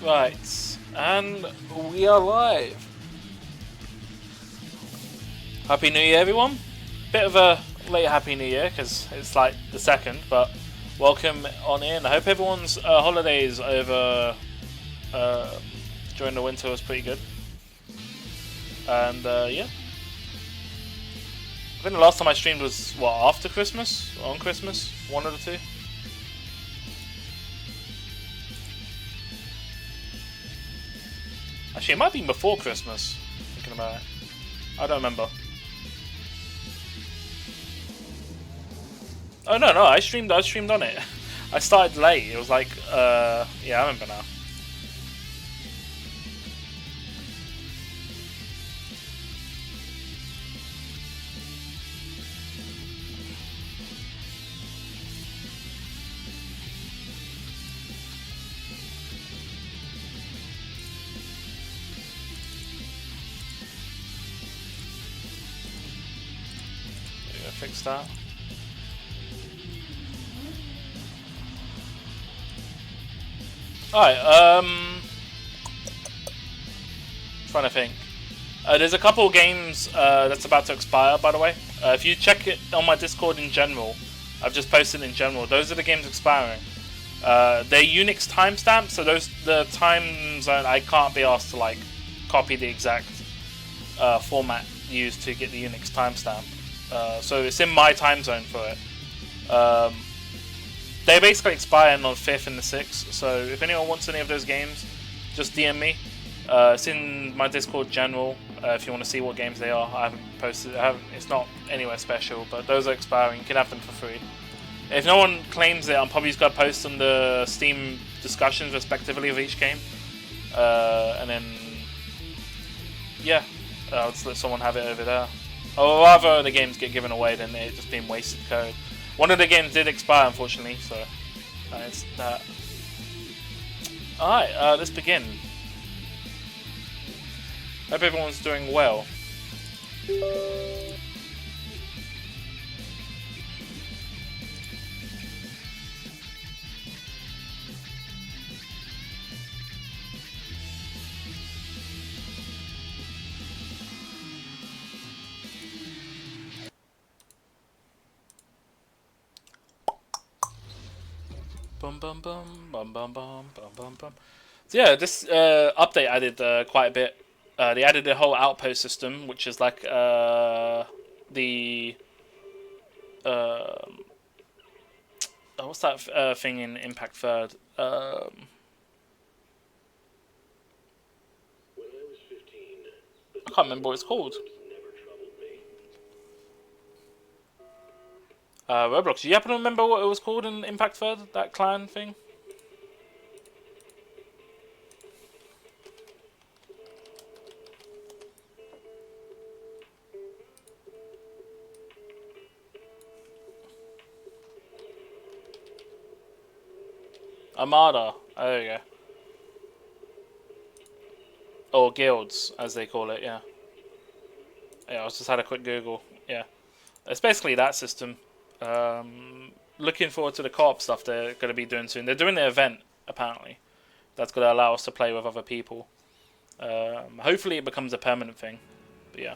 Right, and we are live. Happy New Year, everyone. Bit of a late Happy New Year because it's like the second, but welcome on in. I hope everyone's holidays over during the winter was pretty good. And yeah, I think the last time I streamed was what, after Christmas or on Christmas, one of the two. Actually, it might be before Christmas. Thinking about it, I don't remember. Oh no, I streamed on it. I started late. It was like yeah, I remember now. Yeah, fix that. Alright, trying to think. There's a couple of games that's about to expire, by the way. If you check it on my Discord in general, I've just posted in general. Those are the games expiring. They're Unix timestamps, so the time zone I can't be asked to like copy the exact format used to get the Unix timestamp. So it's in my time zone for it. They basically expire on the 5th and the 6th, so if anyone wants any of those games, just DM me. It's in my Discord general. If you want to see what games they are, I haven't posted. It's not anywhere special, but those are expiring. You can have them for free. If no one claims it, I'm probably just gonna post on the Steam discussions respectively of each game, and then yeah, I'll just let someone have it over there. Or rather, the games get given away than it just being wasted code. One of the games did expire, unfortunately, so it's that. Alright, let's begin. Hope everyone's doing well. Bum bum bum bum bum bum bum bum bum. So yeah, this update added quite a bit. They added a whole outpost system, which is like the what's that thing in Impact Third? I can't remember what it's called. Roblox. Do you happen to remember what it was called in Impact Third? That clan thing? Armada. Oh, there you go. Or guilds, as they call it. Yeah. Yeah. I just had a quick Google. Yeah. It's basically that system. Looking forward to the co-op stuff they're going to be doing soon. They're doing the event apparently. That's going to allow us to play with other people. Hopefully, it becomes a permanent thing. But yeah.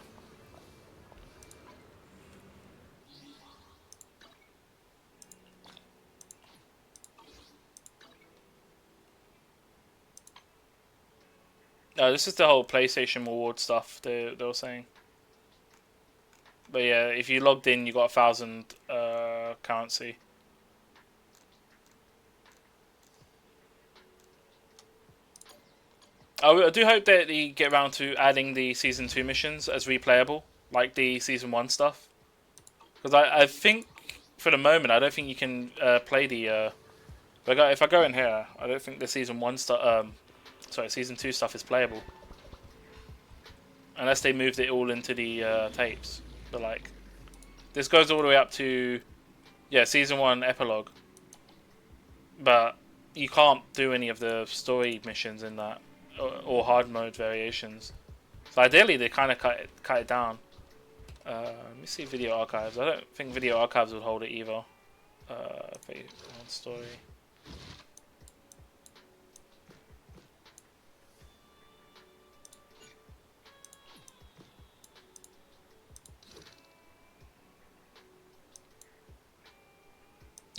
This is the whole PlayStation reward stuff they were saying. But yeah, if you logged in, you got 1,000 currency. I do hope that they get around to adding the Season 2 missions as replayable, like the Season 1 stuff. Because I think, for the moment, I don't think you can play the... if I go in here, I don't think the Season 1 stuff... Season 2 stuff is playable. Unless they moved it all into the tapes. But like... This goes all the way up to... Yeah, Season 1 epilogue. But you can't do any of the story missions in that. Or hard mode variations. So ideally they kind of cut it down. Let me see video archives. I don't think video archives would hold it either. Story.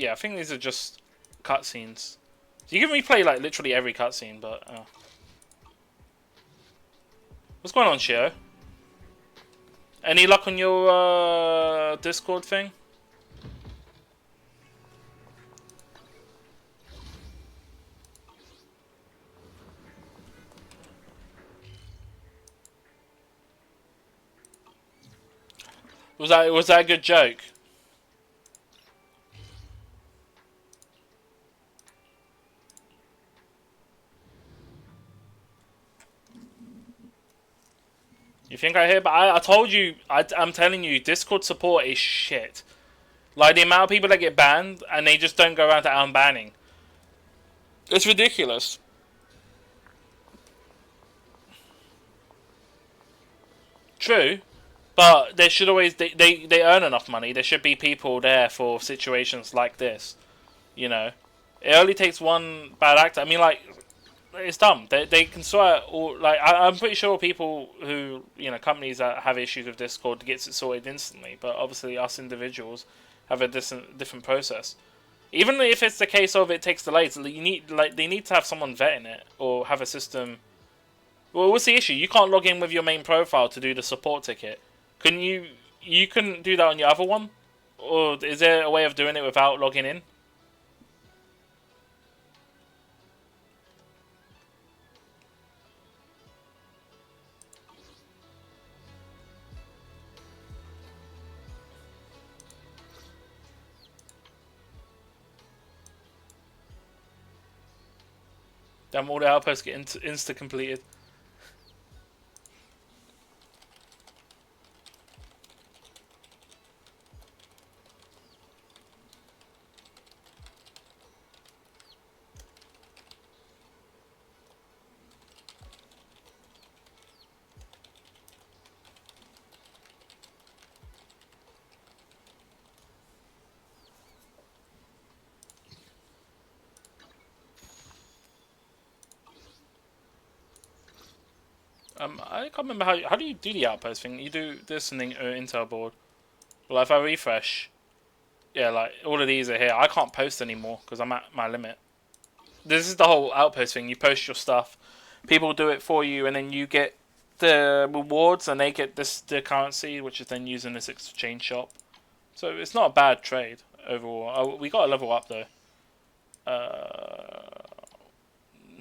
Yeah, I think these are just cutscenes. So you can replay like literally every cutscene, but what's going on, Shio? Any luck on your Discord thing? Was that a good joke? You think I hear? But I told you. I'm telling you, Discord support is shit. Like the amount of people that get banned and they just don't go around to unbanning. It's ridiculous. True, but there should always they earn enough money. There should be people there for situations like this. You know, it only takes one bad actor. I mean, like, it's dumb. They can sort all like I'm pretty sure people who companies that have issues with Discord gets it sorted instantly. But obviously, us individuals have a different process. Even if it's the case of it takes delays, you need they need to have someone vetting it or have a system. Well, what's the issue? You can't log in with your main profile to do the support ticket. Can you? You couldn't do that on your other one, or is there a way of doing it without logging in? Damn, all the outposts get insta completed. I can't remember how do you do the outpost thing? You do this and then Intel board. Well, if I refresh, yeah, like all of these are here. I can't post anymore because I'm at my limit. This is the whole outpost thing. You post your stuff, people do it for you, and then you get the rewards, and they get the currency, which is then used in this exchange shop. So it's not a bad trade overall. Oh, we got a level up though.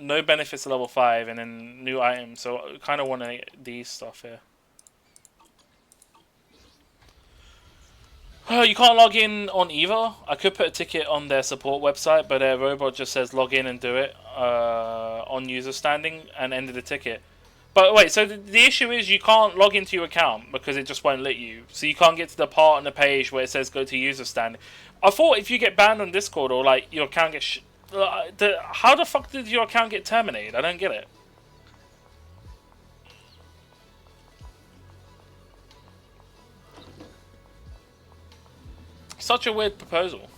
No benefits to level 5, and then new items. So I kind of want these stuff here. You can't log in on either. I could put a ticket on their support website, but their robot just says log in and do it on user standing and end of the ticket. But wait, so the issue is you can't log into your account because it just won't let you. So you can't get to the part on the page where it says go to user standing. I thought if you get banned on Discord or like your account gets how the fuck did your account get terminated? I don't get it. Such a weird proposal.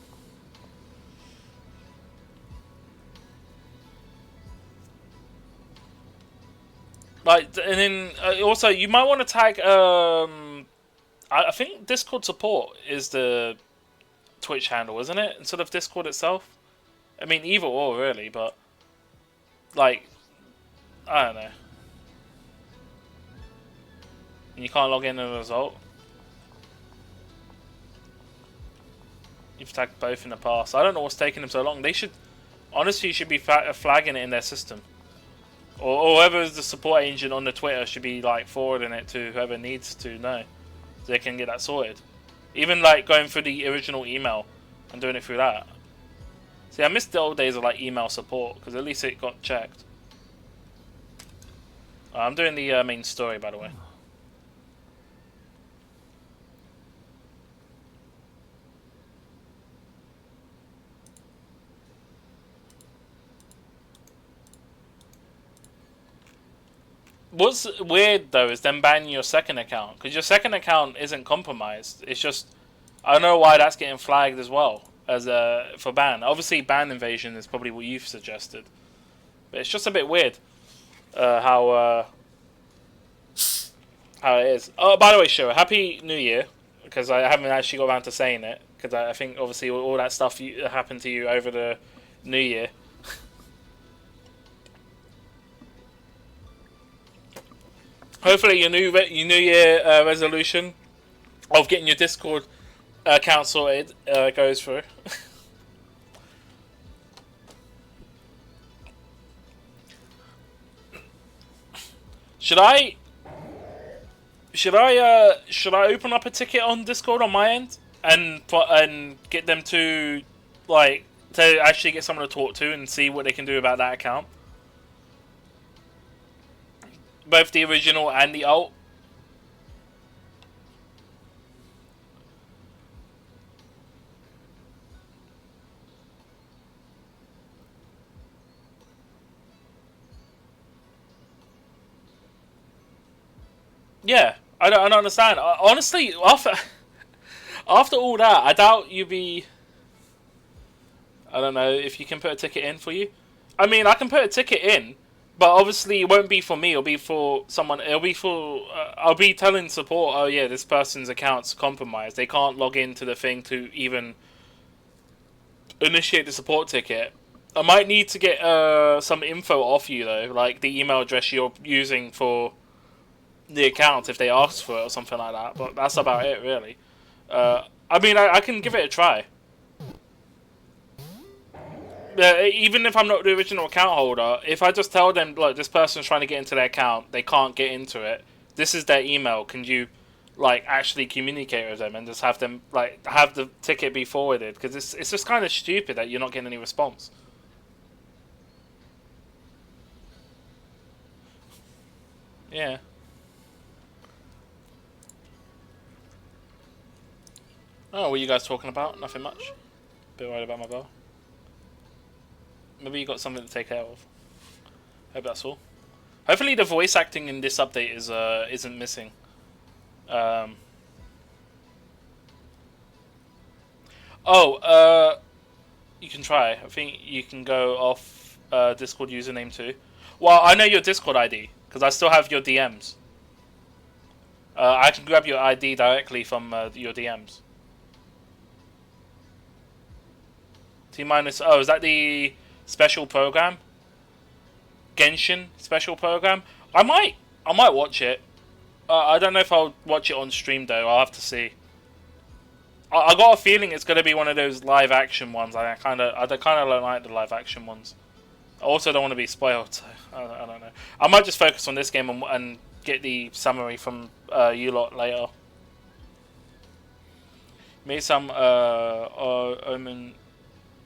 Like, and then also you might want to tag. I think Discord support is the Twitch handle, isn't it? Instead of Discord itself. I mean, either or really, but like, I don't know. And you can't log in as a result. You've tagged both in the past. I don't know what's taking them so long. They should, honestly, should be flagging it in their system. Or whoever's the support agent on the Twitter should be like forwarding it to whoever needs to know, so they can get that sorted. Even like going through the original email and doing it through that. See, I miss the old days of like email support because at least it got checked. I'm doing the main story, by the way. What's weird though is them banning your second account because your second account isn't compromised. It's just I don't know why that's getting flagged as well as for ban. Obviously, ban invasion is probably what you've suggested, but it's just a bit weird how it is. Oh, by the way, Shiro, Happy New Year. because I haven't actually got around to saying it, because I think obviously all that stuff happened to you over the New Year. Hopefully your New Year resolution of getting your Discord account sorted goes through. Should I open up a ticket on Discord on my end and get them to to actually get someone to talk to and see what they can do about that account? Both the original and the alt. Yeah, I don't understand. Honestly, after all that, I doubt you'd be. I don't know if you can put a ticket in for you. I mean, I can put a ticket in, but obviously it won't be for me. It'll be for someone. It'll be for. I'll be telling support. Oh yeah, this person's account's compromised. They can't log into the thing to even initiate the support ticket. I might need to get some info off you though, like the email address you're using for the account if they ask for it or something like that. But that's about it, really. I mean, I can give it a try. Even if I'm not the original account holder, if I just tell them, like, this person's trying to get into their account, they can't get into it, this is their email, can you, like, actually communicate with them and just have them, like, have the ticket be forwarded? Because it's just kind of stupid that you're not getting any response. Yeah. Oh, what are you guys talking about? Nothing much. Bit worried about my bow. Maybe you got something to take care of. Hope that's all. Hopefully the voice acting in this update is isn't missing. You can try. I think you can go off Discord username too. Well, I know your Discord ID because I still have your DMs. I can grab your ID directly from your DMs. T minus. Oh, is that the special program? Genshin special program. I might watch it. I don't know if I'll watch it on stream though. I'll have to see. I got a feeling it's gonna be one of those live action ones. I kind of don't like the live action ones. I also don't want to be spoiled. So I don't know. I might just focus on this game and get the summary from you lot later. Made some Omen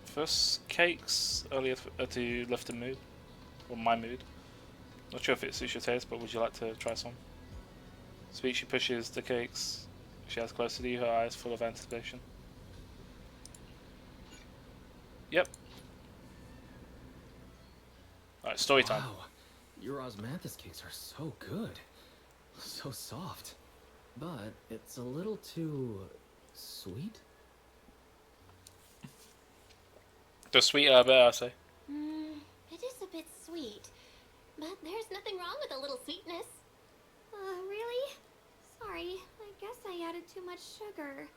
first cakes earlier to lift the mood, or my mood. Not sure if it suits your taste, but would you like to try some? Sweet, she pushes the cakes. She has closer to you, her eyes full of anticipation. Yep. Alright, story time. Wow, your osmanthus cakes are so good. So soft. But it's a little too sweet? The sweeter, better, I say. It is a bit sweet, but there's nothing wrong with a little sweetness. Really? Sorry, I guess I added too much sugar.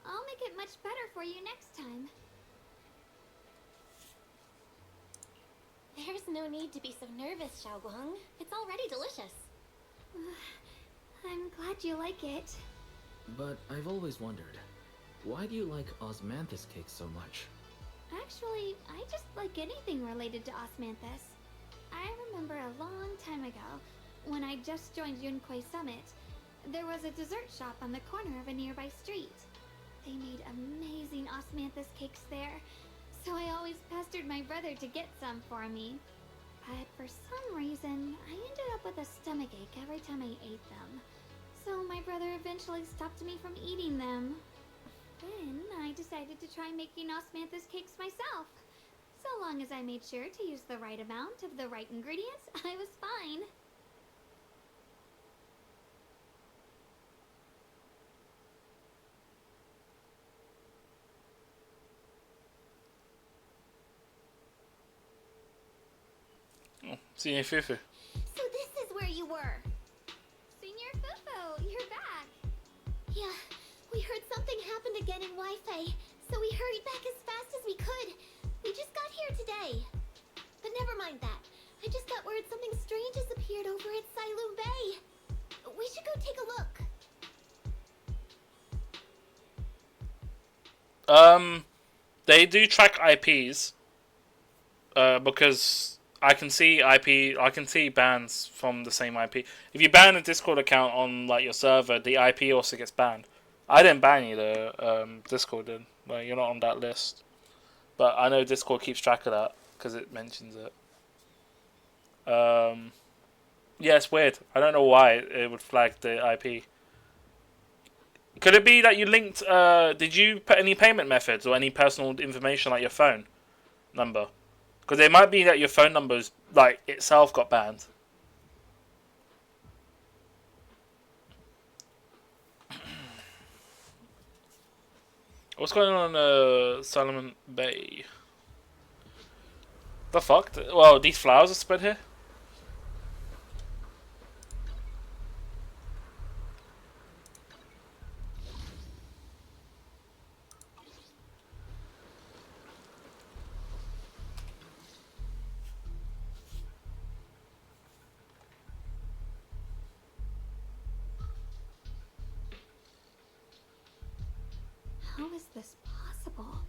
I'll make it much better for you next time. There's no need to be so nervous, Xiaoguang. It's already delicious. I'm glad you like it. But I've always wondered, why do you like osmanthus cakes so much? Actually, I just like anything related to osmanthus. I remember a long time ago, when I just joined Yunquei Summit, there was a dessert shop on the corner of a nearby street. They made amazing osmanthus cakes there, so I always pestered my brother to get some for me. But for some reason, I ended up with a stomachache every time I ate them. So my brother eventually stopped me from eating them. Then I decided to try making osmanthus cakes myself. So long as I made sure to use the right amount of the right ingredients, I was fine. Oh, Senior Fufu. So this is where you were. Senior Fufu, you're back. Yeah, We heard something happened again in Wi-Fi, so we hurried back as fast as we could. We just got here today. But never mind that. I just got word something strange has appeared over at Sailu Bay. We should go take a look. They do track IPs. Because I can see bans from the same IP. If you ban a Discord account on like your server, the IP also gets banned. I didn't ban you though. Discord did. Well, you're not on that list, but I know Discord keeps track of that because it mentions it. Yeah, it's weird. I don't know why it would flag the IP. Could it be that you linked? Did you put any payment methods or any personal information like your phone number? Because it might be that your phone numbers, like, itself got banned. What's going on Solomon Bay? The fuck? Well, these flowers are spread here? How is this possible?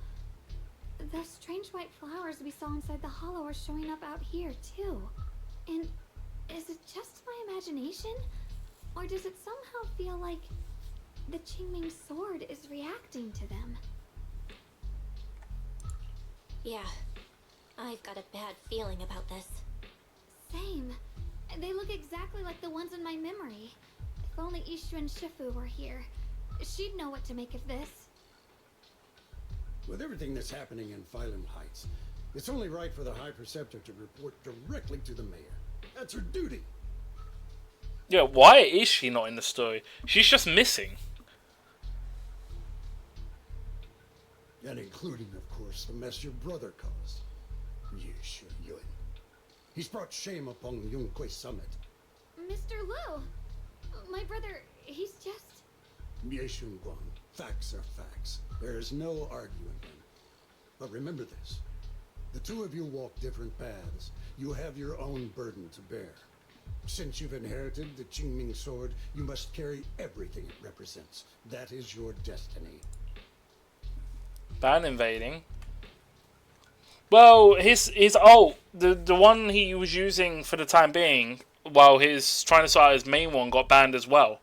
Those strange white flowers we saw inside the hollow are showing up out here, too. And is it just my imagination? Or does it somehow feel like the Qingming sword is reacting to them? Yeah, I've got a bad feeling about this. Same. They look exactly like the ones in my memory. If only Ishu and Shifu were here. She'd know what to make of this. With everything that's happening in Phylum Heights, it's only right for the High Preceptor to report directly to the mayor. That's her duty. Yeah, why is she not in the story? She's just missing. And including, of course, the mess your brother caused. Yushu Yun. He's brought shame upon Yunquei Summit. Mr. Lu! My brother, he's just... Yeshun Guang, facts are facts. There is no arguing them. But remember this. The two of you walk different paths. You have your own burden to bear. Since you've inherited the Qingming sword, you must carry everything it represents. That is your destiny. Ban invading. Well, his ult, the one he was using for the time being, while he's trying to sort out his main one, got banned as well.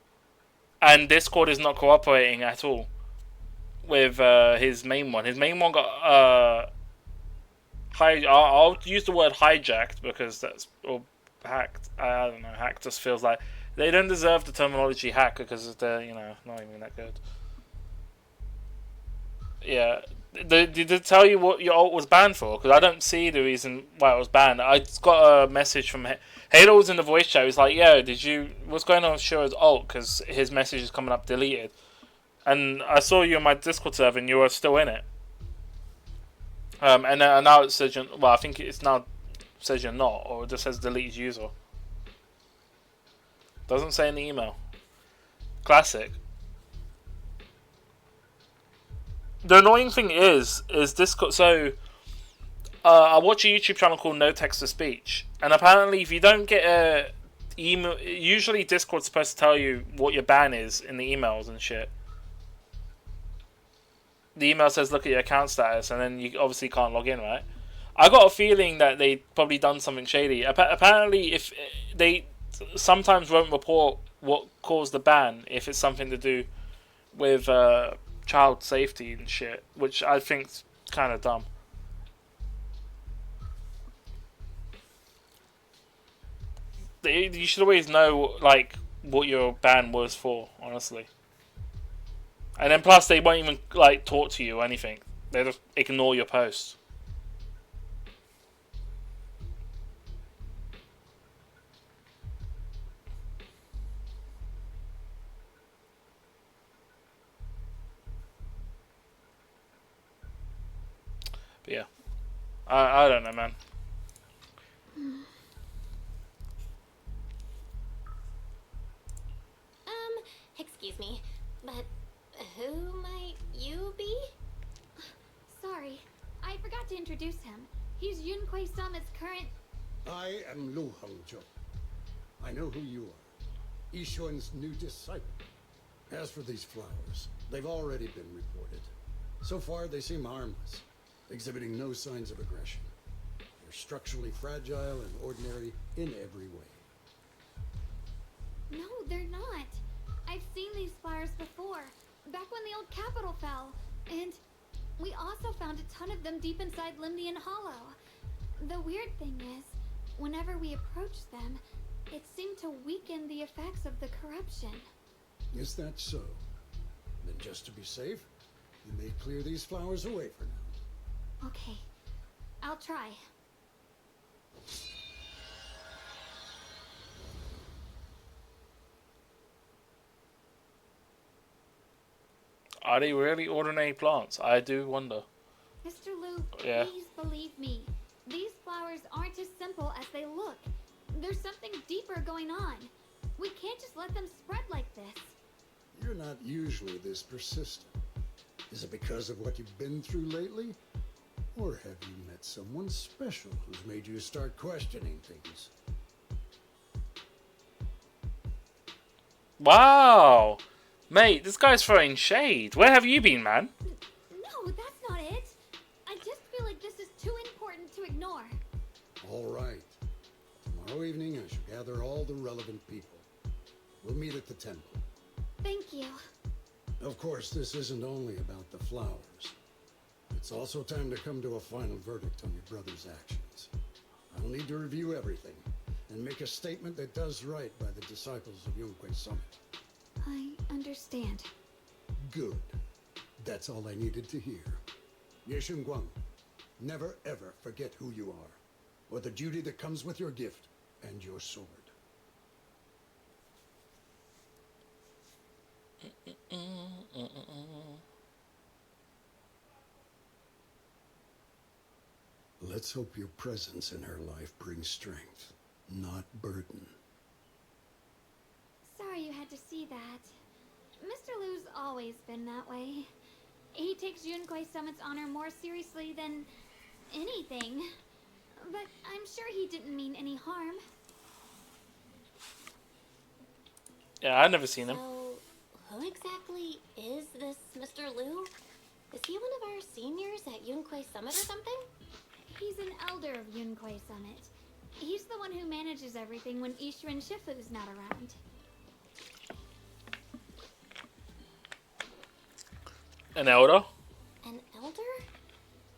And Discord is not cooperating at all with his main one. His main one got I'll use the word hijacked because that's or hacked. I don't know. Hacked just feels like they don't deserve the terminology hack because they're not even that good. Yeah. Did it tell you what your ult was banned for? Because I don't see the reason why it was banned. I just got a message from Halo was in the voice chat. He's like, "Yo, what's going on with Shiro's ult? Because his message is coming up deleted." And I saw you in my Discord server, and you were still in it. And now it says I think it's now says you're not, or it just says deleted user. Doesn't say in the email. Classic. The annoying thing is Discord. So, I watch a YouTube channel called No Text to Speech, and apparently, if you don't get a email, usually Discord's supposed to tell you what your ban is in the emails and shit. The email says, "Look at your account status," and then you obviously can't log in, right? I got a feeling that they probably done something shady. Apparently, if they sometimes won't report what caused the ban if it's something to do with child safety and shit, which I think's kind of dumb. You should always know like what your ban was for, honestly. And then plus they won't even like talk to you or anything. They just ignore your posts. But yeah, I don't know, man. Excuse me, but who introduce him. He's Yunquei Summit's current... I am Lu Hongzhou. I know who you are. Yixuan's new disciple. As for these flowers, they've already been reported. So far, they seem harmless, exhibiting no signs of aggression. They're structurally fragile and ordinary in every way. No, they're not. I've seen these flowers before, back when the old capital fell. And we also found a ton of them deep inside Limnian Hollow. The weird thing is, whenever we approached them, it seemed to weaken the effects of the corruption. Is that so? Then just to be safe, you may clear these flowers away for now. Okay, I'll try. Are they really ordinary plants? I do wonder. Mr. Lu, Yeah. please believe me. These flowers aren't as simple as they look. There's something deeper going on. We can't just let them spread like this. You're not usually this persistent. Is it because of what you've been through lately? Or have you met someone special who's made you start questioning things? Wow! Mate, this guy's throwing shade. Where have you been, man? No, that's not it. I just feel like this is too important to ignore. All right. Tomorrow evening, I shall gather all the relevant people. We'll meet at the temple. Thank you. Of course, this isn't only about the flowers. It's also time to come to a final verdict on your brother's actions. I'll need to review everything and make a statement that does right by the disciples of Yunquei Summit. I understand. Good. That's all I needed to hear. Ye Guang, never ever forget who you are, or the duty that comes with your gift and your sword. Let's hope your presence in her life brings strength, not burden. Sorry you had to see that. Mr. Lu's always been that way. He takes Yunquei Summit's honor more seriously than anything. But I'm sure he didn't mean any harm. Yeah, I've never seen him. So, who exactly is this Mr. Lu? Is he one of our seniors at Yunquei Summit or something? He's an elder of Yunquei Summit. He's the one who manages everything when Yixuan Shifu's not around. An elder? An elder?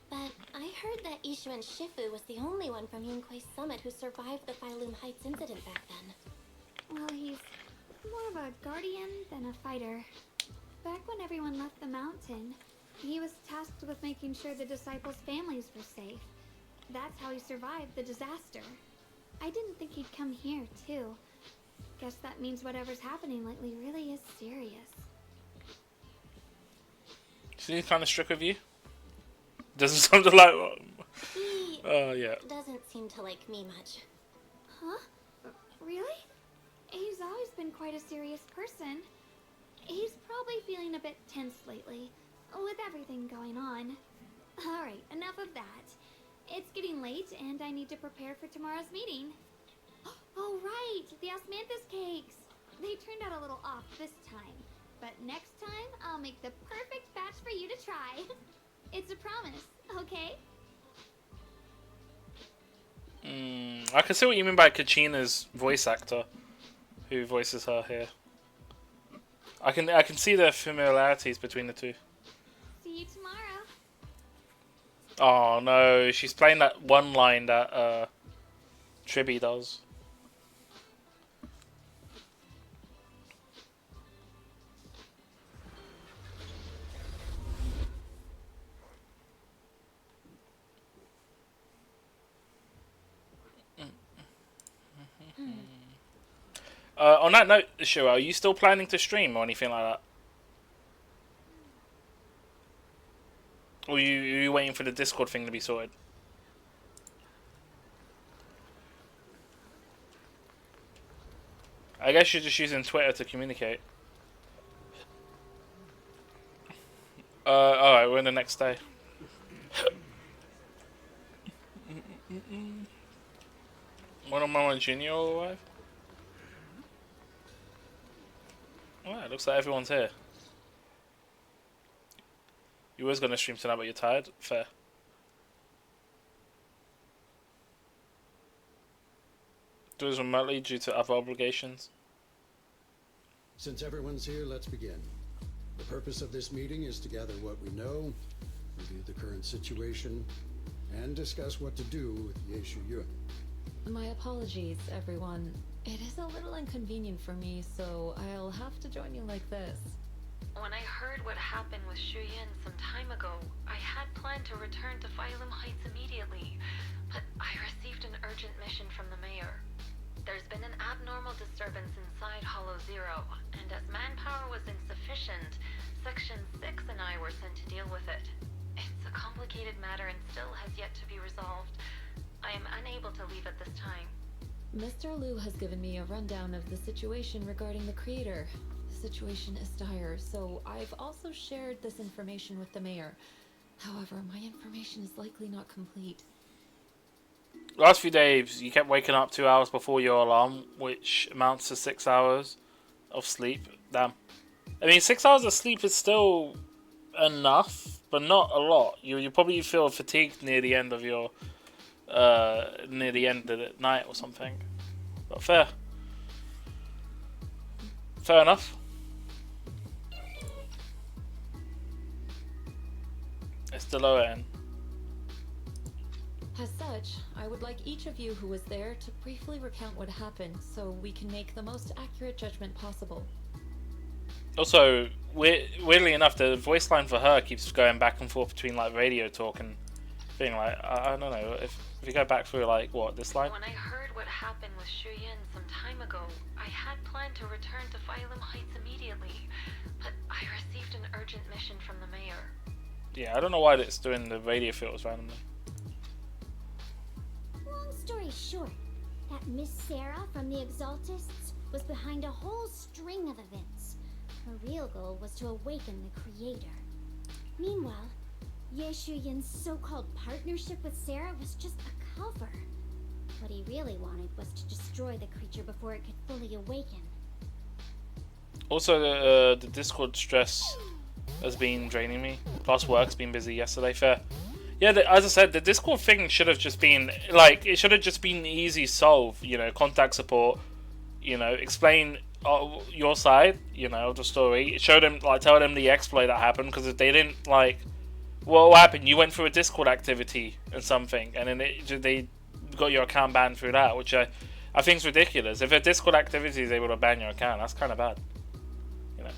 But I heard that Yixuan Shifu was the only one from Yunquei Summit who survived the Phylum Heights incident back then. Well, he's more of a guardian than a fighter. Back when everyone left the mountain, he was tasked with making sure the disciples' families were safe. That's how he survived the disaster. I didn't think he'd come here, too. Guess that means whatever's happening lately really is serious. Seems kind of strict with you. Doesn't sound like. He Yeah. doesn't seem to like me much. Huh? Really? He's always been quite a serious person. He's probably feeling a bit tense lately, with everything going on. Alright, enough of that. It's getting late, and I need to prepare for tomorrow's meeting. Oh, right! The osmanthus cakes! They turned out a little off this time. But next time, I'll make the perfect batch for you to try. It's a promise, okay? I can see what you mean by Kachina's voice actor, who voices her here. I can see the familiarities between the two. See you tomorrow. Oh no, she's playing that one line that Tribby does. On that note, Shiro, are you still planning to stream or anything like that? Or are you waiting for the Discord thing to be sorted? I guess you're just using Twitter to communicate. Alright, we're in the next day. Monomono Junior arrive? Alright, looks like everyone's here. You was gonna stream tonight, but you're tired? Fair. Does remotely due to other obligations? Since everyone's here, let's begin. The purpose of this meeting is to gather what we know, review the current situation, and discuss what to do with Ye Shuyun. My apologies, everyone. It is a little inconvenient for me, so I'll have to join you like this. When I heard what happened with Shuyin some time ago, I had planned to return to Phylum Heights immediately, but I received an urgent mission from the mayor. There's been an abnormal disturbance inside Hollow Zero, and as manpower was insufficient, Section 6 and I were sent to deal with it. It's a complicated matter and still has yet to be resolved. I am unable to leave at this time. Mr. Liu has given me a rundown of the situation regarding the creator. The situation is dire, so I've also shared this information with the mayor. However, my information is likely not complete. Last few days, you kept waking up 2 hours before your alarm, which amounts to 6 hours of sleep. Damn. I mean, 6 hours of sleep is still enough, but not a lot. You probably feel fatigued near the end of your near the end of the night or something. But fair. Fair enough. It's the lower end. As such, I would like each of you who was there to briefly recount what happened so we can make the most accurate judgment possible. Also, weirdly enough, the voice line for her keeps going back and forth between like radio talk and being like, I don't know, if you go back through like, what, this line? When I heard what happened with Shuyin some time ago, I had planned to return to Phylum Heights immediately, but I received an urgent mission from the mayor. Yeah, I don't know why it's doing the radio filters randomly. Long story short, that Miss Sarah from the Exaltists was behind a whole string of events. Her real goal was to awaken the creator. Meanwhile, Ye Shuyin's so-called partnership with Sarah was just a cover. What he really wanted was to destroy the creature before it could fully awaken. Also, the Discord stress has been draining me. Plus, work's been busy yesterday. Fair. Yeah, as I said, the Discord thing should have just been like, it should have just been easy solve. You know, contact support. You know, explain your side. You know, of the story. Show them, like, tell them the exploit that happened. Because if they didn't like, what happened? You went through a Discord activity and something, and then they got your account banned through that, which I think is ridiculous. If a Discord activity is able to ban your account, that's kind of bad. You know.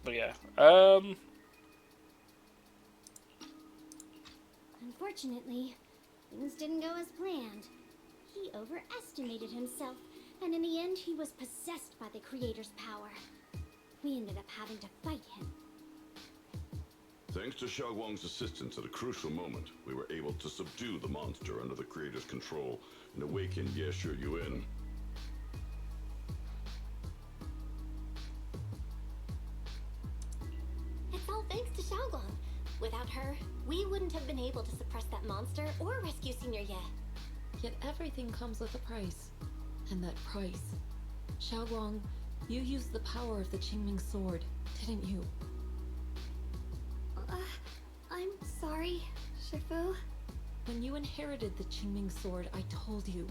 But yeah. Unfortunately, things didn't go as planned. He overestimated himself, and in the end he was possessed by the creator's power. We ended up having to fight him. Thanks to Xiaoguang's assistance at a crucial moment, we were able to subdue the monster under the creator's control and awaken Ye Shuyun. It's all thanks to Xiaoguang. Without her, we wouldn't have been able to suppress that monster or rescue Senior Ye. Yet everything comes with a price. And that price... Xiaoguang, you used the power of the Qingming sword, didn't you? I'm sorry, Shifu. When you inherited the Qingming sword, I told you,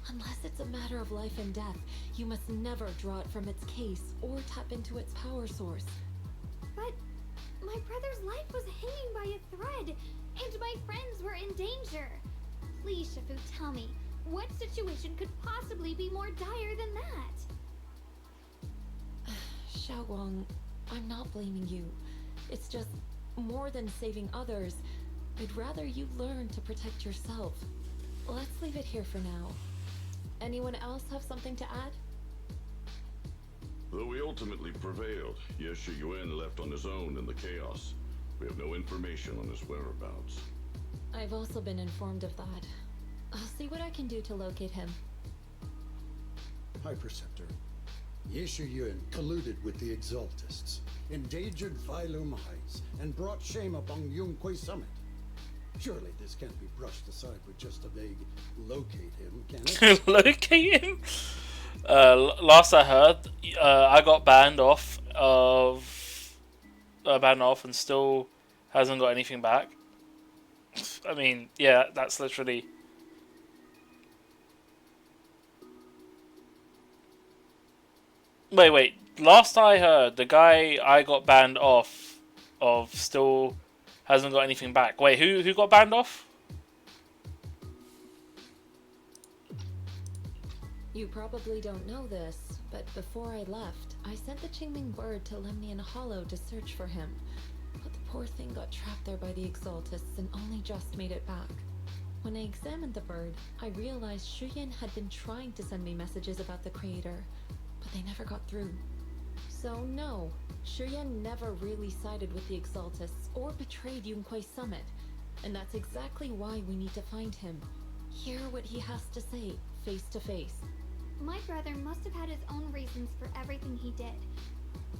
unless it's a matter of life and death, you must never draw it from its case or tap into its power source. But my brother's life was hanging by a thread, and my friends were in danger. Please, Shifu, tell me, what situation could possibly be more dire than that? Xiaoguang, I'm not blaming you. It's just, more than saving others, I'd rather you learn to protect yourself. Let's leave it here for now. Anyone else have something to add? Though we ultimately prevailed, Ye Shuyun left on his own in the chaos. We have no information on his whereabouts. I've also been informed of that. I'll see what I can do to locate him. High Preceptor, Ye Shuyun colluded with the Exaltists, endangered Phylum Heights, and brought shame upon Yunque Summit. Surely this can't be brushed aside with just a vague locate him, can it? Locate him. Last I heard, I got banned off, and still hasn't got anything back. I mean, yeah, that's literally. Wait. Last I heard, the guy I got banned off of still hasn't got anything back. Wait, who got banned off? You probably don't know this, but before I left, I sent the Qingming bird to Lemnian Hollow to search for him. But the poor thing got trapped there by the Exaltists and only just made it back. When I examined the bird, I realized Shuyan had been trying to send me messages about the Creator, but they never got through. So no, Shuyan never really sided with the Exaltists or betrayed Yunquay Summit, and that's exactly why we need to find him. Hear what he has to say, face to face. My brother must have had his own reasons for everything he did.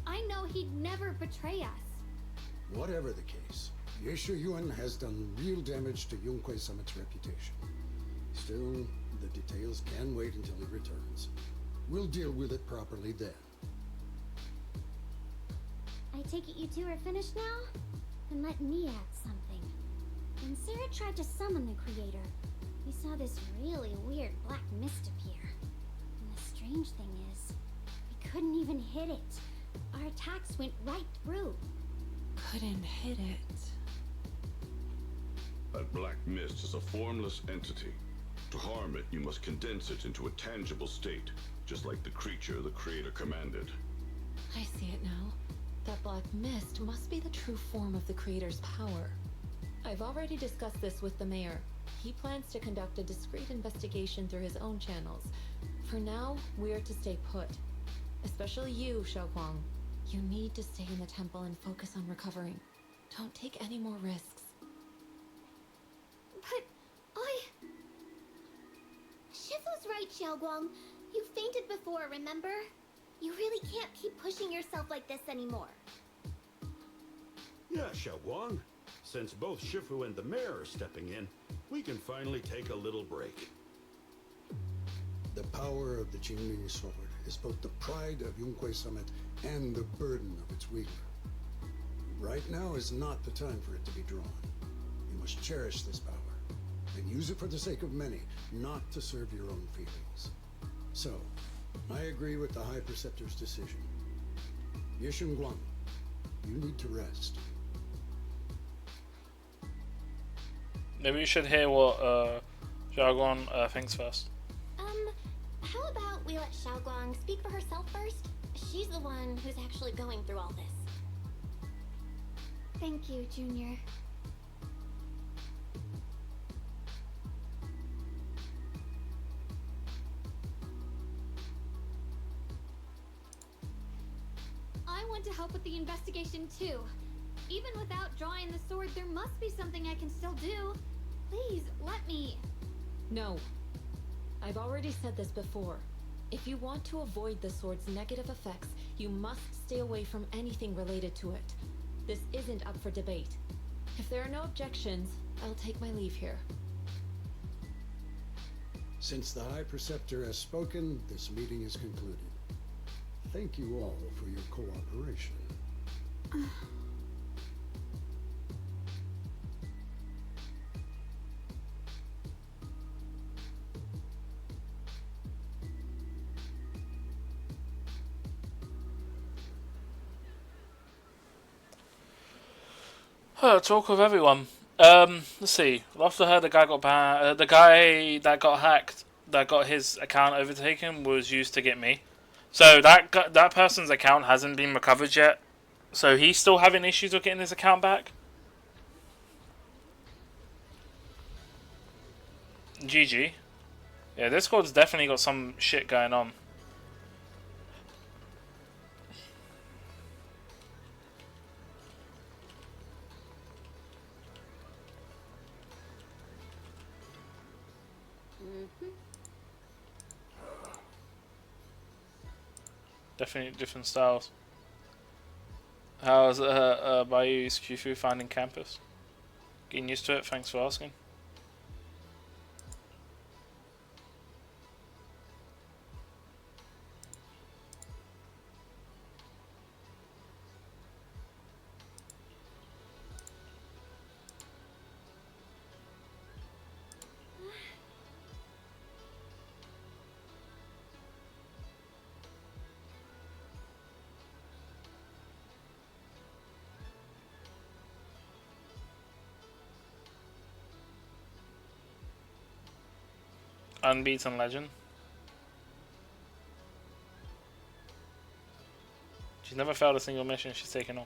I know he'd never betray us. Whatever the case, Ye Yuan has done real damage to Yunquay Summit's reputation. Still, the details can wait until he returns. We'll deal with it properly then. I take it you two are finished now? Then let me add something. When Sarah tried to summon the Creator, we saw this really weird black mist appear. And the strange thing is, we couldn't even hit it. Our attacks went right through. Couldn't hit it. That black mist is a formless entity. To harm it, you must condense it into a tangible state, just like the creature the Creator commanded. I see it now. That black mist must be the true form of the Creator's power. I've already discussed this with the mayor. He plans to conduct a discreet investigation through his own channels. For now, we're to stay put. Especially you, Xiaoguang. You need to stay in the temple and focus on recovering. Don't take any more risks. But Shifu's right, Xiaoguang. You fainted before, remember? You really can't keep pushing yourself like this anymore. Yeah, Xiaoguang. Since both Shifu and the mayor are stepping in, we can finally take a little break. The power of the Qingming sword is both the pride of Yunquay Summit and the burden of its wielder. Right now is not the time for it to be drawn. You must cherish this power and use it for the sake of many, not to serve your own feelings. So, I agree with the High Preceptor's decision. Ye Guang, you need to rest. Maybe you should hear what Xiaoguang thinks first. How about we let Xiaoguang speak for herself first? She's the one who's actually going through all this. Thank you, Junior. I want to help with the investigation too. Even without drawing the sword, there must be something I can still do. Please, let me. No. I've already said this before. If you want to avoid the sword's negative effects, you must stay away from anything related to it. This isn't up for debate. If there are no objections, I'll take my leave here. Since the High Preceptor has spoken, this meeting is concluded. Thank you all for your cooperation. Talk with everyone. Let's see. Last I heard, the guy got the guy that got hacked, that got his account overtaken, was used to get me. So that person's account hasn't been recovered yet. So he's still having issues with getting his account back. GG. Yeah, Discord's definitely got some shit going on. Definitely different styles. How's Bayou's Shifu finding campus? Getting used to it, thanks for asking. Unbeaten legend. She's never failed a single mission she's taken on.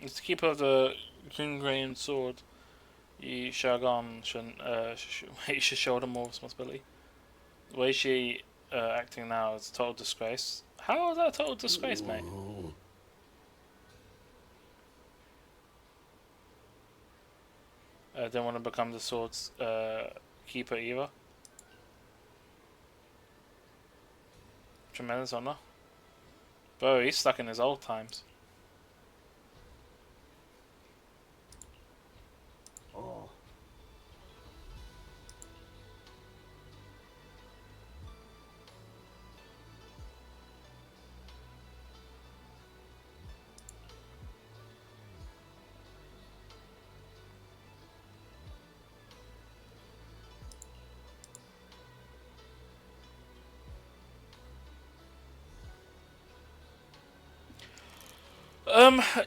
It's the keeper of the Green Sword. You Shogun you should shoulder more responsibility. The way she acting now is a total disgrace. How is that a total disgrace, mate? Didn't want to become the sword's keeper either. Tremendous honor. Bro, he's stuck in his old times.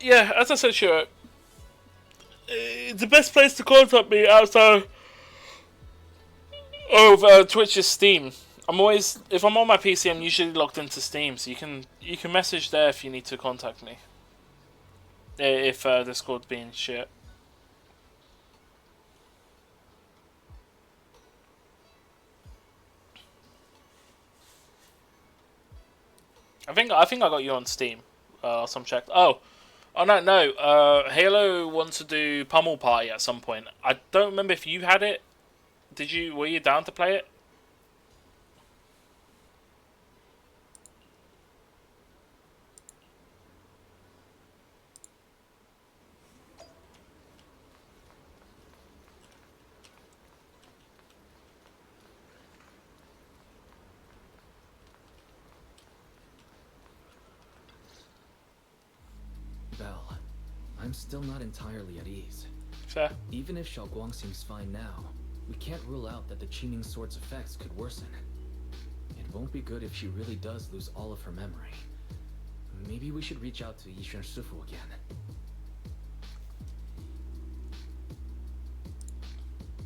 Yeah, as I said, sure. The best place to contact me outside of Twitch is Steam. I'm always, if I'm on my PC, I'm usually logged into Steam, so you can message there if you need to contact me. If Discord's being shit. I think I got you on Steam. Some checked. Oh no. Halo wants to do Pummel Party at some point. I don't remember if you had it. Were you down to play it? Belle, I'm still not entirely at ease. Fair. Even if Xiaoguang seems fine now, we can't rule out that the Qingming Sword's effects could worsen. It won't be good if she really does lose all of her memory. Maybe we should reach out to Yixuan Shifu again.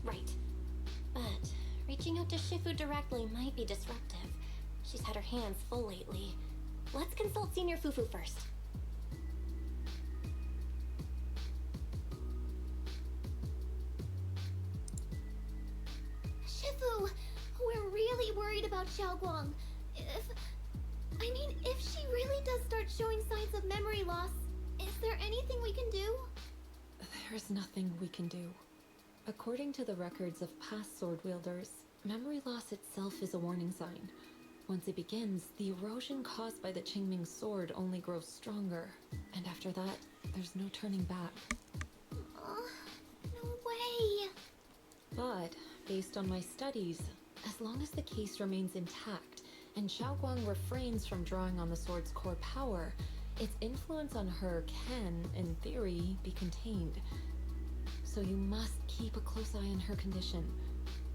Right. But reaching out to Shifu directly might be disruptive. She's had her hands full lately. Let's consult Senior Fufu first. Shifu, we're really worried about Xiaoguang. If she really does start showing signs of memory loss, is there anything we can do? There's nothing we can do. According to the records of past sword wielders, memory loss itself is a warning sign. Once it begins, the erosion caused by the Qingming Sword only grows stronger, and after that, there's no turning back. No way! But, based on my studies, as long as the case remains intact, and Xiaoguang refrains from drawing on the sword's core power, its influence on her can, in theory, be contained. So you must keep a close eye on her condition.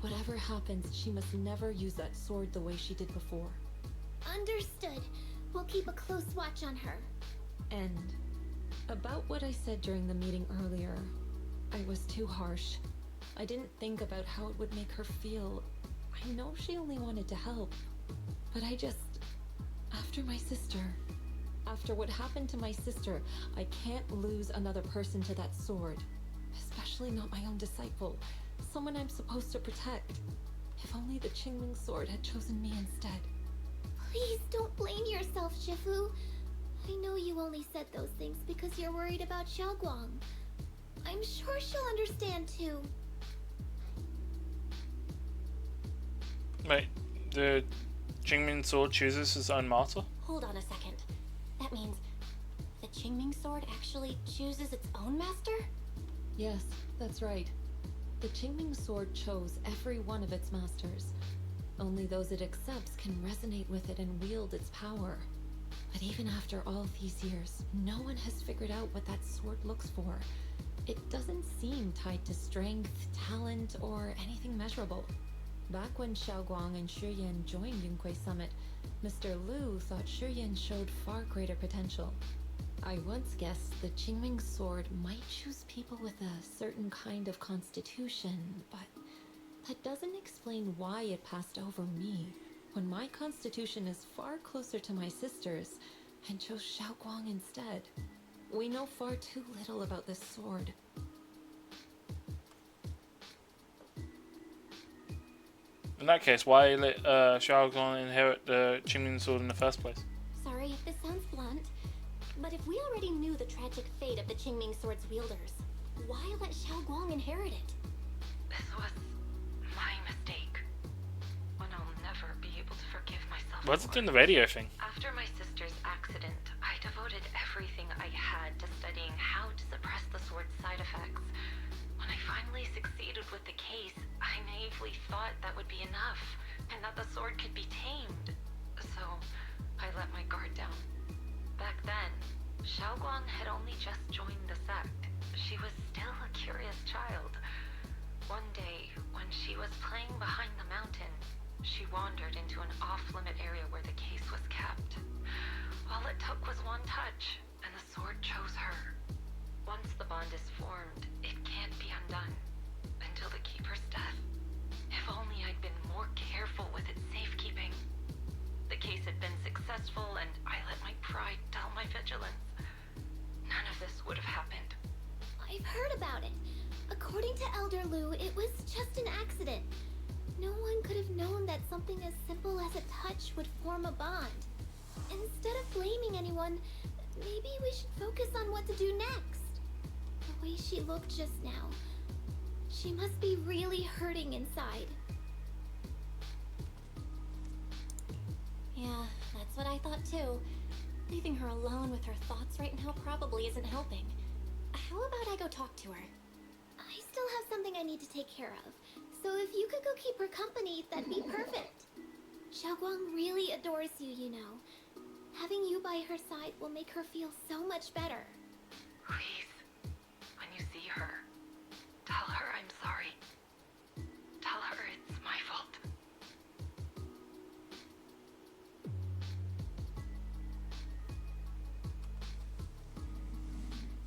Whatever happens, she must never use that sword the way she did before. Understood. We'll keep a close watch on her. And about what I said during the meeting earlier, I was too harsh. I didn't think about how it would make her feel. I know she only wanted to help, but after what happened to my sister, I can't lose another person to that sword. Especially not my own disciple, someone I'm supposed to protect. If only the Qingming Sword had chosen me instead. Please don't blame yourself, Shifu. I know you only said those things because you're worried about Xiaoguang. I'm sure she'll understand too. Wait, the Qingming sword chooses its own master? Hold on a second. That means the Qingming sword actually chooses its own master? Yes, that's right. The Qingming sword chose every one of its masters. Only those it accepts can resonate with it and wield its power. But even after all these years, no one has figured out what that sword looks for. It doesn't seem tied to strength, talent, or anything measurable. Back when Xiaoguang and Shiyan joined Yunque Summit, Mr. Liu thought Shiyan showed far greater potential. I once guessed the Qingming sword might choose people with a certain kind of constitution, but that doesn't explain why it passed over me, when my constitution is far closer to my sister's, and chose Xiaoguang instead. We know far too little about this sword. In that case, why let Xiaoguang inherit the Qingming sword in the first place? Sorry if this sounds blunt, but if we already knew the tragic fate of the Qingming sword's wielders, why let Xiaoguang inherit it? This was my mistake. One I'll never be able to forgive myself What's it for. doing the radio thing? After my sister's accident, I devoted everything I had to studying how to suppress the sword's side effects. When I finally succeeded with the case, I naively thought that would be enough, and that the sword could be tamed. So, I let my guard down. Back then, Xiaoguang had only just joined the sect. She was still a curious child. One day, when she was playing behind the mountain, she wandered into an off-limit area where the case was kept. All it took was one touch, and the sword chose her. Once the bond is formed, it can't be undone. Until the Keeper's death. If only I'd been more careful with its safekeeping. The case had been successful, and I let my pride dull my vigilance. None of this would have happened. I've heard about it. According to Elder Liu, it was just an accident. No one could have known that something as simple as a touch would form a bond. Instead of blaming anyone, maybe we should focus on what to do next. The way she looked just now, she must be really hurting inside. Yeah, that's what I thought too. Leaving her alone with her thoughts right now probably isn't helping. How about I go talk to her? I still have something I need to take care of, so if you could go keep her company, that'd be perfect. Xiaoguang really adores you, you know. Having you by her side will make her feel so much better. Please, when you see her, tell her I'm sorry. Tell her it's my fault.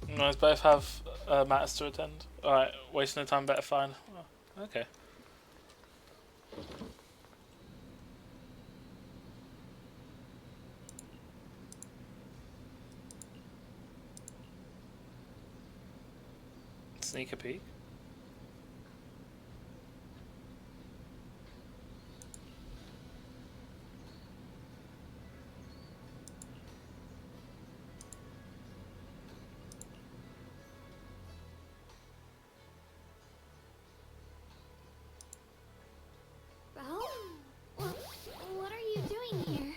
You guys both have matters to attend. Alright, wasting the time, better find. Oh, okay. Sneak a peek. Well, what are you doing here?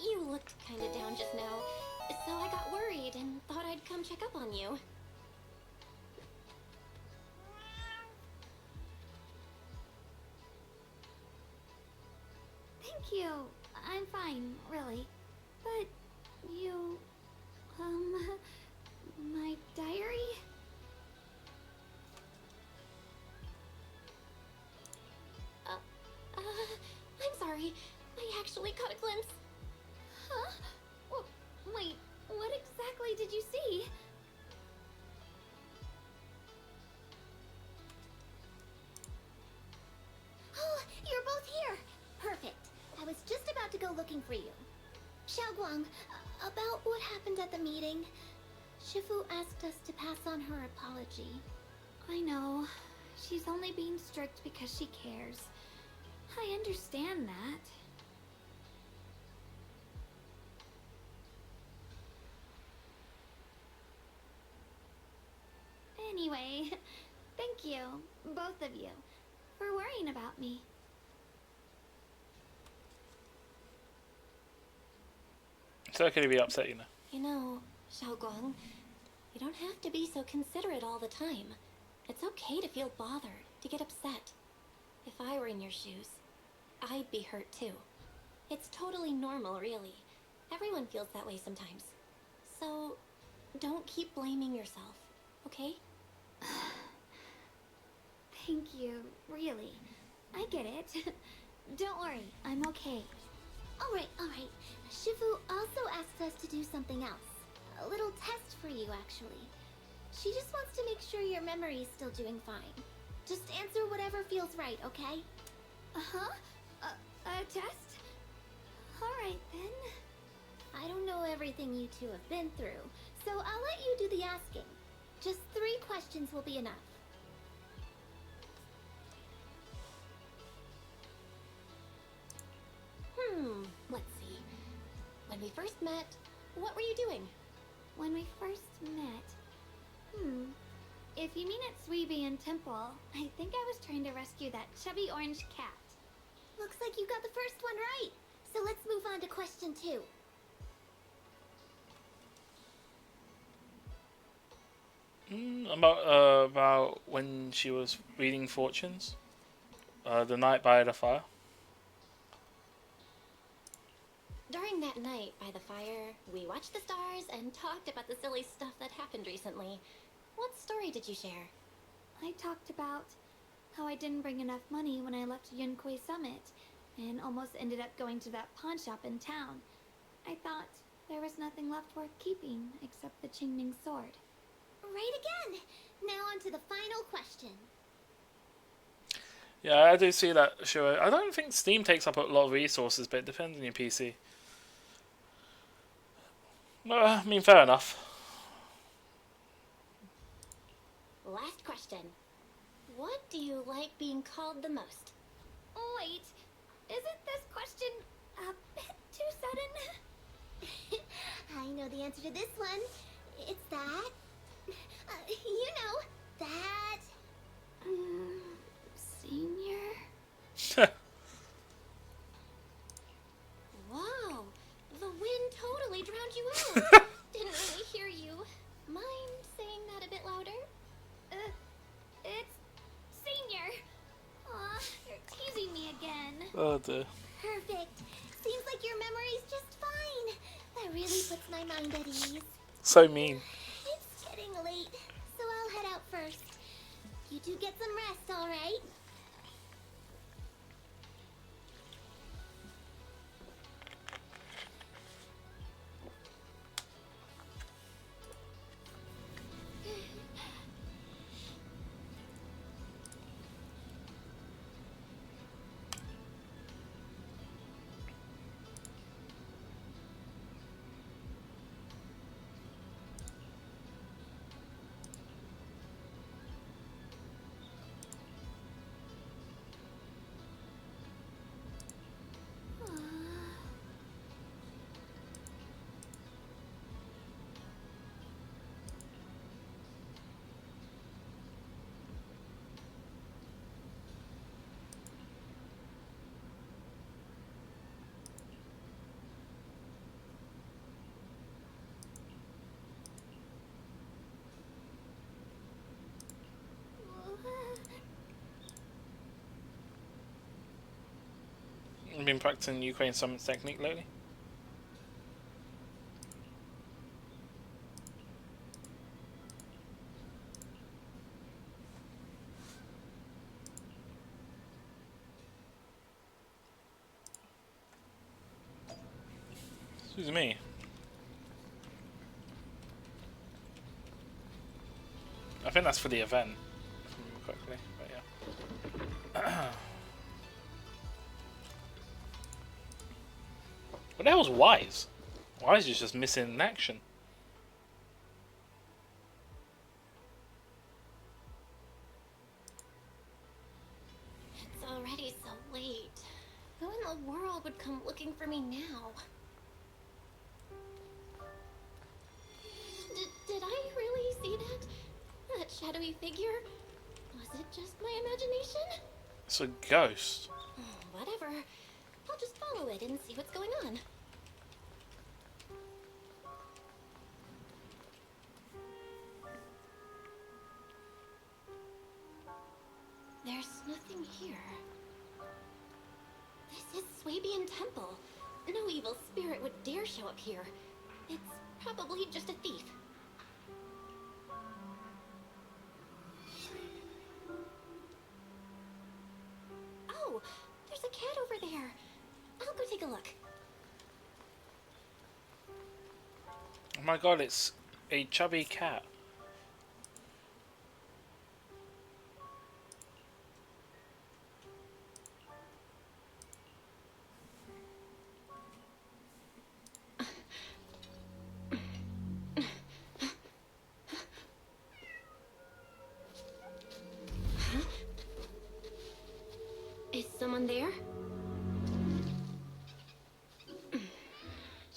You looked kinda down just now, so I got worried and thought I'd come check up on you. Thank you. I'm fine, really. But you... my diary? I'm sorry. I actually caught a glimpse. Huh? Wait, what exactly did you see? Oh, you're both here! Perfect. I was just about to go looking for you. Xiaoguang, about what happened at the meeting, Shifu asked us to pass on her apology. I know. She's only being strict because she cares. I understand that. Anyway, thank you, both of you, for worrying about me. It's okay to be upset, you know. You know, Xiaoguang, you don't have to be so considerate all the time. It's okay to feel bothered, to get upset. If I were in your shoes, I'd be hurt too. It's totally normal, really. Everyone feels that way sometimes. So, don't keep blaming yourself, okay? Thank you, really. I get it. Don't worry, I'm okay. Alright. Shifu also asked us to do something else. A little test for you, actually. She just wants to make sure your memory is still doing fine. Just answer whatever feels right, okay? Uh-huh? A test? Alright then. I don't know everything you two have been through, so I'll let you do the asking. Just 3 questions will be enough. Let's see. When we first met, what were you doing? When we first met... If you mean at Suibian Temple, I think I was trying to rescue that chubby orange cat. Looks like you got the first one right. So let's move on to question 2. About when she was reading fortunes, the night by the fire. During that night by the fire, we watched the stars and talked about the silly stuff that happened recently. What story did you share? I talked about how I didn't bring enough money when I left Yunkui Summit, and almost ended up going to that pawn shop in town. I thought there was nothing left worth keeping except the Qingming sword. Right again! Now on to the final question. Yeah, I do see that, sure. I don't think Steam takes up a lot of resources, but it depends on your PC. I mean, fair enough. Last question. What do you like being called the most? Wait, isn't this question a bit too sudden? I know the answer to this one. It's that. You know, that. Senior? Wow, the wind totally drowned you out. Didn't really hear you. Mind saying that a bit louder? It's Senior. Aw, you're teasing me again. Oh dear. Perfect. Seems like your memory's just fine. That really puts my mind at ease. So mean. It's getting late, so I'll head out first. You two get some rest, alright? You've been practicing Ukraine Summit technique lately? Excuse me. I think that's for the event, if I remember correctly, but yeah. What the hell is Wise? Wise is just missing in action. It's already so late. Who in the world would come looking for me now? Did I really see that? That shadowy figure? Was it just my imagination? It's a ghost. Whatever. I'll just follow it and see what's going on. There's nothing here. This is Swabian Temple. No evil spirit would dare show up here. It's probably just a thief. Oh, there's a cat over there. I'll go take a look. Oh my god, it's a chubby cat. Is someone there?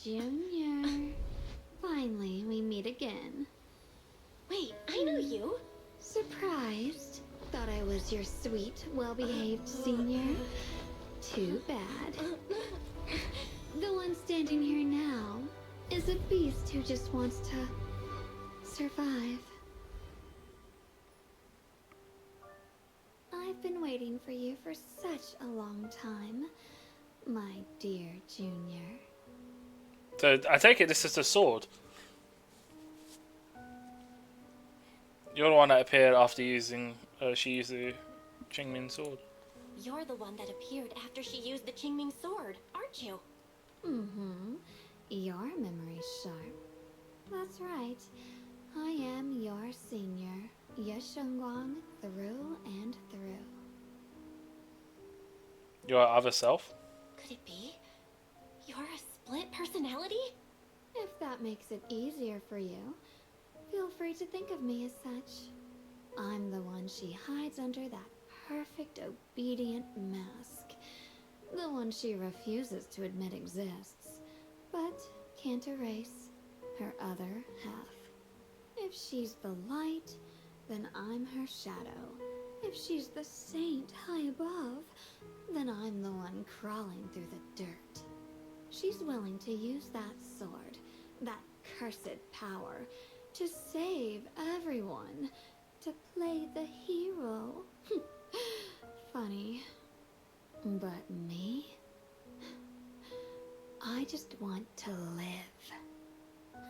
Junior. Finally, we meet again. Wait, I know you. Surprised? Thought I was your sweet, well-behaved senior? Too bad. The one standing here now is a beast who just wants to survive. I've been waiting for you for such a long time, my dear Junior. So I take it this is the sword. You're the one that appeared after using. She used the Qingming sword. You're the one that appeared after she used the Qingming sword, aren't you? Mm-hmm. Your memory's sharp. That's right. I am your senior, Ye Shengguang, through and through. Your other self? Could it be? You're a split personality? If that makes it easier for you, feel free to think of me as such. I'm the one she hides under that perfect obedient mask. The one she refuses to admit exists, but can't erase her other half. If she's the light, then I'm her shadow. If she's the saint high above, then I'm the one crawling through the dirt. She's willing to use that sword, that cursed power, to save everyone, to play the hero. Funny. But me? I just want to live.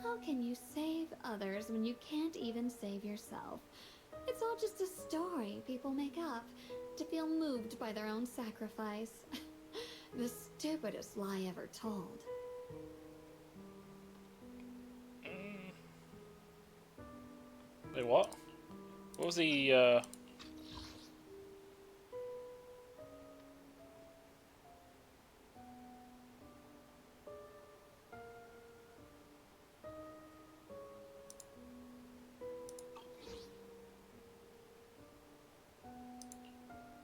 How can you save others when you can't even save yourself? It's all just a story people make up to feel moved by their own sacrifice. The stupidest lie ever told. Wait, what? What was the,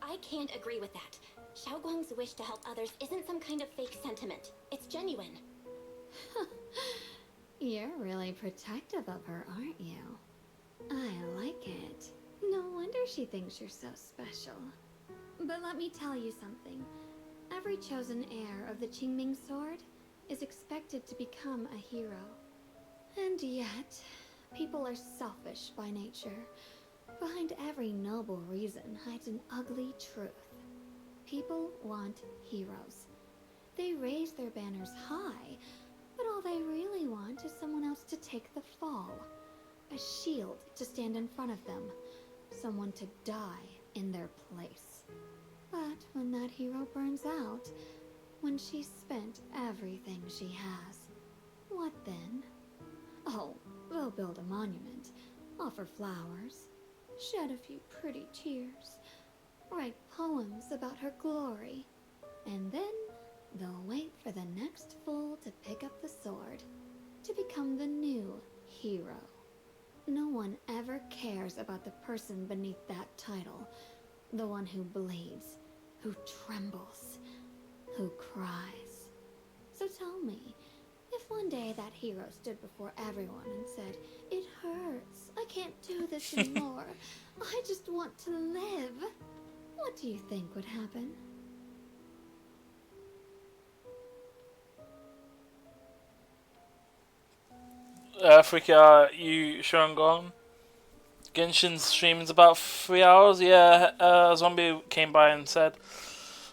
I can't agree with that. Xiaoguang's wish to help others isn't some kind of fake sentiment. It's genuine. You're really protective of her, aren't you? I like it. No wonder she thinks you're so special. But let me tell you something. Every chosen heir of the Qingming sword is expected to become a hero. And yet, people are selfish by nature. Behind every noble reason hides an ugly truth. People want heroes. They raise their banners high, but all they really want is someone else to take the fall. A shield to stand in front of them. Someone to die in their place. But when that hero burns out, when she's spent everything she has, what then? Oh, they'll build a monument, offer flowers, shed a few pretty tears, write poems about her glory, and then they'll wait for the next fool to pick up the sword, to become the new hero. No one ever cares about the person beneath that title, the one who bleeds, who trembles, who cries. So tell me, if one day that hero stood before everyone and said, "It hurts. I can't do this anymore. I just want to live." What do you think would happen? Freaky, you sure I'm gone? Genshin's stream is about 3 hours. Yeah, Zombie came by and said.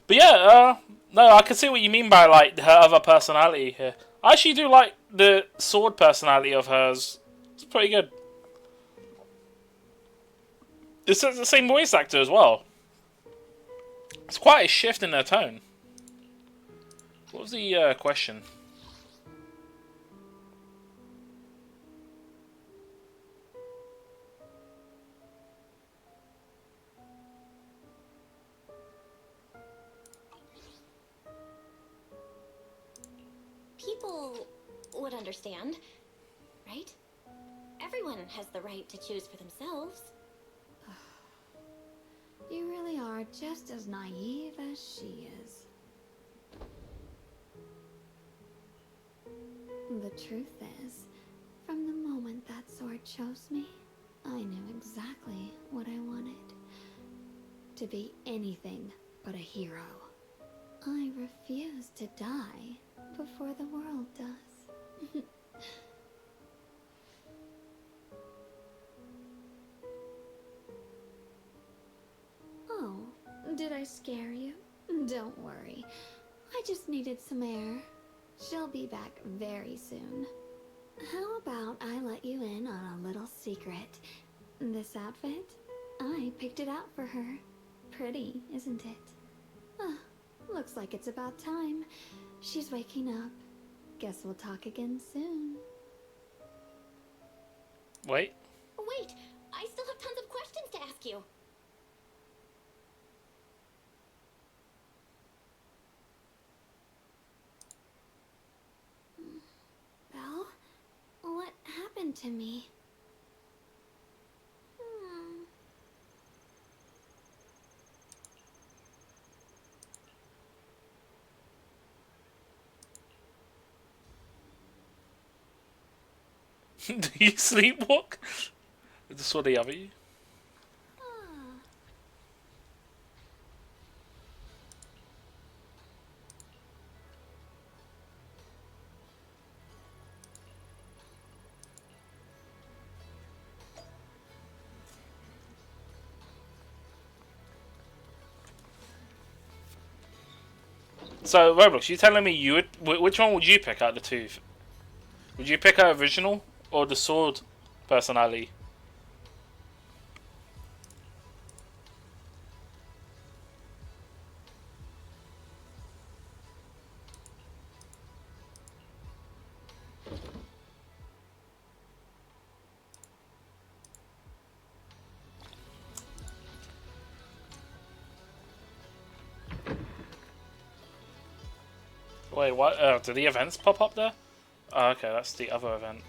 But yeah, no, I can see what you mean by like her other personality here. I actually do like the sword personality of hers. It's pretty good. It's the same voice actor as well. It's quite a shift in her tone. What was the question? People would understand, right? Everyone has the right to choose for themselves. You really are just as naive as she is. The truth is, from the moment that sword chose me, I knew exactly what I wanted. To be anything but a hero. I refuse to die before the world does. Oh, did I scare you? Don't worry. I just needed some air. She'll be back very soon. How about I let you in on a little secret? This outfit? I picked it out for her. Pretty, isn't it? Ah, looks like it's about time. She's waking up. Guess we'll talk again soon. Wait. Wait, I still have tons of questions to ask you. Belle? What happened to me? Do you sleepwalk? Is this what they have you? So Roblox, you telling me you would? Which one would you pick out of the two? Would you pick her original or the sword personality? Wait, what? Do the events pop up there? Oh, okay, that's the other event.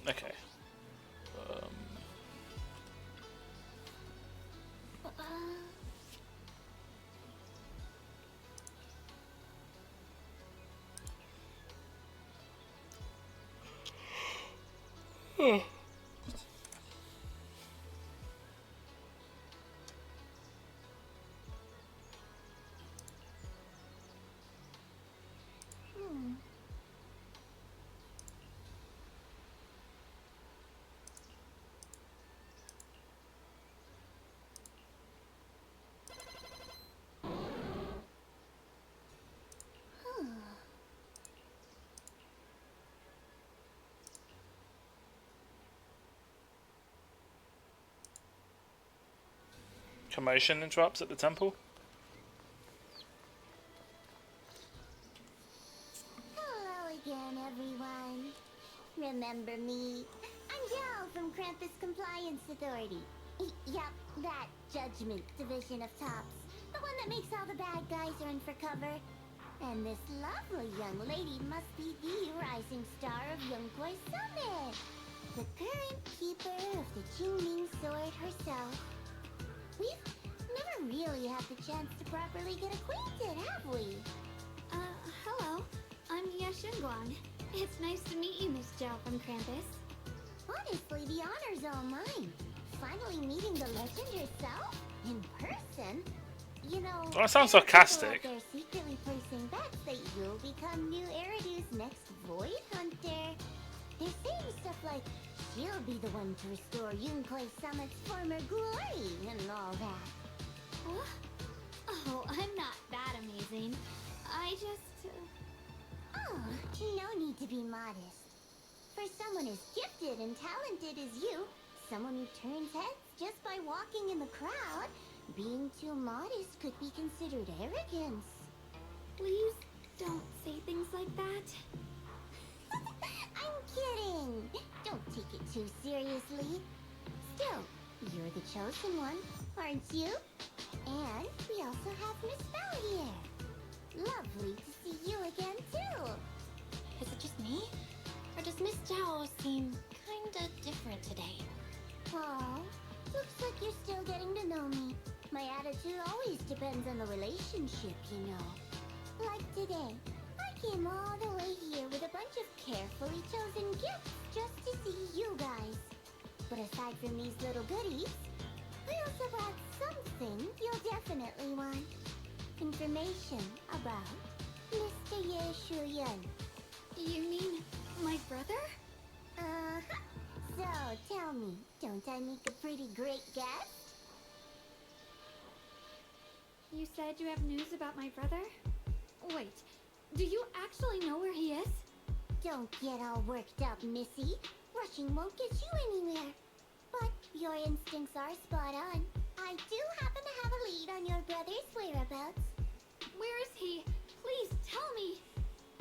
Okay. Commotion interrupts at the temple. Hello again, everyone. Remember me? I'm Jal from Krampus Compliance Authority. Yep, that Judgment Division of Tops. The one that makes all the bad guys run for cover. And this lovely young lady must be the rising star of Yunkwei Summit. The current keeper of the Qingming Sword herself. We've never really had the chance to properly get acquainted, have we? Hello. I'm Yashunguang. It's nice to meet you, Miss Zhao from Krampus. Honestly, the honor's all mine. Finally meeting the legend herself in person. You know, Oh, that sounds there are people sarcastic. out there secretly placing bets that you'll become new Eridu's next Void Hunter. They're saying stuff like she'll be the one to restore Yunkai Summit's former glory and all that. What? Oh, I'm not that amazing. I just... Oh, no need to be modest. For someone as gifted and talented as you, someone who turns heads just by walking in the crowd, being too modest could be considered arrogance. Please don't say things like that. I'm kidding. Don't take it too seriously. Still, you're the chosen one, aren't you? And we also have Miss Belle here. Lovely to see you again, too. Is it just me? Or does Miss Zhao seem kinda different today? Aw, looks like you're still getting to know me. My attitude always depends on the relationship, you know. Like today, I came all the way here with a bunch of carefully chosen gifts just to see you guys. But aside from these little goodies, I also brought something you'll definitely want. Information about Mr. Ye Shuyan. You mean my brother? Uh-huh. So, tell me, don't I make a pretty great guess? You said you have news about my brother? Wait, do you actually know where he is? Don't get all worked up, Missy. Rushing won't get you anywhere. But your instincts are spot on. I do happen to have a lead on your brother's whereabouts. Where is he? Please tell me.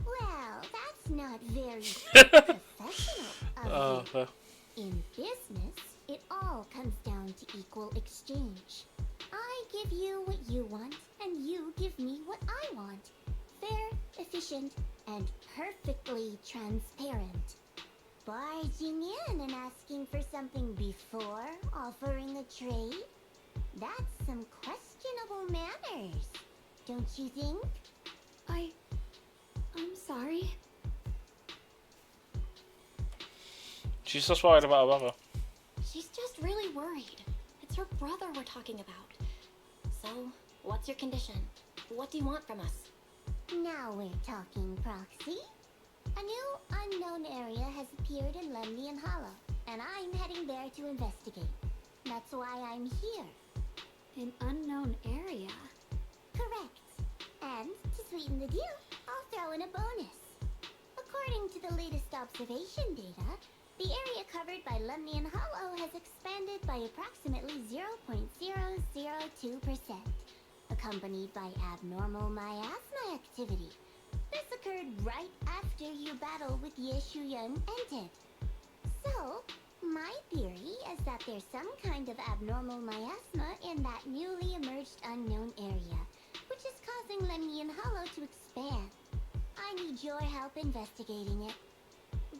Well, that's not very professional of you. In business, it all comes down to equal exchange. I give you what you want, and you give me what I want. Fair, efficient, and perfectly transparent. Barging in and asking for something before offering a trade? That's some questionable manners, don't you think? I'm sorry. She's just worried about her brother. She's just really worried. It's her brother we're talking about. So, what's your condition? What do you want from us? Now we're talking, Proxy. A new unknown area has appeared in Lemnian Hollow, and I'm heading there to investigate. That's why I'm here. An unknown area? Correct. And to sweeten the deal, I'll throw in a bonus. According to the latest observation data, the area covered by Lemnian Hollow has expanded by approximately 0.002%, accompanied by abnormal miasma activity. This occurred right after your battle with Ye Shuyan ended. So, my theory is that there's some kind of abnormal miasma in that newly emerged unknown area, which is causing Lemnian Hollow to expand. I need your help investigating it.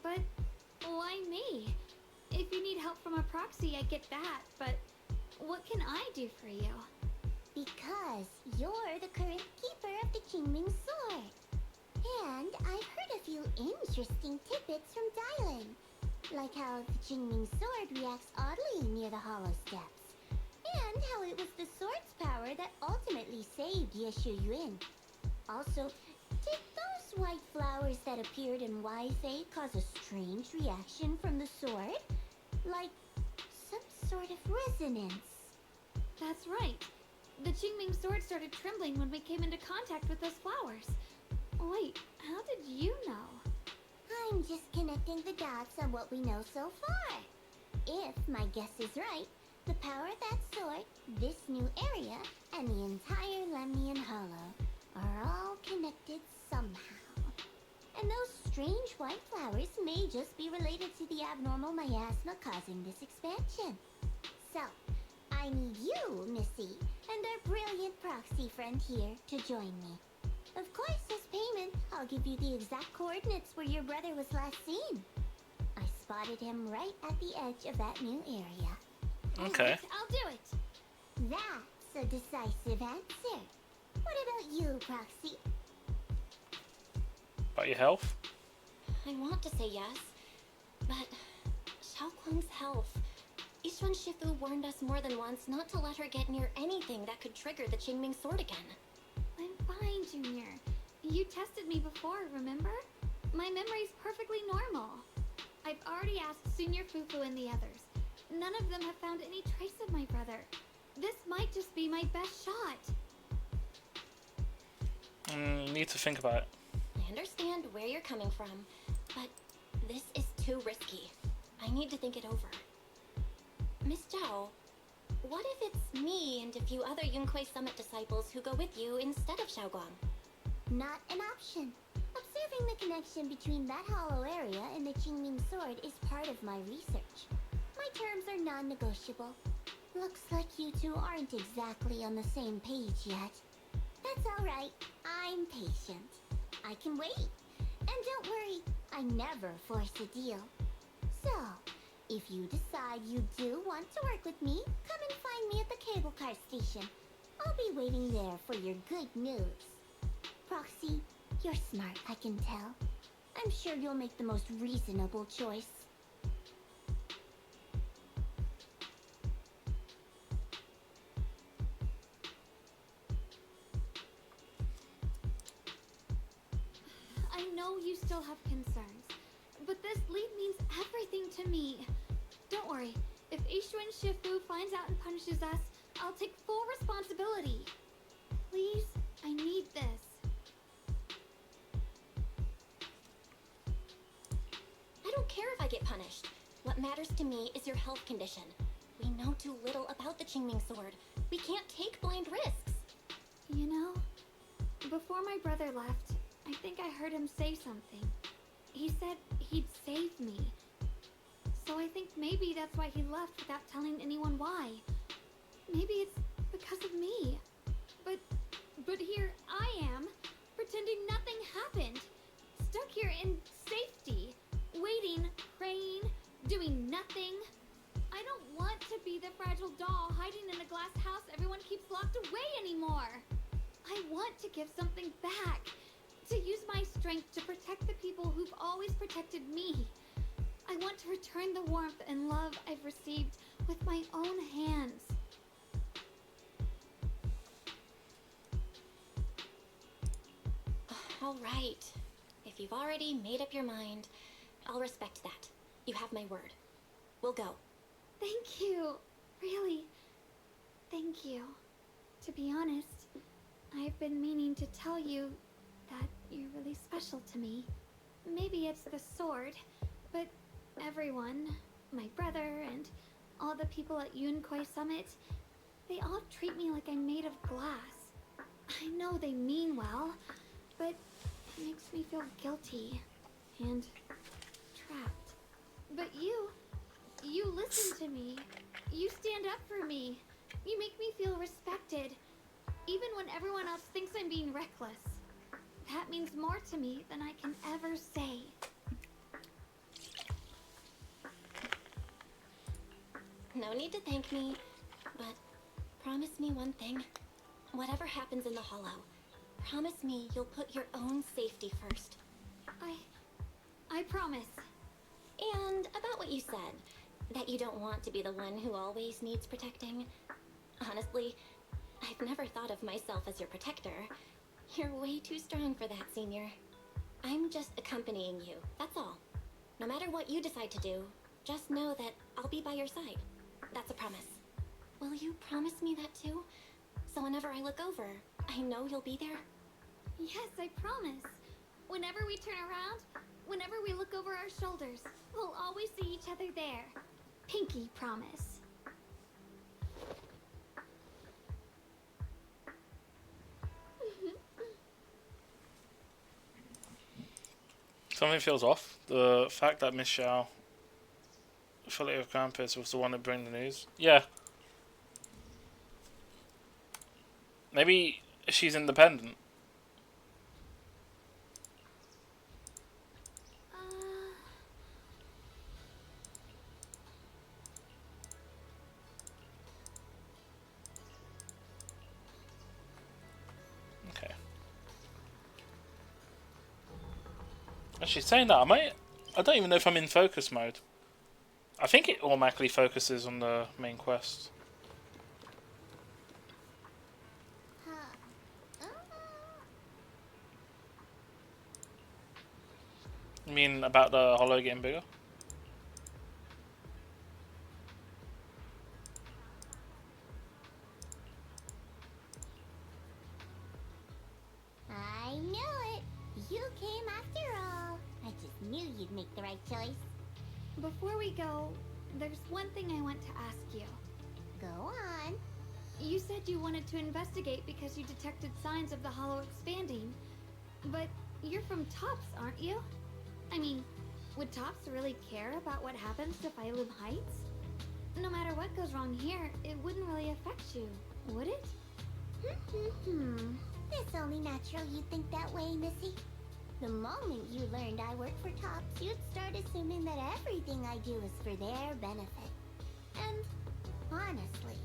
But why me? If you need help from a proxy, I get that, but what can I do for you? Because you're the current keeper of the Qingming Sword. And I've heard a few interesting tidbits from Dylan. Like how the Qingming Sword reacts oddly near the Hollow Steps. And how it was the sword's power that ultimately saved Ye Shuyuan. Also, did those white flowers that appeared in Wi-Fei cause a strange reaction from the sword? Like some sort of resonance. That's right. The Qingming sword started trembling when we came into contact with those flowers. Wait, how did you know? I'm just connecting the dots on what we know so far. If my guess is right, the power of that sword, this new area, and the entire Lemnian Hollow are all connected somehow. And those strange white flowers may just be related to the abnormal miasma causing this expansion. So, I need you, Missy, and our brilliant proxy friend here to join me. Of course, as payment, I'll give you the exact coordinates where your brother was last seen. I spotted him right at the edge of that new area. Okay. Right, I'll do it. That's a decisive answer. What about you, Proxy? About your health? I want to say yes, but Xiaoguang's health. Yishuan Shifu warned us more than once not to let her get near anything that could trigger the Qingming sword again. I'm fine, Junior. You tested me before, remember? My memory's perfectly normal. I've already asked Senior Fufu and the others. None of them have found any trace of my brother. This might just be my best shot. Need to think about it. I understand where you're coming from, but this is too risky. I need to think it over. Miss Zhao, what if it's me and a few other Yunquei Summit disciples who go with you instead of Xiaoguang? Not an option. Observing the connection between that hollow area and the Qingming sword is part of my research. My terms are non-negotiable. Looks like you two aren't exactly on the same page yet. That's alright. I'm patient. I can wait. And don't worry, I never force a deal. So, if you decide you do want to work with me, come and find me at the cable car station. I'll be waiting there for your good news. Proxy, you're smart, I can tell. I'm sure you'll make the most reasonable choice. I know you still have concerns, but this lead means everything to me. Don't worry, if Yishuan Shifu finds out and punishes us, I'll take full responsibility. Please, I need this. I don't care if I get punished. What matters to me is your health condition. We know too little about the Qingming sword. We can't take blind risks. You know, before my brother left, I think I heard him say something. He said he'd save me. So I think maybe that's why he left without telling anyone why. Maybe it's because of me. But here I am, pretending nothing happened. Stuck here in safety, waiting, praying, doing nothing. I don't want to be the fragile doll hiding in a glass house everyone keeps locked away anymore. I want to give something back. To use my strength to protect the people who've always protected me. I want to return the warmth and love I've received with my own hands. All right. If you've already made up your mind, I'll respect that. You have my word. We'll go. Thank you. Really. Thank you. To be honest, I've been meaning to tell you that you're really special to me. Maybe it's the sword, but everyone, my brother and all the people at Yunquei Summit, they all treat me like I'm made of glass. I know they mean well, but it makes me feel guilty and trapped. But you listen to me. You stand up for me. You make me feel respected, even when everyone else thinks I'm being reckless. That means more to me than I can ever say. No need to thank me, but promise me one thing. Whatever happens in the Hollow, promise me you'll put your own safety first. I promise. And about what you said, that you don't want to be the one who always needs protecting. Honestly, I've never thought of myself as your protector. You're way too strong for that, Senior. I'm just accompanying you, that's all. No matter what you decide to do, just know that I'll be by your side. That's a promise. Will you promise me that too? So whenever I look over, I know you'll be there? Yes, I promise. Whenever we turn around, whenever we look over our shoulders, we'll always see each other there. Pinky promise. Something feels off. The fact that Miss Xiao, affiliate of Krampus, was the one to bring the news. Yeah. Maybe she's independent. Okay. Actually, saying that, I don't even know if I'm in focus mode. I think it automatically focuses on the main quest. You mean about the Hollow getting bigger? I knew it. You came after all. I just knew you'd make the right choice. Before we go, there's one thing I want to ask you. Go on. You said you wanted to investigate because you detected signs of the Hollow expanding. But you're from Tops, aren't you? I mean, would Tops really care about what happens to Phylum Heights? No matter what goes wrong here, it wouldn't really affect you, would it? It's only natural you think that way, Missy. The moment you learned I work for Tops, you'd start assuming that everything I do is for their benefit. And honestly,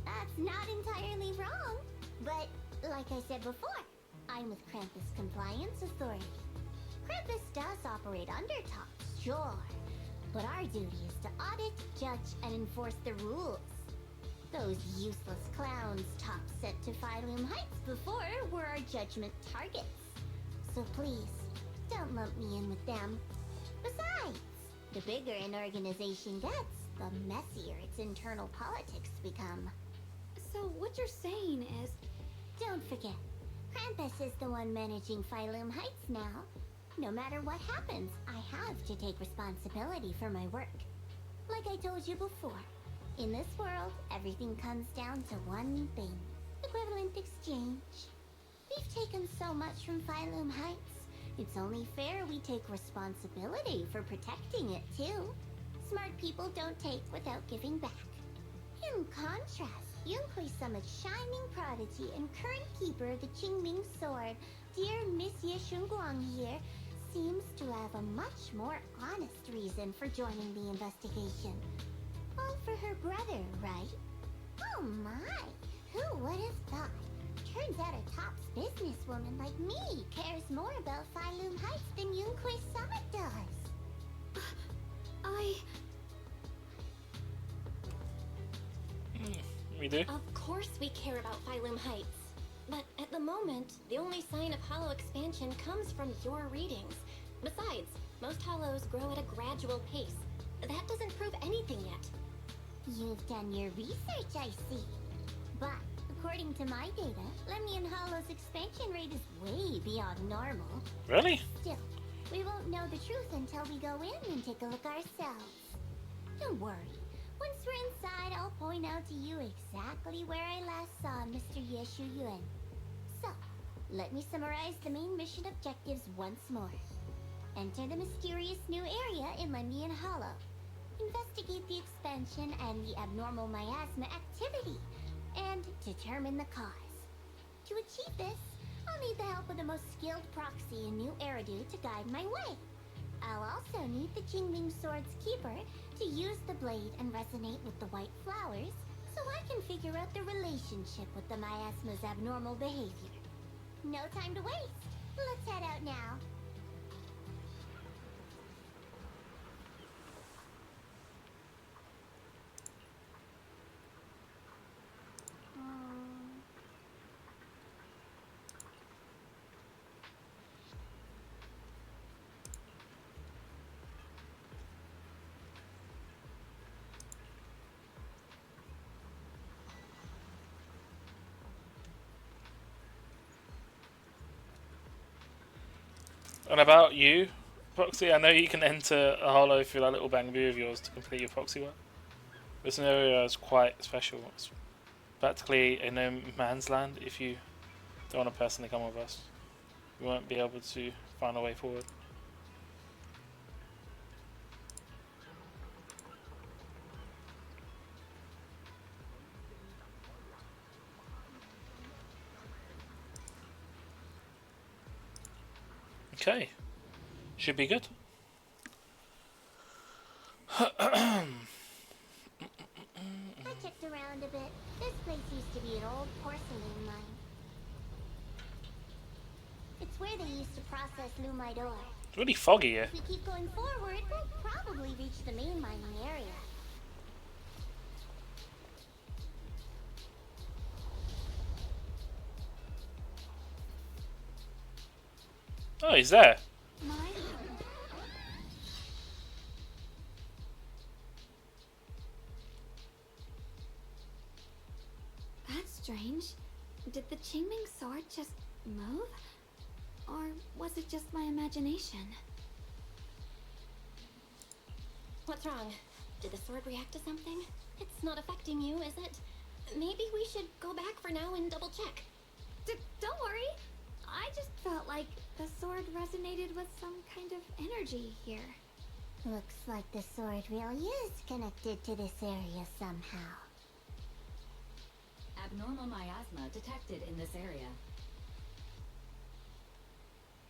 that's not entirely wrong. But like I said before, I'm with Krampus Compliance Authority. Krampus does operate under Tops, sure. But our duty is to audit, judge, and enforce the rules. Those useless clowns Tops sent to Phylum Heights before were our judgment targets. So please, don't lump me in with them. Besides, the bigger an organization gets, the messier its internal politics become. So what you're saying is... Don't forget, Krampus is the one managing Phylum Heights now. No matter what happens, I have to take responsibility for my work. Like I told you before, in this world, everything comes down to one thing. Equivalent exchange. We've taken so much from Phylum Heights. It's only fair we take responsibility for protecting it, too. Smart people don't take without giving back. In contrast, Yunhui Summit's shining prodigy and current keeper of the Qingming Sword, dear Miss Ye Shunguang here, seems to have a much more honest reason for joining the investigation. All for her brother, right? Oh my! Who would have thought? Turns out a Tops businesswoman like me cares more about Phylum Heights than Yunhui Summit does. We do? Of course we care about Phylum Heights. But at the moment, the only sign of hollow expansion comes from your readings. Besides, most hollows grow at a gradual pace. That doesn't prove anything yet. You've done your research, I see. But according to my data, Lemian Hollow's expansion rate is way beyond normal. Really? Still, we won't know the truth until we go in and take a look ourselves. Don't worry. Once we're inside, I'll point out to you exactly where I last saw Mr. Ye Shuyuan. So, let me summarize the main mission objectives once more. Enter the mysterious new area in Lemian Hollow. Investigate the expansion and the abnormal miasma activity, and determine the cause. To achieve this, I'll need the help of the most skilled proxy in New Eridu to guide my way. I'll also need the Qingming Sword's keeper to use the blade and resonate with the white flowers, so I can figure out the relationship with the miasma's abnormal behavior. No time to waste. Let's head out now. And about you, Proxy, I know you can enter a hollow through that little bamboo of yours to complete your proxy work. This area is quite special. It's practically a no man's land if you don't want to personally come with us. You won't be able to find a way forward. Okay, should be good. I checked around a bit. This place used to be an old porcelain mine. It's where they used to process lumite ore. Really foggy here. If we keep going forward, we'll probably reach the main mining area. Oh, he's there. My... That's strange. Did the Qingming sword just move? Or was it just my imagination? What's wrong? Did the sword react to something? It's not affecting you, is it? Maybe we should go back for now and double check. Don't worry. I just felt like the sword resonated with some kind of energy here. Looks like the sword really is connected to this area somehow. Abnormal miasma detected in this area.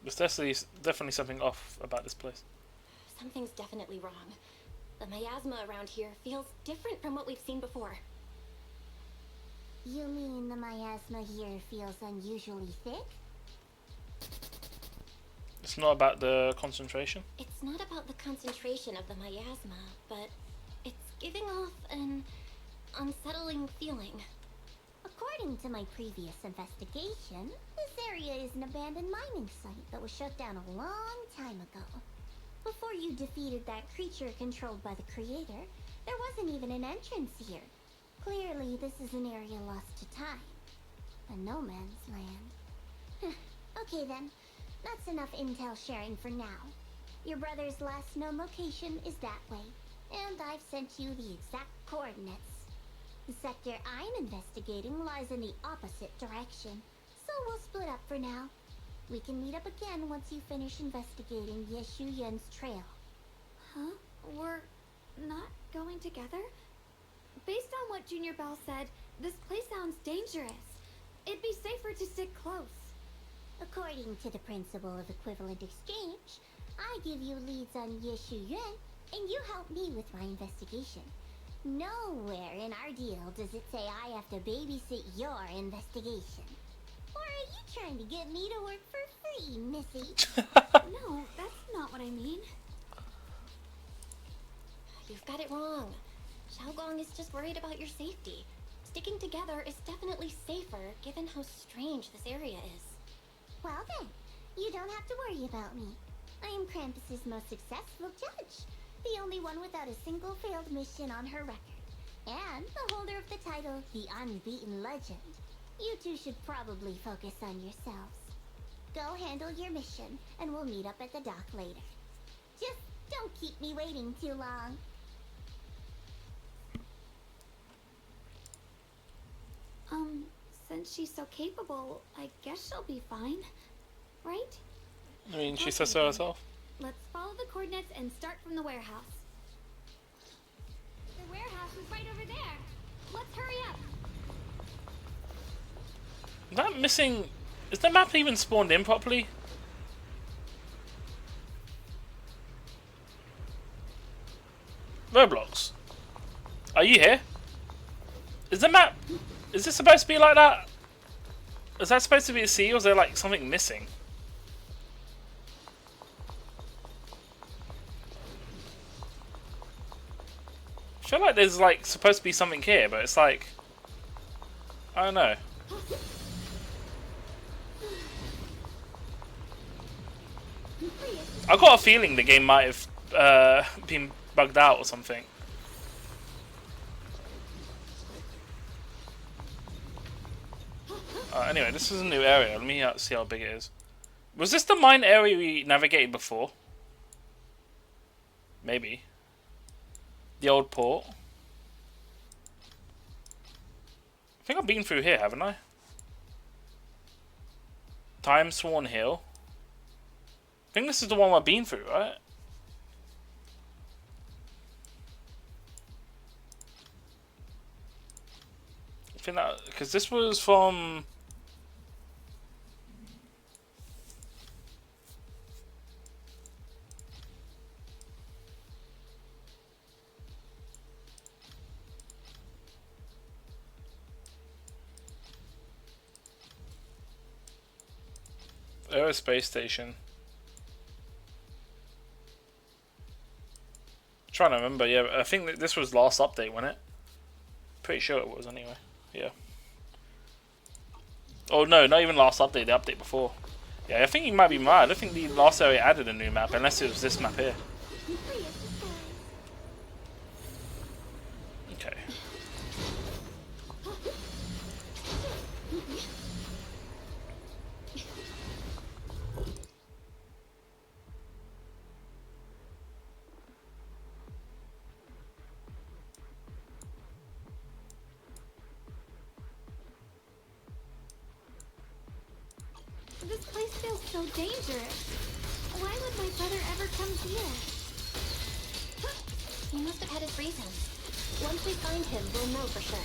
There's definitely something off about this place. Something's definitely wrong. The miasma around here feels different from what we've seen before. You mean the miasma here feels unusually thick? It's not about the concentration. It's not about the concentration of the miasma, but it's giving off an unsettling feeling. According to my previous investigation, this area is an abandoned mining site that was shut down a long time ago. Before you defeated that creature controlled by the creator, there wasn't even an entrance here. Clearly, this is an area lost to time. A no man's land. Okay then, that's enough intel sharing for now. Your brother's last known location is that way, and I've sent you the exact coordinates. The sector I'm investigating lies in the opposite direction, so we'll split up for now. We can meet up again once you finish investigating Yeshu Yen's trail. Huh? We're not going together? Based on what Junior Bell said, this place sounds dangerous. It'd be safer to stick close. According to the principle of equivalent exchange, I give you leads on Yeshu Yuan, and you help me with my investigation. Nowhere in our deal does it say I have to babysit your investigation. Or are you trying to get me to work for free, Missy? No, that's not what I mean. You've got it wrong. Xiaogong is just worried about your safety. Sticking together is definitely safer, given how strange this area is. Well then, you don't have to worry about me. I am Krampus's most successful judge. The only one without a single failed mission on her record. And the holder of the title, the Unbeaten Legend. You two should probably focus on yourselves. Go handle your mission, and we'll meet up at the dock later. Just don't keep me waiting too long. Since she's so capable, I guess she'll be fine. Right? I mean, she says so herself. Let's follow the coordinates and start from the warehouse. The warehouse is right over there. Let's hurry up. That missing... Is the map even spawned in properly? Roblox, are you here? Is the map... Is this supposed to be like that? Is that supposed to be a sea, or is there like something missing? I feel like there's like supposed to be something here, but it's like... I don't know. I got a feeling the game might have been bugged out or something. Anyway, this is a new area. Let me see how big it is. Was this the mine area we navigated before? Maybe. The old port. I think I've been through here, haven't I? Time Sworn Hill. I think this is the one I've been through, right? I think that... Because this was from... Aerospace Station. Trying to remember. Yeah, I think that this was last update, wasn't it? Pretty sure it was anyway. Yeah. Oh no, not even last update. The update before. Yeah, I think you might be right. I don't think the last area added a new map, unless it was this map here. Okay. This place feels so dangerous. Why would my brother ever come here? He must have had his reasons. Once we find him, we'll know for sure.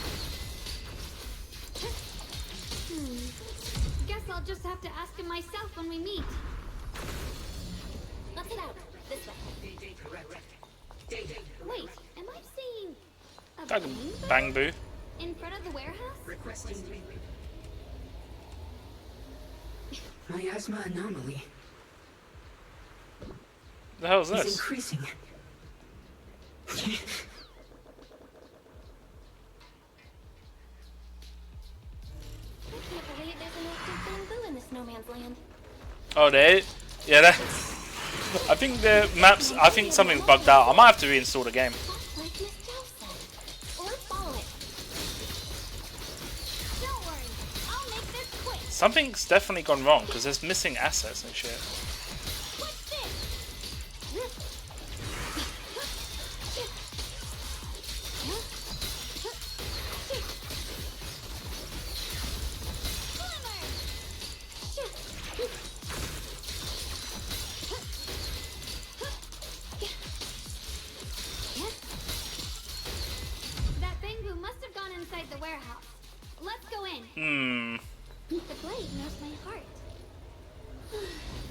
Guess I'll just have to ask him myself when we meet. Let's head out. This way. Wait, am I seeing a Bang, bang boo. in front of the warehouse? Miasma anomaly The hell is is this? increasing. I can't believe there's an active bamboo in this no man's land. Oh, there. Yeah, that. I think the maps. I think something's bugged out. I might have to reinstall the game. Like Miss Joe said. Or follow it. Don't worry, I'll make this quick. Something's definitely gone wrong because there's missing assets and shit. What's this? That bamboo must have gone inside the warehouse. Let's go in. The blade knows my heart.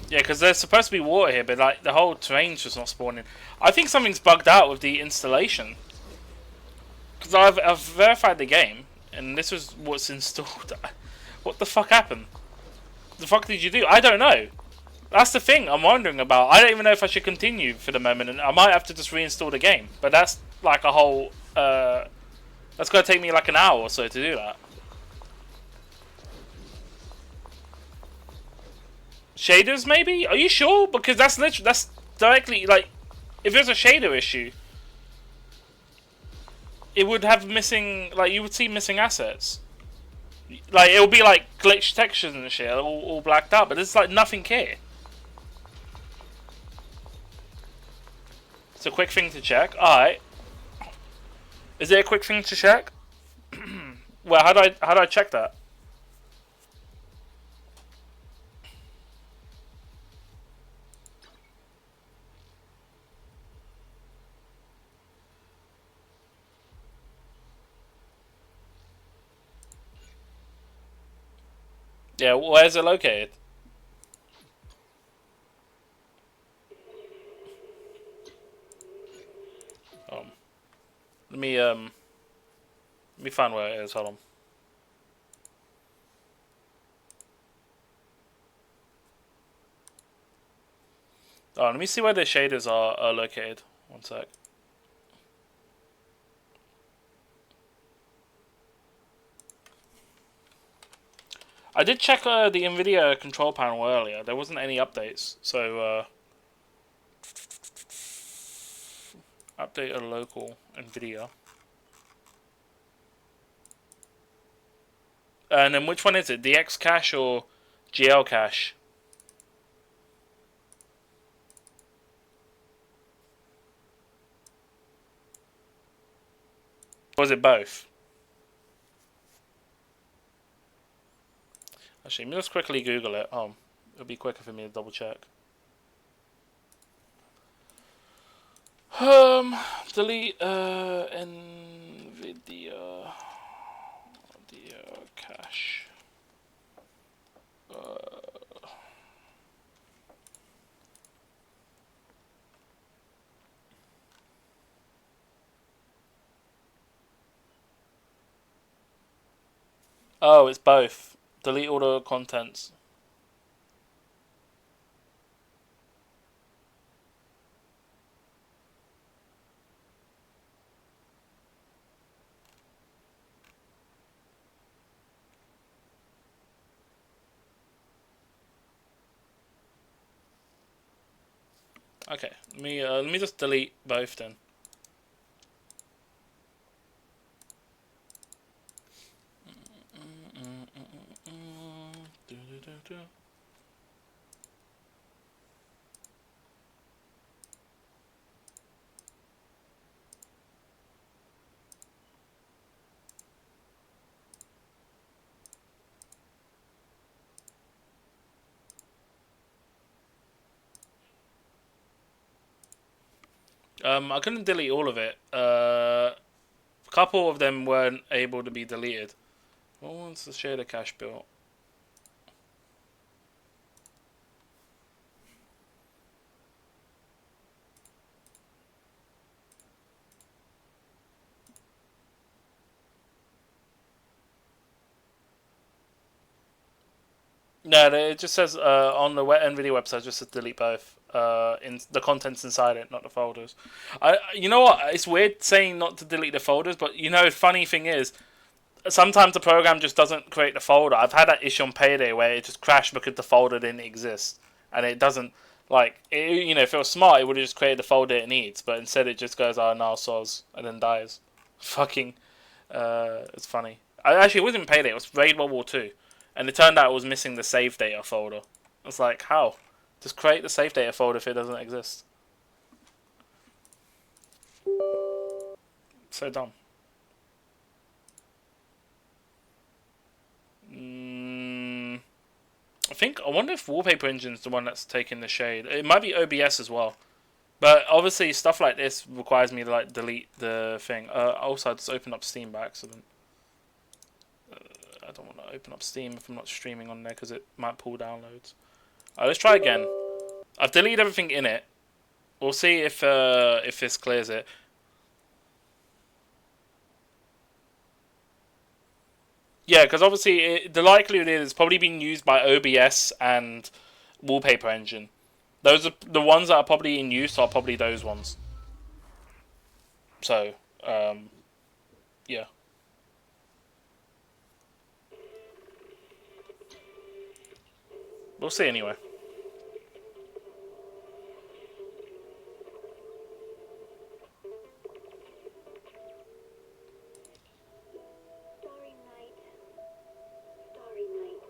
Yeah, because there's supposed to be water here, but like the whole terrain's just not spawning. I think something's bugged out with the installation. Because I've verified the game, and this was what's installed. What the fuck happened? The fuck did you do? I don't know. That's the thing I'm wondering about. I don't even know if I should continue for the moment, and I might have to just reinstall the game. But that's like a whole. That's gonna take me like an hour or so to do that. Shaders, maybe? Are you sure? Because that's literally, that's directly, like, if there's a shader issue, it would have missing, like, you would see missing assets. Like, it would be like glitched textures and shit, all blacked out, but there's like nothing here. It's a quick thing to check. Alright. Is it a quick thing to check? Well, how do I check that? Yeah, where's it located? Let me find where it is. Hold on. Oh, let me see where the shaders are located. One sec. I did check the NVIDIA control panel earlier. There wasn't any updates, so update a local NVIDIA. And then which one is it? DX cache or GL cache? Or was it both? Actually, let me just quickly Google it. It'll be quicker for me to double check. Delete NVIDIA cache. Oh, it's both. Delete all the contents. Okay, let me just delete both then. I couldn't delete all of it. A couple of them weren't able to be deleted. What one's the shader cache built? No, it just says on the NVIDIA website, just to delete both. In the contents inside it, not the folders. You know what? It's weird saying not to delete the folders, but you know, funny thing is, sometimes the program just doesn't create the folder. I've had that issue on Payday where it just crashed because the folder didn't exist, and it doesn't you know, if it was smart, it would have just created the folder it needs, but instead it just goes, "Oh no, soz," and then dies. Fucking, it's funny. Actually, it wasn't Payday. It was Raid World War 2. And it turned out it was missing the save data folder. It's like, how? Just create the save data folder if it doesn't exist. So dumb. I wonder if Wallpaper Engine's the one that's taking the shade. It might be OBS as well. But obviously stuff like this requires me to like delete the thing. Also, I just opened up Steam by accident. I don't want to open up Steam if I'm not streaming on there because it might pull downloads. Let's try again. I've deleted everything in it. We'll see if this clears it. Yeah, because obviously the likelihood is it's probably being used by OBS and Wallpaper Engine. Those are the ones that are probably in use. Are probably those ones. So, yeah. We'll see anyway. Starry night. Starry night.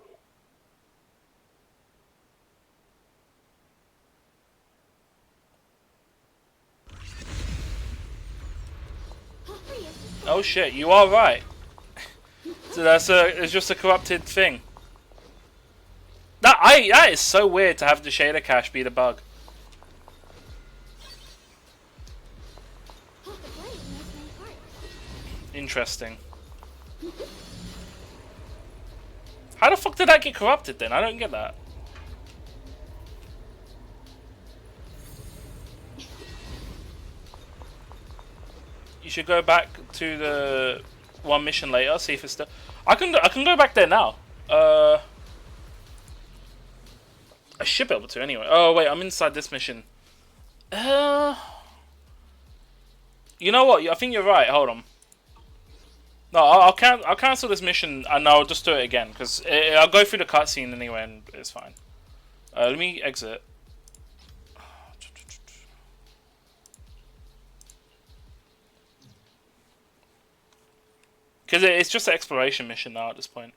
Oh shit, you are right. So it's just a corrupted thing. That is so weird to have the shader cache be the bug. Interesting. How the fuck did that get corrupted then? I don't get that. You should go back to the one mission later, see if it's still. I can go back there now. I should be able to anyway. Oh wait, I'm inside this mission. You know what? I think you're right. Hold on. No, I'll cancel this mission and I'll just do it again because I'll go through the cutscene anyway and it's fine. Let me exit. Because it's just an exploration mission now at this point.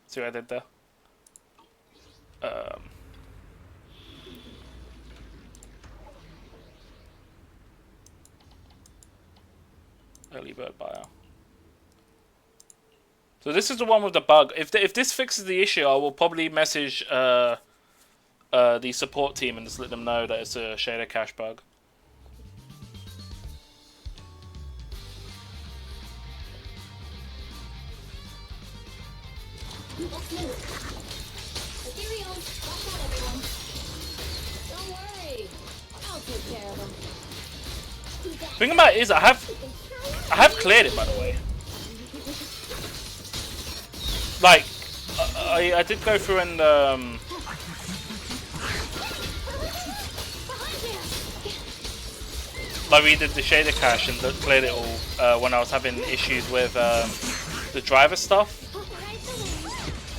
See what I did there? Early bird buyer. So this is the one with the bug. If this fixes the issue, I will probably message the support team and just let them know that it's a shader cache bug. Let's move. Ethereals, watch out, everyone. Don't worry. I'll take care of them. Thing about it is, I have cleared it, by the way. Like, I did go through and I redid the shader cache and cleared it all when I was having issues with the driver stuff.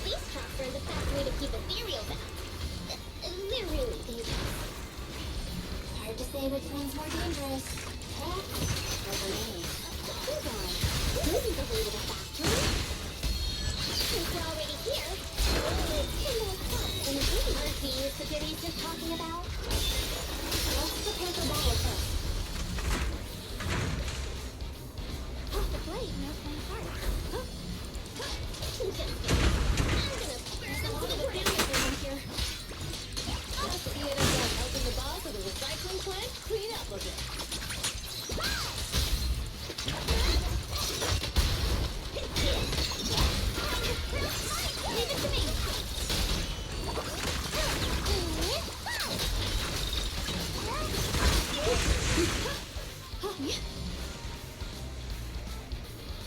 These traps are the fast way to keep ethereals out. say which one's more dangerous? Tech or grenade? Hold on. This isn't the way to the factory. Since we're already here, let's turn more fun than the really murky use the goodies you're talking about. Let's prepare for battle first. Off the blade, no playing part. Huh? I'm gonna burn a lot of damage around here. Just see it as like helping the boss of the recycling plant clean up a bit. Leave it to me.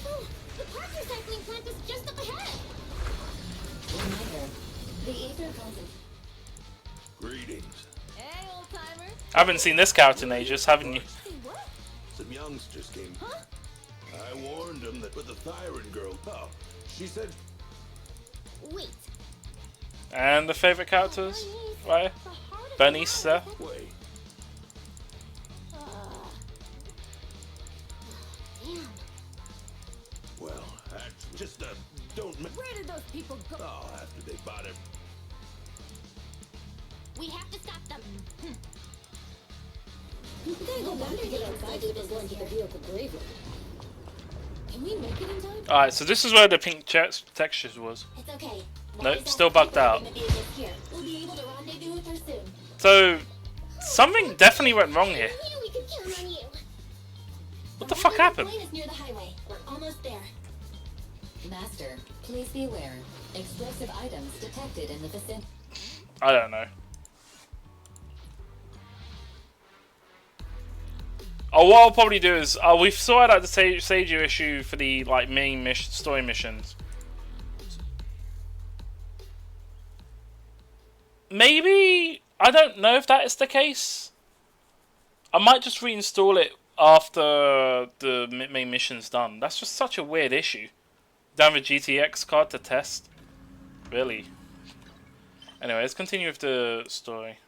Oh, the park recycling plant is just up ahead. Reminder, the ether concentration. Greetings. Hey, old timer. I haven't seen this character in ages, haven't you? Some youngsters came. Huh? I warned them that with the Thyron girl. Oh, she said. Wait. And the favorite characters, right? Bernice there. Wait. Damn. Well, actually, just don't. Where did those people go? Oh, after they bought it. We have to stop them. No wonder the outside was going to the vehicle graveyard. Can we make it in time? Alright, so this is where the pink textures was. It's okay. Nope, still bugged out. We'll be able to rendezvous with her soon. So, something definitely went wrong here. I knew we could count on you. What the fuck happened? The plane is near the highway. We're almost there. Master, please be aware. Explosive items detected in the vicinity. I don't know. Oh, what I'll probably do is we've sorted out the Seiju issue for the like main story missions. Maybe I don't know if that is the case. I might just reinstall it after the main mission's done. That's just such a weird issue. Don't have a GTX card to test. Really. Anyway, let's continue with the story.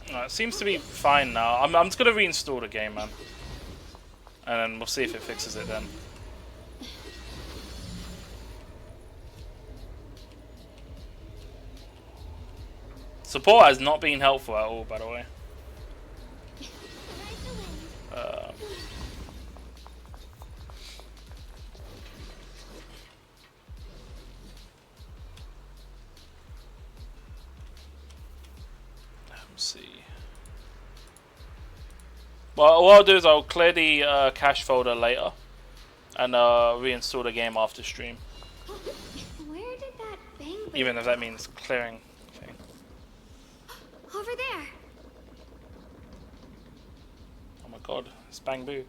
It seems to be fine now. I'm just gonna reinstall the game, man, and then we'll see if it fixes it then. Support has not been helpful at all, by the way. Let's see. Well, what I'll do is I'll clear the cache folder later and reinstall the game after stream. Where did that bang? Even if that means clearing thing. Over there. Oh my god, it's Bang Boo.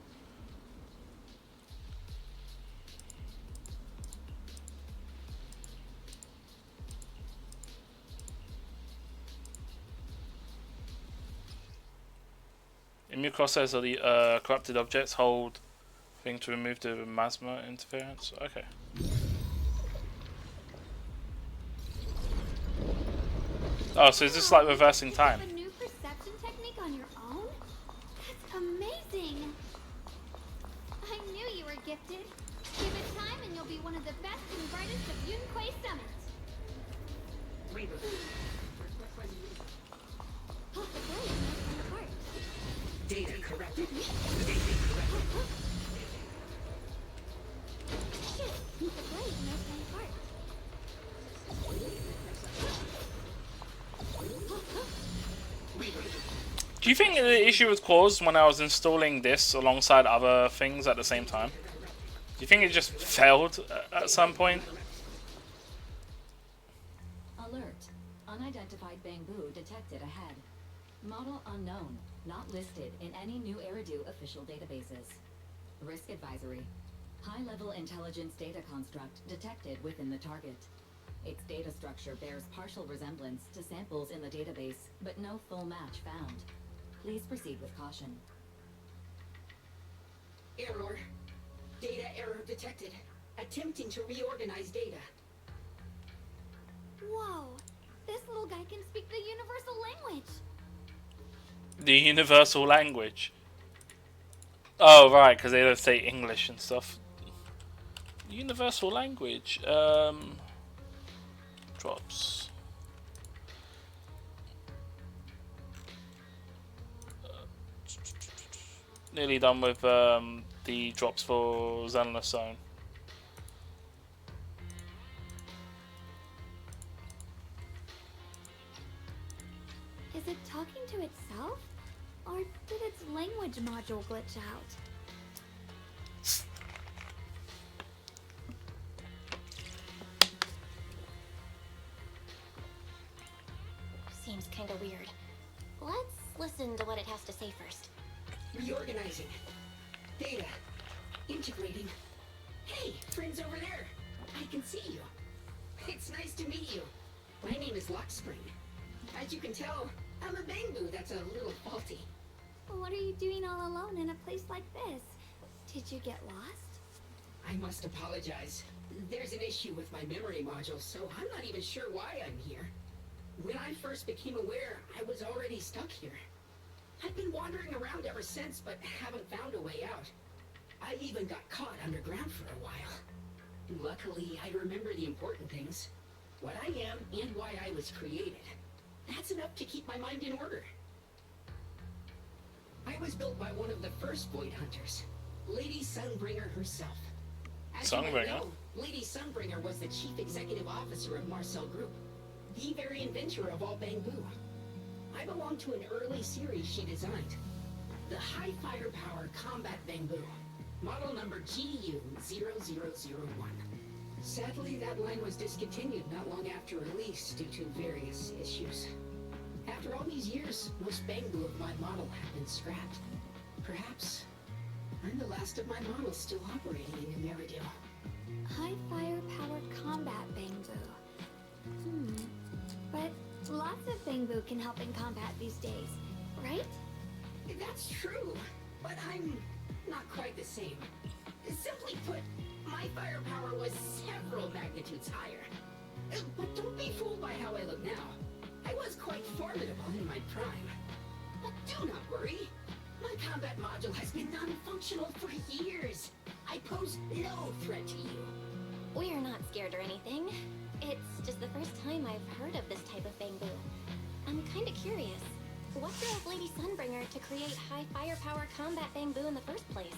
Immune crosshairs are the corrupted objects hold thing to remove the Masma interference. Okay. Oh, so is this like reversing time? A new perception technique on your own? That's amazing. I knew you were gifted. Give it time and you'll be one of the best and brightest of Yunquay Summit. Off the blade, no part. Data corrected. Shit, the blade, no part. Do you think the issue was caused when I was installing this alongside other things at the same time? Do you think it just failed at some point? Alert. Unidentified Bangbu detected ahead. Model unknown. Not listed in any new Eridu official databases. Risk advisory. High-level intelligence data construct detected within the target. Its data structure bears partial resemblance to samples in the database, but no full match found. Please proceed with caution. Error. Data error detected. Attempting to reorganize data. Whoa! This little guy can speak the universal language! The universal language? Oh, right, because they don't say English and stuff. Universal language. Drops. Nearly done with the drops for Zenless Zone. Is it talking to itself? Or did its language module glitch out? Seems kinda weird. Let's listen to what it has to say first. Reorganizing. Data. Integrating. Hey, friends over there. I can see you. It's nice to meet you. My name is Lockspring. As you can tell, I'm a Bangboo that's a little faulty. What are you doing all alone in a place like this? Did you get lost? I must apologize. There's an issue with my memory module, so I'm not even sure why I'm here. When I first became aware, I was already stuck here. I've been wandering around ever since, but haven't found a way out. I even got caught underground for a while. Luckily, I remember the important things. What I am and why I was created. That's enough to keep my mind in order. I was built by one of the first Void Hunters, Lady Sunbringer herself. As you might Sunbringer? know, Lady Sunbringer was the chief executive officer of Marcel Group, the very inventor of all Bangboo. I belong to an early series she designed, the High Firepower Combat Bangboo, model number GU0001. Sadly, that line was discontinued not long after release due to various issues. After all these years, most Bangboo of my model have been scrapped. Perhaps I'm the last of my models still operating in New Eridu. High firepower combat Bangboo. But lots of Bangboo can help in combat these days, right? That's true, but I'm not quite the same. Simply put, my firepower was several magnitudes higher. But don't be fooled by how I look now. I was quite formidable in my prime. But do not worry. My combat module has been non-functional for years. I pose no threat to you. We're not scared or anything. It's just the first time I've heard of this type of Bangboo. I'm kinda curious. What drove Lady Sunbringer to create high firepower combat Bangboo in the first place?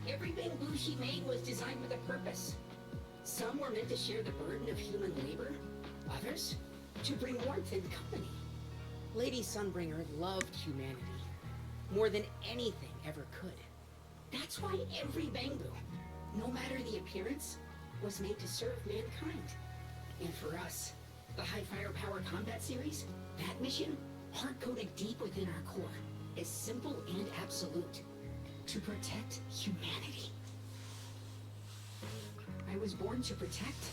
Every Bangboo she made was designed with a purpose. Some were meant to share the burden of human labor. Others, to bring warmth and company. Lady Sunbringer loved humanity more than anything ever could. That's why every Bangboo, no matter the appearance, was made to serve mankind. And for us, the High Firepower Combat Series, that mission, hard-coded deep within our core, is simple and absolute. To protect humanity. I was born to protect,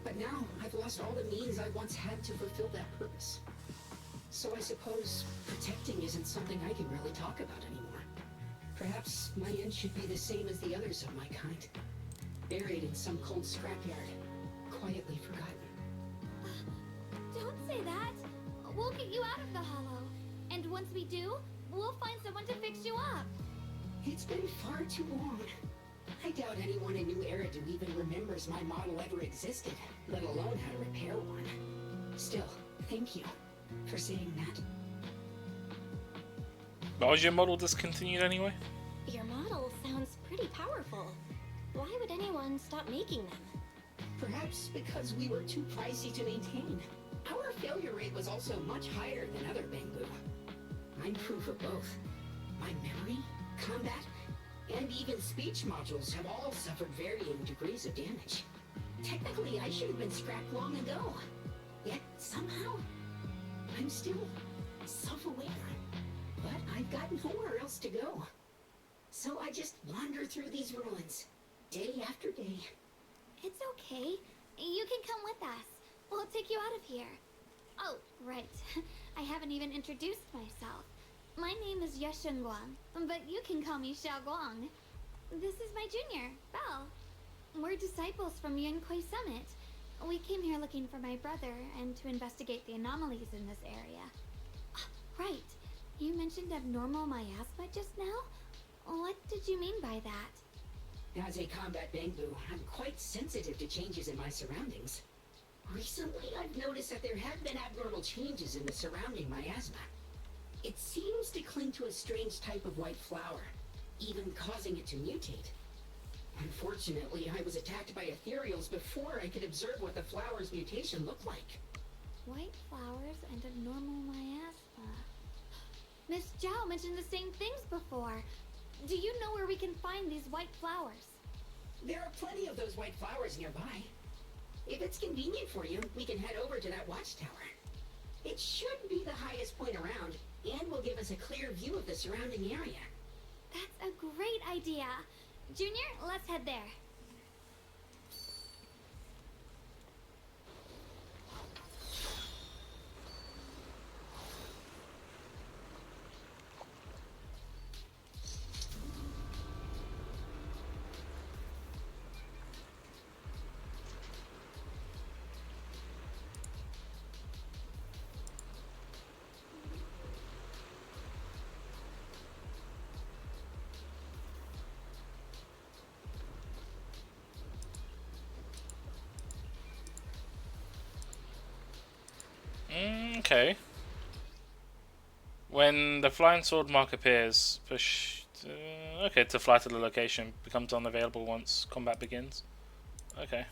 but now I've lost all the means I once had to fulfill that purpose. So I suppose protecting isn't something I can really talk about anymore. Perhaps my end should be the same as the others of my kind. Buried in some cold scrapyard, quietly forgotten. Don't say that. We'll get you out of the hollow. And once we do, we'll find someone to fix you up. It's been far too long. I doubt anyone in New Eridu even remembers my model ever existed, let alone how to repair one. Still, thank you for saying that. Why was your model discontinued anyway? Your model sounds pretty powerful. Why would anyone stop making them? Perhaps because we were too pricey to maintain. Our failure rate was also much higher than other Bangboo. I'm proof of both. My memory, combat, and even speech modules have all suffered varying degrees of damage. Technically, I should have been scrapped long ago. Yet, somehow, I'm still self-aware. But I've got nowhere else to go. So I just wander through these ruins, day after day. It's okay. You can come with us. We'll take you out of here. Oh, right. I haven't even introduced myself. My name is Yeshun Guang, but you can call me Xiao Guang. This is my junior, Belle. We're disciples from Yunquei Summit. We came here looking for my brother and to investigate the anomalies in this area. Right. You mentioned abnormal miasma just now? What did you mean by that? As a combat Bangbu, I'm quite sensitive to changes in my surroundings. Recently, I've noticed that there have been abnormal changes in the surrounding miasma. It seems to cling to a strange type of white flower, even causing it to mutate. Unfortunately, I was attacked by ethereals before I could observe what the flower's mutation looked like. White flowers and abnormal miasma. Miss Zhao mentioned the same things before. Do you know where we can find these white flowers? There are plenty of those white flowers nearby. If it's convenient for you, we can head over to that watchtower. It should be the highest point around, and will give us a clear view of the surrounding area. That's a great idea. Junior, let's head there. Okay. When the flying sword mark appears, push okay to fly to the location. Becomes unavailable once combat begins. Okay.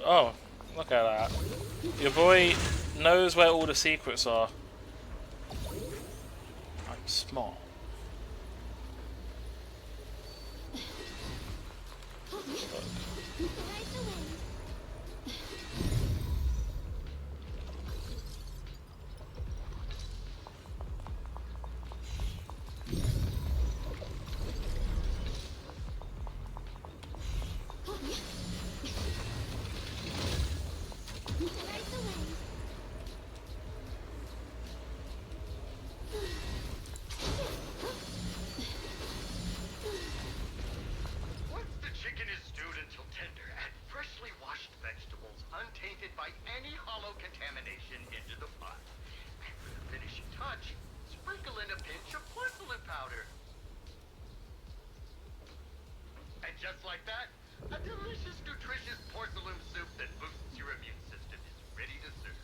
Oh, look at that. Your boy knows where all the secrets are. I'm smart. Just like that, a delicious, nutritious porcelain soup that boosts your immune system is ready to serve.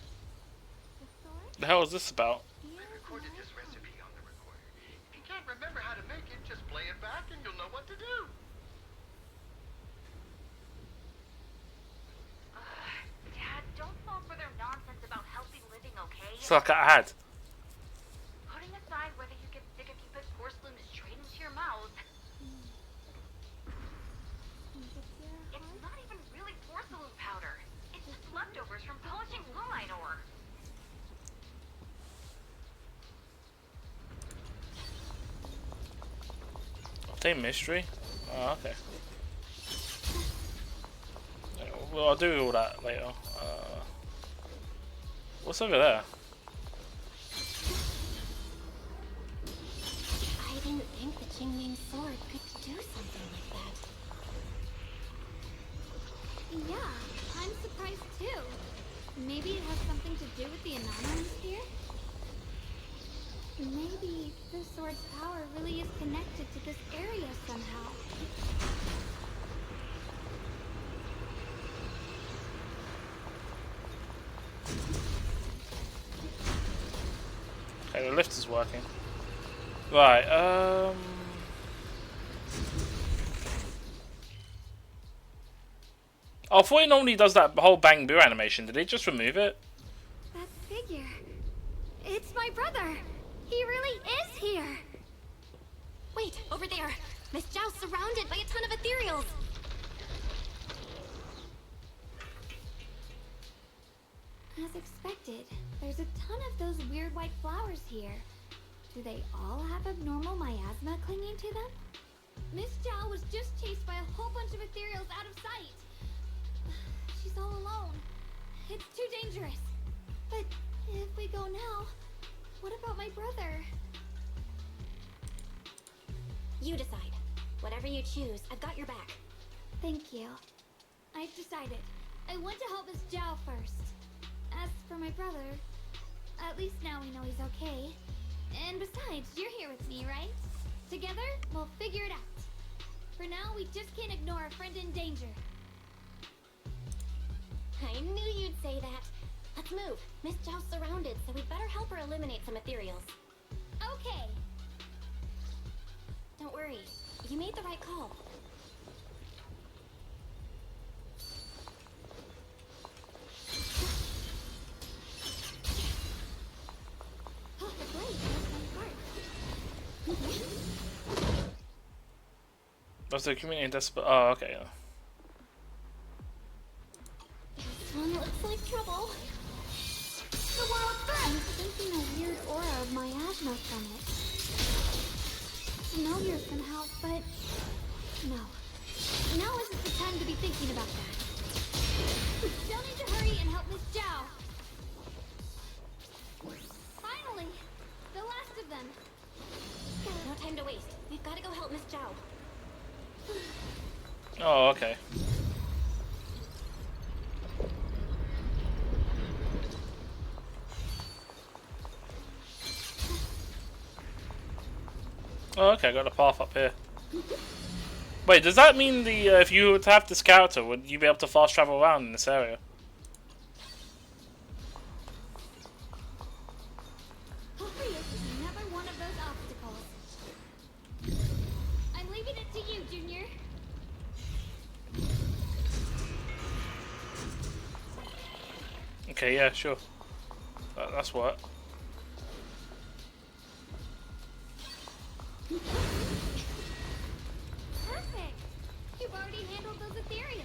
The hell is this about? I recorded this recipe on the recorder. If you can't remember how to make it, just play it back and you'll know what to do. Dad, don't fall for their nonsense about healthy living, okay? It's like I had. Putting aside whether you get sick if you put porcelain straight into your mouth. It's not even really porcelain powder. It's just leftovers from polishing lumine ore. Obtain mystery? Oh, okay. Well, I'll do all that later. What's over there? I didn't think the Qingming sword could do something like that. Yeah, I'm surprised too. Maybe it has something to do with the anomalies here? Maybe the sword's power really is connected to this area somehow. Okay, the lift is working. Right, Oh, I thought it normally does that whole Bang Boo animation. Did they just remove it? That figure. It's my brother. He really is here. Wait, over there. Miss Zhao's surrounded by a ton of ethereals. As expected, there's a ton of those weird white flowers here. Do they all have abnormal miasma clinging to them? Miss Zhao was just chased by a whole bunch of ethereals out of sight. She's all alone. It's too dangerous. But if we go now, what about my brother? You decide. Whatever you choose, I've got your back. Thank you. I've decided. I want to help Miss Zhao first. As for my brother, at least now we know he's okay. And besides, you're here with me, right? Together, we'll figure it out. For now, we just can't ignore a friend in danger. I knew you'd say that. Let's move. Miss Zhao's surrounded, so we'd better help her eliminate some ethereals. Okay. Don't worry. You made the right call. Oh, the blade broke my heart. Was the community desperate? Oh, okay. This one looks like trouble. The world's good! I'm sensing a weird aura of miasma from it. Familiar somehow, but no. Now isn't the time to be thinking about that. We still need to hurry and help Miss Zhao. Finally! The last of them. No time to waste. We've got to go help Miss Zhao. Oh, okay. Oh, okay, I got a path up here. Wait, does that mean the if you were to have this character, would you be able to fast travel around in this area? Hopefully this is another one of those obstacles. I'm leaving it to you, Junior. Okay, yeah, sure. That's what. Perfect! You've already handled those ethereals.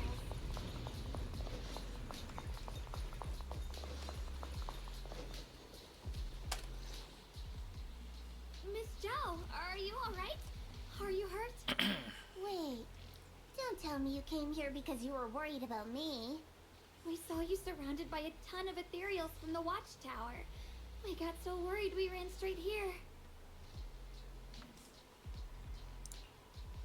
Miss Zhao, are you alright? Are you hurt? Wait, don't tell me you came here because you were worried about me. We saw you surrounded by a ton of ethereals from the watchtower. We got so worried we ran straight here.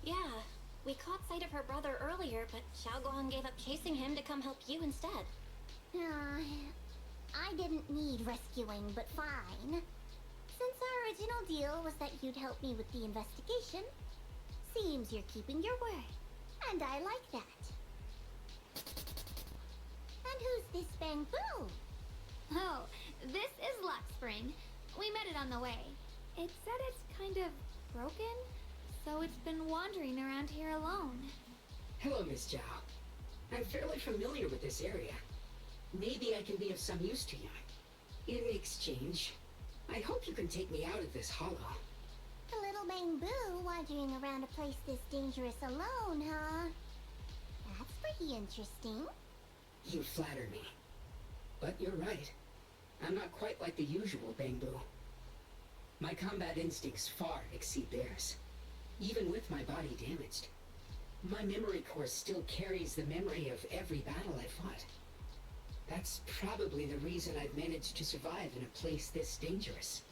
Yeah, we caught sight of her brother earlier, but Xiaoguang gave up chasing him to come help you instead. I didn't need rescuing, but fine. Since our original deal was that you'd help me with the investigation, seems you're keeping your word. And I like that. And who's this Bangbu? Oh, this is Luck Spring. We met it on the way. It said it's kind of broken, so it's been wandering around here alone. Hello, Miss Zhao. I'm fairly familiar with this area. Maybe I can be of some use to you. In exchange, I hope you can take me out of this hollow. A little Bangbu wandering around a place this dangerous alone, huh? That's pretty interesting. You flatter me. But you're right. I'm not quite like the usual Bangbu. My combat instincts far exceed theirs. Even with my body damaged, my memory core still carries the memory of every battle I fought. That's probably the reason I've managed to survive in a place this dangerous.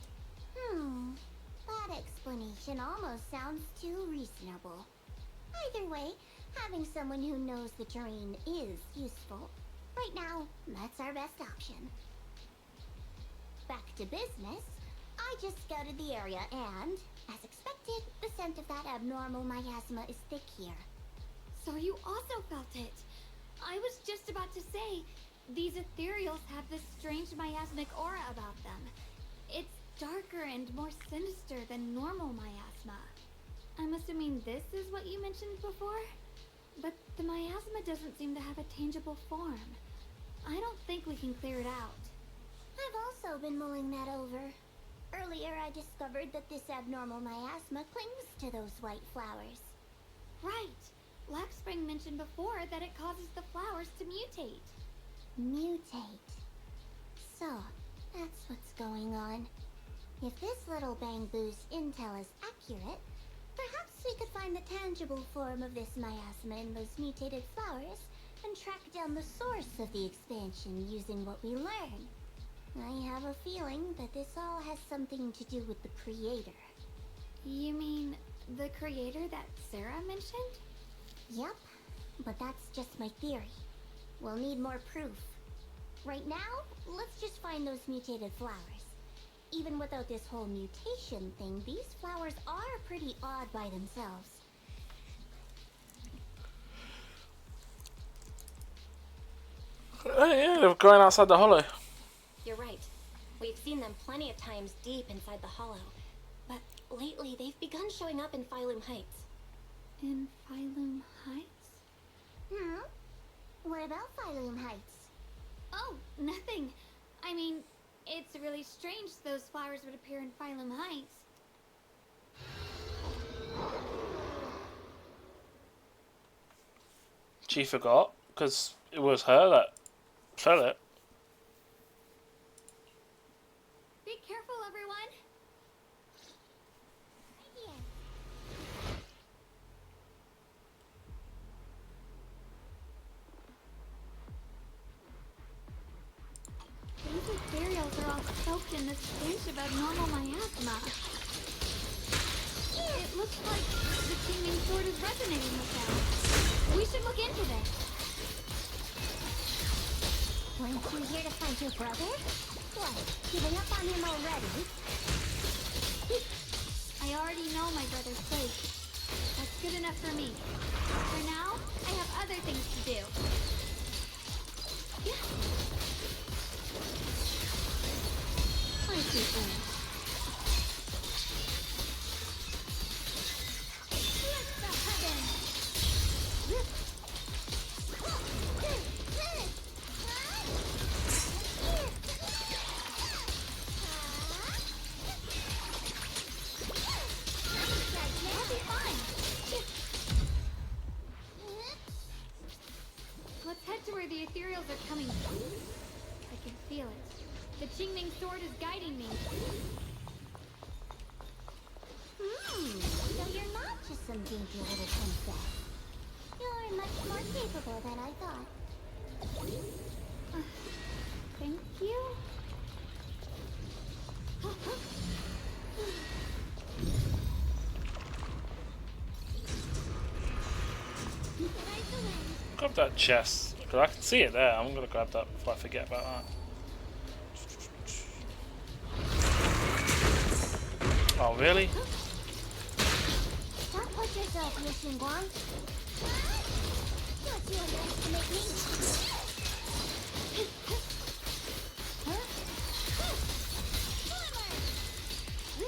That explanation almost sounds too reasonable. Either way, having someone who knows the terrain is useful. Right now, that's our best option. Back to business. I just scouted the area and, as expected, the scent of that abnormal miasma is thick here. So you also felt it. I was just about to say, these ethereals have this strange miasmic aura about them. It's darker and more sinister than normal miasma. I'm assuming this is what you mentioned before? But the miasma doesn't seem to have a tangible form. I don't think we can clear it out. I've also been mulling that over. Earlier I discovered that this abnormal miasma clings to those white flowers. Right. Black Spring mentioned before that it causes the flowers to mutate. Mutate. going on. If this little Bangbu's intel is accurate, perhaps we could find the tangible form of this miasma in those mutated flowers and track down the source of the expansion using what we learn. I have a feeling that this all has something to do with the creator. You mean the creator that Sarah mentioned? Yep, but that's just my theory. We'll need more proof. Right now, let's just find those mutated flowers. Even without this whole mutation thing, these flowers are pretty odd by themselves. Oh yeah, they're going outside the hollow. You're right. We've seen them plenty of times deep inside the hollow. But lately, they've begun showing up in Phylum Heights. In Phylum Heights? What about Phylum Heights? Oh, nothing. I mean, it's really strange those flowers would appear in Phylum Heights. She forgot, because it was her that said it. Be careful, everyone. These ethereals are all soaked in this stench of abnormal miasma. It looks like the Teeming Sword is resonating with them. We should look into this. Weren't you here to find your brother? What, giving up on him already? I already know my brother's safe. That's good enough for me. For now, I have other things to do. I see things. Let's head to where the ethereals are coming from. I can feel it. The Qingming Sword is guiding me. So you're not just some dinky little princess. You're much more capable than I thought. Thank you. Grab that chest, because I can see it there. I'm going to grab that before I forget about that. Oh, really? Don't push yourself, Liu Xingguang. Don't you underestimate me?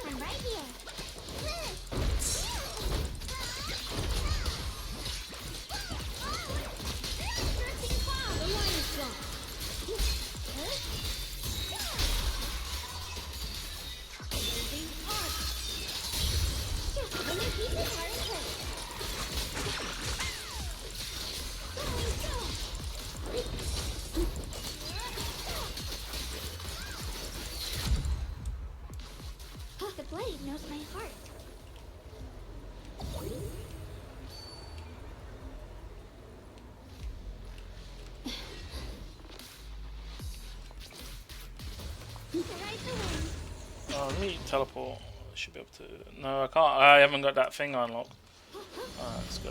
I'm right here. The line is gone. Blazing arc. When you keep it hard and quick. The blade knows my heart. Oh, let me teleport. I should be able to. No, I can't. I haven't got that thing unlocked. Alright, let's go.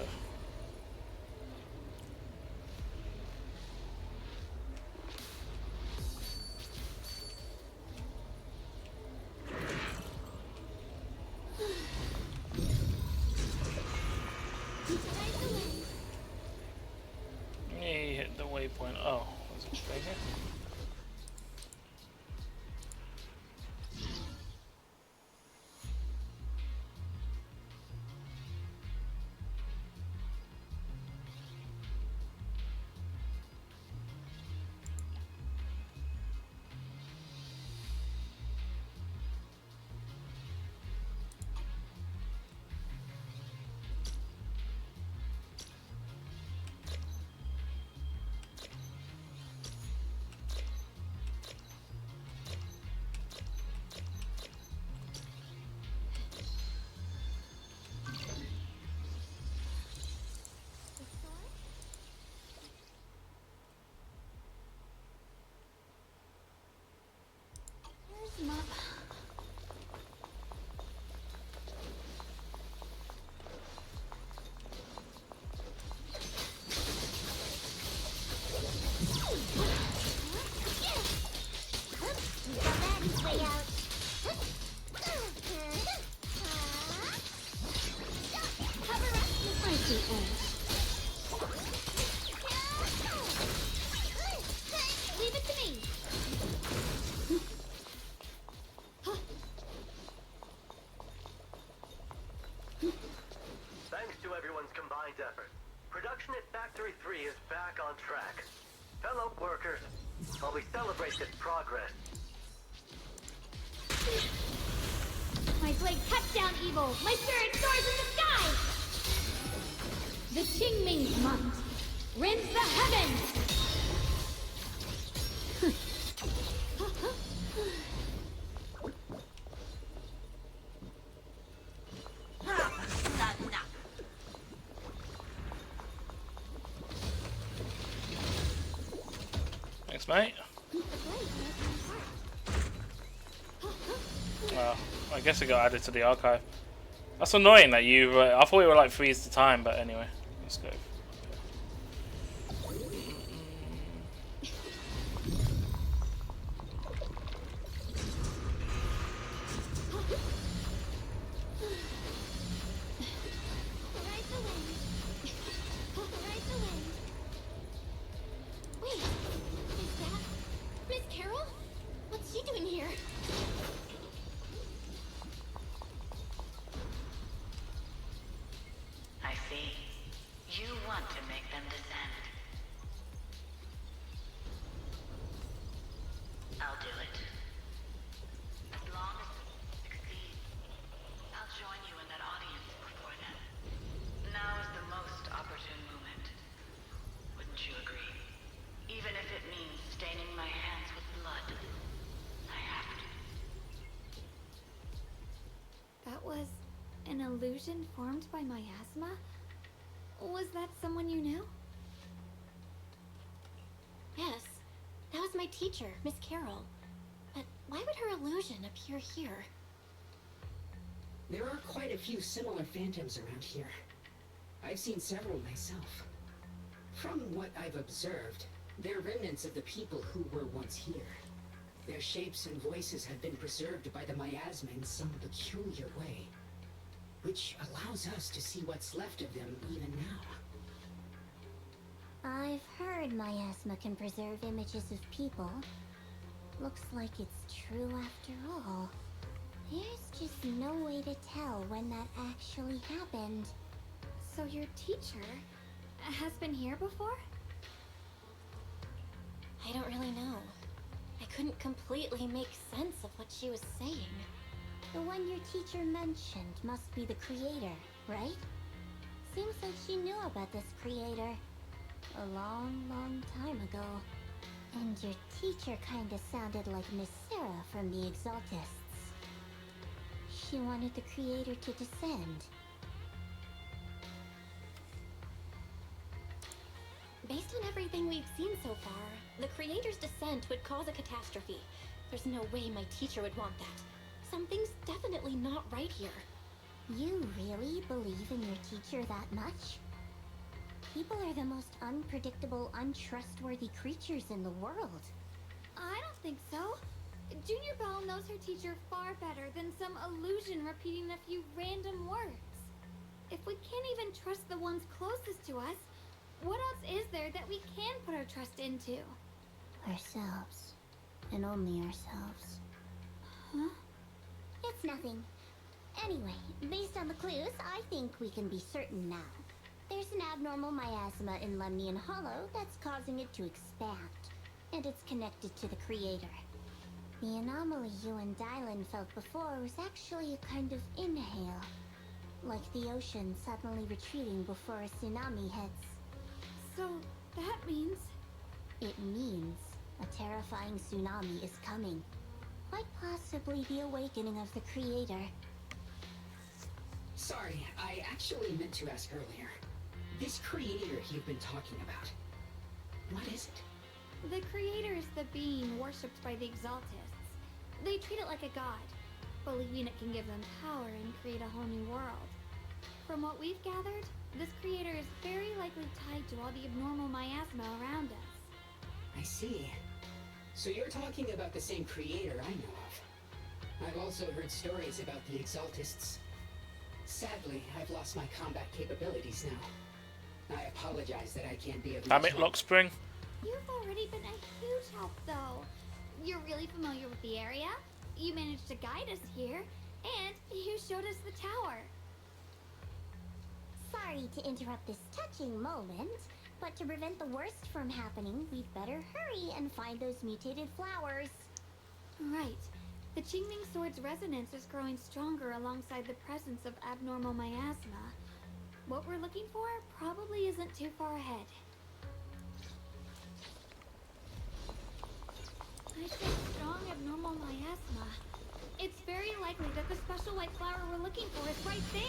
Let me hit the waypoint. Oh, was it right here? way out. Cover up with my two edge. Leave it to me. Thanks to everyone's combined effort, production at Factory 3 is back on track. Fellow workers, while we celebrate this progress, My blade cuts down evil. My spirit soars in the sky. The Qingming's might rends the heavens. Thanks, mate. Well, I guess it got added to the archive. That's annoying that you. I thought we were like freeze the time, but anyway, let's go. Wait, is that Miss Carol? What's she doing here? I see. You want to make them descend. I'll do it. As long as you succeed, I'll join you in that audience before then. Now is the most opportune moment. Wouldn't you agree? Even if it means staining my hands with blood, I have to. That was an illusion formed by miasma? Was that someone you knew? Yes, that was my teacher, Miss Carol. But why would her illusion appear here? There are quite a few similar phantoms around here. I've seen several myself. From what I've observed, they're remnants of the people who were once here. Their shapes and voices have been preserved by the miasma in some peculiar way, which allows us to see what's left of them even now. I've heard miasma can preserve images of people. Looks like it's true after all. There's just no way to tell when that actually happened. So your teacher has been here before? I don't really know. I couldn't completely make sense of what she was saying. The one your teacher mentioned must be the creator, right? Seems like she knew about this creator a long, long time ago. And your teacher kinda sounded like Miss Sarah from the Exaltists. She wanted the creator to descend. Based on everything we've seen so far, the creator's descent would cause a catastrophe. There's no way my teacher would want that. Something's definitely not right here. You really believe in your teacher that much? People are the most unpredictable, untrustworthy creatures in the world. I don't think so. Junior Belle knows her teacher far better than some illusion repeating a few random words. If we can't even trust the ones closest to us, what else is there that we can put our trust into? Ourselves. And only ourselves. Huh? It's nothing. Anyway, based on the clues, I think we can be certain now. There's an abnormal miasma in Lemnian Hollow that's causing it to expand, and it's connected to the creator. The anomaly you and Dylan felt before was actually a kind of inhale, like the ocean suddenly retreating before a tsunami hits. So, that means... It means a terrifying tsunami is coming. Quite possibly the awakening of the creator. Sorry, I actually meant to ask earlier. This creator you've been talking about, what is it? The creator is the being worshipped by the Exaltists. They treat it like a god, believing it can give them power and create a whole new world. From what we've gathered, this creator is very likely tied to all the abnormal miasma around us. I see. So you're talking about the same creator I know of. I've also heard stories about the Exaltists. Sadly, I've lost my combat capabilities now. I apologize that I can't be of Damn much it, help. Lockspring. You've already been a huge help, though. You're really familiar with the area. You managed to guide us here, and you showed us the tower. Sorry to interrupt this touching moment, but to prevent the worst from happening, we'd better hurry and find those mutated flowers. Right. The Qingming Sword's resonance is growing stronger alongside the presence of abnormal miasma. What we're looking for probably isn't too far ahead. I said strong abnormal miasma. It's very likely that the special white flower we're looking for is right there.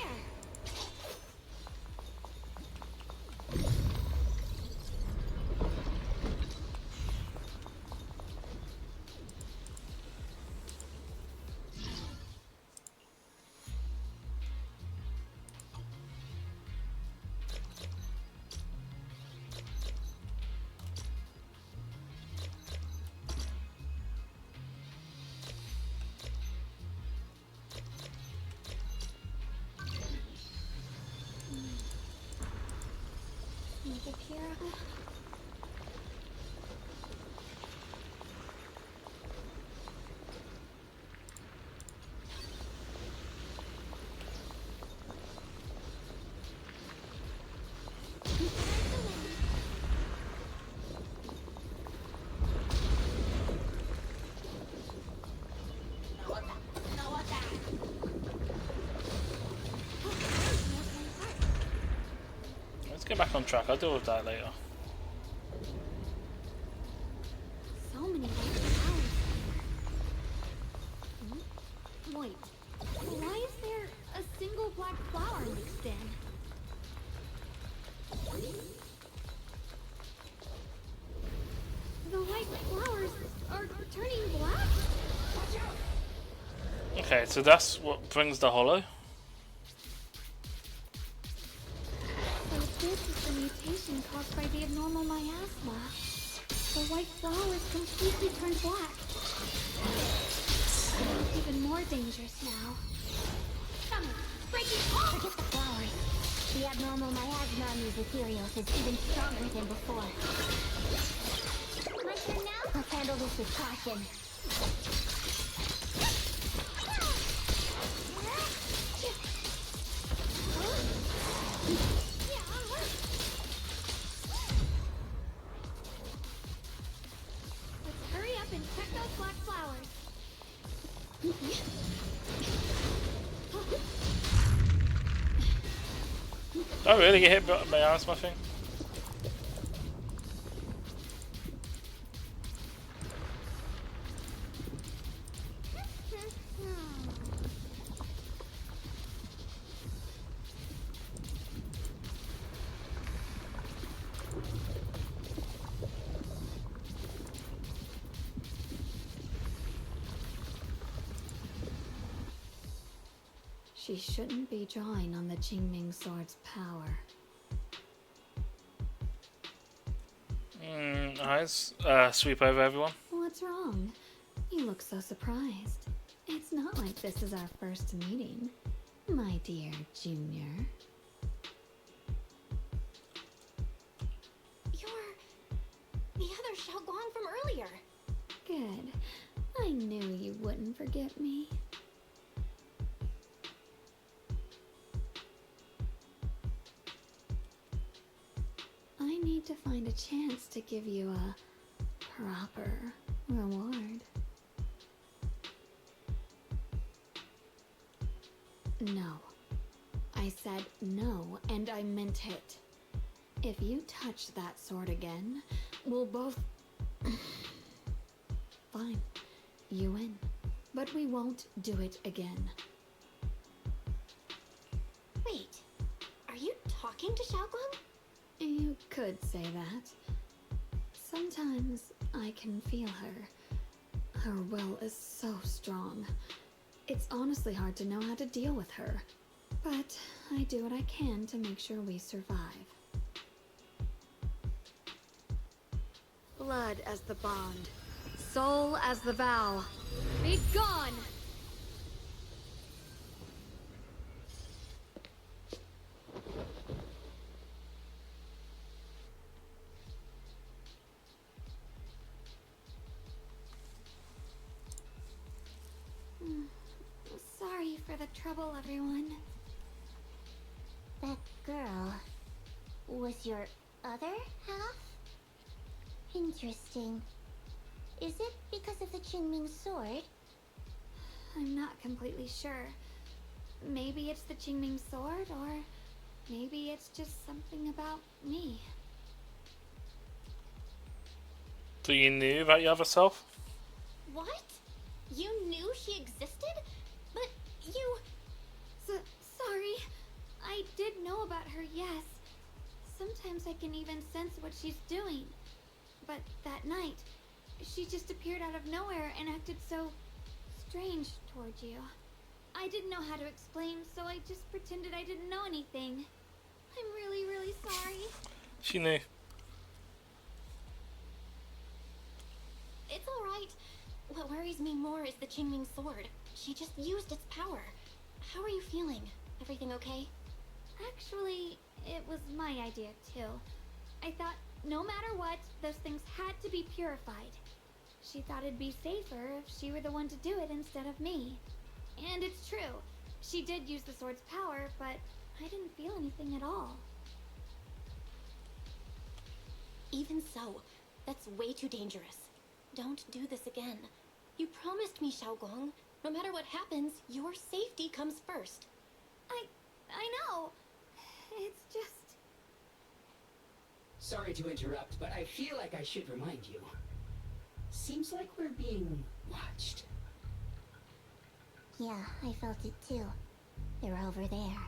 Make it here. Let's get back on track. I'll deal with that later. So many white flowers here. Wait, why is there a single black flower mixed in? The white flowers are turning black? Okay, so that's what brings the hollow. So this is the mutation caused by the abnormal miasma. The white flowers completely turned black. It's even more dangerous now. Come on, break it off! Forget the flowers. The abnormal miasma on these ethereals is even stronger than before. My turn now? Let's handle this with caution. Let's hurry up and check those black flowers. Oh really? Get hit by asthma thing? She shouldn't be drawing on the Qingming Sword's power. Eyes, sweep over everyone. What's wrong? You look so surprised. It's not like this is our first meeting, my dear Junior. You're the other Xiaoguang from earlier. Good. I knew you wouldn't forget me. I need to find a chance to give you a proper reward. No. I said no, and I meant it. If you touch that sword again, we'll both... Fine. You win. But we won't do it again. Wait, are you talking to Xiaoguang? You could say that. Sometimes I can feel her. Her will is so strong. It's honestly hard to know how to deal with her. But I do what I can to make sure we survive. Blood as the bond. Soul as the vow. Be gone! for the trouble, everyone. That girl was your other half? Interesting. Is it because of the Qingming sword? I'm not completely sure. Maybe it's the Qingming sword, or maybe it's just something about me. So you knew about your other self? What? You knew she existed? But you... Sorry. I did know about her, yes. Sometimes I can even sense what she's doing. But that night, she just appeared out of nowhere and acted so strange towards you. I didn't know how to explain, so I just pretended I didn't know anything. I'm really, really sorry. She knew. It's alright. What worries me more is the Qingming sword. She just used its power. How are you feeling? Everything okay? Actually, it was my idea too. I thought no matter what, those things had to be purified. She thought it'd be safer if she were the one to do it instead of me. And it's true. She did use the sword's power, but I didn't feel anything at all. Even so, that's way too dangerous. Don't do this again. You promised me, Xiaogong. No matter what happens, your safety comes first. I know. It's just... Sorry to interrupt, but I feel like I should remind you. Seems like we're being watched. Yeah, I felt it too. They're over there.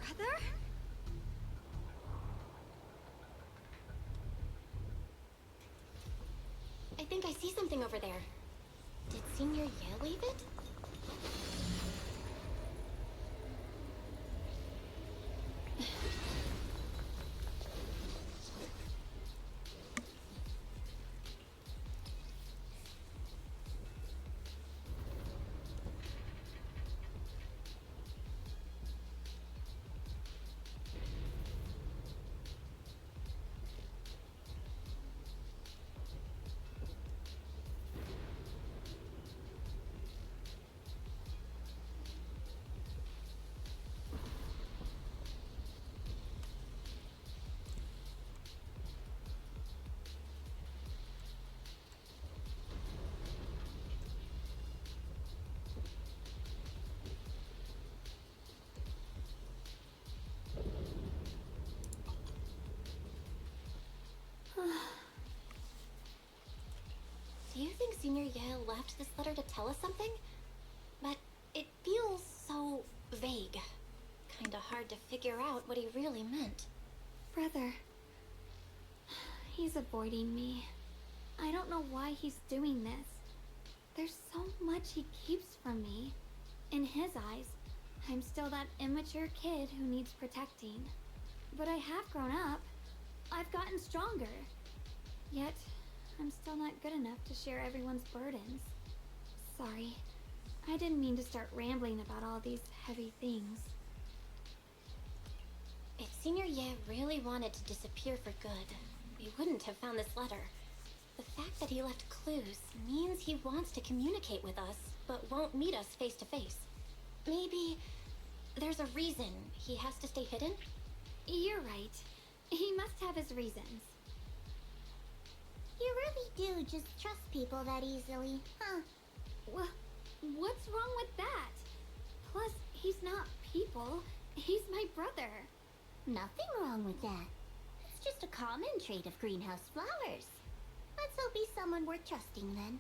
Brother? I think I see something over there. Did Senior Ye wave it? Do you think Senior Ye left this letter to tell us something? But it feels so vague. Kinda hard to figure out what he really meant. Brother. He's avoiding me. I don't know why he's doing this. There's so much he keeps from me. In his eyes, I'm still that immature kid who needs protecting. But I have grown up. I've gotten stronger. Yet, I'm still not good enough to share everyone's burdens. Sorry. I didn't mean to start rambling about all these heavy things. If Senior Ye really wanted to disappear for good, we wouldn't have found this letter. The fact that he left clues means he wants to communicate with us, but won't meet us face to face. Maybe there's a reason he has to stay hidden? You're right. He must have his reasons. You really do just trust people that easily, huh? What's wrong with that? Plus, he's not people. He's my brother. Nothing wrong with that. It's just a common trait of greenhouse flowers. Let's hope he's someone worth trusting then.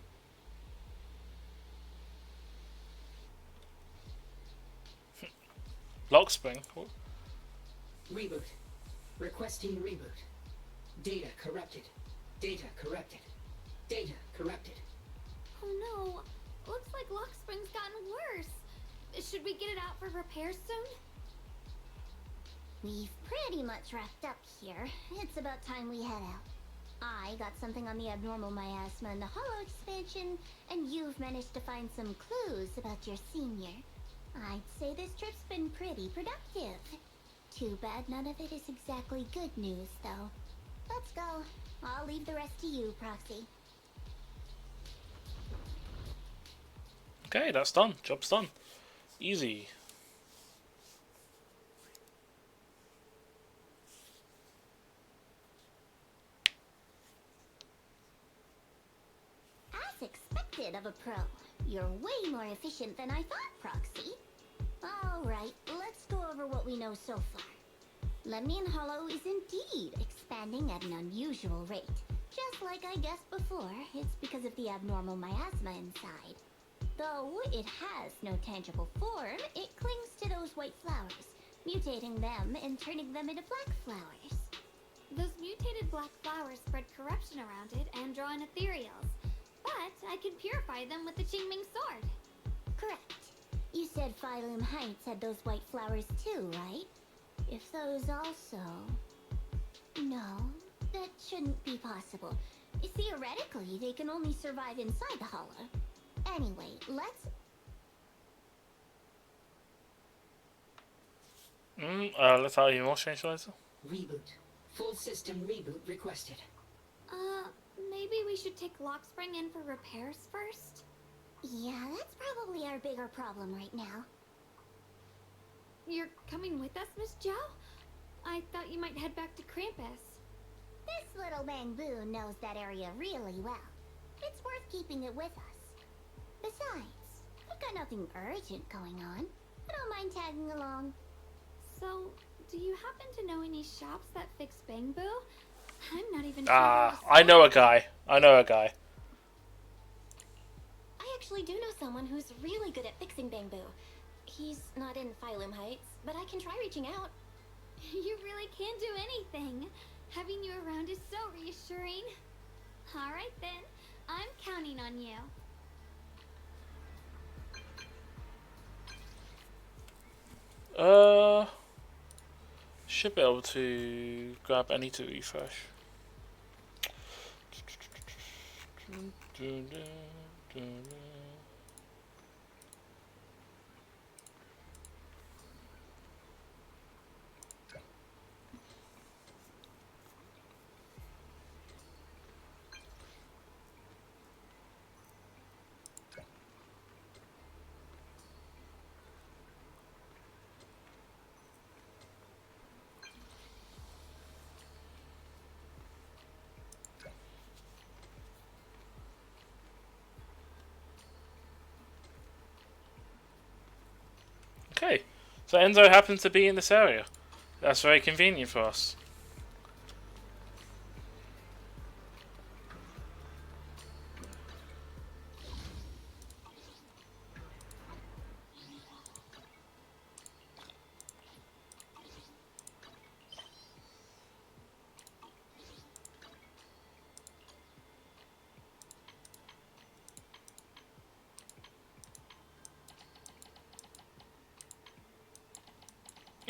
Lockspring? What? Reboot. Requesting reboot. Data corrupted. Data corrupted. Data corrupted. Oh no. Looks like Lockspring's gotten worse. Should we get it out for repairs soon? We've pretty much wrapped up here. It's about time we head out. I got something on the abnormal miasma and the hollow expansion, and you've managed to find some clues about your senior. I'd say this trip's been pretty productive. Too bad none of it is exactly good news, though. Let's go. I'll leave the rest to you, Proxy. Okay, that's done. Job's done. Easy. As expected of a pro, you're way more efficient than I thought, Proxy. Alright, let's go over what we know so far. Lemnian Hollow is indeed expanding at an unusual rate. Just like I guessed before, it's because of the abnormal miasma inside. Though it has no tangible form, it clings to those white flowers, mutating them and turning them into black flowers. Those mutated black flowers spread corruption around it and draw in ethereals. But I can purify them with the Qingming sword. Correct. You said Phylum Heights had those white flowers too, right? If those also... No, that shouldn't be possible. Theoretically, they can only survive inside the hollow. Anyway, let's have you more change later. Reboot. Full system reboot requested. Maybe we should take Lockspring in for repairs first? Yeah, that's probably our bigger problem right now. You're coming with us, Miss Joe? I thought you might head back to Krampus. This little Bangbu knows that area really well. It's worth keeping it with us. Besides, I've got nothing urgent going on. I don't mind tagging along. So, do you happen to know any shops that fix Bangbu? I'm not even sure. I know a guy. I actually do know someone who's really good at fixing Bangbu. He's not in Phylum Heights, but I can try reaching out. You really can do anything. Having you around is so reassuring. Alright then, I'm counting on you. Should be able to grab any to refresh. Okay, so Enzo happens to be in this area. That's very convenient for us.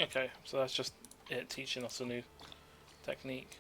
Okay, so that's just it teaching us a new technique.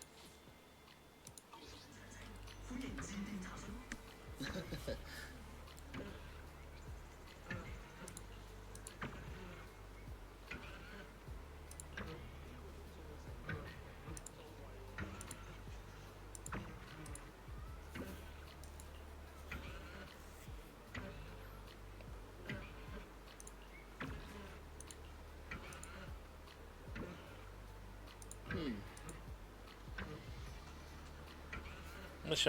This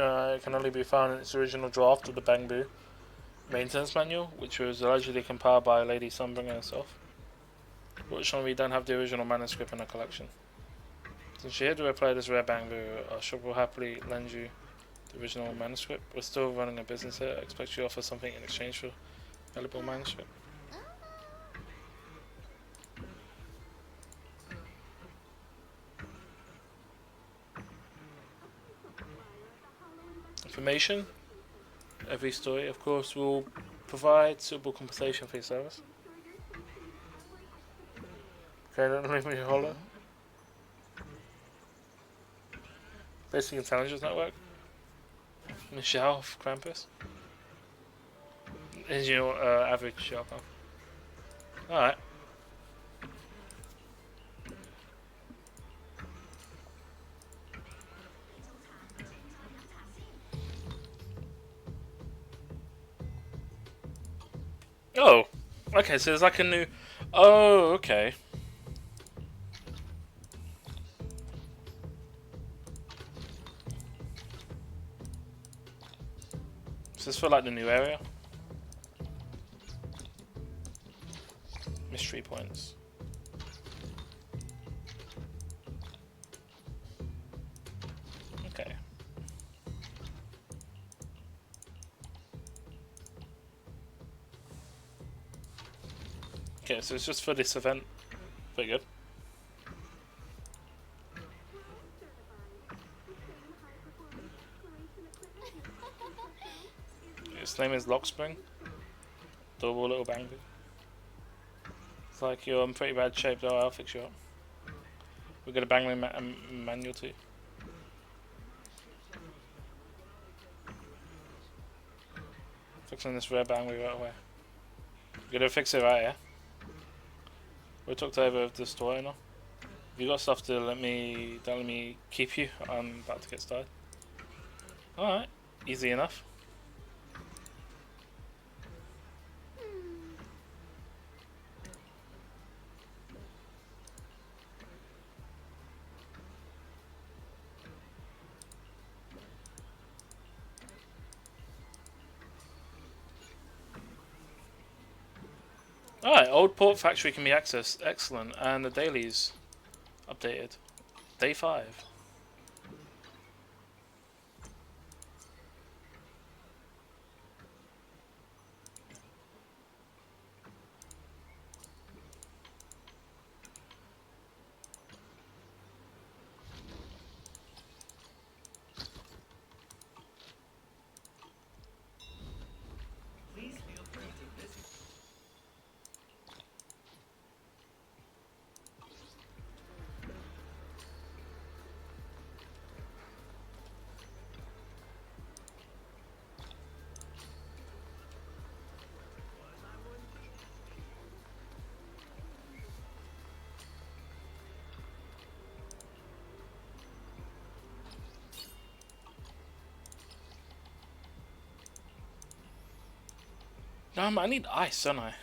can only be found in its original draft of the Bangbu maintenance manual, which was allegedly compiled by Lady Sunbringer herself. Fortunately, we don't have the original manuscript in our collection. Since you're here to replay this rare Bangbu, our shop will happily lend you the original manuscript. We're still running a business here. I expect you to offer something in exchange for valuable manuscript. Information. Every story, of course, will provide suitable compensation for your service. Okay, don't leave me hollow. Basic Intelligence Network. Michelle of Krampus. Is your average shop, huh? Alright. Oh, okay, so there's like a new... Oh, okay. Is this for like the new area? Mystery points. Okay. Okay, so it's just for this event. Very good. His name is Lockspring. Adorable little bang. It's like you're in pretty bad shape though, I'll fix you up. We've got a bangling manual too. Fixing this rare bang right away. We're gonna fix it right, yeah? We talked over with the store owner. If you got stuff to don't let me keep you, I'm about to get started. Alright, easy enough. Alright, Old Port Factory can be accessed. Excellent. And the dailies updated. Day 5. I need ice, don't I?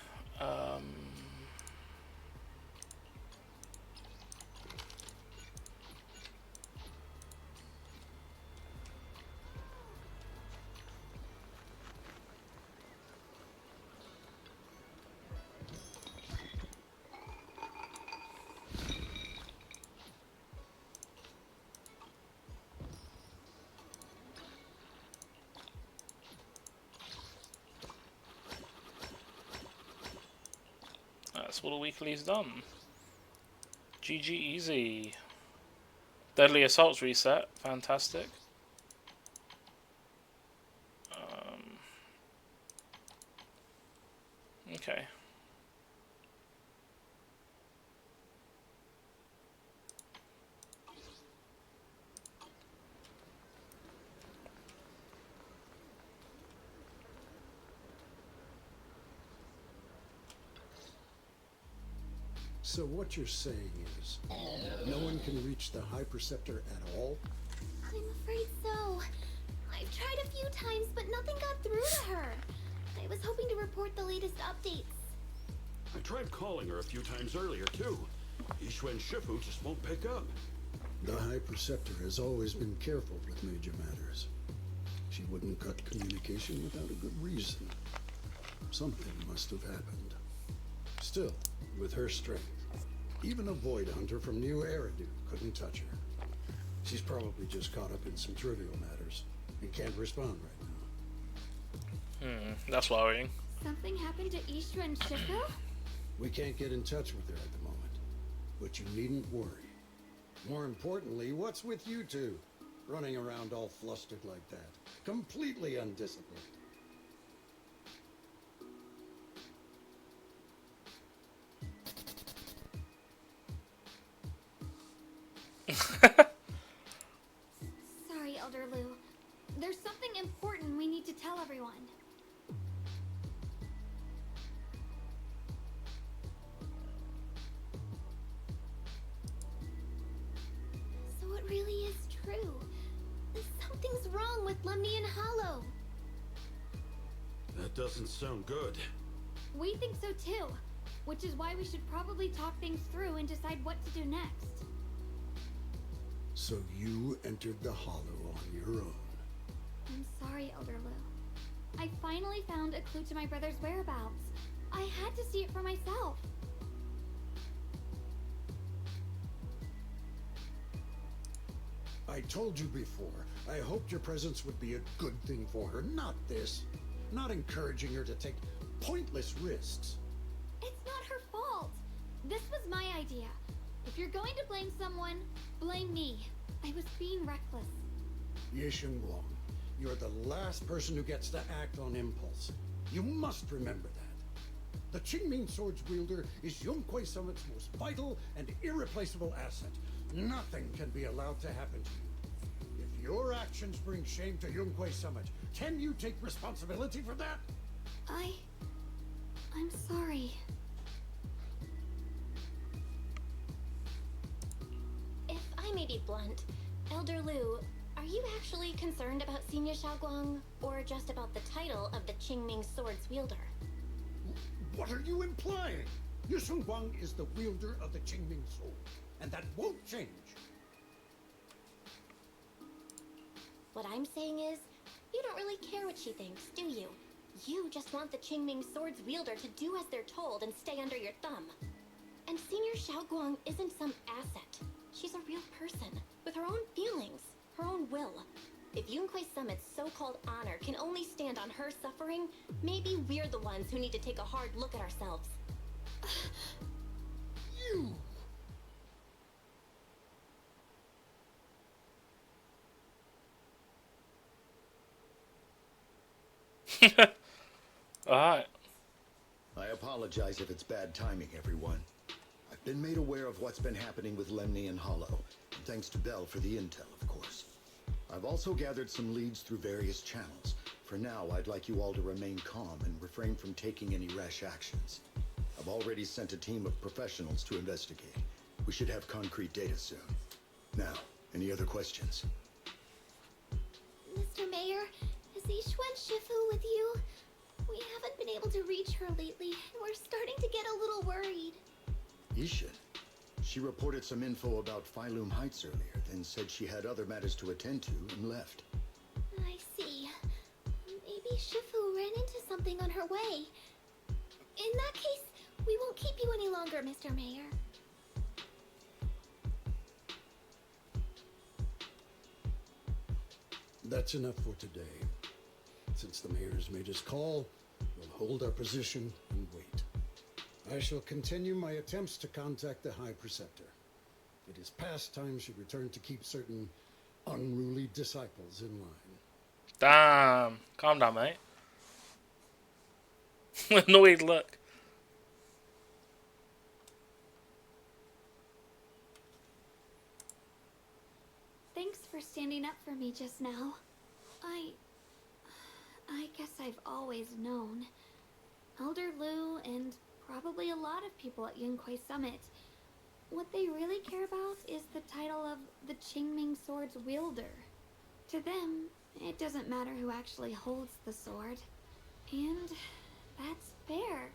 That's all the weekly's done. GG easy. Deadly Assaults reset. Fantastic. Okay. So what you're saying is, no one can reach the High Preceptor at all? I'm afraid so. I've tried a few times, but nothing got through to her. I was hoping to report the latest updates. I tried calling her a few times earlier, too. Ishwen Shifu just won't pick up. The High Preceptor has always been careful with major matters. She wouldn't cut communication without a good reason. Something must have happened. Still, with her strength, even a Void Hunter from New Eridu couldn't touch her. She's probably just caught up in some trivial matters and can't respond right now. That's worrying. Something happened to Ishra and Shifu? We can't get in touch with her at the moment, but you needn't worry. More importantly, what's with you two? Running around all flustered like that. Completely undisciplined. Sorry, Elder Lu. There's something important we need to tell everyone. So it really is true. Something's wrong with Lemnian Hollow. That doesn't sound good. We think so too, which is why we should probably talk things through and decide what to do next. So you entered the Hollow on your own. I'm sorry, Elder Lu. I finally found a clue to my brother's whereabouts. I had to see it for myself. I told you before, I hoped your presence would be a good thing for her, not this. Not encouraging her to take pointless risks. It's not her fault. This was my idea. If you're going to blame someone, blame me. I was being reckless. Yishun Guang, you're the last person who gets to act on impulse. You must remember that. The Qingming Sword's wielder is Yunhui Summit's most vital and irreplaceable asset. Nothing can be allowed to happen to you. If your actions bring shame to Yunhui Summit, can you take responsibility for that? I'm sorry. If I may be blunt, Elder Lu, are you actually concerned about Senior Xiaoguang, or just about the title of the Qingming Sword's wielder? What are you implying? Yishun Guang is the wielder of the Qingming Sword, and that won't change. What I'm saying is, you don't really care what she thinks, do you? You just want the Qingming Sword's wielder to do as they're told and stay under your thumb. And Senior Xiaoguang isn't some asset. She's a real person, with her own feelings, her own will. If Yunhui Summit's so-called honor can only stand on her suffering, maybe we're the ones who need to take a hard look at ourselves. You! Alright. I apologize if it's bad timing, everyone. I've been made aware of what's been happening with Lemni and Hollow, and thanks to Bell for the intel, of course. I've also gathered some leads through various channels. For now, I'd like you all to remain calm and refrain from taking any rash actions. I've already sent a team of professionals to investigate. We should have concrete data soon. Now, any other questions? Mr. Mayor, is Yixuan Shifu with you? We haven't been able to reach her lately, and we're starting to get a little worried. Yixuan? She reported some info about Failum Heights earlier, then said she had other matters to attend to and left. I see. Maybe Shifu ran into something on her way. In that case, we won't keep you any longer, Mr. Mayor. That's enough for today. Since the mayor's made his call, we'll hold our position and wait. I shall continue my attempts to contact the High Preceptor. It is past time she returned to keep certain unruly disciples in line. Damn. Calm down, mate. Annoyed look. Thanks for standing up for me just now. I guess I've always known. Elder Lu and probably a lot of people at Yunhui Summit, what they really care about is the title of the Qingming Sword's wielder. To them, it doesn't matter who actually holds the sword. And that's fair.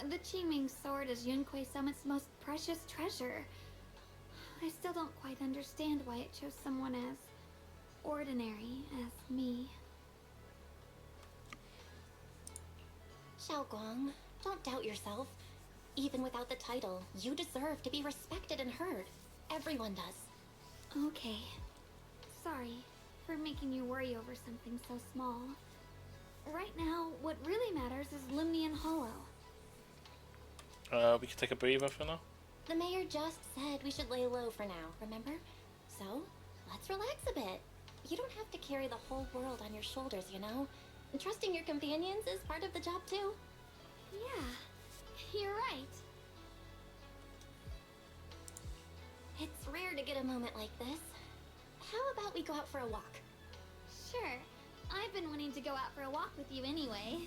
The Qingming Sword is Yunhui Summit's most precious treasure. I still don't quite understand why it chose someone as ordinary as me. Xiaoguang, don't doubt yourself. Even without the title, you deserve to be respected and heard. Everyone does. Okay. Sorry for making you worry over something so small. Right now, what really matters is Lemni and Hollow. We can take a breather for now. The mayor just said we should lay low for now, remember? So, let's relax a bit. You don't have to carry the whole world on your shoulders, you know? And trusting your companions is part of the job too. Yeah, you're right. It's rare to get a moment like this. How about we go out for a walk? Sure. I've been wanting to go out for a walk with you anyway.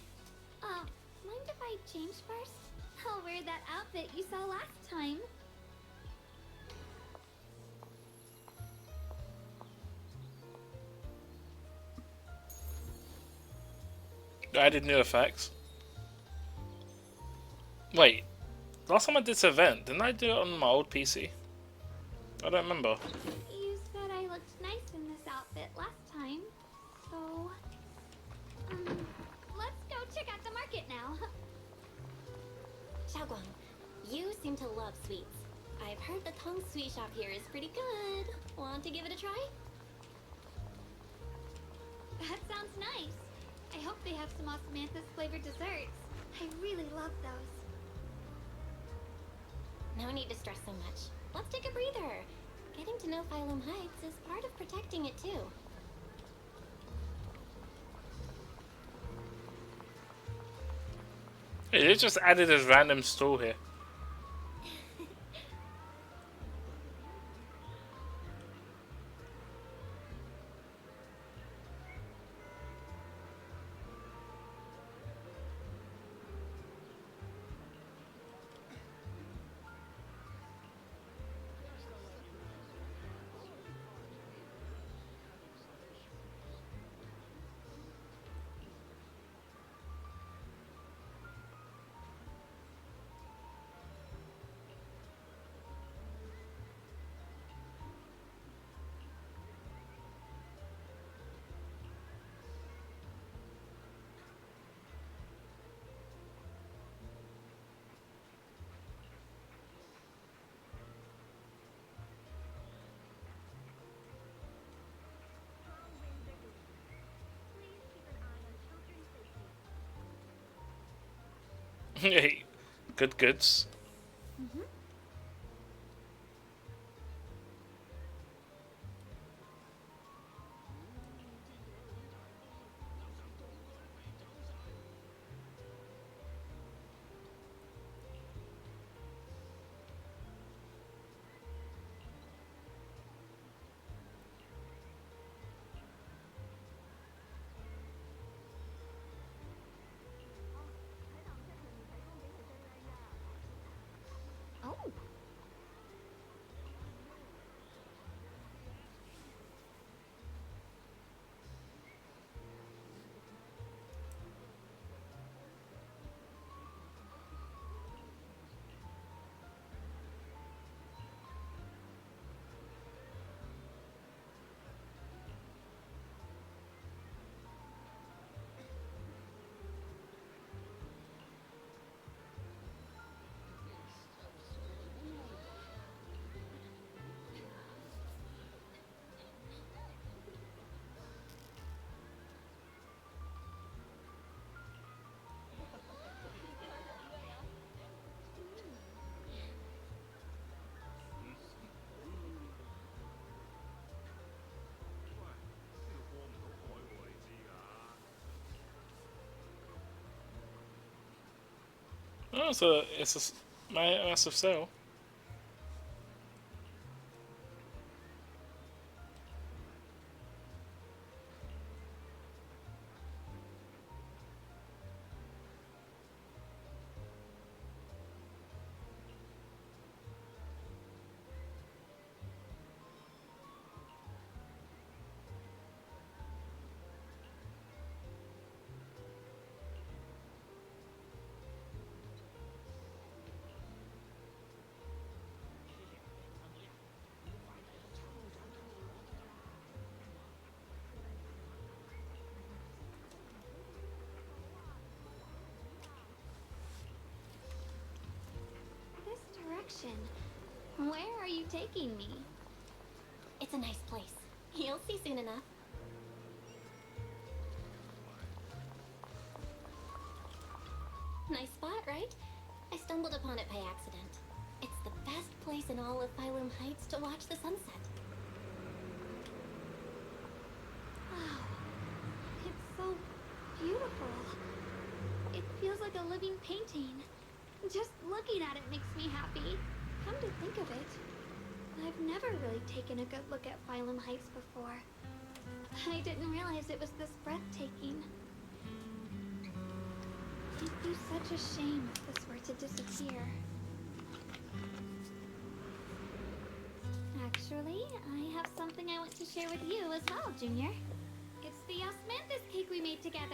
Mind if I change first? I'll wear that outfit you saw last time. I added new effects. Wait, last time I did this event, didn't I do it on my old PC? I don't remember. You said I looked nice in this outfit last time, so let's go check out the market now. Xiaoguang, you seem to love sweets. I've heard the Tong sweet shop here is pretty good. Want to give it a try? That sounds nice. I hope they have some osmanthus flavored desserts. I really love those. No need to stress so much. Let's take a breather. Getting to know Phylum Heights is part of protecting it too. Hey, they just added this random stall here. Hey, good goods. Oh. Oh, so it's a massive sale. This direction. Where are you taking me? It's a nice place. You'll see soon enough. Nice spot, right? I stumbled upon it by accident. It's the best place in all of Phylum Heights to watch the sunset. Wow. It's so beautiful. It feels like a living painting. Just looking at it makes me happy. Come to think of it, I've never really taken a good look at Phylum Heights before. I didn't realize it was this breathtaking. It'd be such a shame if this were to disappear. Actually, I have something I want to share with you as well, Junior. It's the osmanthus cake we made together.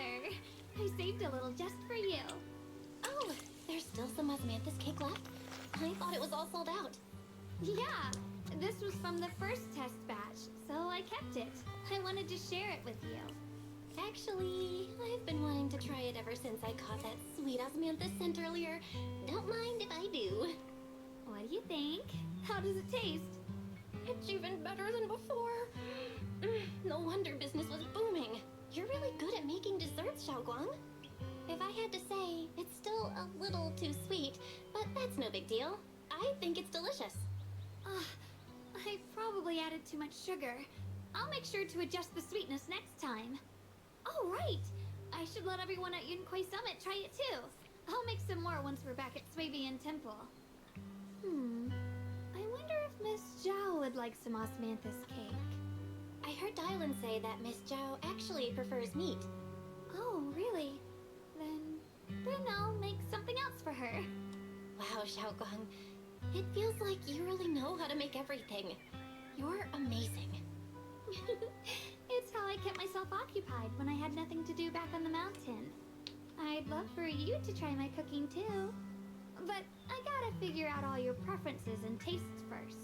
I saved a little just for you. Oh, There's still some osmanthus cake left? I thought it was all sold out. Yeah, this was from the first test batch, so I kept it. I wanted to share it with you. Actually, I've been wanting to try it ever since I caught that sweet osmanthus scent earlier. Don't mind if I do. What do you think? How does it taste? It's even better than before. No wonder business was booming. You're really good at making desserts, Xiaoguang. If I had to say, it's still a little too sweet, but that's no big deal. I think it's delicious. I probably added too much sugar. I'll make sure to adjust the sweetness next time. Oh, right! I should let everyone at Yunquay Summit try it too. I'll make some more once we're back at Swabian Temple. I wonder if Miss Zhao would like some osmanthus cake. I heard Dylan say that Miss Zhao actually prefers meat. Oh, really? Then I'll make something else for her. Wow, Xiaoguang. It feels like you really know how to make everything. You're amazing. It's how I kept myself occupied when I had nothing to do back on the mountain. I'd love for you to try my cooking too. But I gotta figure out all your preferences and tastes first.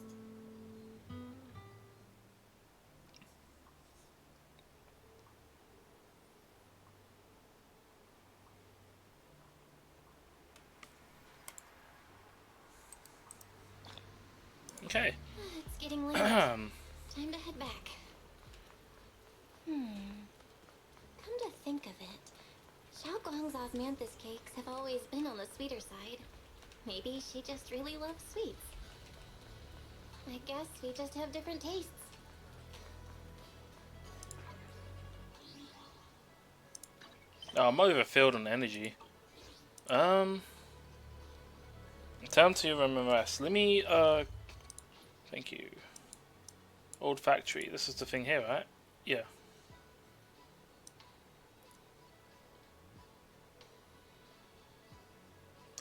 Okay. It's getting late. Time to head back. Come to think of it, Xiaoguang's osmanthus cakes have always been on the sweeter side. Maybe she just really loves sweets. I guess we just have different tastes. Oh, I'm overfilled on energy. Time to MMS. Let me, thank you. Old factory. This is the thing here, right? Yeah.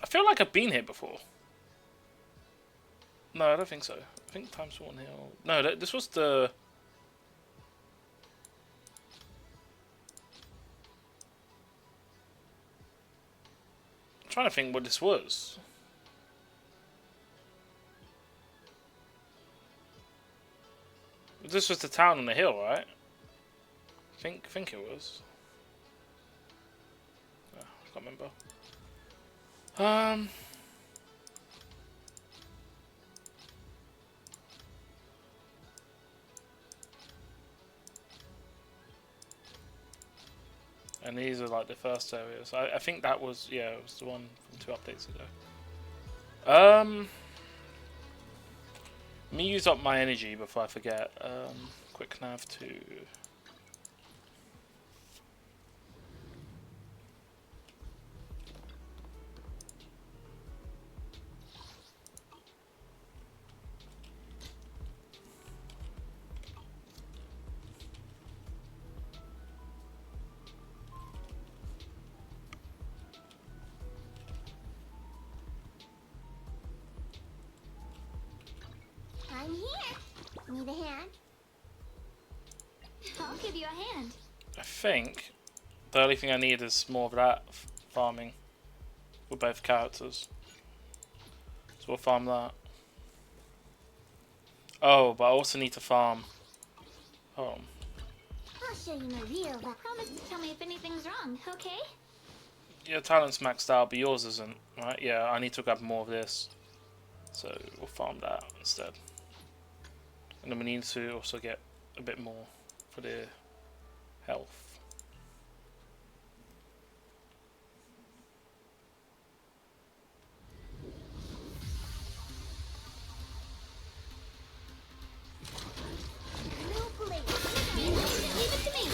I feel like I've been here before. No, I don't think so. I think times 1 hill. No, this was the... I'm trying to think what this was. This was the town on the hill, right? I think it was. Oh, I can't remember. And these are like the first areas. I think that was, yeah, it was the one from 2 updates ago. Let me use up my energy before I forget. Quick nav to... I'm here. Need a hand? I'll give you a hand. I think the only thing I need is more of that farming with both characters. So we'll farm that. Oh, but I also need to farm. Oh. I'll show you my real. Promise to tell me if anything's wrong, okay? Your talent's maxed out, but yours isn't, right? Yeah, I need to grab more of this. So we'll farm that instead. And then we need to also get a bit more for the health. No plate. Leave it to me.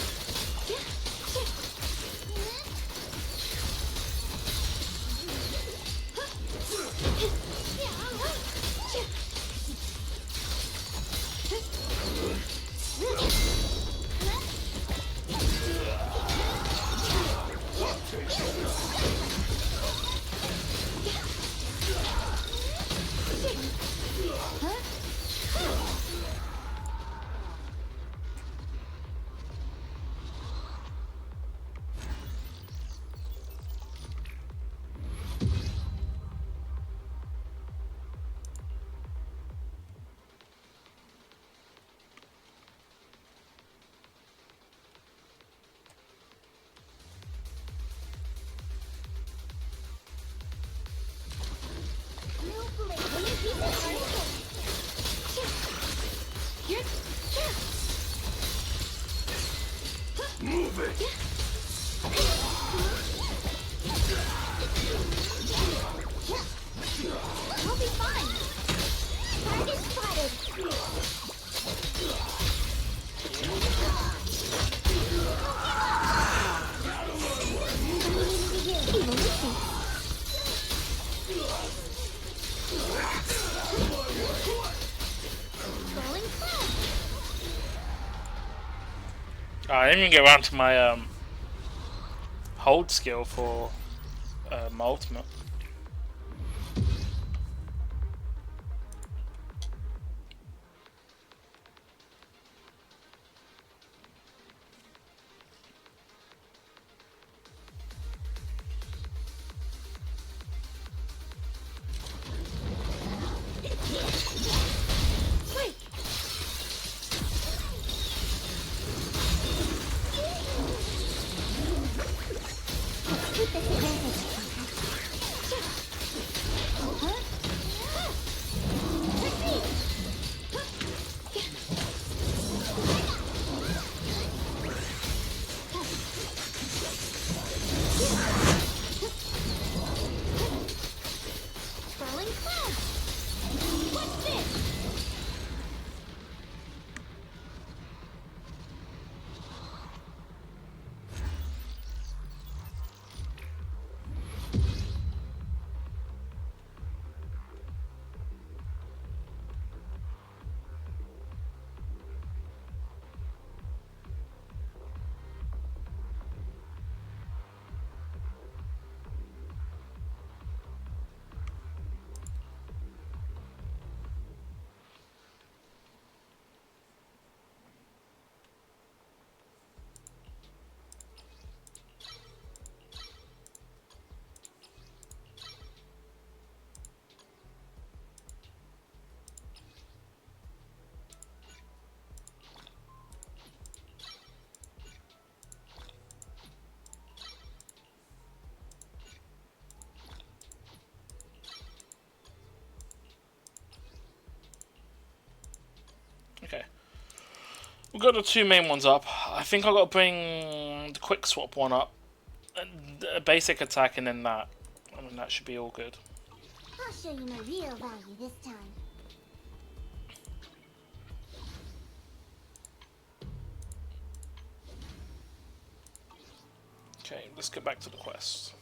I didn't even get around to my hold skill for my ultimate. Okay. We've got the two main ones up. I think I've got to bring the quick swap one up. A basic attack and then that. I mean, that should be all good. I'll show you my real value this time. Okay, let's get back to the quest.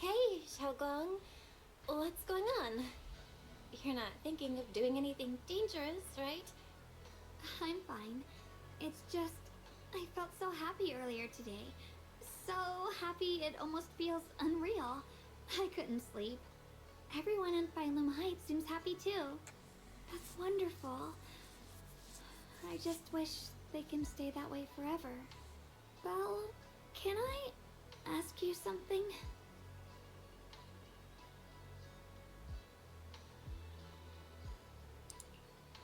Hey, Xiaogong. What's going on? You're not thinking of doing anything dangerous, right? I'm fine. It's just, I felt so happy earlier today. So happy it almost feels unreal. I couldn't sleep. Everyone in Phylum Heights seems happy too. That's wonderful. I just wish they can stay that way forever. Belle, can I ask you something?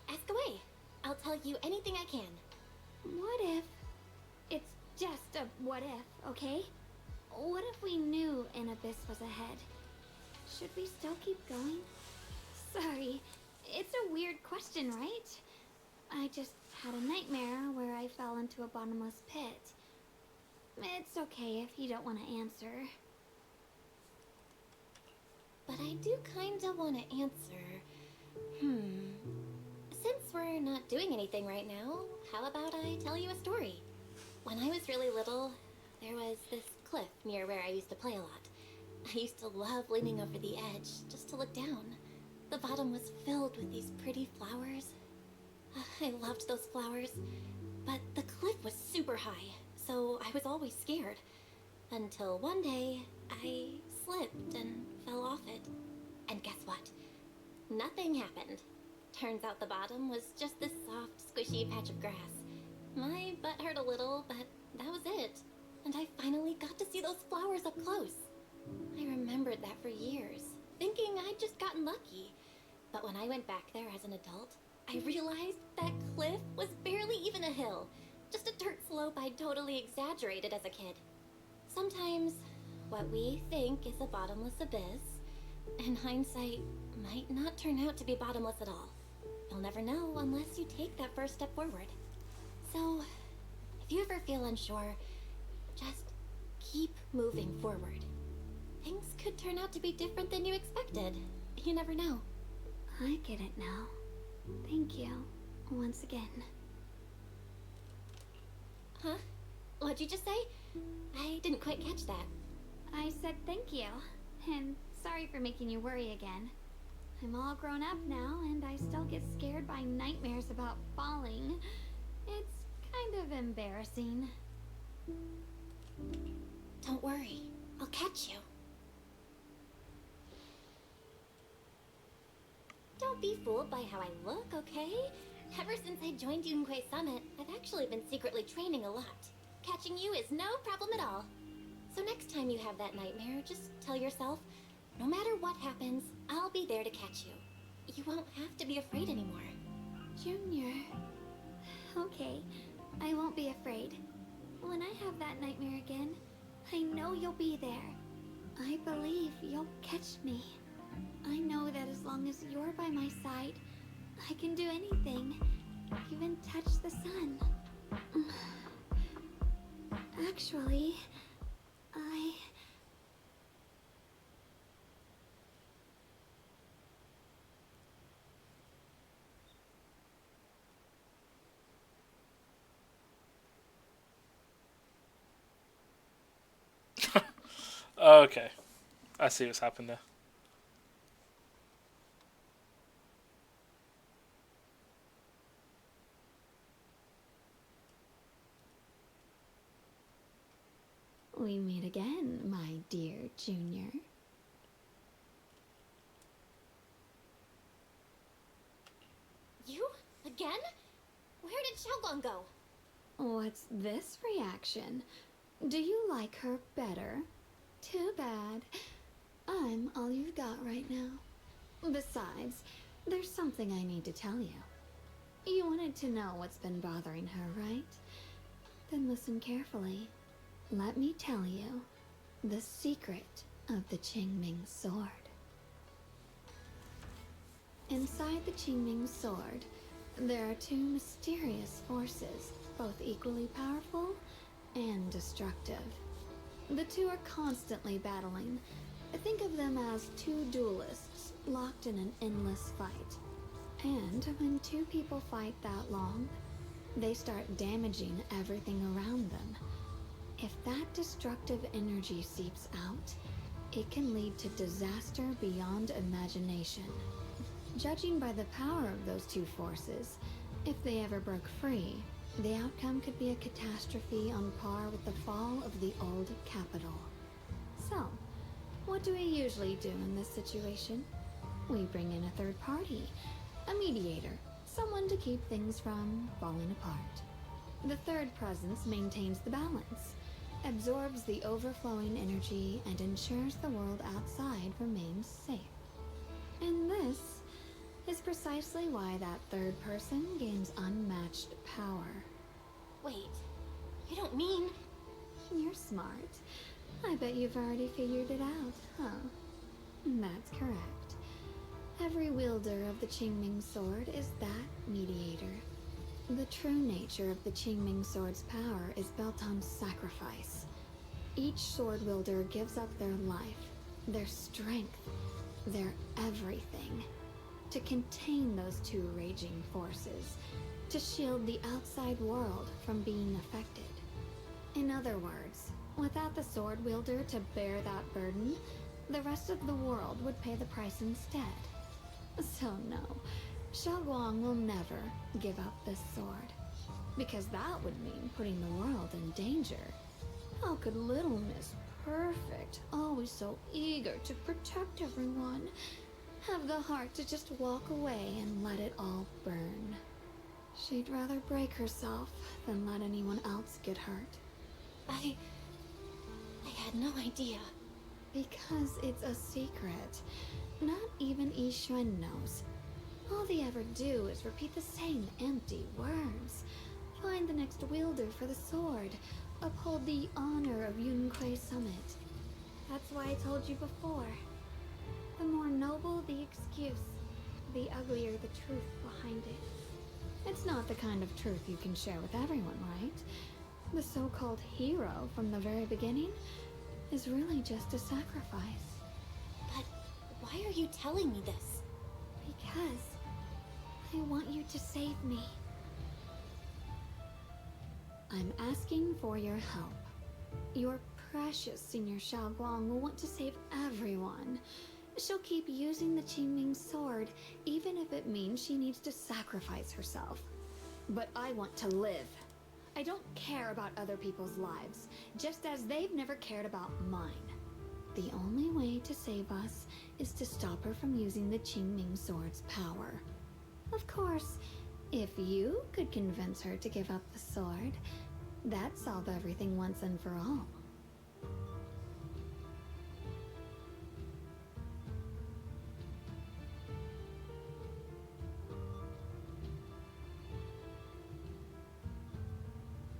Ask away. I'll tell you anything I can. What if... It's just a what if, okay? What if we knew an abyss was ahead? Should we still keep going? Sorry, it's a weird question, right? I just had a nightmare where I fell into a bottomless pit. It's okay if you don't want to answer. But I do kinda want to answer. Since we're not doing anything right now, how about I tell you a story? When I was really little, there was this cliff near where I used to play a lot. I used to love leaning over the edge just to look down. The bottom was filled with these pretty flowers. I loved those flowers, but the cliff was super high, so I was always scared. Until one day, I slipped and fell off it. And guess what? Nothing happened. Turns out the bottom was just this soft, squishy patch of grass. My butt hurt a little, but that was it. And I finally got to see those flowers up close. I remembered that for years, thinking I'd just gotten lucky. But when I went back there as an adult, I realized that cliff was barely even a hill. Just a dirt slope I'd totally exaggerated as a kid. Sometimes, what we think is a bottomless abyss, in hindsight, might not turn out to be bottomless at all. You'll never know unless you take that first step forward. So, if you ever feel unsure, just keep moving forward. Things could turn out to be different than you expected. You never know. I get it now. Thank you, once again. Huh? What'd you just say? I didn't quite catch that. I said thank you, and sorry for making you worry again. I'm all grown up now, and I still get scared by nightmares about falling. It's kind of embarrassing. Don't worry, I'll catch you. Don't be fooled by how I look, okay? Ever since I joined Yunquei Summit, I've actually been secretly training a lot. Catching you is no problem at all. So next time you have that nightmare, just tell yourself, no matter what happens, I'll be there to catch you. You won't have to be afraid anymore. Junior. Okay, I won't be afraid. When I have that nightmare again, I know you'll be there. I believe you'll catch me. I know that as long as you're by my side, I can do anything, even touch the sun. Actually, Okay, I see what's happened there. We meet again, my dear Junior. You? Again? Where did Xiaoguang go? What's this reaction? Do you like her better? Too bad. I'm all you've got right now. Besides, there's something I need to tell you. You wanted to know what's been bothering her, right? Then listen carefully. Let me tell you the secret of the Qingming sword. Inside the Qingming sword, there are two mysterious forces, both equally powerful and destructive. The two are constantly battling. Think of them as two duelists locked in an endless fight. And when two people fight that long, they start damaging everything around them. If that destructive energy seeps out, it can lead to disaster beyond imagination. Judging by the power of those two forces, if they ever broke free, the outcome could be a catastrophe on par with the fall of the old capital. So, what do we usually do in this situation? We bring in a third party, a mediator, someone to keep things from falling apart. The third presence maintains the balance, absorbs the overflowing energy, and ensures the world outside remains safe. And this is precisely why that third person gains unmatched power. Wait, you don't mean... You're smart. I bet you've already figured it out, huh? That's correct. Every wielder of the Qingming sword is that mediator. The true nature of the Qingming sword's power is built on sacrifice. Each sword wielder gives up their life, their strength, their everything, to contain those two raging forces, to shield the outside world from being affected. In other words, without the sword wielder to bear that burden, the rest of the world would pay the price instead. So no, Xiaoguang will never give up this sword, because that would mean putting the world in danger. How could little Miss Perfect, always so eager to protect everyone, have the heart to just walk away and let it all burn? She'd rather break herself than let anyone else get hurt. I had no idea. Because it's a secret. Not even Yixuan knows. All they ever do is repeat the same empty words. Find the next wielder for the sword. Uphold the honor of Yunquei Summit. That's why I told you before. The more noble the excuse, the uglier the truth behind it. It's not the kind of truth you can share with everyone, right? The so-called hero from the very beginning? is really just a sacrifice. But why are you telling me this? Because I want you to save me. I'm asking for your help. Your precious Senior Xiaoguang will want to save everyone. She'll keep using the Qingming sword, even if it means she needs to sacrifice herself. But I want to live. I don't care about other people's lives, just as they've never cared about mine. The only way to save us is to stop her from using the Qingming sword's power. Of course, if you could convince her to give up the sword, that'd solve everything once and for all.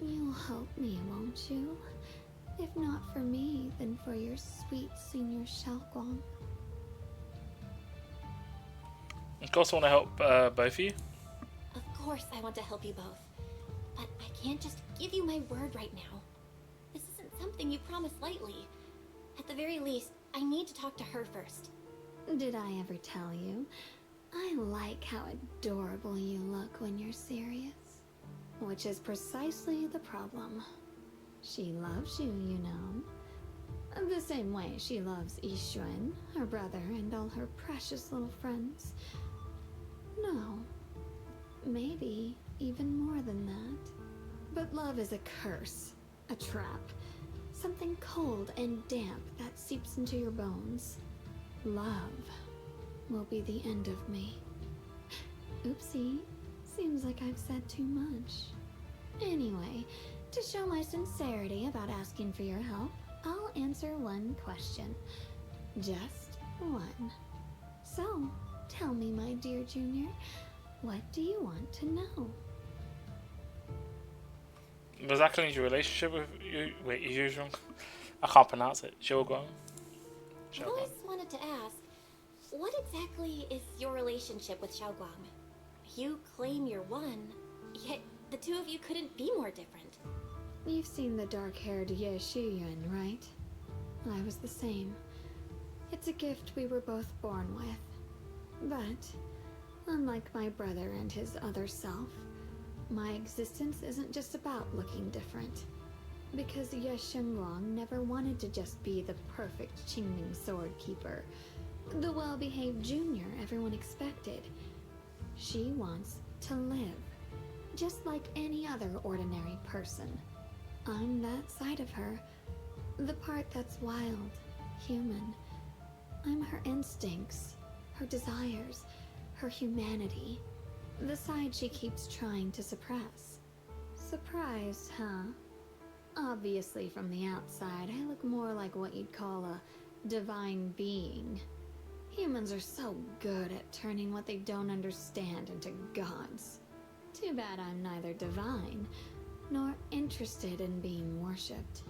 You'll help me, won't you? If not for me, then for your sweet Senior Xiaoguang. Of course I want to help both of you. Of course I want to help you both. But I can't just give you my word right now. This isn't something you promise lightly. At the very least, I need to talk to her first. Did I ever tell you? I like how adorable you look when you're serious. Which is precisely the problem. She loves you, you know. The same way she loves Yixuan, her brother, and all her precious little friends. No. Maybe even more than that. But love is a curse. A trap. Something cold and damp that seeps into your bones. Love will be the end of me. Oopsie. Seems like I've said too much. Anyway, to show my sincerity about asking for your help, I'll answer one question. Just one. So, tell me, my dear Junior, what do you want to know? Was that kind of your relationship with you? Wait, Yuzhong? I can't pronounce it. Xiaoguang? I always wanted to ask, what exactly is your relationship with Xiaoguang? You claim you're one, yet the two of you couldn't be more different. You've seen the dark-haired Ye Shiyuan, right? I was the same. It's a gift we were both born with. But, unlike my brother and his other self, my existence isn't just about looking different. Because Ye Shenglong never wanted to just be the perfect Qingming sword keeper, the well-behaved junior everyone expected. She wants to live, just like any other ordinary person. I'm that side of her, the part that's wild, human. I'm her instincts, her desires, her humanity, the side she keeps trying to suppress. Surprised, huh? Obviously, from the outside, I look more like what you'd call a divine being. Humans are so good at turning what they don't understand into gods. Too bad I'm neither divine, nor interested in being worshipped.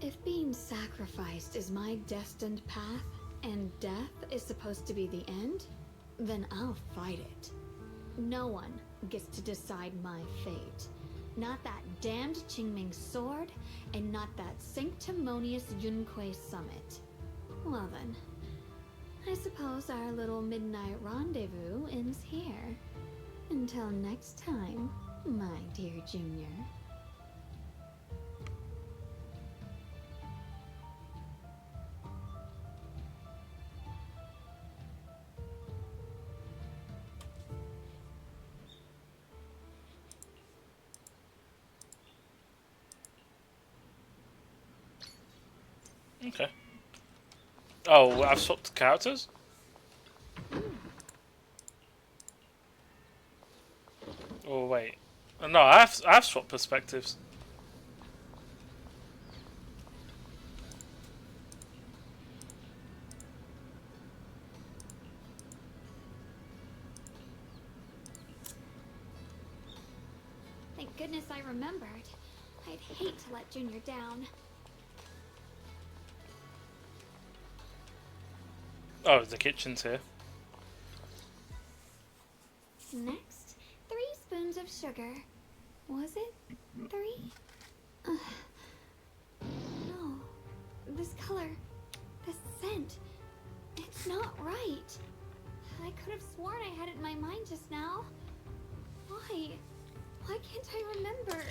If being sacrificed is my destined path, and death is supposed to be the end, then I'll fight it. No one gets to decide my fate. Not that damned Qingming sword, and not that sanctimonious Yunque summit. Well then, I suppose our little midnight rendezvous ends here. Until next time, my dear Junior. Okay. Oh, I've swapped characters? Oh wait. No, I've swapped perspectives. Thank goodness I remembered. I'd hate to let Junior down. Oh, the kitchen's here. Next, 3 spoons of sugar. Was it 3? No, the this color, this scent, it's not right. I could have sworn I had it in my mind just now. Why? Why can't I remember?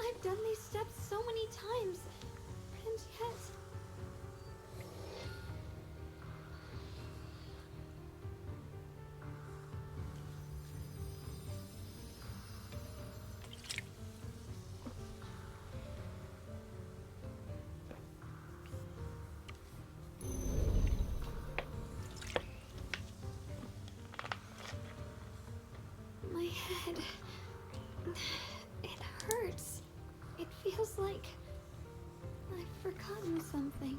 I've done these steps so many times, and yet... My head... it hurts. It feels like I've forgotten something.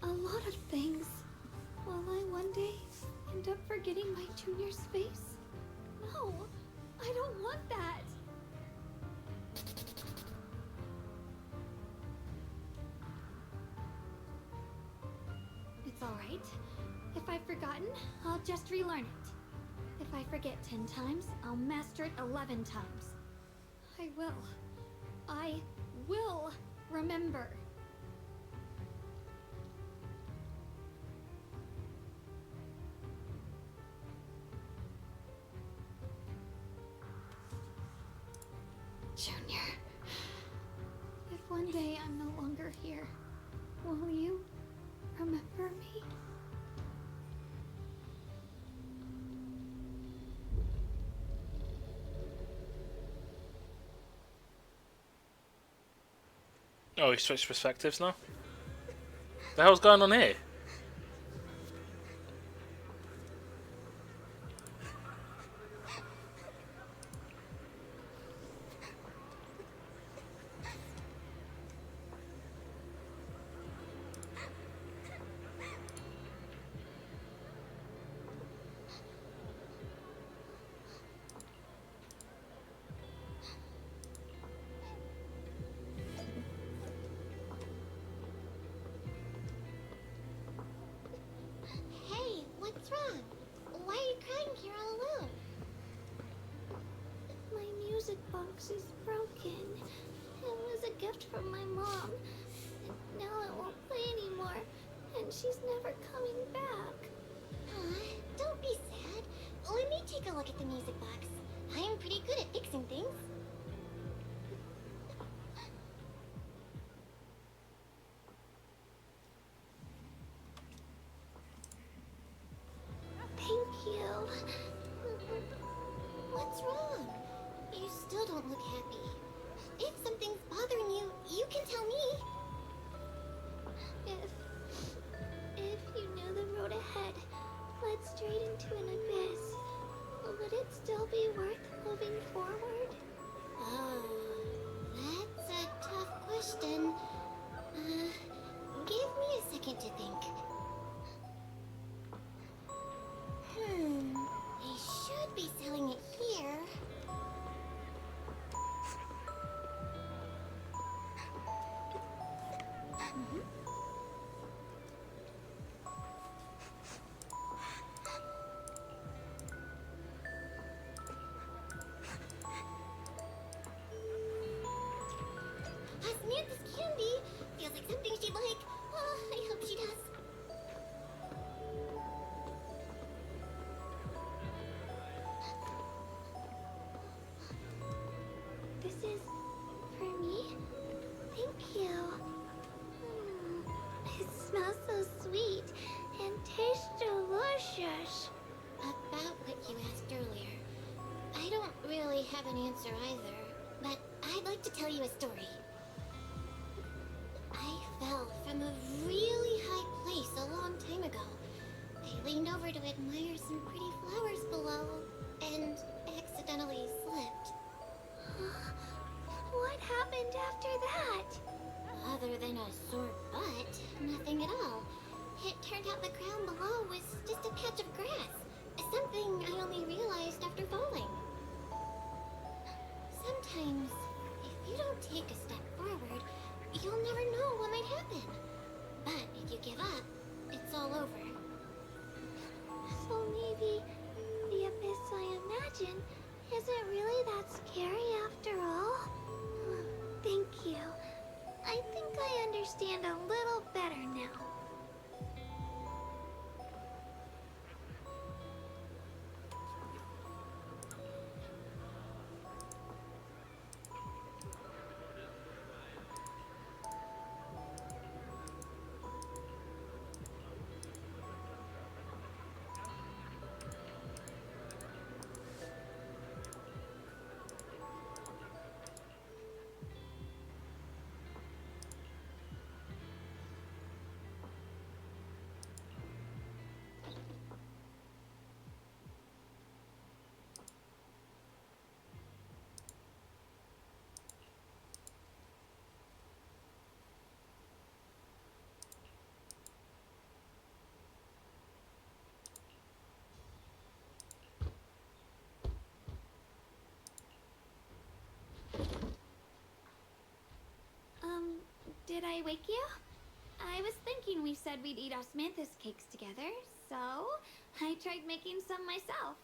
A lot of things. Will I one day end up forgetting my junior's face? No, I don't want that. It's alright. If I've forgotten, I'll just relearn it. If I forget 10 times, I'll master it 11 times. I will remember. Junior, if one day I'm no longer here, will you remember me? Oh, he switched perspectives now? The hell's going on here? Hey, what's wrong? Why are you crying here all alone? My music box is broken. It was a gift from my mom. Now it won't play anymore, and she's never coming back. Aw, don't be sad. Let me take a look at the music box. I'm pretty good at fixing things. Thank you. What's wrong? You still don't look happy. If something's bothering you, you can tell me. If you knew the road ahead led straight into an abyss, would it still be worth moving forward? Oh, that's a tough question. Give me a second to think. They should be selling it here. Samantha's candy feels like something she'd like. Oh, I hope she does. This is for me? Thank you. It smells so sweet and tastes delicious. About what you asked earlier, I don't really have an answer either, but I'd like to tell you a story. I fell from a really high place a long time ago. I leaned over to admire some pretty flowers below, and accidentally slipped. What happened after that? Other than a sore butt, nothing at all. It turned out the ground below was just a patch of grass. Something I only realized after falling. Sometimes, if you don't take a step forward, you'll never know what might happen. But if you give up, it's all over. So maybe the abyss I imagine isn't really that scary after all? Thank you. I think I understand a little better now. Did I wake you? I was thinking we said we'd eat osmanthus cakes together, so I tried making some myself.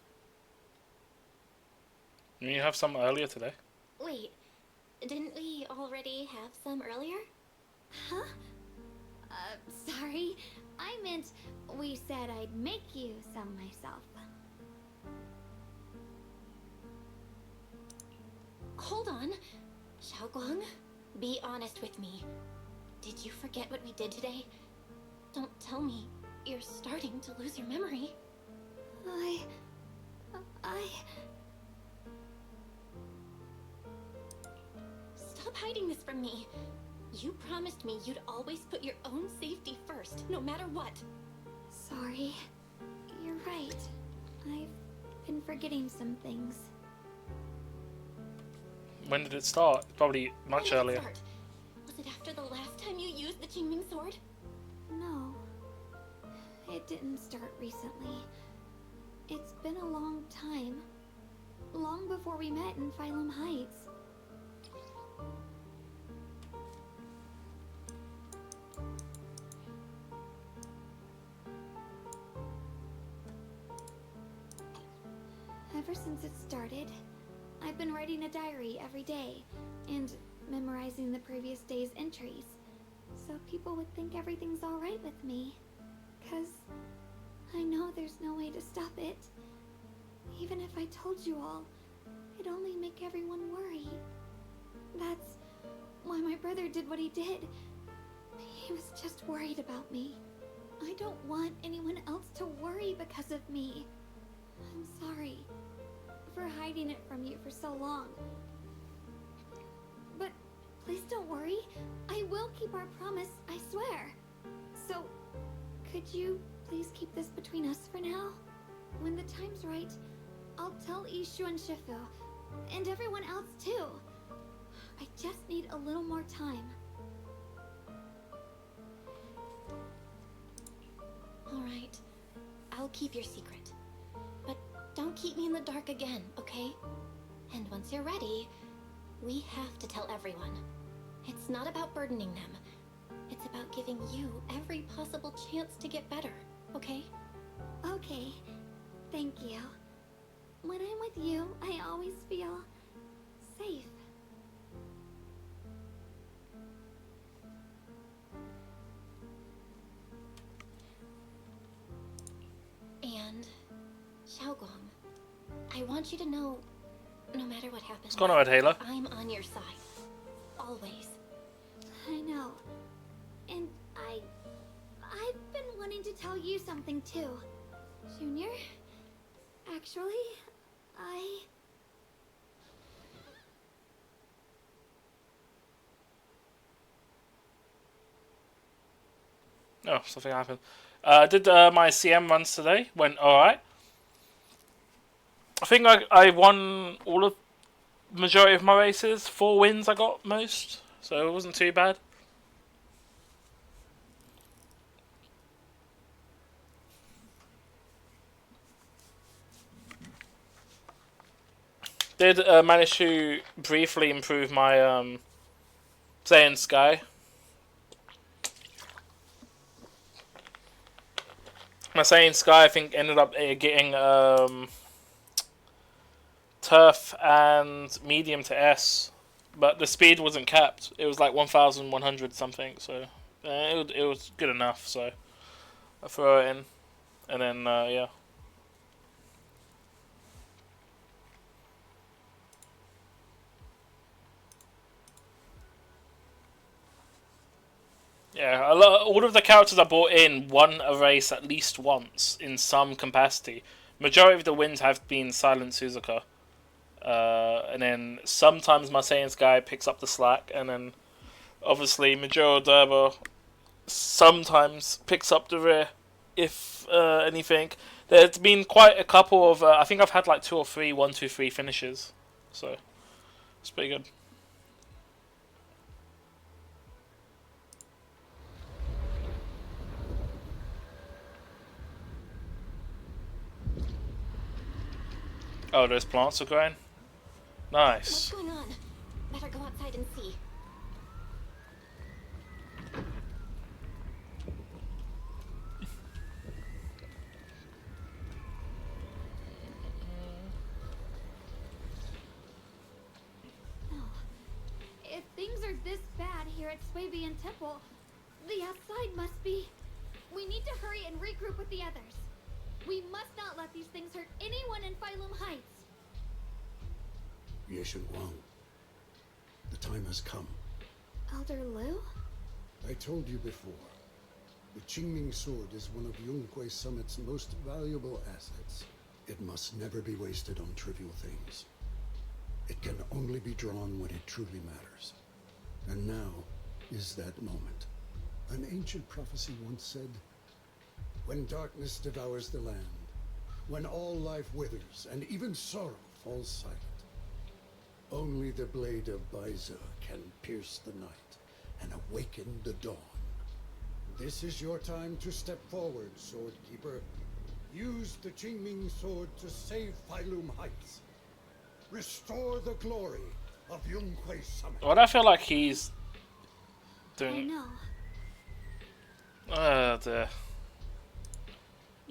You have some earlier today. Wait, didn't we already have some earlier? Huh? Sorry. I meant we said I'd make you some myself. Hold on. Xiaoguang, be honest with me. Did you forget what we did today? Don't tell me you're starting to lose your memory. Stop hiding this from me. You promised me you'd always put your own safety first, no matter what. Sorry. You're right. I've been forgetting some things. When did it start? Probably much When did it earlier. start? Was it after the last time you used the Qingming sword? No. It didn't start recently. It's been a long time. Long before we met in Phylum Heights. Ever since it started, I've been writing a diary every day and memorizing the previous day's entries, so people would think everything's alright with me. 'Cause I know there's no way to stop it. Even if I told you all, it'd only make everyone worry. That's why my brother did what he did. He was just worried about me. I don't want anyone else to worry because of me. I'm sorry for hiding it from you for so long. But please don't worry. I will keep our promise, I swear. So, could you please keep this between us for now? When the time's right, I'll tell Ishu and Shifu, and everyone else too. I just need a little more time. Alright, I'll keep your secret. But don't keep me in the dark again, okay? And once you're ready, we have to tell everyone. It's not about burdening them. It's about giving you every possible chance to get better, okay? Okay, thank you. When I'm with you, I always feel safe. And, Xiaoguang, I want you to know, no matter what happens, What's going on, Halo? I'm on your side. Always. I know. And I've been wanting to tell you something too. Junior, actually, Oh, something happened. Did my CM runs today? Went alright. I think I won all of majority of my races. 4 wins I got most, so it wasn't too bad. Did manage to briefly improve my Saiyan Sky. My Saiyan Sky, I think, ended up getting Turf and Medium to S but the speed wasn't capped. It was like 1,100 something, so it was good enough. So I throw it in, and then yeah. Yeah, all of the characters I brought in won a race at least once in some capacity. Majority of the wins have been Silent Suzuka. And then sometimes my Saiyan's guy picks up the slack, and then obviously Majora Derba sometimes picks up the rear, if anything. There's been quite a couple of, I think I've had like 2 or 3 1-2-3 finishes, so it's pretty good. Oh, those plants are growing? Nice. What's going on? Better go outside and see. If things are this bad here at Swabian Temple, the outside must be... We need to hurry and regroup with the others. We must not let these things hurt anyone in Phylum Heights. Ye Shunguang, the time has come. Elder Liu? I told you before, the Qingming sword is one of Yunhui Summit's most valuable assets. It must never be wasted on trivial things. It can only be drawn when it truly matters. And now is that moment. An ancient prophecy once said, when darkness devours the land, when all life withers and even sorrow falls silent, only the blade of Baize can pierce the night and awaken the dawn. This is your time to step forward, Swordkeeper. Use the Qingming sword to save Phylum Heights. Restore the glory of Yunhui Summit. What I feel like he's doing. I know. Dear.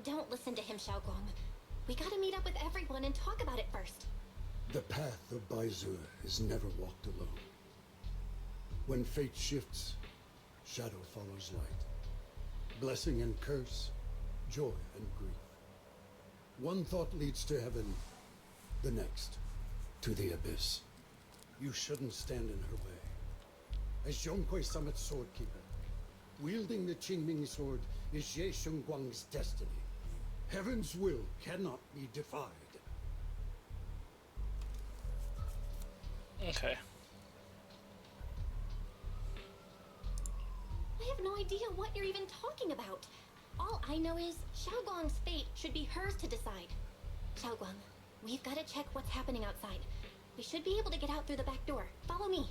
Don't listen to him, Xiaogong. We gotta meet up with everyone and talk about it first. The path of Baize is never walked alone. When fate shifts, shadow follows light. Blessing and curse, joy and grief. One thought leads to heaven, the next to the abyss. You shouldn't stand in her way. As Yunhui Summit's swordkeeper, wielding the Qingming sword is Ye Shunguang's destiny. Heaven's will cannot be defied. Okay. I have no idea what you're even talking about. All I know is Xiaogong's fate should be hers to decide. Xiaogong, we've got to check what's happening outside. We should be able to get out through the back door. Follow me.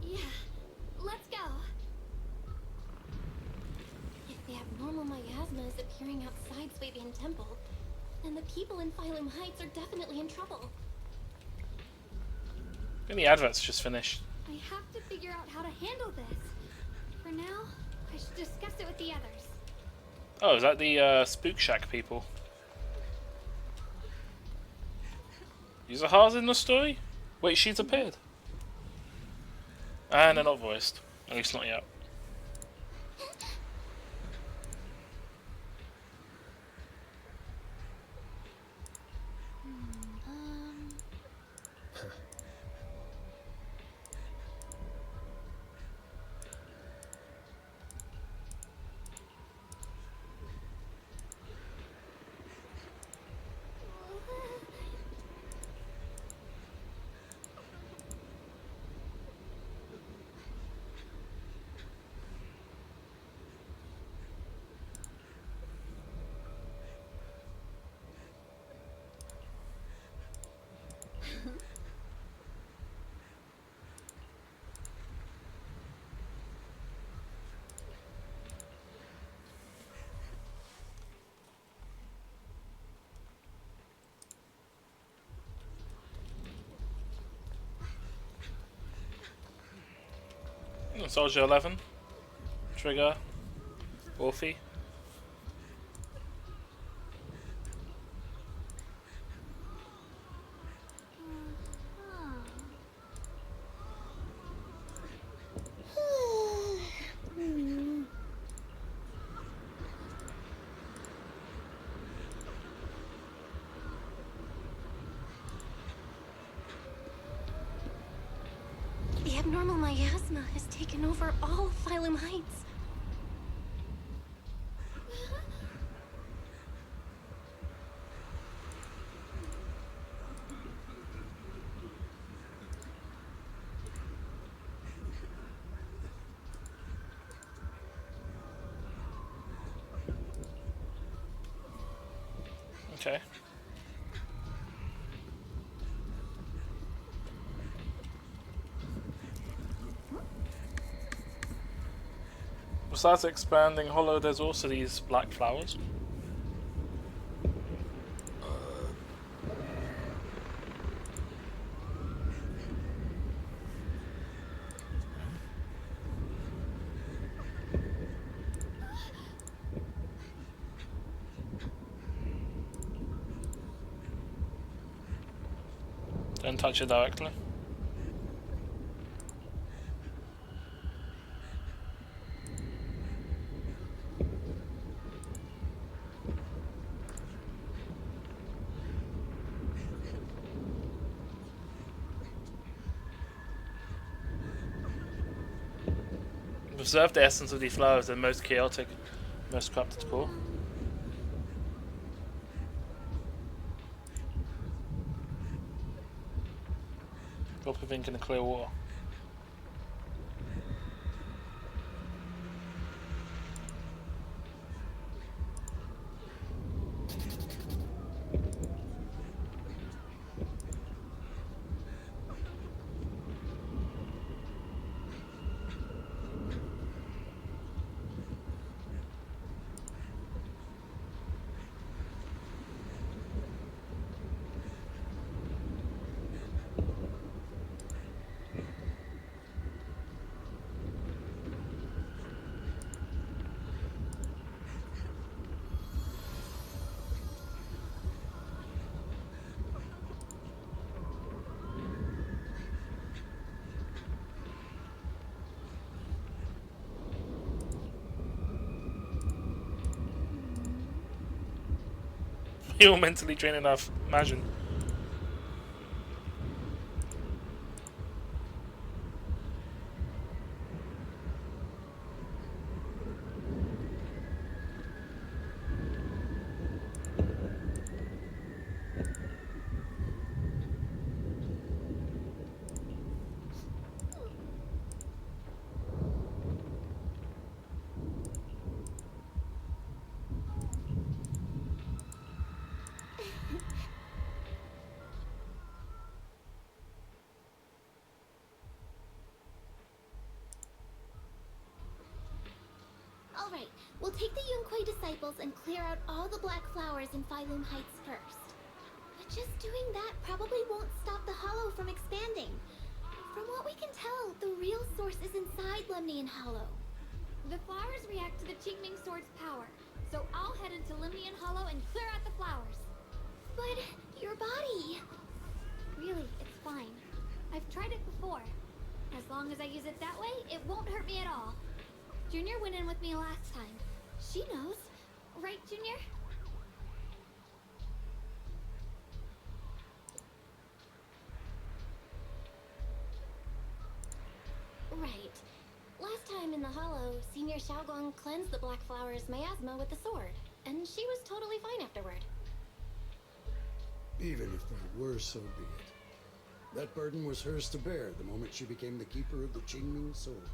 Yeah, let's go. If the abnormal miasma is appearing outside Swabian Temple, then the people in Phylum Heights are definitely in trouble. And the advert's just finished. I have to figure out how to handle this. For now, I should discuss it with the others. Oh, is that the Spook Shack people? Yuzuha's in the story? Wait, she's appeared. And they're not voiced. At least not yet. Soldier 11. trigger Wolfie. The abnormal miasma has taken over all of Phylum Heights. Okay. Besides expanding Hollow, there's also these black flowers. Don't touch it directly. Observe the essence of these flowers, they're most chaotic, most corrupted to core. Drop of ink in the clear water. You're mentally drained enough, imagine. Alright, we'll take the Yunquei disciples and clear out all the black flowers in Phylum Heights first. But just doing that probably won't stop the Hollow from expanding. From what we can tell, the real source is inside Lemnian Hollow. The flowers react to the Qingming Sword's power, so I'll head into Lemnian Hollow and clear out the flowers. But your body... Really, it's fine. I've tried it before. As long as I use it that way, it won't hurt me at all. Junior went in with me last time. She knows. Right, Junior? Right. Last time in the Hollow, Senior Xiaoguang cleansed the Black Flower's miasma with the sword, and she was totally fine afterward. Even if that were, so be it. That burden was hers to bear the moment she became the keeper of the Qingming Sword.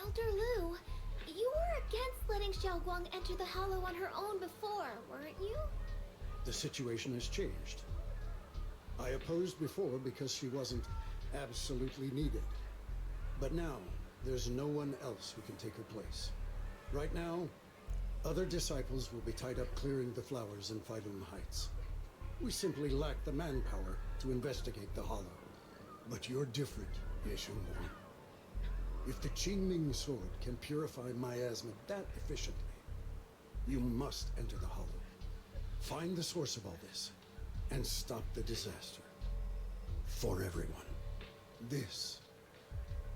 Elder Lu, you were against letting Xiaoguang enter the Hollow on her own before, weren't you? The situation has changed. I opposed before because she wasn't absolutely needed. But now, there's no one else who can take her place. Right now, other disciples will be tied up clearing the flowers in Phylum Heights. We simply lack the manpower to investigate the Hollow. But you're different, Ye Xiongguang. If the Qingming sword can purify miasma that efficiently, you must enter the Hollow. Find the source of all this, and stop the disaster. For everyone. This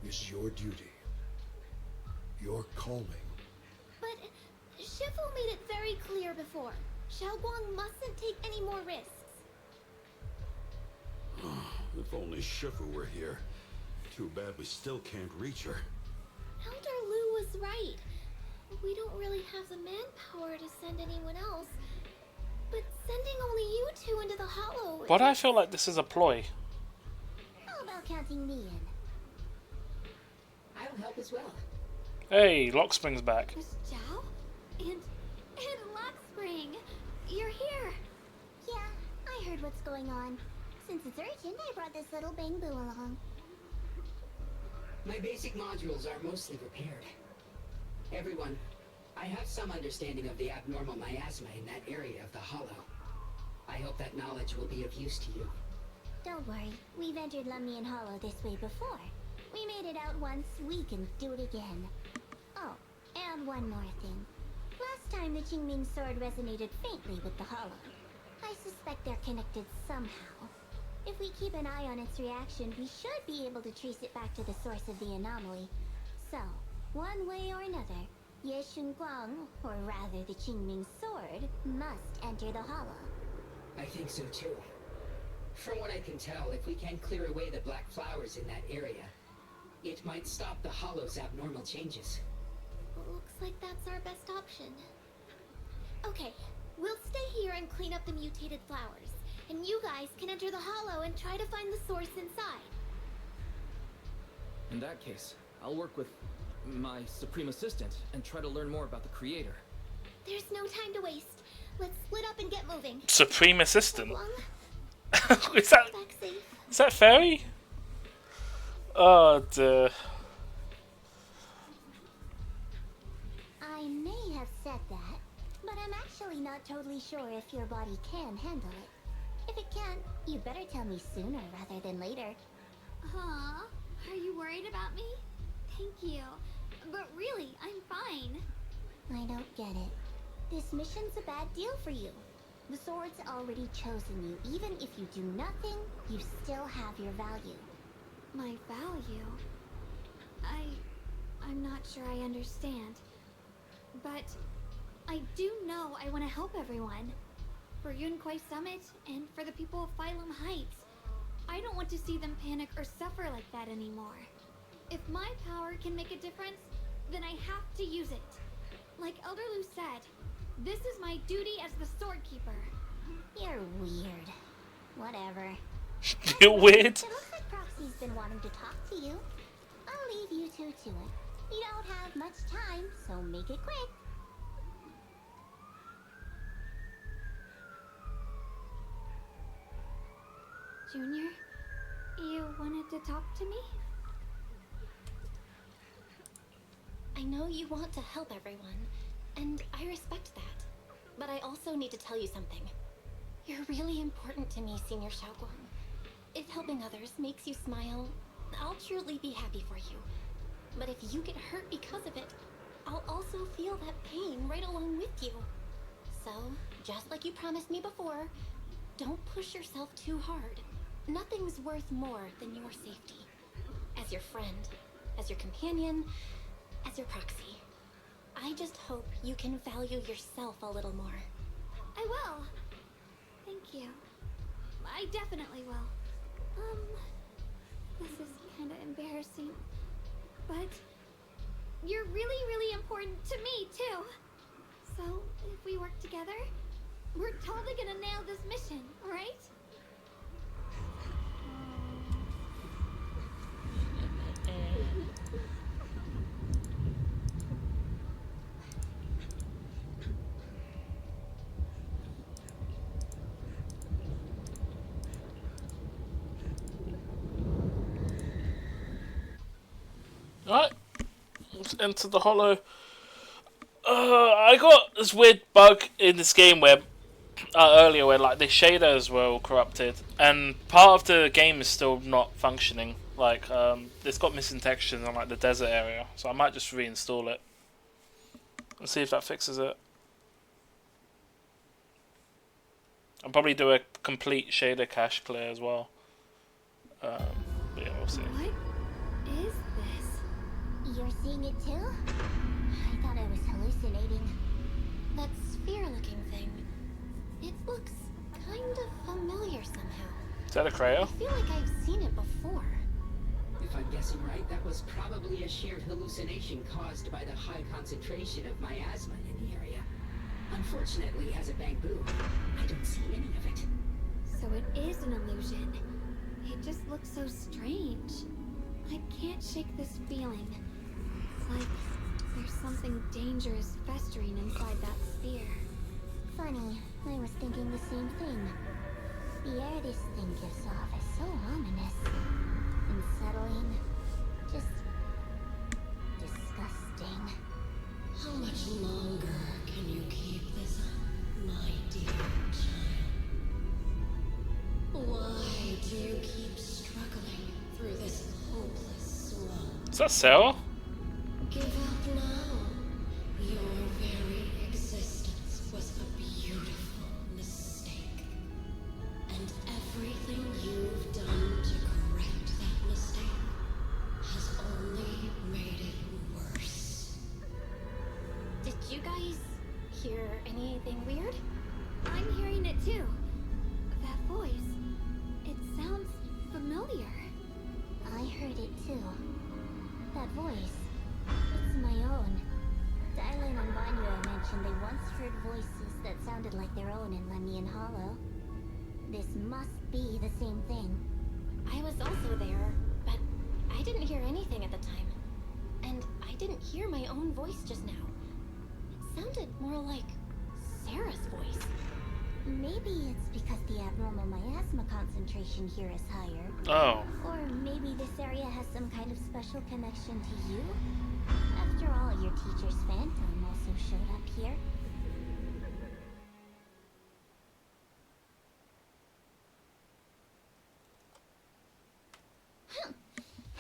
is your duty. Your calling. But Shifu made it very clear before. Xiaoguang mustn't take any more risks. If only Shifu were here. Too bad we still can't reach her. Elder Lu was right. We don't really have the manpower to send anyone else. But sending only you two into the Hollow... Why do I feel like this is a ploy? How about counting me in? I'll help as well. Hey, Lockspring's back. Miss Zhao? And Lockspring! You're here! Yeah, I heard what's going on. Since it's urgent, I brought this little Bangbu along. My basic modules are mostly repaired. Everyone, I have some understanding of the abnormal miasma in that area of the Hollow. I hope that knowledge will be of use to you. Don't worry, we've entered Lemnian Hollow this way before. We made it out once, we can do it again. Oh, and one more thing. Last time the Qingming sword resonated faintly with the Hollow. I suspect they're connected somehow. If we keep an eye on its reaction, we should be able to trace it back to the source of the anomaly. So, one way or another, Ye Shunguang, or rather the Qingming sword, must enter the Hollow. I think so too. From what I can tell, if we can clear away the black flowers in that area, it might stop the Hollow's abnormal changes. Looks like that's our best option. Okay, we'll stay here and clean up the mutated flowers. And you guys can enter the Hollow and try to find the source inside. In that case, I'll work with my Supreme Assistant and try to learn more about the Creator. There's no time to waste. Let's split up and get moving. Supreme Assistant? is Back safe. that Fairy? Oh dear. I may have said that, but I'm actually not totally sure if your body can handle it. If it can't, you better tell me sooner rather than later. Huh? Are you worried about me? Thank you. But really, I'm fine. I don't get it. This mission's a bad deal for you. The sword's already chosen you. Even if you do nothing, you still have your value. My value? I'm not sure I understand. But I do know I want to help everyone. For Yunquay Summit, and for the people of Phylum Heights. I don't want to see them panic or suffer like that anymore. If my power can make a difference, then I have to use it. Like Elder Lu said, this is my duty as the Sword Keeper. You're weird. Whatever. You're weird? It looks like Proxy's been wanting to talk to you. I'll leave you two to it. You don't have much time, so make it quick. Junior, you wanted to talk to me? I know you want to help everyone, and I respect that. But I also need to tell you something. You're really important to me, Senior Xiaoguang. If helping others makes you smile, I'll truly be happy for you. But if you get hurt because of it, I'll also feel that pain right along with you. So, just like you promised me before, don't push yourself too hard. Nothing's worth more than your safety. As your friend, as your companion, as your proxy. I just hope you can value yourself a little more. I will. Thank you. I definitely will. This is kind of embarrassing. But you're really, really important to me, too. So, if we work together, we're totally gonna nail this mission, right? Alright, let's enter the Hollow. I got this weird bug in this game where earlier, where like the shaders were all corrupted, and part of the game is still not functioning. Like it's got missing textures on like the desert area, so I might just reinstall it and see if that fixes it. I'll probably do a complete shader cache clear as well. But yeah, we'll see. What is this? You're seeing it too? I thought I was hallucinating. That sphere-looking thing. It looks kind of familiar somehow. Is that a Creo? I feel like I've seen it before. If I'm guessing right, that was probably a shared hallucination caused by the high concentration of miasma in the area. Unfortunately, as a Bangbu, I don't see any of it. So it is an illusion. It just looks so strange. I can't shake this feeling. It's like there's something dangerous festering inside that sphere. Funny, I was thinking the same thing. The air this thing gives off is so ominous. Unsettling. Just disgusting. How much longer can you keep this up, my dear child? Why do you keep struggling through this hopeless swamp? Is that Sarah? Give up now. Your very existence was a beautiful mistake. And everything you've done to correct that mistake has only made it worse. Did you guys hear anything weird? I'm hearing it too. That voice. It sounds familiar. I heard it too. That voice. It's my own. Dylan and Vanya mentioned they once heard voices that sounded like their own in Lemnian Hollow. This must be the same thing. I was also there, but I didn't hear anything at the time. And I didn't hear my own voice just now. It sounded more like Sarah's voice. Maybe it's because the abnormal miasma concentration here is higher. Oh. Or maybe this area has some kind of special connection to you? After all, your teacher's phantom also showed up here.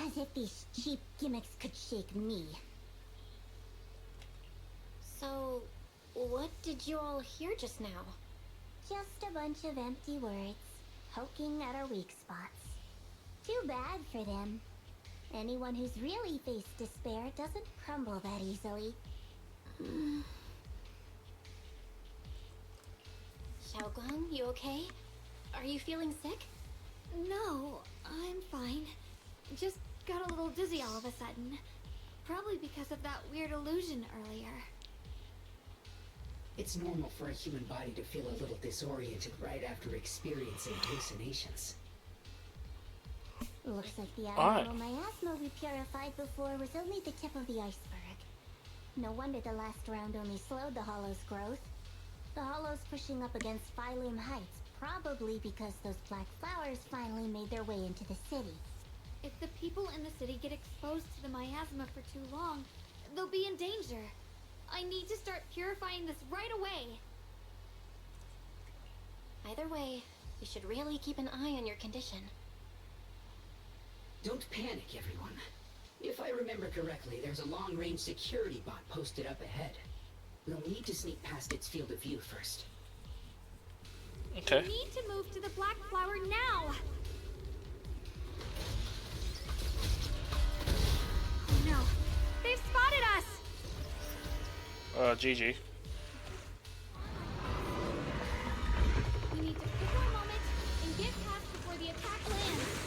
As if these cheap gimmicks could shake me. So, what did you all hear just now? Just a bunch of empty words, poking at our weak spots. Too bad for them. Anyone who's really faced despair doesn't crumble that easily. Xiaoguang, you okay? Are you feeling sick? No, I'm fine. Just got a little dizzy all of a sudden. Probably because of that weird illusion earlier. It's normal for a human body to feel a little disoriented right after experiencing hallucinations. Looks like the abnormal miasma we purified before was only the tip of the iceberg. No wonder the last round only slowed the Hollow's growth. The Hollow's pushing up against Phylum Heights, probably because those black flowers finally made their way into the city. If the people in the city get exposed to the miasma for too long, they'll be in danger. I need to start purifying this right away. Either way, you should really keep an eye on your condition. Don't panic, everyone. If I remember correctly, there's a long-range security bot posted up ahead. We'll need to sneak past its field of view first. Okay. We need to move to the black flower now. Oh no, they've spotted us. GG. We need to pick our moment and get past before the attack lands.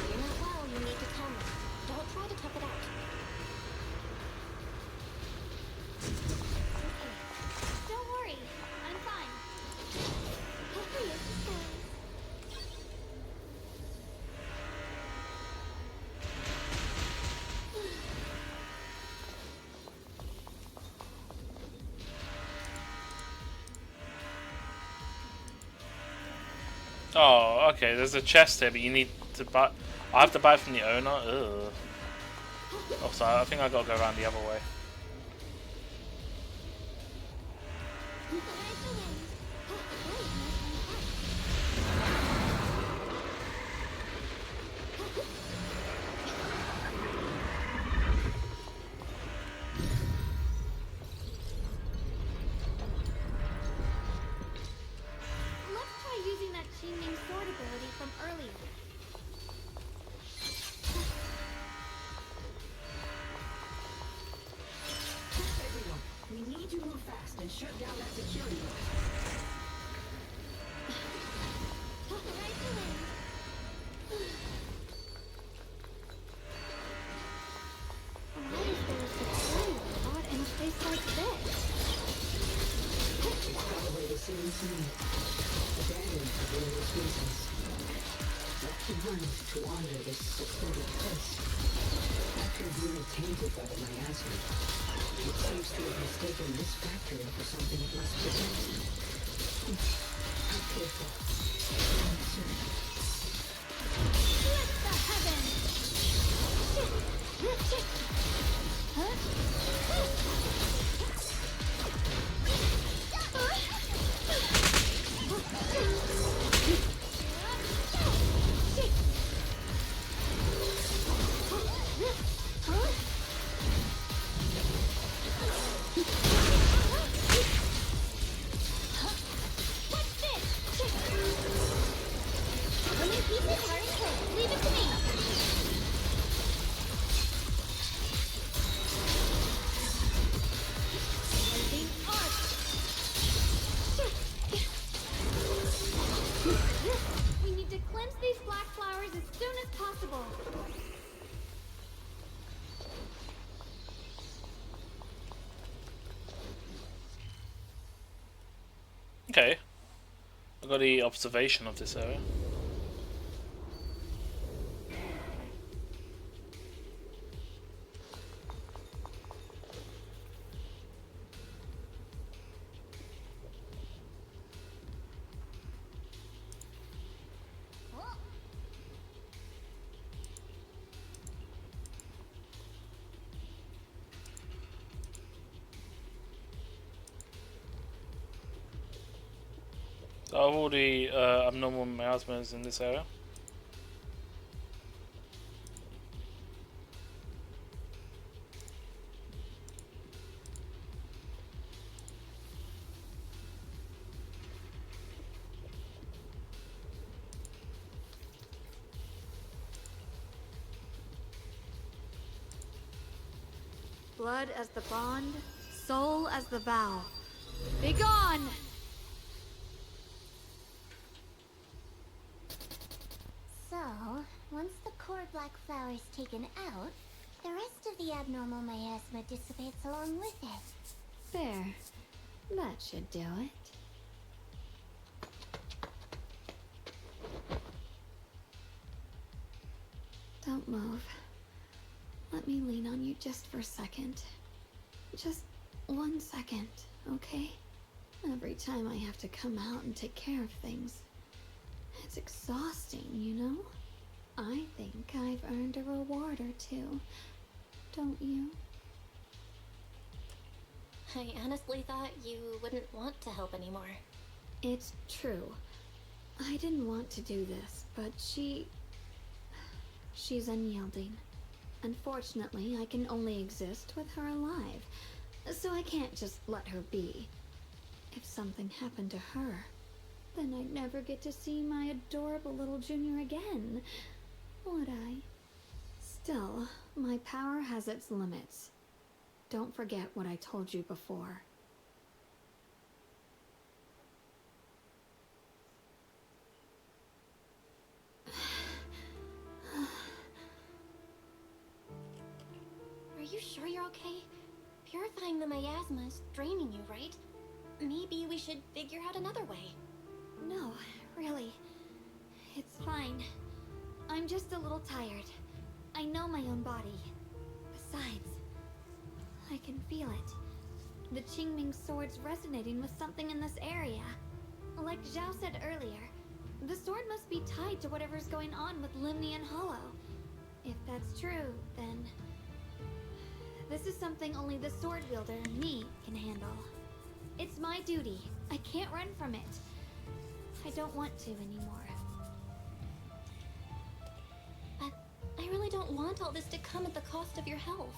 You're not well, you need to tell me. Don't try to tough it out. Don't worry, I'm fine. Oh, okay. There's a chest here, but you need to buy. I have to buy it from the owner. Ugh. Oh, sorry. I think I gotta go around the other way. Let's try using that Qingming sword ability from earlier. Everyone, we need to move fast and shut down that security door. Why is there a security robot in a place like this? It's probably the same thing. Abandoned for various reasons. Left behind to wander this secluded place. After being tainted by the miasma, it seems to have mistaken this factory for something it must protect. How pitiful. How absurd. Lift the heavens! What's this? When your pieces are in place, leave it to me. Lightning arc! We need to cleanse these black flowers as soon as possible. Okay. I got the observation of this area. So are all the abnormal miasmas in this area? Blood as the bond, soul as the vow. Be gone! So, once the core black flower is taken out, the rest of the abnormal miasma dissipates along with it. There. That should do it. Don't move. Let me lean on you just for a second. Just 1 second, okay? Every time I have to come out and take care of things. It's exhausting, you know? I think I've earned a reward or two. Don't you? I honestly thought you wouldn't want to help anymore. It's true. I didn't want to do this, but she's unyielding. Unfortunately, I can only exist with her alive, so I can't just let her be. If something happened to her, then I'd never get to see my adorable little Junior again, would I? Still, my power has its limits. Don't forget what I told you before. Are you sure you're okay? Purifying the miasma is draining you, right? Maybe we should figure out another way. No, really. It's fine. I'm just a little tired. I know my own body. Besides, I can feel it. The Qingming sword's resonating with something in this area. Like Zhao said earlier, The sword must be tied to whatever's going on with Limni and Hollow. If that's true, then this is something only the sword wielder and me can handle. It's my duty. I can't run from it. I don't want to anymore. But I really don't want all this to come at the cost of your health.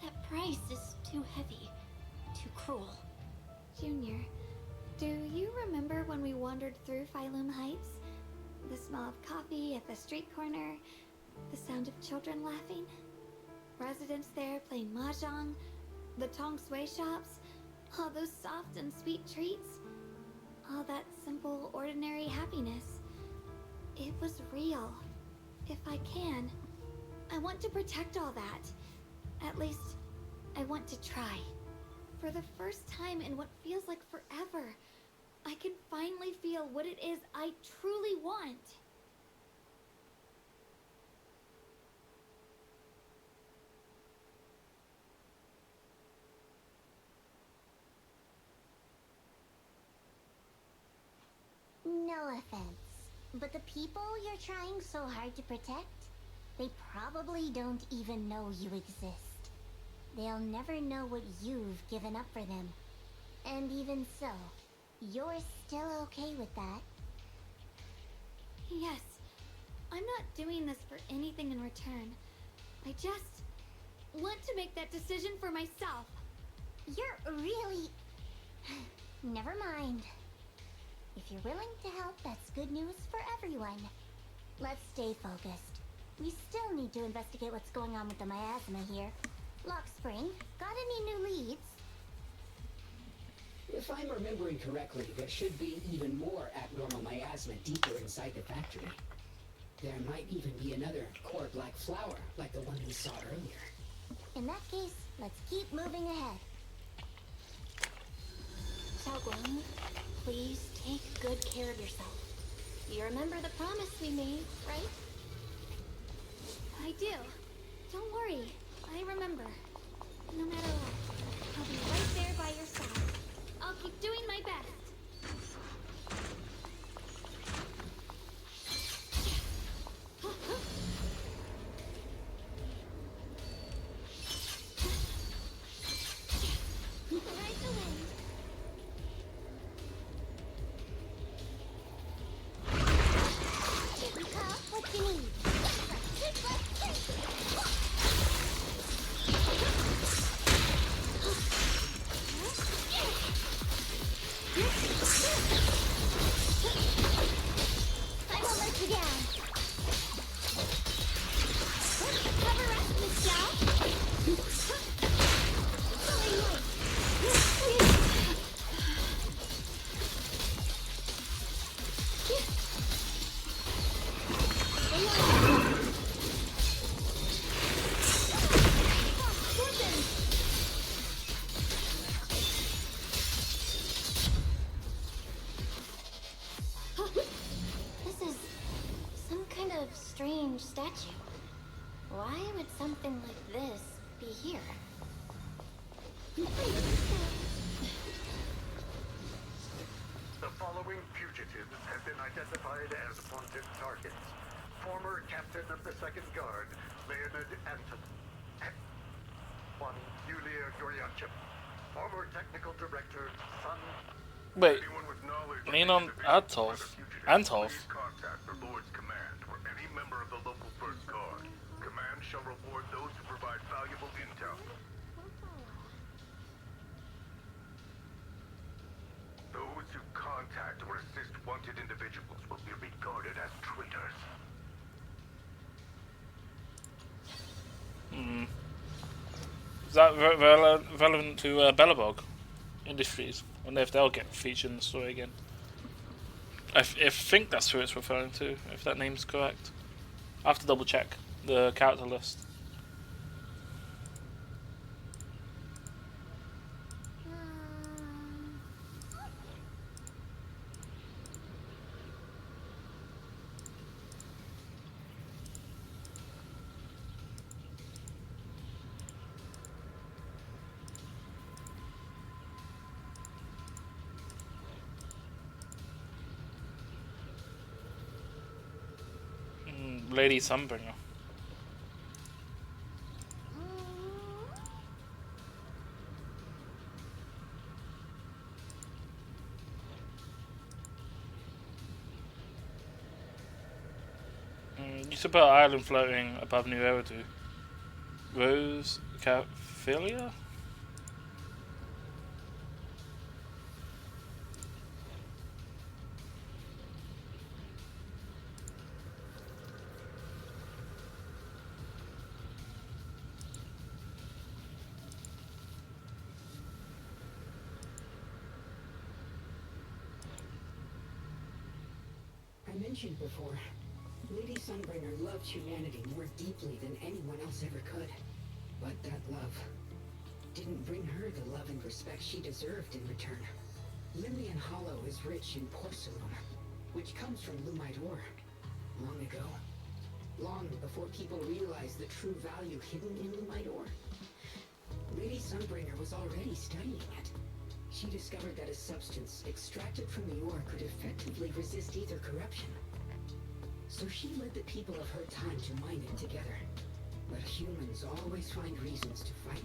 That price is too heavy, too cruel. Junior, do you remember when we wandered through Phylum Heights? The smell of coffee at the street corner, the sound of children laughing, residents there playing mahjong, the Tong Sui shops, all those soft and sweet treats, all that simple, ordinary happiness. It was real. If I can, I want to protect all that. At least, I want to try. For the first time in what feels like forever, I can finally feel what it is I truly want. No offense, but the people you're trying so hard to protect, they probably don't even know you exist. They'll never know what you've given up for them. And even so, you're still okay with that? Yes. I'm not doing this for anything in return. I just want to make that decision for myself. You're really... Never mind. If you're willing to help, that's good news for everyone. Let's stay focused. We still need to investigate what's going on with the miasma here. Lockspring, got any new leads? If I'm remembering correctly, there should be even more abnormal miasma deeper inside the factory. There might even be another core black flower, like the one we saw earlier. In that case, let's keep moving ahead. Xiaoguang, please take good care of yourself. You remember the promise we made, right? I do. Don't worry. I remember. No matter what, I'll be right there by your side. I'll keep doing my best. Ride the wind. Mika, what do you need? I won't let you down. Cover up, Miss Xiao. Falling light. This is some kind of strange statue. Why would something like this be here? The following fugitives have been identified as wanted targets. Former captain of the Second Guard, Leonid Anton. One, Yulia Goryachev. Former technical director, Sun. Wait, Anyone with knowledge of Leon Antov? Antov? please contact the Lord's Command or any member of the local First Guard. Command shall reward those who provide valuable intel. Those who contact or assist wanted individuals will be regarded as traitors. Is that relevant to Belobog Industries? I wonder if they'll get featured in the story again. I think that's who it's referring to, if that name's correct. I have to double check the character list. Lady Sunbringer. You should put an island floating above New Eridu. Rose Caphilia? I mentioned before, Lady Sunbringer loved humanity more deeply than anyone else ever could. But that love didn't bring her the love and respect she deserved in return. Limnian Hollow is rich in porcelain, which comes from Lumite ore. Long ago, long before people realized the true value hidden in Lumite ore, Lady Sunbringer was already studying it. She discovered that a substance extracted from the ore could effectively resist ether corruption. So she led the people of her time to mine it together. But humans always find reasons to fight.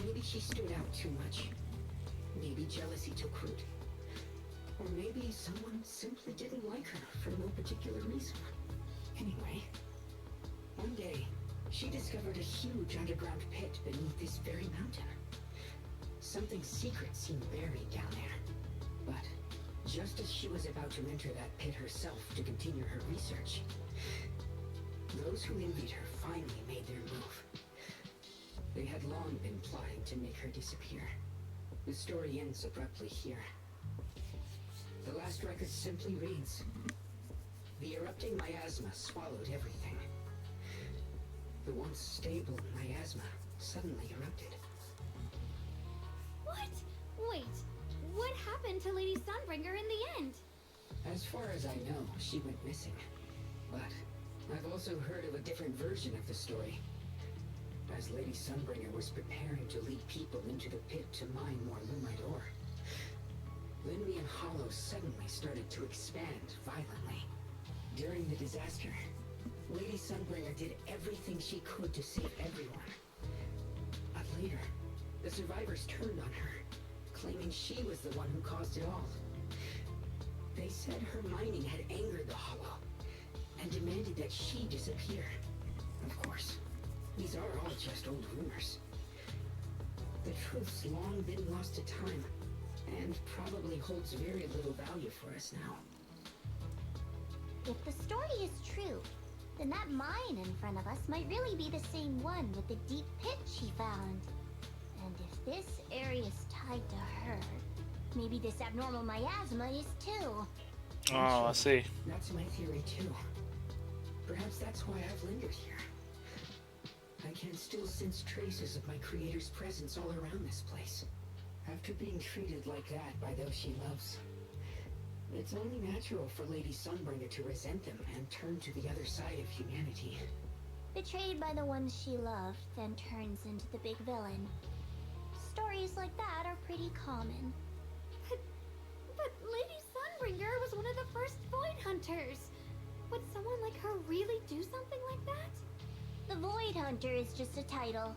Maybe she stood out too much. Maybe jealousy took root. Or maybe someone simply didn't like her for no particular reason. Anyway, one day, she discovered a huge underground pit beneath this very mountain. Something secret seemed buried down there. But just as she was about to enter that pit herself to continue her research, those who envied her finally made their move. They had long been plotting to make her disappear. The story ends abruptly here. The last record simply reads, "The erupting miasma swallowed everything. The once stable miasma suddenly erupted." What? Wait, what happened to Lady Sunbringer in the end? As far as I know, she went missing. But I've also heard of a different version of the story. As Lady Sunbringer was preparing to lead people into the pit to mine more Lumite ore, Limnian Hollow suddenly started to expand violently. During the disaster, Lady Sunbringer did everything she could to save everyone. But later, the survivors turned on her, claiming she was the one who caused it all. They said her mining had angered the Hollow, and demanded that she disappear. Of course, these are all just old rumors. The truth's long been lost to time, and probably holds very little value for us now. If the story is true, then that mine in front of us might really be the same one with the deep pit she found. And if this area is tied to her, maybe this abnormal miasma is too. Oh, I see. That's my theory too. Perhaps that's why I've lingered here. I can still sense traces of my creator's presence all around this place. After being treated like that by those she loves, it's only natural for Lady Sunbringer to resent them and turn to the other side of humanity. Betrayed by the ones she loved, then turns into the big villain. Stories like that are pretty common. But Lady Sunbringer was one of the first Void Hunters. Would someone like her really do something like that? The Void Hunter is just a title.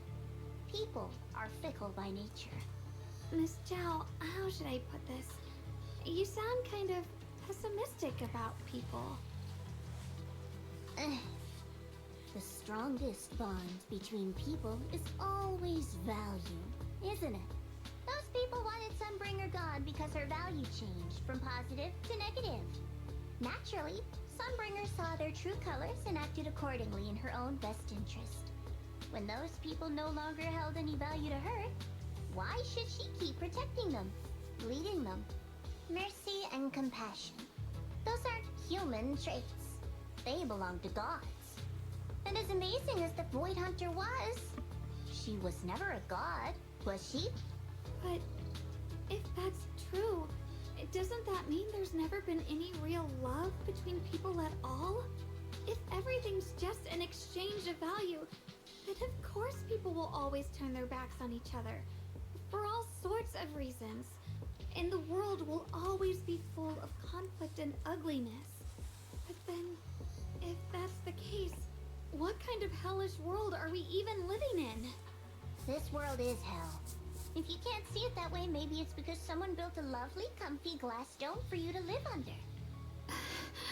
People are fickle by nature. Miss Zhao, how should I put this? You sound kind of pessimistic about people. The strongest bond between people is always value, isn't it? Those people wanted Sunbringer gone because her value changed from positive to negative. Naturally, Sunbringer saw their true colors and acted accordingly in her own best interest. When those people no longer held any value to her, why should she keep protecting them, leading them? Mercy and compassion. Those aren't human traits. They belong to gods. And as amazing as the Void Hunter was, she was never a god, was she? But if that's true, doesn't that mean there's never been any real love between people at all? If everything's just an exchange of value, then of course people will always turn their backs on each other. For all sorts of reasons. And the world will always be full of conflict and ugliness. But then, if that's kind of hellish world are we even living in? This world is hell. If you can't see it that way, maybe it's because someone built a lovely, comfy glass dome for you to live under.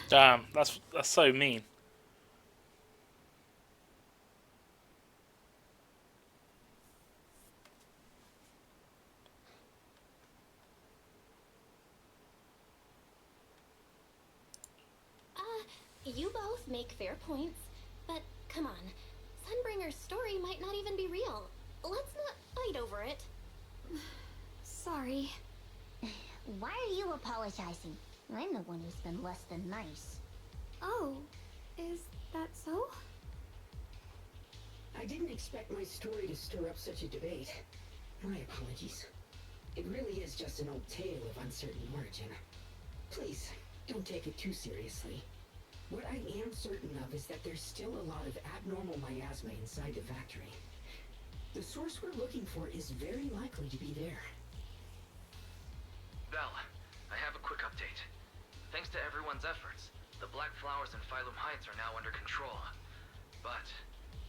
Damn, that's so mean. You both make fair points, but come on. Sunbringer's story might not even be real. Let's not fight over it. Sorry. Why are you apologizing? I'm the one who's been less than nice. Oh, is that so? I didn't expect my story to stir up such a debate. My apologies. It really is just an old tale of uncertain origin. Please, don't take it too seriously. What I am certain of is that there's still a lot of abnormal miasma inside the factory. The source we're looking for is very likely to be there. Belle, I have a quick update. Thanks to everyone's efforts, the Black Flowers in Phylum Heights are now under control. But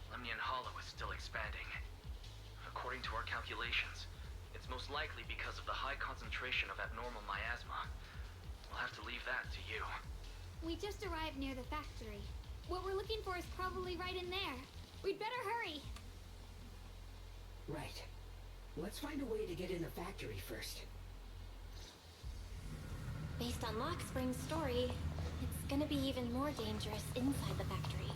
Lemnian Hollow is still expanding. According to our calculations, it's most likely because of the high concentration of abnormal miasma. We'll have to leave that to you. We just arrived near the factory. What we're looking for is probably right in there. We'd better hurry. Right. Let's find a way to get in the factory first. Based on Lockspring's story, it's gonna be even more dangerous inside the factory.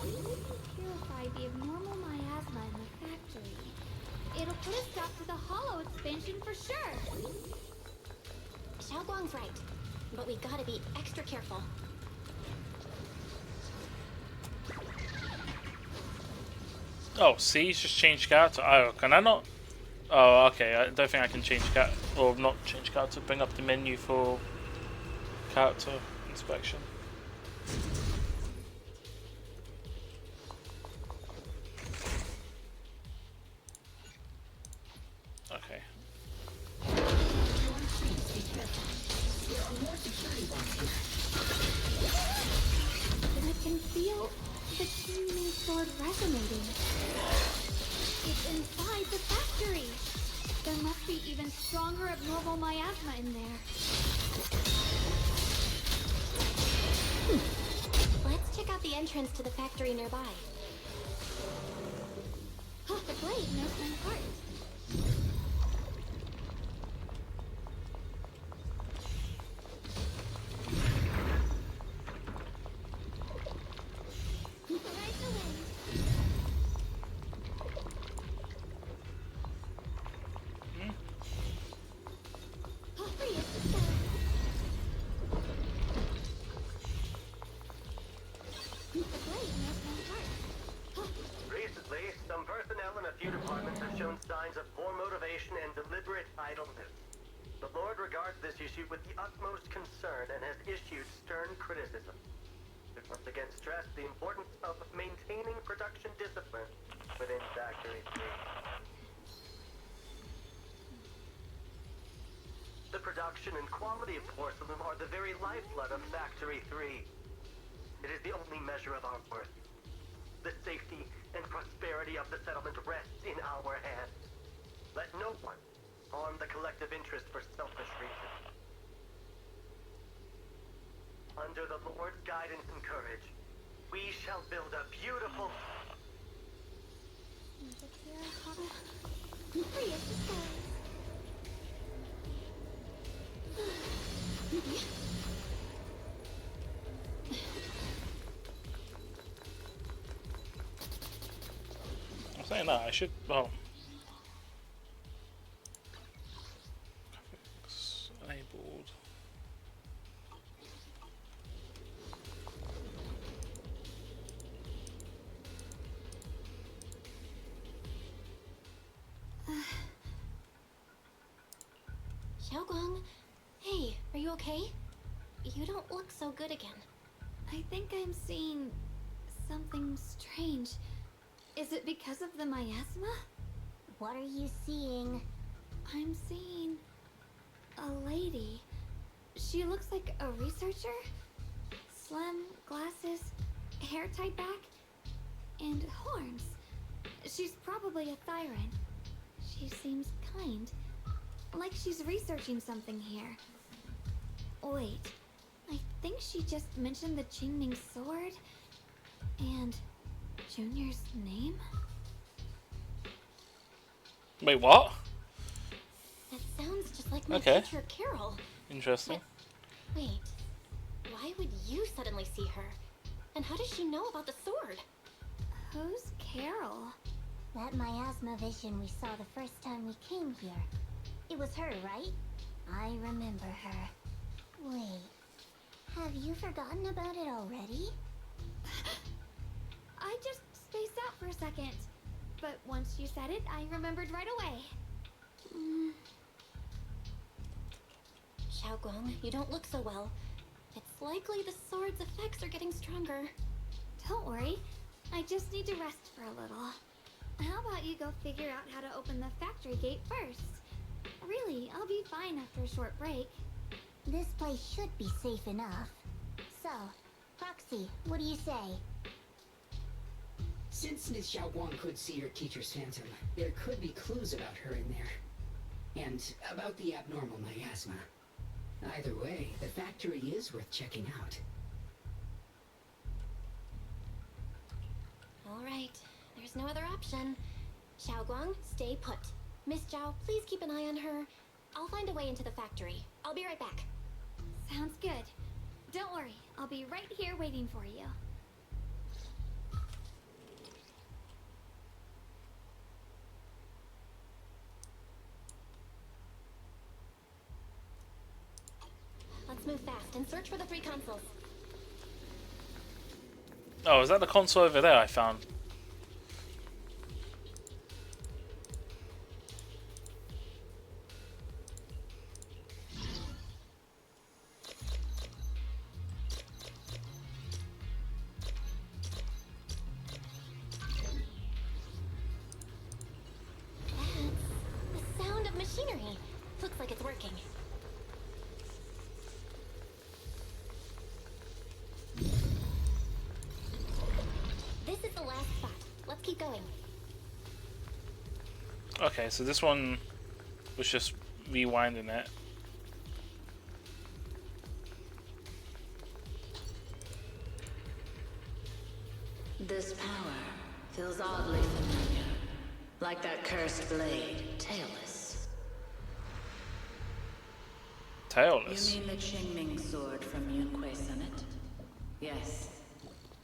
We need to purify the abnormal miasma in the factory. It'll put a stop to the Hollow expansion for sure. Xiaoguang's right, but we gotta be extra careful. Oh, see, he's just changed character. Oh, can I not? Oh, okay. I don't think I can change character, or not change character. Bring up the menu for character inspection. Okay. I can feel the Qingming sword resonating. It's inside the factory. There must be even stronger abnormal miasma in there. Let's check out the entrance to the factory nearby. The blade knows my heart. Recently, some personnel in a few departments have shown signs of poor motivation and deliberate idleness. The Lord regards this issue with the utmost concern and has issued stern criticism. It once again stressed the importance of maintaining production discipline within Factory 3. The production and quality of porcelain are the very lifeblood of Factory 3. It is the only measure of our worth. The safety and prosperity of the settlement rests in our hands. Let no one harm the collective interest for selfish reasons. Under the Lord's guidance and courage, we shall build a beautiful... I'm saying that I should. Oh. Graphics enabled. Xiaoguang, hey, are you okay? You don't look so good again. I think I'm seeing something strange. Is it because of the miasma? What are you seeing? I'm seeing a lady. She looks like a researcher. Slim, glasses, hair tied back, and horns. She's probably a Thyran. She seems kind, like she's researching something here. Wait, I think she just mentioned the Qingming sword and Junior's name? Wait, what? That sounds just like my Okay. teacher, Carol. Interesting. Wait, why would you suddenly see her? And how does she know about the sword? Who's Carol? That miasma vision we saw the first time we came here. It was her, right? I remember her. Wait, have you forgotten about it already? I just spaced out for a second. But once you said it, I remembered right away. Xiaoguang, you don't look so well. It's likely the sword's effects are getting stronger. Don't worry. I just need to rest for a little. How about you go figure out how to open the factory gate first? Really, I'll be fine after a short break. This place should be safe enough. So, Proxy, what do you say? Since Ms. Xiaoguang could see her teacher's phantom, there could be clues about her in there. And about the abnormal miasma. Either way, the factory is worth checking out. Alright, there's no other option. Xiaoguang, stay put. Miss Zhao, please keep an eye on her. I'll find a way into the factory. I'll be right back. Sounds good. Don't worry, I'll be right here waiting for you. Let's move fast and search for the 3 consoles. Oh, is that the console over there I found? The sound of machinery. Looks like it's working. This is the last spot. Let's keep going. Okay, so this one was just rewinding it. This power feels oddly familiar. Like that cursed blade, tailless. Tailless? You mean the Qingming sword from Yunque Summit? Yes.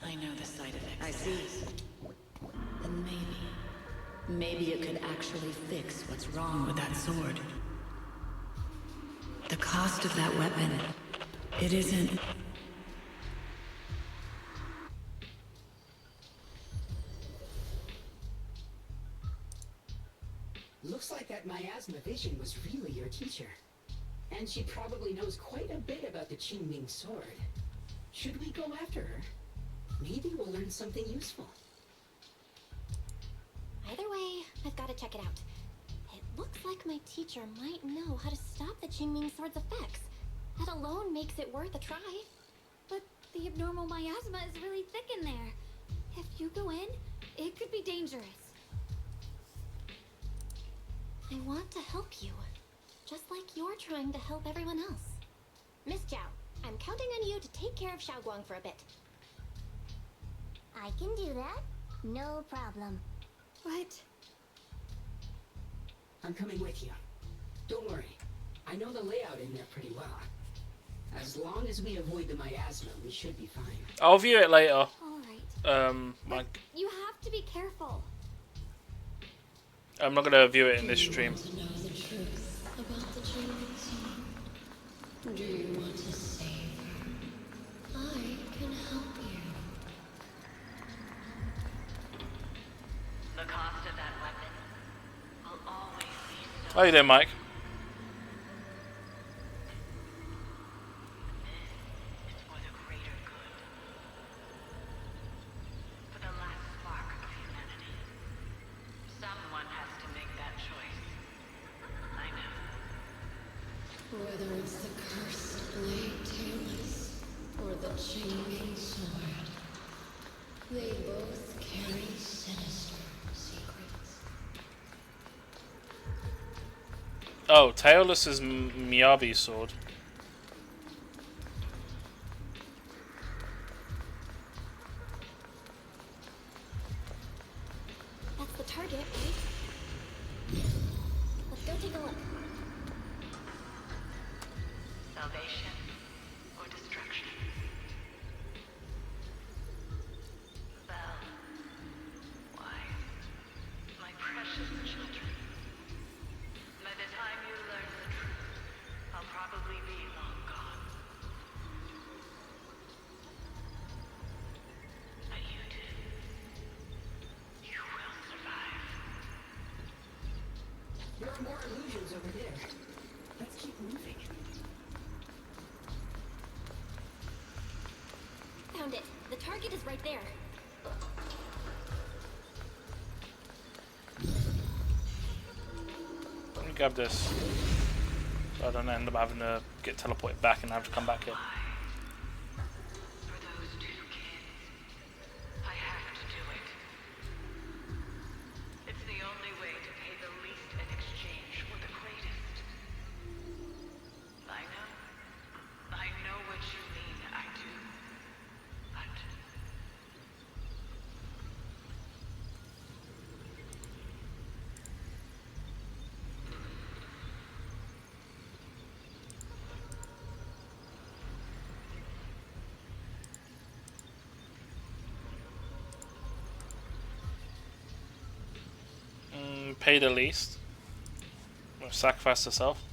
I know the side effects. I see. Then maybe it could actually fix what's wrong with that sword. The cost of that weapon, it isn't... Looks like that miasma vision was really your teacher. And she probably knows quite a bit about the Qingming sword. Should we go after her? Maybe we'll learn something useful. Either way, I've got to check it out. It looks like my teacher might know how to stop the Qingming sword's effects. That alone makes it worth a try. But the abnormal miasma is really thick in there. If you go in, it could be dangerous. I want to help you. Just like you're trying to help everyone else. Miss Zhao, I'm counting on you to take care of Xiaoguang for a bit. I can do that. No problem. What? I'm coming with you. Don't worry. I know the layout in there pretty well. As long as we avoid the miasma, we should be fine. I'll view it later. Alright. Like, You have to be careful. I'm not gonna view it in this stream. Do you want to know the truth about the Qingming sword? Do you want to save her? I can help you. The cost of that weapon will always be so... How you doing, Mike? It's for the greater good. For the last spark of humanity. Someone has to make that choice. I know. Whether it's the cursed blade tailless or the Qingming sword, They both carry sinister secrets. Oh, Tailless is Miyabi's sword. That's the target, right? Let's go take a look. Salvation or destruction? Belle. Why? My precious children. By the time you learn the truth, I'll probably be long gone. But you do. You will survive. There are more illusions over there. Let's keep moving. Found it. The target is right there. Let me grab this. So I don't end up having to get teleported back and have to come back here. For those two kids, I have to do it. It's the only way to pay the least in exchange for the greatest. I know what you mean, I do. But Pay the least. Or sacrifice herself.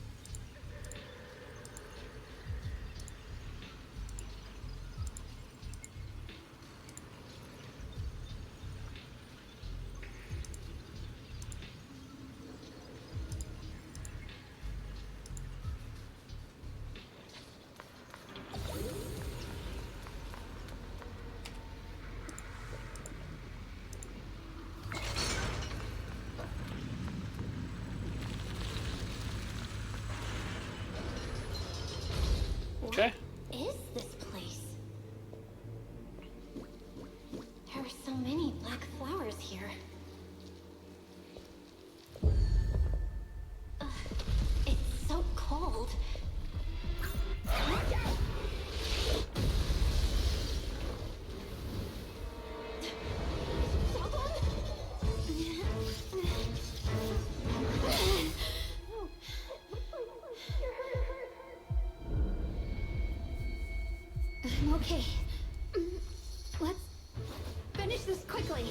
Okay. What is this place? There are so many black flowers here. Ugh, it's so cold. I'm okay. Let's finish this quickly.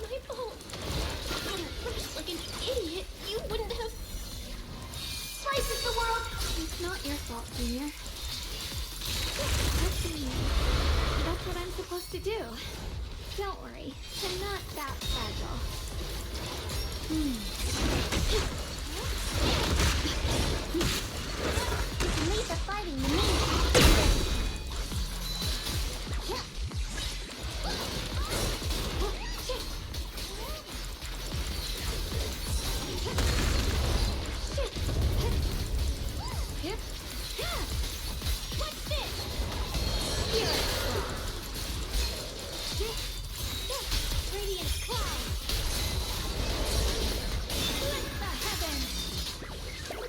My fault. If I rushed like an idiot, you wouldn't have. Slices the world! It's not your fault, Junior. That's what I'm supposed to do. Don't worry, I'm not that fragile. You can leave the fighting to me. What's this? Radiant cloud. Lift the heavens.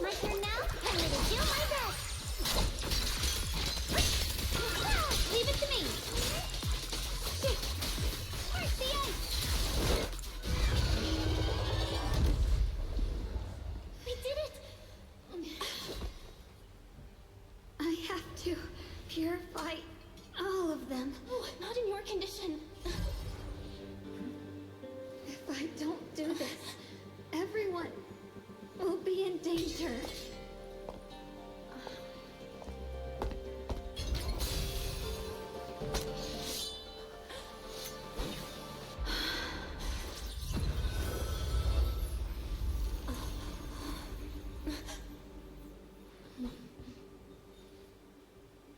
My turn now? I'm gonna do my best. Leave it to me. Where's the ice? We did it. I have to purify all of them. Oh, not in your condition. If I don't do this, everyone will be in danger.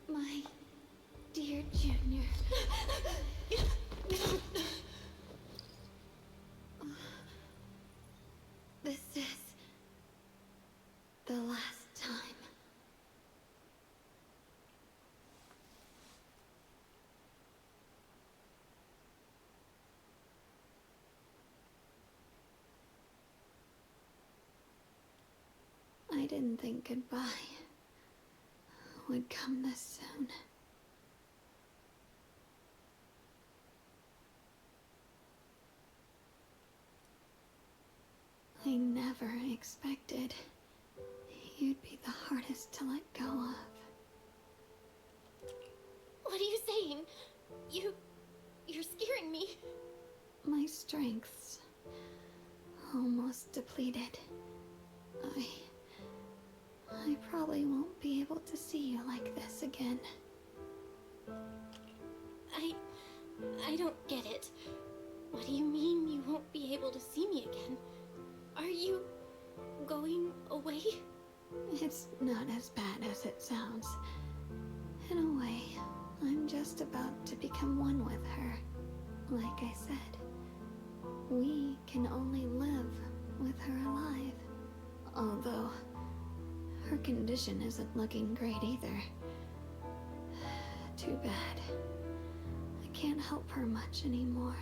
My dear Junior. This is didn't think goodbye would come this soon. I never expected you'd be the hardest to let go of. What are you saying? You're scaring me. My strength's almost depleted. I probably won't be able to see you like this again. I don't get it. What do you mean you won't be able to see me again? Are you going away? It's not as bad as it sounds. In a way, I'm just about to become one with her. Like I said, we can only live with her alive. Although, her condition isn't looking great either. Too bad. I can't help her much anymore.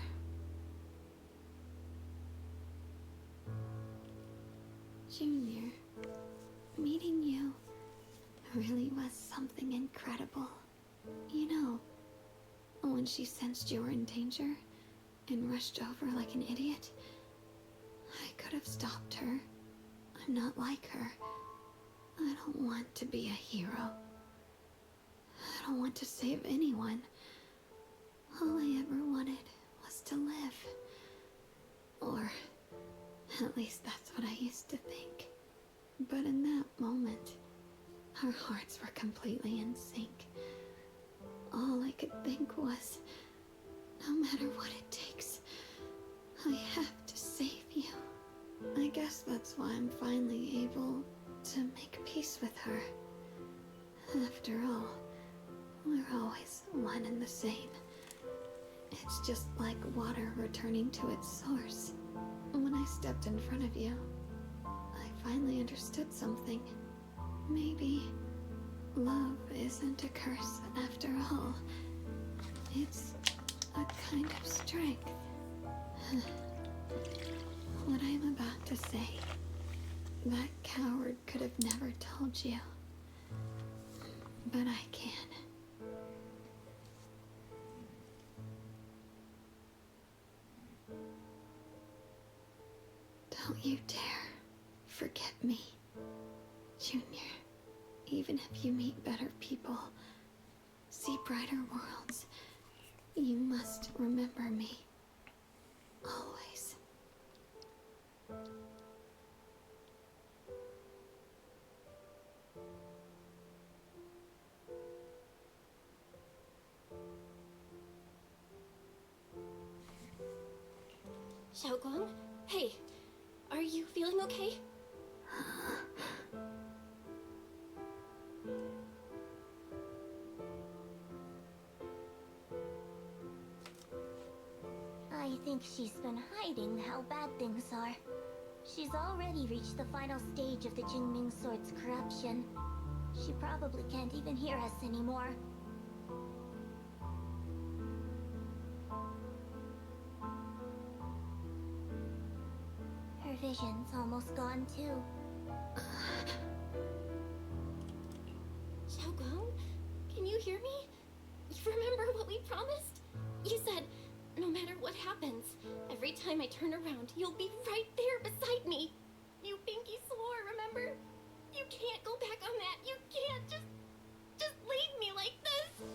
Junior, meeting you really was something incredible. You know, when she sensed you were in danger and rushed over like an idiot, I could have stopped her. I'm not like her. I don't want to be a hero. I don't want to save anyone. All I ever wanted was to live. Or at least that's what I used to think. But in that moment, our hearts were completely in sync. All I could think was, no matter what it takes, I have to save you. I guess that's why I'm finally able to make peace with her. After all, we're always one and the same. It's just like water returning to its source. When I stepped in front of you, I finally understood something. Maybe love isn't a curse after all. It's a kind of strength. What I'm about to say, that coward could have never told you. But I can. Don't you dare forget me, Junior. Even if you meet better people, see brighter worlds, you must remember me. Always. Xiaoguang? Hey, are you feeling okay? I think she's been hiding how bad things are. She's already reached the final stage of the Jingming Sword's corruption. She probably can't even hear us anymore. Her vision's almost gone too. Xiaoguang, can you hear me? You remember what we promised? You said, no matter what happens, every time I turn around, you'll be right there beside me. You pinky swore, remember? You can't go back on that. You can't just leave me like this.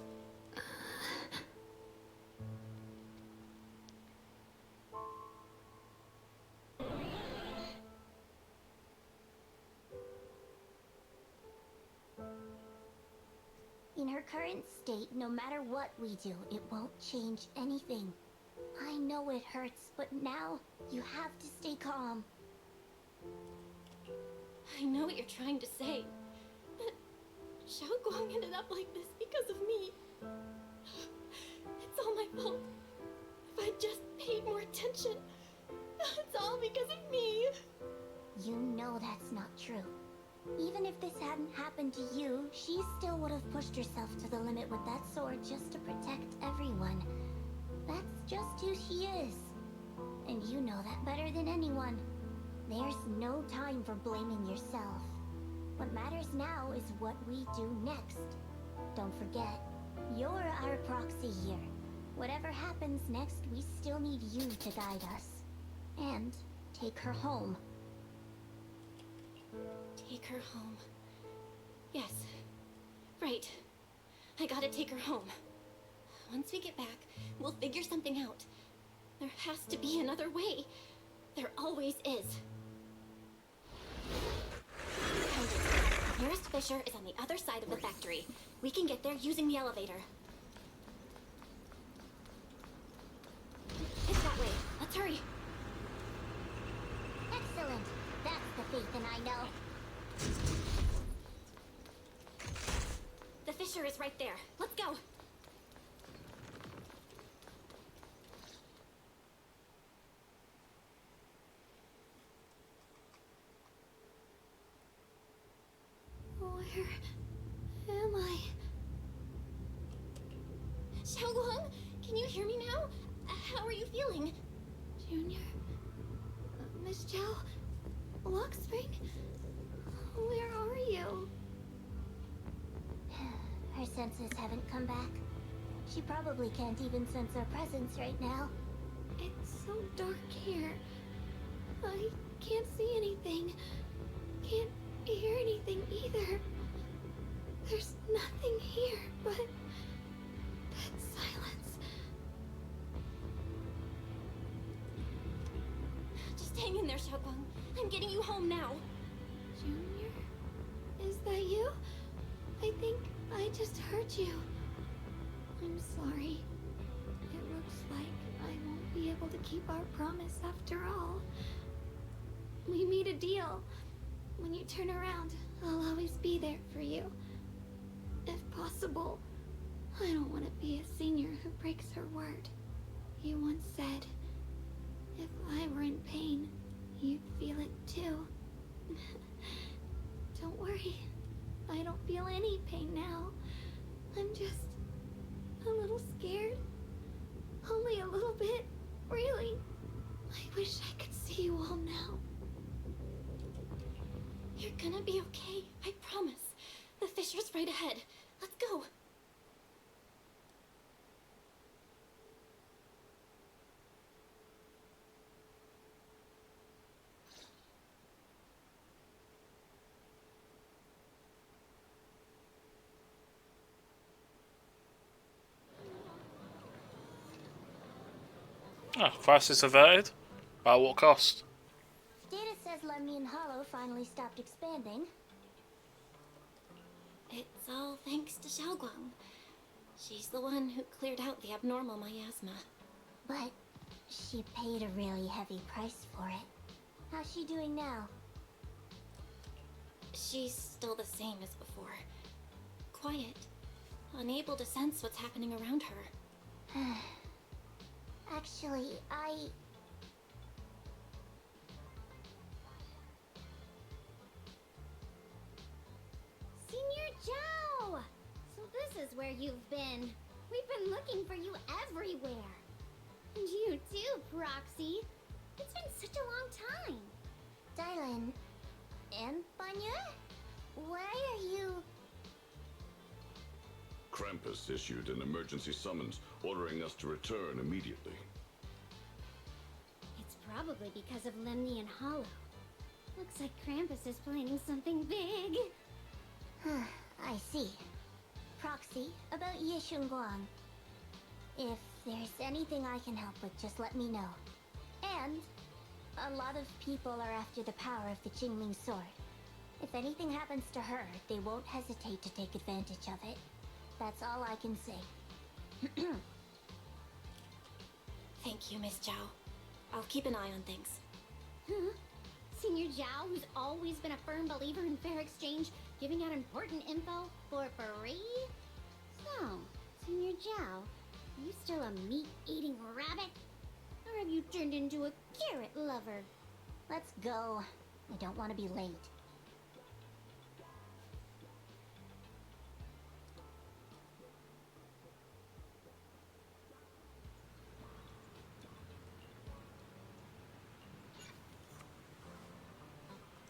In her current state, no matter what we do, it won't change anything. I know it hurts, but now you have to stay calm. I know what you're trying to say, but Xiaoguang ended up like this because of me. It's all my fault. If I just paid more attention, it's all because of me. You know that's not true. Even if this hadn't happened to you, she still would have pushed herself to the limit with that sword just to protect everyone. That's just who she is. And you know that better than anyone. There's no time for blaming yourself. What matters now is what we do next. Don't forget, you're our proxy here. Whatever happens next, we still need you to guide us. And take her home. Take her home. Yes. Right. I gotta take her home. Once we get back, we'll figure something out. There has to be another way. There always is. Found it. The nearest fissure is on the other side of the factory. We can get there using the elevator. It's that way. Let's hurry. Excellent. That's the Phaethon I know. The fissure is right there. Let's go. Where am I? Xiaoguang, can you hear me now? How are you feeling? Junior? Miss Zhao? Lockspring? Where are you? Her senses haven't come back. She probably can't even sense our presence right now. It's so dark here. I can't see anything. Can't hear anything either. There's nothing here but silence. Just hang in there, Xiaoguang. I'm getting you home now. Junior? Is that you? I think I just heard you. I'm sorry. It looks like I won't be able to keep our promise after all. We made a deal. When you turn around, I'll always be there for you. If possible, I don't want to be a senior who breaks her word. You once said, if I were in pain, you'd feel it too. Don't worry. I don't feel any pain now. I'm just a little scared. Only a little bit, really. I wish I could see you all now. You're gonna be okay, I promise. The fissure's right ahead. Let's go. Oh, crisis averted? By what cost? Data says Lemnian Hollow finally stopped expanding. It's all thanks to Xiaoguang. She's the one who cleared out the abnormal miasma. But she paid a really heavy price for it. How's she doing now? She's still the same as before. Quiet. Unable to sense what's happening around her. Actually, Senior Zhao! So this is where you've been. We've been looking for you everywhere. And you too, Proxy. It's been such a long time. Dylan and Banya? Why are you... Krampus issued an emergency summons ordering us to return immediately. It's probably because of Lemnian Hollow. Looks like Krampus is planning something big. I see. Proxy, about Ye Shunguang. If there's anything I can help with, just let me know. And a lot of people are after the power of the Qingming sword. If anything happens to her, they won't hesitate to take advantage of it. That's all I can say. Thank you, Miss Zhao. I'll keep an eye on things. Huh? Senior Zhao, who's always been a firm believer in fair exchange, giving out important info for free? So, Senior Zhao, are you still a meat-eating rabbit? Or have you turned into a carrot lover? Let's go. I don't want to be late.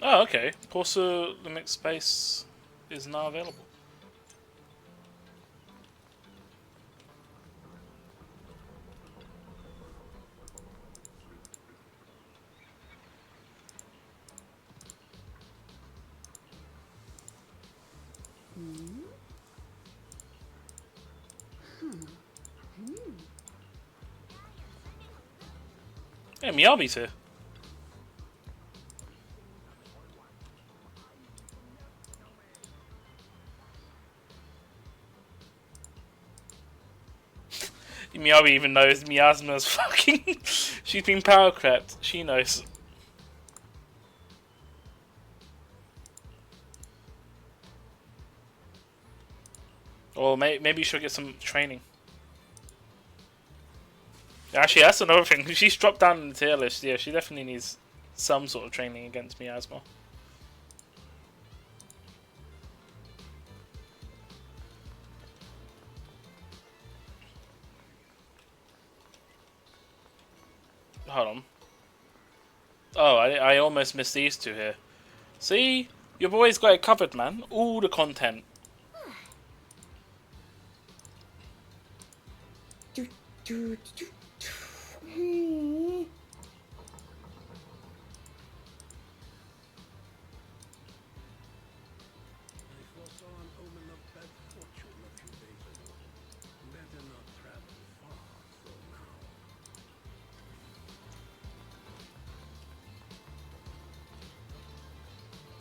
Oh, okay. Corsa Limit Space is now available. Hey, Miyabi's here. Miyabi even knows Miasma's fucking... She's been power crept. She knows. Or maybe she'll get some training. Actually, that's another thing. She's dropped down in the tier list. Yeah, she definitely needs some sort of training against Miasma. Hold on. Oh, I almost missed these two here. See? Your boy's got it covered, man. All the content.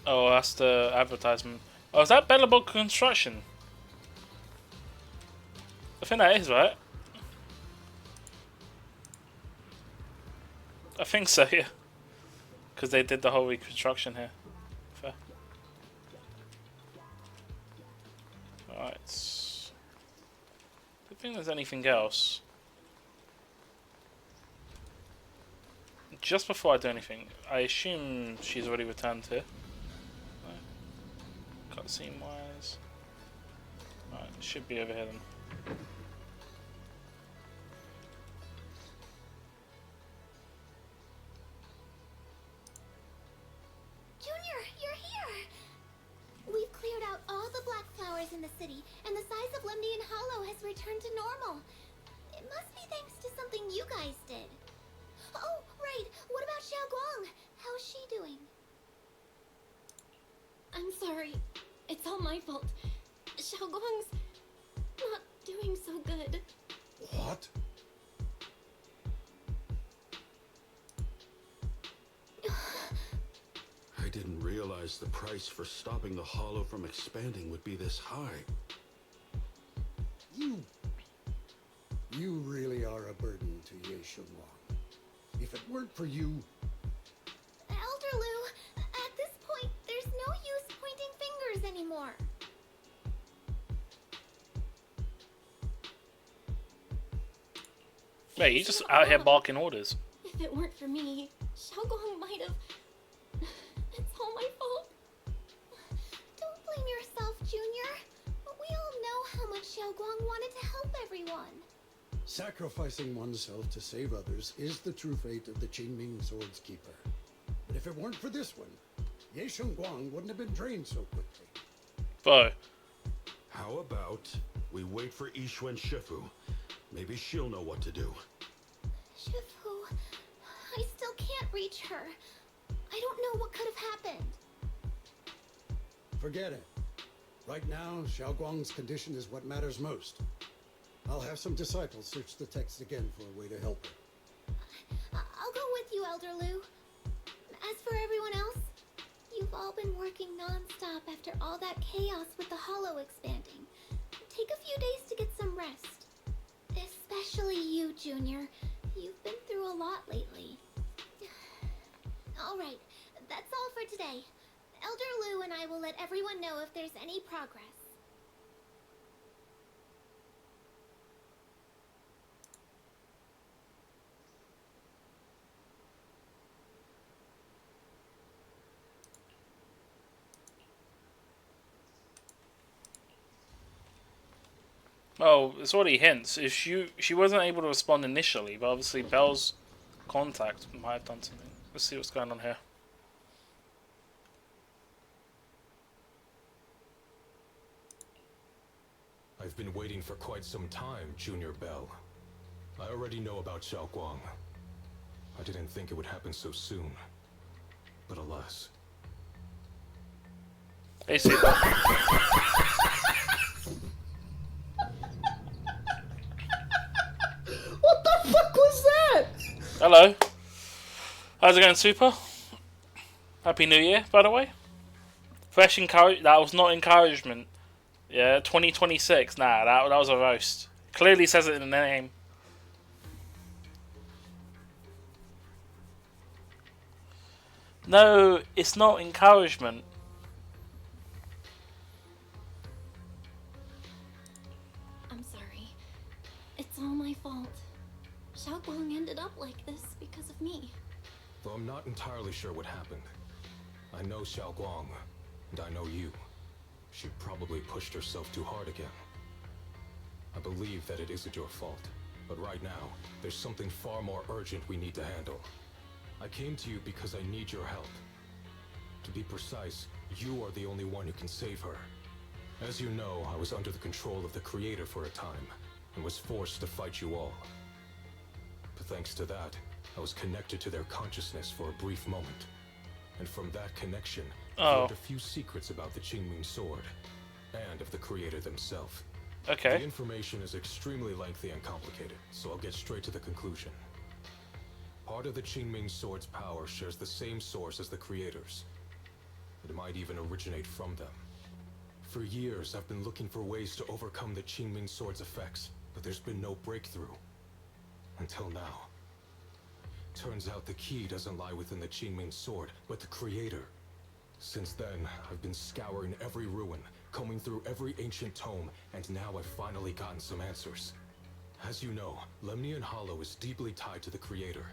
Oh, that's the advertisement. Oh, is that Bellabog Construction? I think that is, right? I think so, yeah. Because they did the whole reconstruction here. Fair. Alright. I think there's anything else. Just before I do anything, I assume she's already returned here. Cutscene wise. Alright, should be over here then. Junior, you're here! We've cleared out all the black flowers in the city, and the size of Lemnian Hollow has returned to normal. It must be thanks to something you guys did. Oh, right. What about Xiao Guang? How's she doing? I'm sorry. It's all my fault. Xiao Guang's not doing so good. What? I didn't realize the price for stopping the Hollow from expanding would be this high. You really are a burden to Ye Shunwang. If it weren't for you... Elder Lu, at this point, there's no use pointing fingers anymore. Wait, you just out here barking orders. If it weren't for me, Xiao Guang might have... It's all my fault. Don't blame yourself, Junior. We all know how much Xiao Guang wanted to help everyone. Sacrificing oneself to save others is the true fate of the Qingming Sword's Keeper. But if it weren't for this one, Ye Shunguang wouldn't have been drained so quickly. But how about we wait for Yixuan Shifu? Maybe she'll know what to do. Shifu, I still can't reach her. I don't know what could have happened. Forget it. Right now, Xiao Guang's condition is what matters most. I'll have some disciples search the text again for a way to help her. I'll go with you, Elder Lu. As for everyone else, you've all been working non-stop after all that chaos with the Hollow expanding. Take a few days to get some rest. Especially you, Junior. You've been through a lot lately. Alright, that's all for today. Elder Lu and I will let everyone know if there's any progress. well, it's already hints. If she wasn't able to respond initially, but obviously Belle's contact might have done something. Let's see what's going on here. I've been waiting for quite some time, Junior Bell. I already know about Xiao Guang. I didn't think it would happen so soon. But alas. Hey, Super. What the fuck was that? Hello. How's it going, Super? Happy New Year, by the way. Fresh encourage. That was not encouragement. Yeah, 2026. Nah, that was a roast. Clearly says it in the name. No, it's not encouragement. I'm sorry. It's all my fault. Xiao Guang ended up like this because of me. Though I'm not entirely sure what happened. I know Xiao Guang, and I know you. She probably pushed herself too hard again. I believe that it isn't your fault, but right now, there's something far more urgent we need to handle. I came to you because I need your help. To be precise, you are the only one who can save her. As you know, I was under the control of the Creator for a time, and was forced to fight you all. But thanks to that, I was connected to their consciousness for a brief moment. And from that connection, I learned a few secrets about the Qingming Sword, and of the Creator themselves. Okay. The information is extremely lengthy and complicated, so I'll get straight to the conclusion. Part of the Qingming Sword's power shares the same source as the Creator's. It might even originate from them. For years, I've been looking for ways to overcome the Qingming Sword's effects, but there's been no breakthrough. Until now. Turns out the key doesn't lie within the Qingming Sword, but the Creator. Since then, I've been scouring every ruin, combing through every ancient tome, and now I've finally gotten some answers. As you know, Lemnian Hollow is deeply tied to the Creator.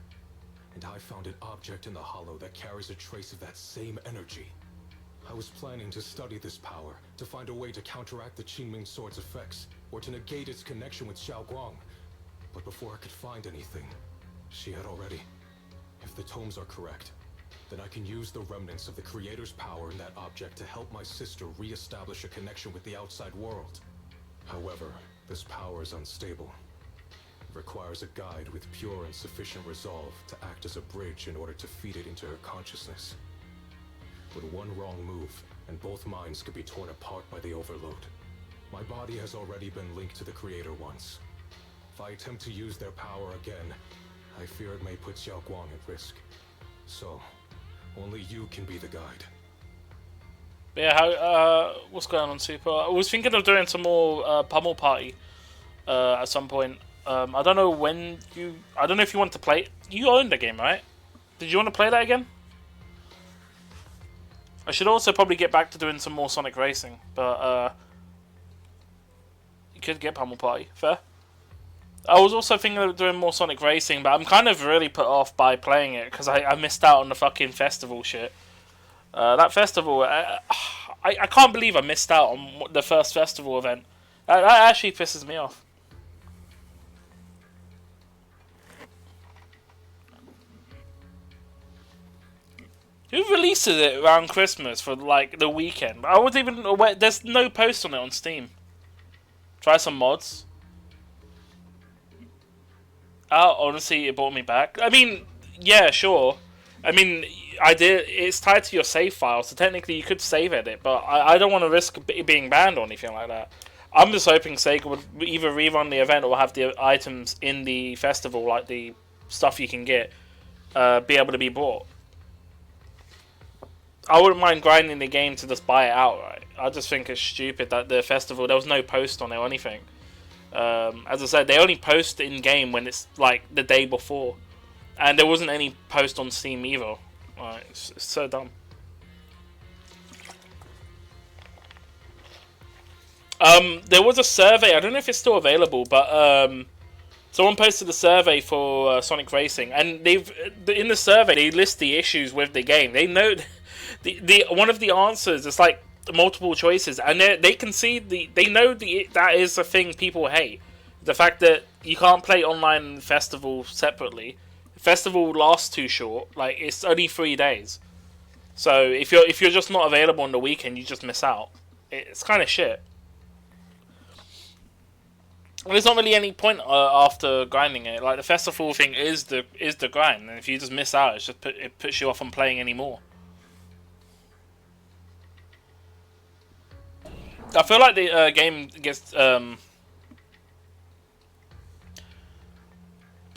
And I found an object in the Hollow that carries a trace of that same energy. I was planning to study this power, to find a way to counteract the Qingming Sword's effects, or to negate its connection with Xiao Guang. But before I could find anything, she had already. If the tomes are correct, then I can use the remnants of the Creator's power in that object to help my sister re-establish a connection with the outside world. However, this power is unstable. It requires a guide with pure and sufficient resolve to act as a bridge in order to feed it into her consciousness. But one wrong move, and both minds could be torn apart by the overload. My body has already been linked to the Creator once. If I attempt to use their power again, I fear it may put Xiao Guang at risk. So, only you can be the guide. But yeah, what's going on, Super? I was thinking of doing some more Pummel Party at some point. I don't know when you... I don't know if you want to play... You own the game, right? Did you want to play that again? I should also probably get back to doing some more Sonic Racing, but you could get Pummel Party. Fair. I was also thinking of doing more Sonic Racing, but I'm kind of really put off by playing it because I missed out on the fucking festival shit. That festival, I can't believe I missed out on the first festival event. That actually pisses me off. Who releases it around Christmas for like the weekend? I wasn't even aware. There's no post on it on Steam. Try some mods. Honestly, it brought me back. I mean, yeah, sure. I mean, it's tied to your save file, so technically you could save edit, but I don't want to risk being banned or anything like that. I'm just hoping Sega would either rerun the event or have the items in the festival, like the stuff you can get, be able to be bought. I wouldn't mind grinding the game to just buy it outright. I just think it's stupid that the festival, there was no post on it or anything. As I said, they only post in-game when it's like the day before. And there wasn't any post on Steam either. It's so dumb. There was a survey, I don't know if it's still available, but someone posted a survey for Sonic Racing, and in the survey they list the issues with the game. They note the one of the answers is like multiple choices, and they can see they know that is a thing people hate. The fact that you can't play online festival separately. Festival lasts too short. Like, it's only 3 days. So if you're just not available on the weekend, you just miss out. It's kind of shit. there's not really any point after grinding it. Like the festival thing is the grind, and if you just miss out, it puts you off on playing anymore. I feel like the game gets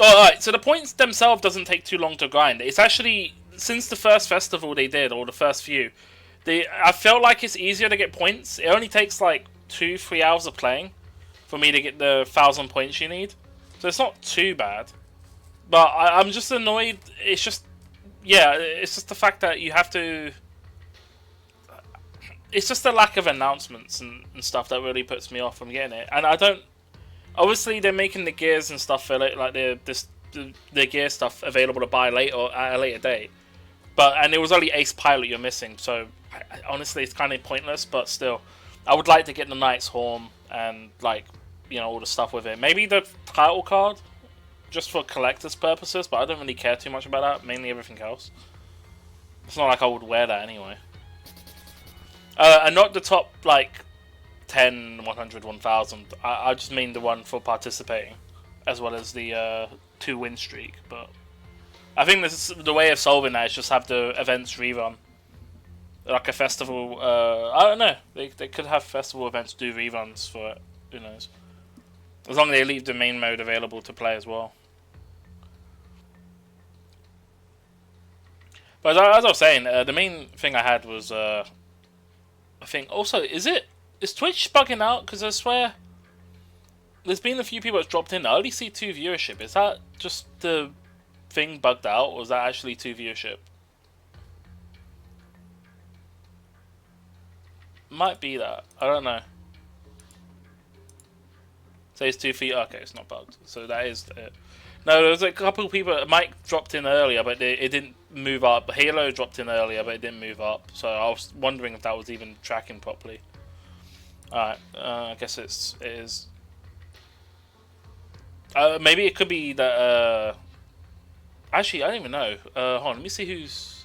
Alright, so the points themselves doesn't take too long to grind. It's actually, since the first festival they did, or the first few, I felt like it's easier to get points. It only takes like 2-3 hours of playing for me to get the 1,000 points you need. So it's not too bad. But I'm just annoyed. It's just, yeah, it's just the fact that you have to... It's just the lack of announcements and stuff that really puts me off from getting it. And I don't... Obviously, they're making the gears and stuff for like the gear stuff available to buy later at a later date. And it was only Ace Pilot you're missing, so honestly, it's kind of pointless. But still, I would like to get the Knight's Horn and like all the stuff with it. Maybe the title card, just for collector's purposes. But I don't really care too much about that. Mainly everything else. It's not like I would wear that anyway. And not the top like 10, 100, 1000. I just mean the one for participating, as well as the 2-win streak. But I think this is the way of solving that is just have the events rerun, like a festival. I don't know. They could have festival events do reruns for it. Who knows? As long as they leave the main mode available to play as well. But as I was saying, the main thing I had was I think also is Twitch bugging out? Because I swear there's been a few people that's dropped in. I only see 2 viewership. Is that just the thing bugged out, or is that actually 2 viewership? Might be that. I don't know. Says 2 feet. Okay, it's not bugged. So that is it. No, there was a couple of people. Mike dropped in earlier, but it didn't move up. Halo dropped in earlier, but it didn't move up. So I was wondering if that was even tracking properly. Alright, I guess it is. Maybe it could be that. Actually, I don't even know. Hold on, let me see who's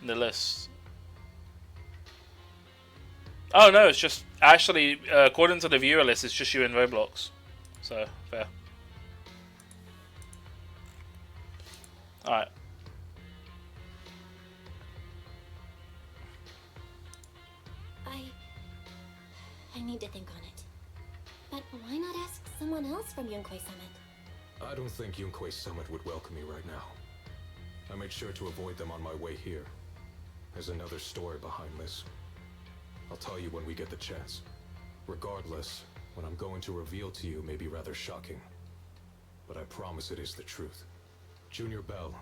in the list. Oh no, it's just actually according to the viewer list, it's just you in Roblox. So fair. Alright. I need to think on it. But why not ask someone else from Yunquay Summit? I don't think Yunquay Summit would welcome me right now. I made sure to avoid them on my way here. There's another story behind this. I'll tell you when we get the chance. Regardless, what I'm going to reveal to you may be rather shocking. But I promise it is the truth. Junior Bell,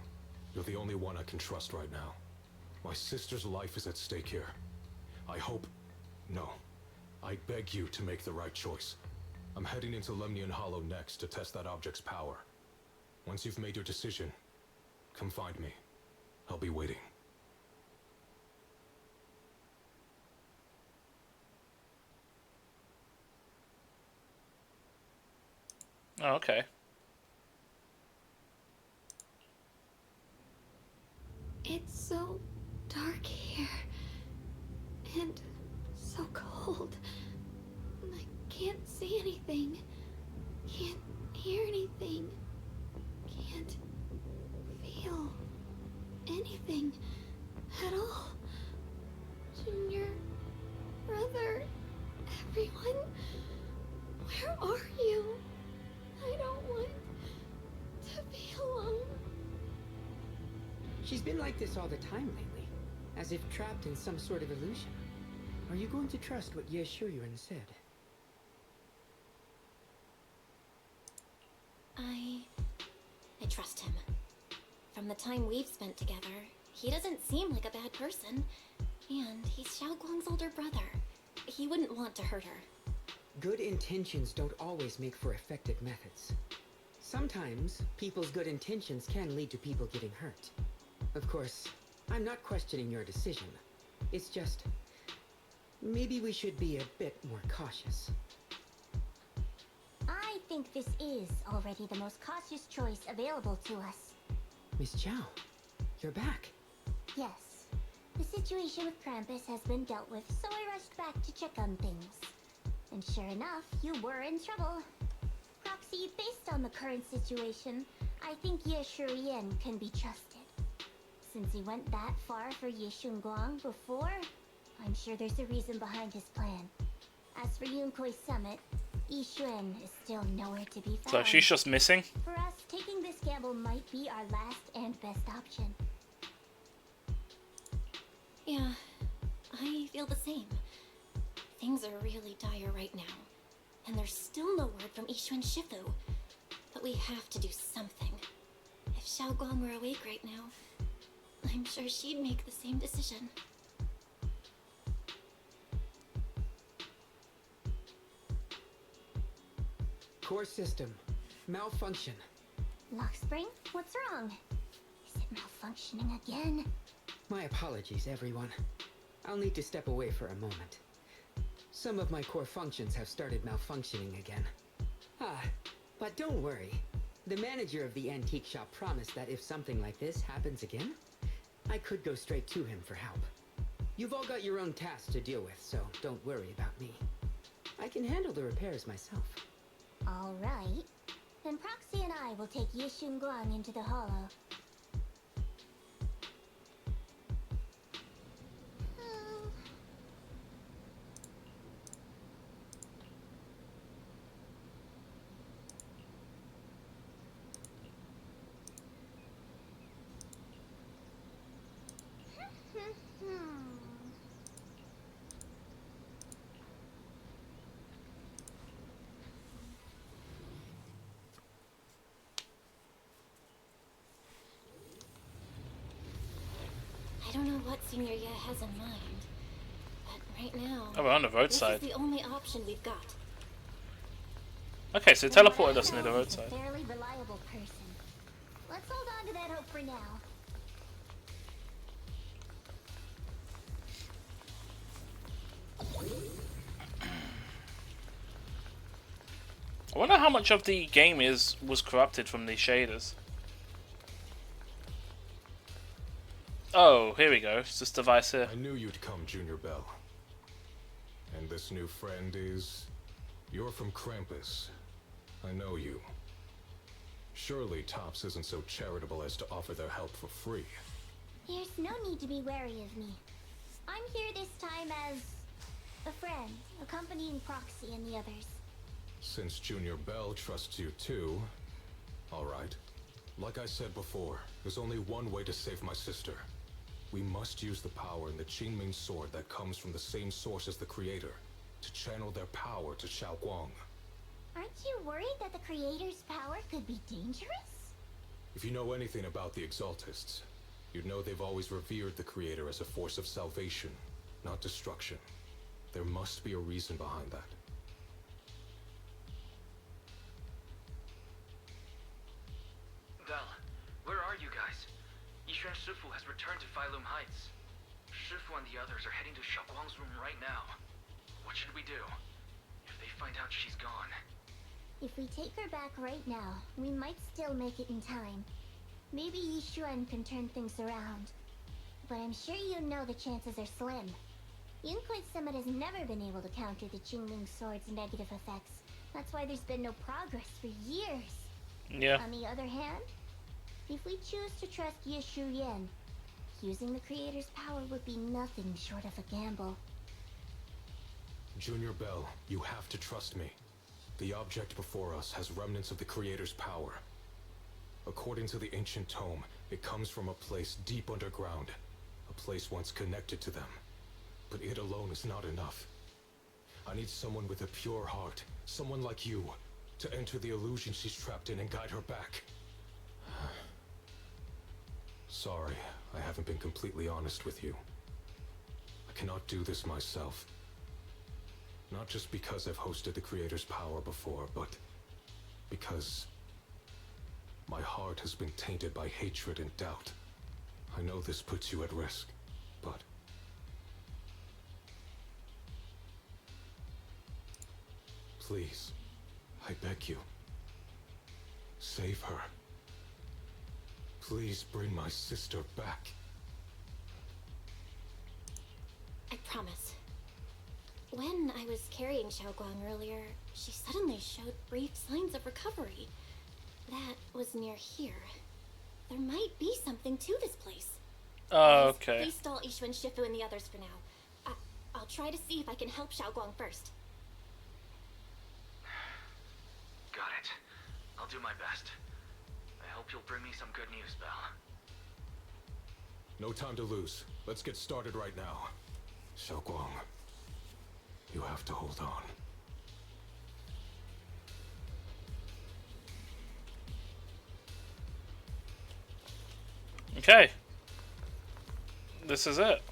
you're the only one I can trust right now. My sister's life is at stake here. I hope... No. I beg you to make the right choice. I'm heading into Lemnian Hollow next to test that object's power. Once you've made your decision, come find me. I'll be waiting. Oh, okay. It's so dark here. And so cold. I can't see anything. Can't hear anything. Can't feel anything at all. Junior, brother, everyone, where are you? I don't want to be alone. She's been like this all the time lately, as if trapped in some sort of illusion. Are you going to trust what Ye Shuyuan said? I trust him. From the time we've spent together, he doesn't seem like a bad person. And he's Xiao Guang's older brother. He wouldn't want to hurt her. Good intentions don't always make for effective methods. Sometimes, people's good intentions can lead to people getting hurt. Of course, I'm not questioning your decision. It's just... maybe we should be a bit more cautious. I think this is already the most cautious choice available to us. Miss Zhao, you're back. Yes. The situation with Krampus has been dealt with, so I rushed back to check on things. And sure enough, you were in trouble. See, based on the current situation, I think Ye Shuyan can be trusted. Since he went that far for Ye Shunguang before, I'm sure there's a reason behind his plan. As for Yunkoi Summit, Yi Xuan is still nowhere to be found. So she's just missing? For us, taking this gamble might be our last and best option. Yeah, I feel the same. Things are really dire right now. And there's still no word from Yishuan Shifu. But we have to do something. If Xiao Guang were awake right now, I'm sure she'd make the same decision. Core system. Malfunction. Lockspring, what's wrong? Is it malfunctioning again? My apologies, everyone. I'll need to step away for a moment. Some of my core functions have started malfunctioning again. But don't worry. The manager of the antique shop promised that if something like this happens again, I could go straight to him for help. You've all got your own tasks to deal with, so don't worry about me. I can handle the repairs myself. All right. Then Proxy and I will take Ye Shunguang into the hollow. I don't know what Senior Ye has in mind, but right now, Oh, we're on the roadside. this is the only option we've got. Okay, so it teleported us near the roadside. A fairly reliable person. Let's hold on to that hope for now. I wonder how much of the game was corrupted from these shaders. Oh, here we go. It's this device here. I knew you'd come, Junior Bell. And this new friend is... You're from Krampus. I know you. Surely Tops isn't so charitable as to offer their help for free. There's no need to be wary of me. I'm here this time as a friend, accompanying Proxy and the others. Since Junior Bell trusts you too... Alright. Like I said before, there's only one way to save my sister. We must use the power in the Qingming sword that comes from the same source as the Creator, to channel their power to Xiao Guang. Aren't you worried that the Creator's power could be dangerous? If you know anything about the Exaltists, you'd know they've always revered the Creator as a force of salvation, not destruction. There must be a reason behind that. Del, where are you guys? Yishuan Shifu has returned to Failum Heights. Shifu and the others are heading to Xiaoguang's room right now. What should we do? If they find out she's gone. If we take her back right now, we might still make it in time. Maybe Yishuan can turn things around. But I'm sure you know the chances are slim. Yunkoi Summit has never been able to counter the Qingming sword's negative effects. That's why there's been no progress for years. Yeah. On the other hand, if we choose to trust Ye Shuyan, using the Creator's power would be nothing short of a gamble. Junior Bell, you have to trust me. The object before us has remnants of the Creator's power. According to the ancient tome, it comes from a place deep underground, a place once connected to them. But it alone is not enough. I need someone with a pure heart, someone like you, to enter the illusion she's trapped in and guide her back. Sorry, I haven't been completely honest with you. I cannot do this myself. Not just because I've hosted the Creator's power before, but because my heart has been tainted by hatred and doubt. I know this puts you at risk, but please, I beg you, save her. Please bring my sister back. I promise. When I was carrying Xiaoguang earlier, she suddenly showed brief signs of recovery. That was near here. There might be something to this place. Oh, okay. Please stall Ishu and Shifu and the others for now. I'll try to see if I can help Xiaoguang first. Got it. I'll do my best. I hope you'll bring me some good news, Belle. No time to lose. Let's get started right now. Xiaoguang, you have to hold on. Okay. This is it.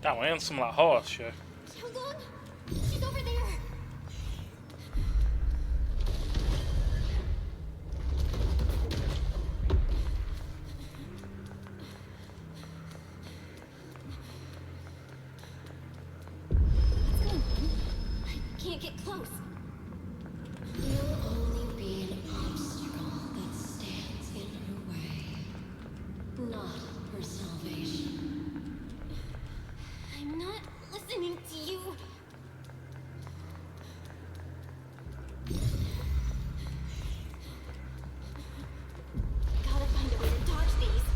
Damn, we're in some like horror show. Xiaoguang! She's over there! What's going on? I can't get close. You'll only be an obstacle that stands in her way, not her salvation. I'm not listening to you. Gotta find a way to dodge these.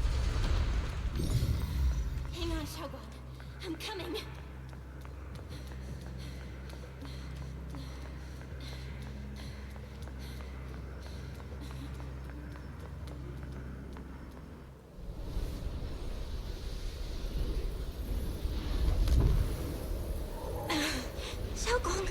Hang on, Xiaoguang. I'm coming. Xiaoguang!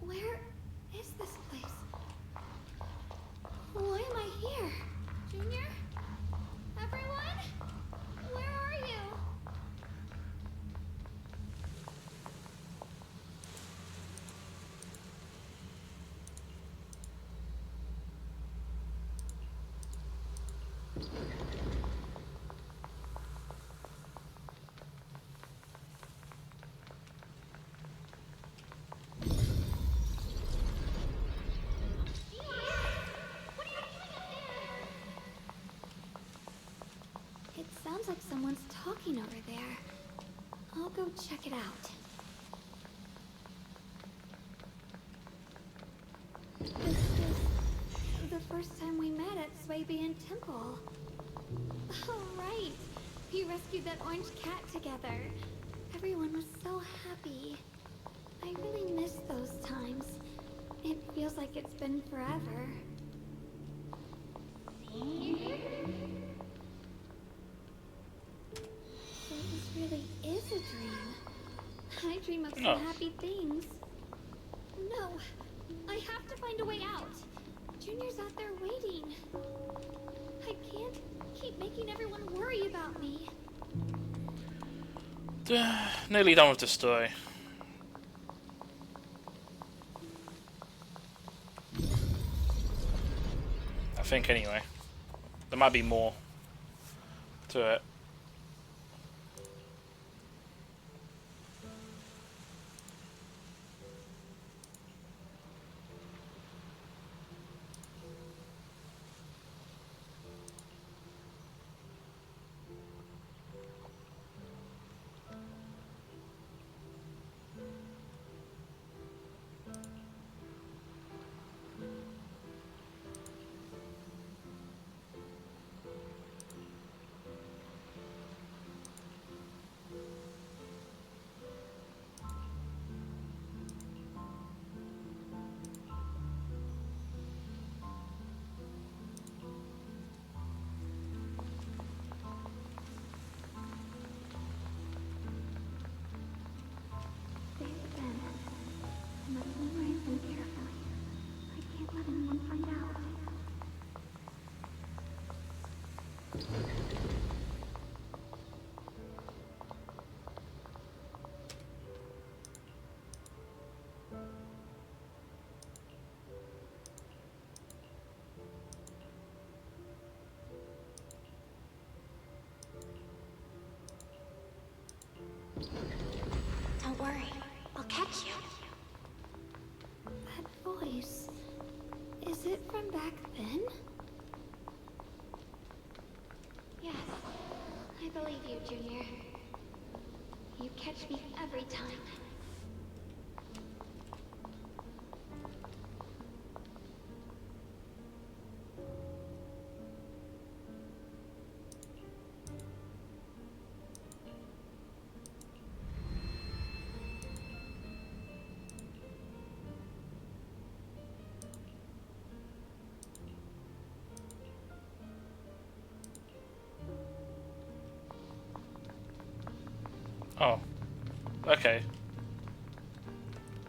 Where is this place? Why am I here? Junior? Everyone? Where are you? It sounds like someone's talking over there. I'll go check it out. This is the first time we met at Swabian Temple. Oh, right. We rescued that orange cat together. Everyone was so happy. I really miss those times. It feels like it's been forever. So this really is a dream. I dream of some Oh. happy things. No, I have to find a way out. Junior's out there waiting. I can't keep making everyone worry about me. Nearly done with the story. I think anyway. There might be more to it. Was it from back then? Yes, I believe you, Junior. You catch me every time. Oh, okay.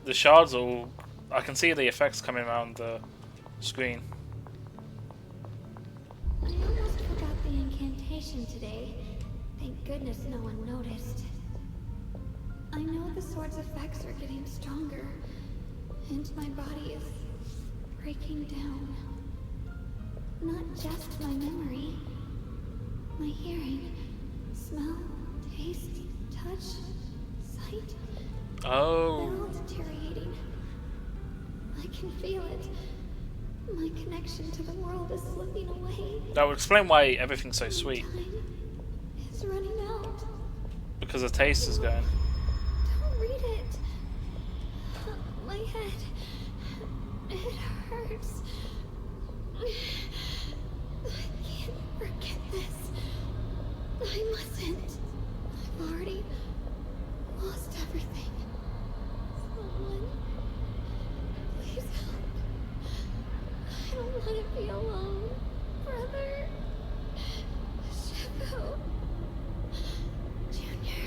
The shards all... I can see the effects coming around the screen. I almost forgot the incantation today. Thank goodness no one noticed. I know the sword's effects are getting stronger, and my body is breaking down. Not just my memory. My hearing, smell, taste, touch, sight. Oh. They're all deteriorating. I can feel it. My connection to the world is slipping away. That would explain why everything's so sweet. It's running out. Because the taste is going. Don't read it. My head. It hurts. I can't forget this. I mustn't. I've already lost everything. Someone, please help. I don't want to be alone, brother. Shadow. Junior.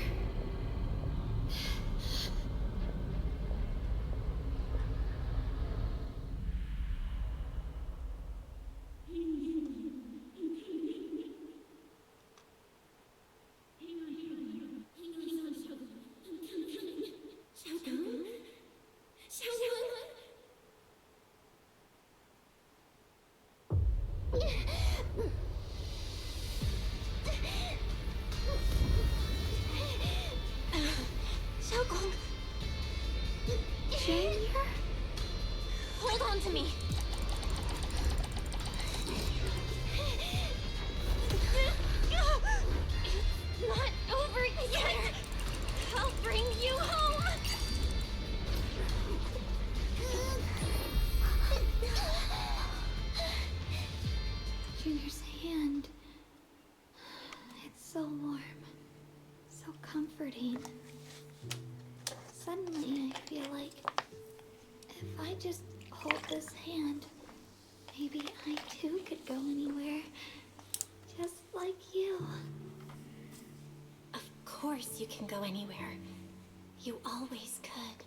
Xiaogong! Junior? Hold on to me. It's not over yet. I'll bring you home. Junior's hand. It's so warm. So comforting. Suddenly I feel like if I just hold this hand, maybe I too could go anywhere. Just like you. Of course you can go anywhere. You always could.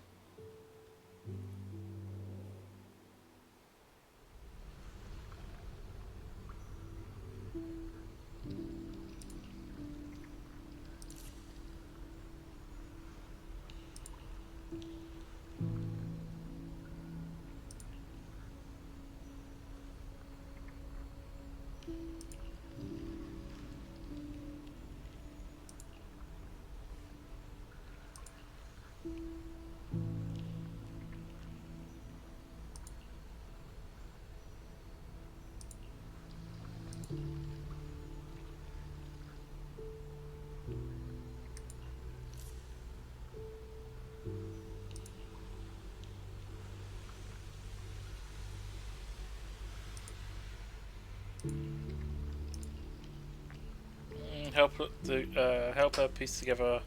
Help her piece together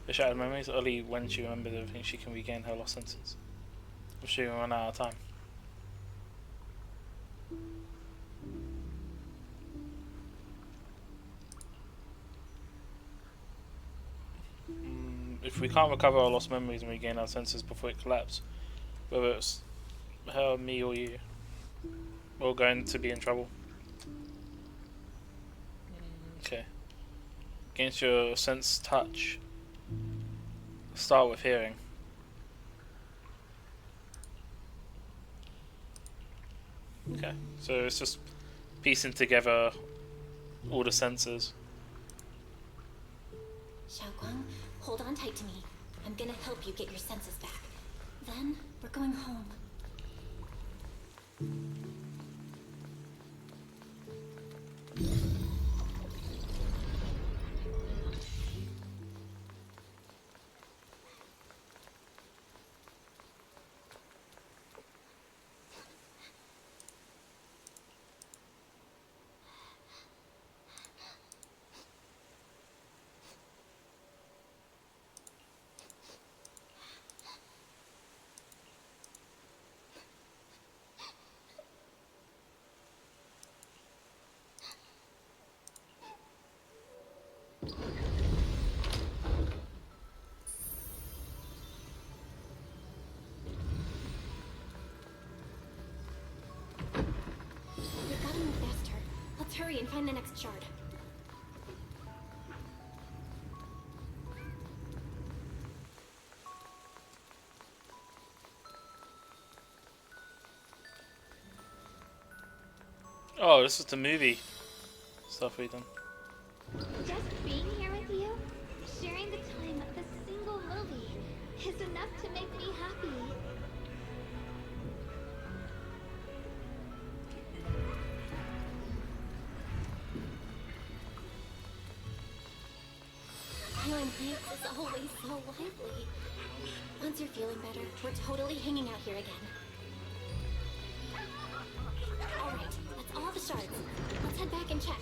the shattered memories. Only when she remembers everything, she can regain her lost senses. Or she will run out of time. If we can't recover our lost memories and regain our senses before it collapses, whether it's her, me, or you, we're going to be in trouble. Okay. Against your sense touch. Start with hearing. Okay, so it's just piecing together all the senses. Xiaoguang, hold on tight to me. I'm gonna help you get your senses back. Then, we're going home. Let's hurry and find the next shard. Oh, this is the movie stuff we done. Just being here with you, sharing the time of a single movie, is enough to make me happy. Highland Heights is always so lively. Once you're feeling better, we're totally hanging out here again. Alright, that's all the shards. Let's head back and check.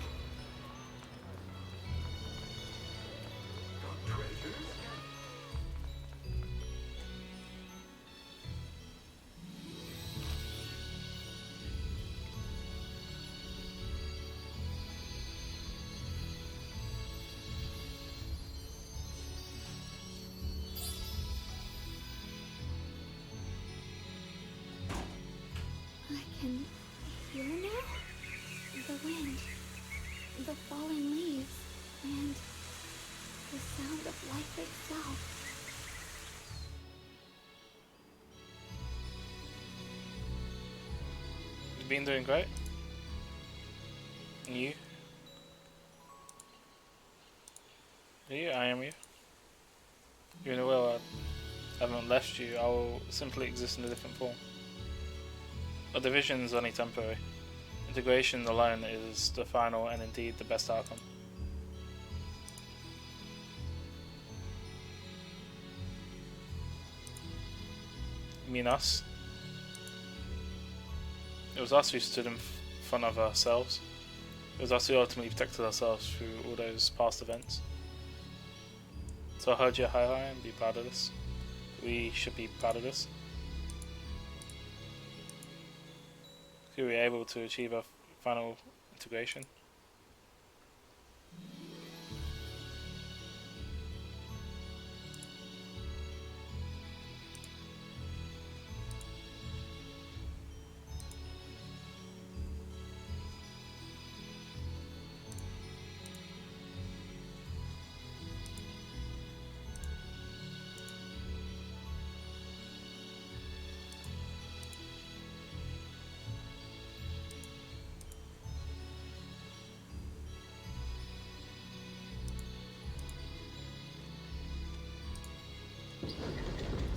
I can hear now? The wind, the falling leaves, and the sound of life itself. You've been doing great. And you? Are you? I am you. You're in a world. I haven't left you. I will simply exist in a different form. But the vision is only temporary. Integration alone is the final and indeed the best outcome. You mean us? It was us who stood in front of ourselves. It was us who ultimately protected ourselves through all those past events. So I heard you high and be proud of this. We should be proud of this. We were able to achieve our final integration.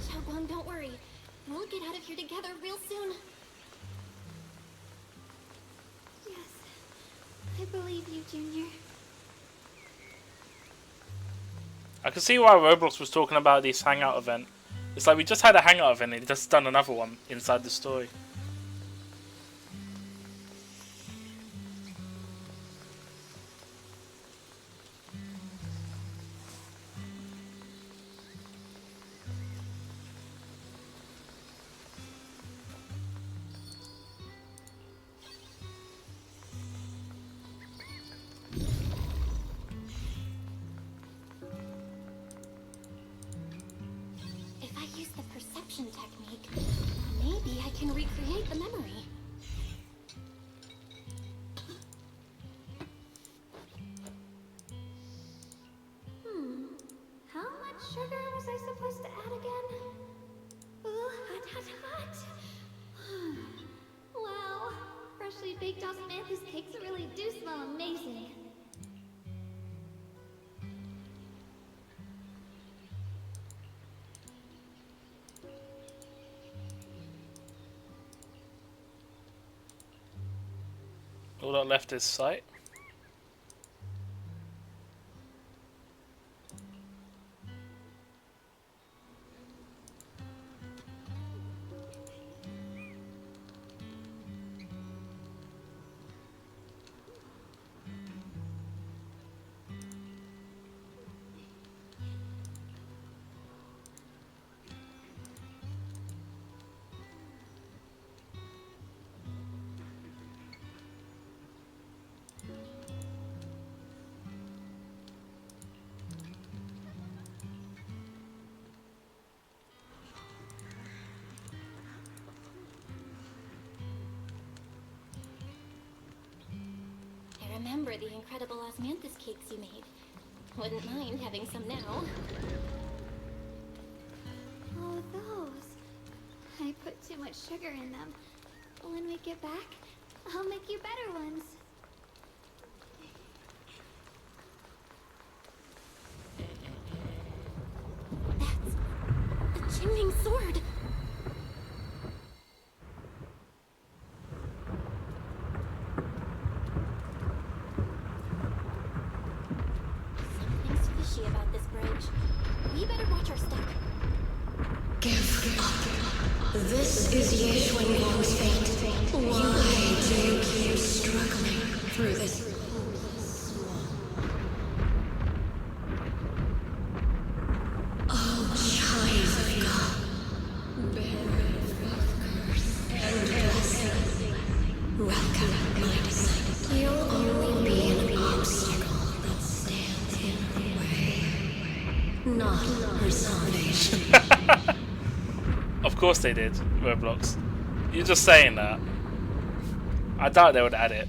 Xiaoguang, don't worry. We'll get out of here together real soon. Yes, I believe you, Junior. I can see why Roblox was talking about this hangout event. It's like we just had a hangout event and he just done another one inside the story. If I use the perception technique, maybe I can recreate the memory. How much sugar was I supposed to add again? Ooh, hot, hot, hot. Wow, freshly baked osmanthus cakes really do smell amazing. All that left is sight. remember the incredible osmanthus cakes you made. Wouldn't mind having some now. Oh, those. I put too much sugar in them. When we get back, I'll make you better ones. That's a Qingming sword. Something's fishy about this bridge. We better watch our step. Give up. This is Ye Xuanguang's fate. Why do you keep struggling through this hopeless swamp? Oh, child of God, bearer of both curse and blessing, welcome, my disciple. You'll only be an obstacle that stands in her way, not her salvation. Of course they did, Roblox. You're just saying that. I doubt they would add it.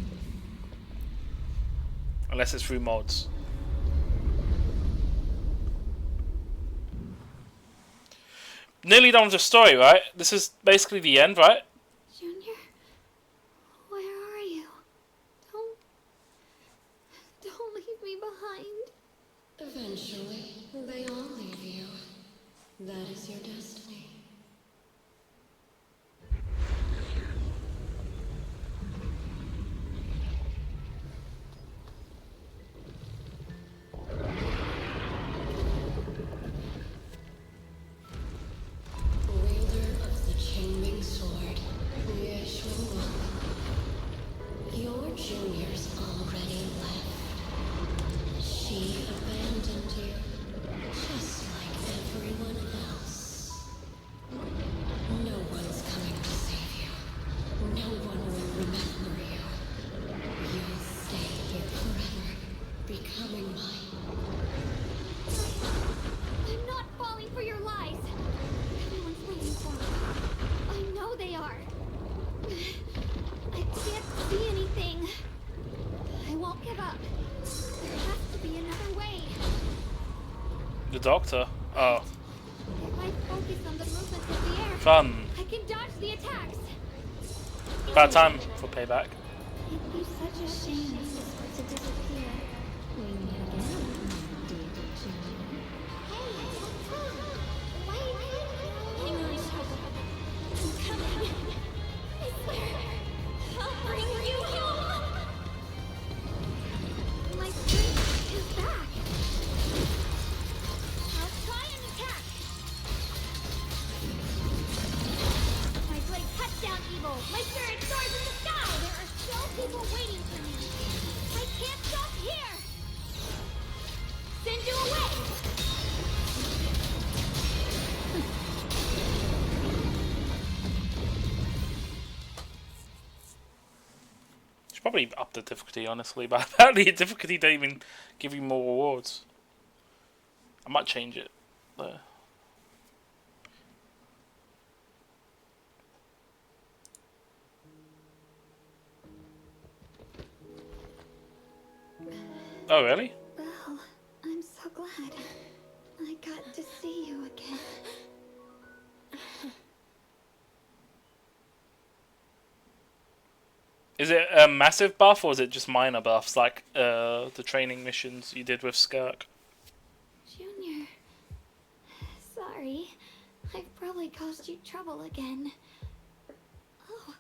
Unless it's through mods. Nearly done with the story, right? This is basically the end, right? Junior, where are you? Don't leave me behind. Eventually, they all leave you. That is your destiny. Wielder of the Qingming sword, Ye Xuanguang. Your juniors already left. She abandoned you, just like everyone else. No one's coming to save you. No one will remember you. You'll stay here forever, becoming mine. I'm not falling for your lies. Everyone's waiting for me. I know they are. I can't see anything. I won't give up. There has to be another way. The doctor? Oh. If I focus on the movements of the air, Fun. I can dodge the attacks. Bad time for payback. It'd be such a shame if this were to disappear. We meet again, dear Junior. Wait. Hang on. I'm coming. I swear. I'll bring you home. My strength is back. I'll try and attack. My blade cuts down evil. My spirit soars in the sky. There are still people waiting for me. I can't stop here. Send you away. Should probably up the difficulty, honestly, but apparently the difficulty don't even give you more rewards. I might change it though. Oh really? Well, I'm so glad I got to see you again. Is it a massive buff or is it just minor buffs like the training missions you did with Skirk? Junior, sorry. I've probably caused you trouble again. Oh,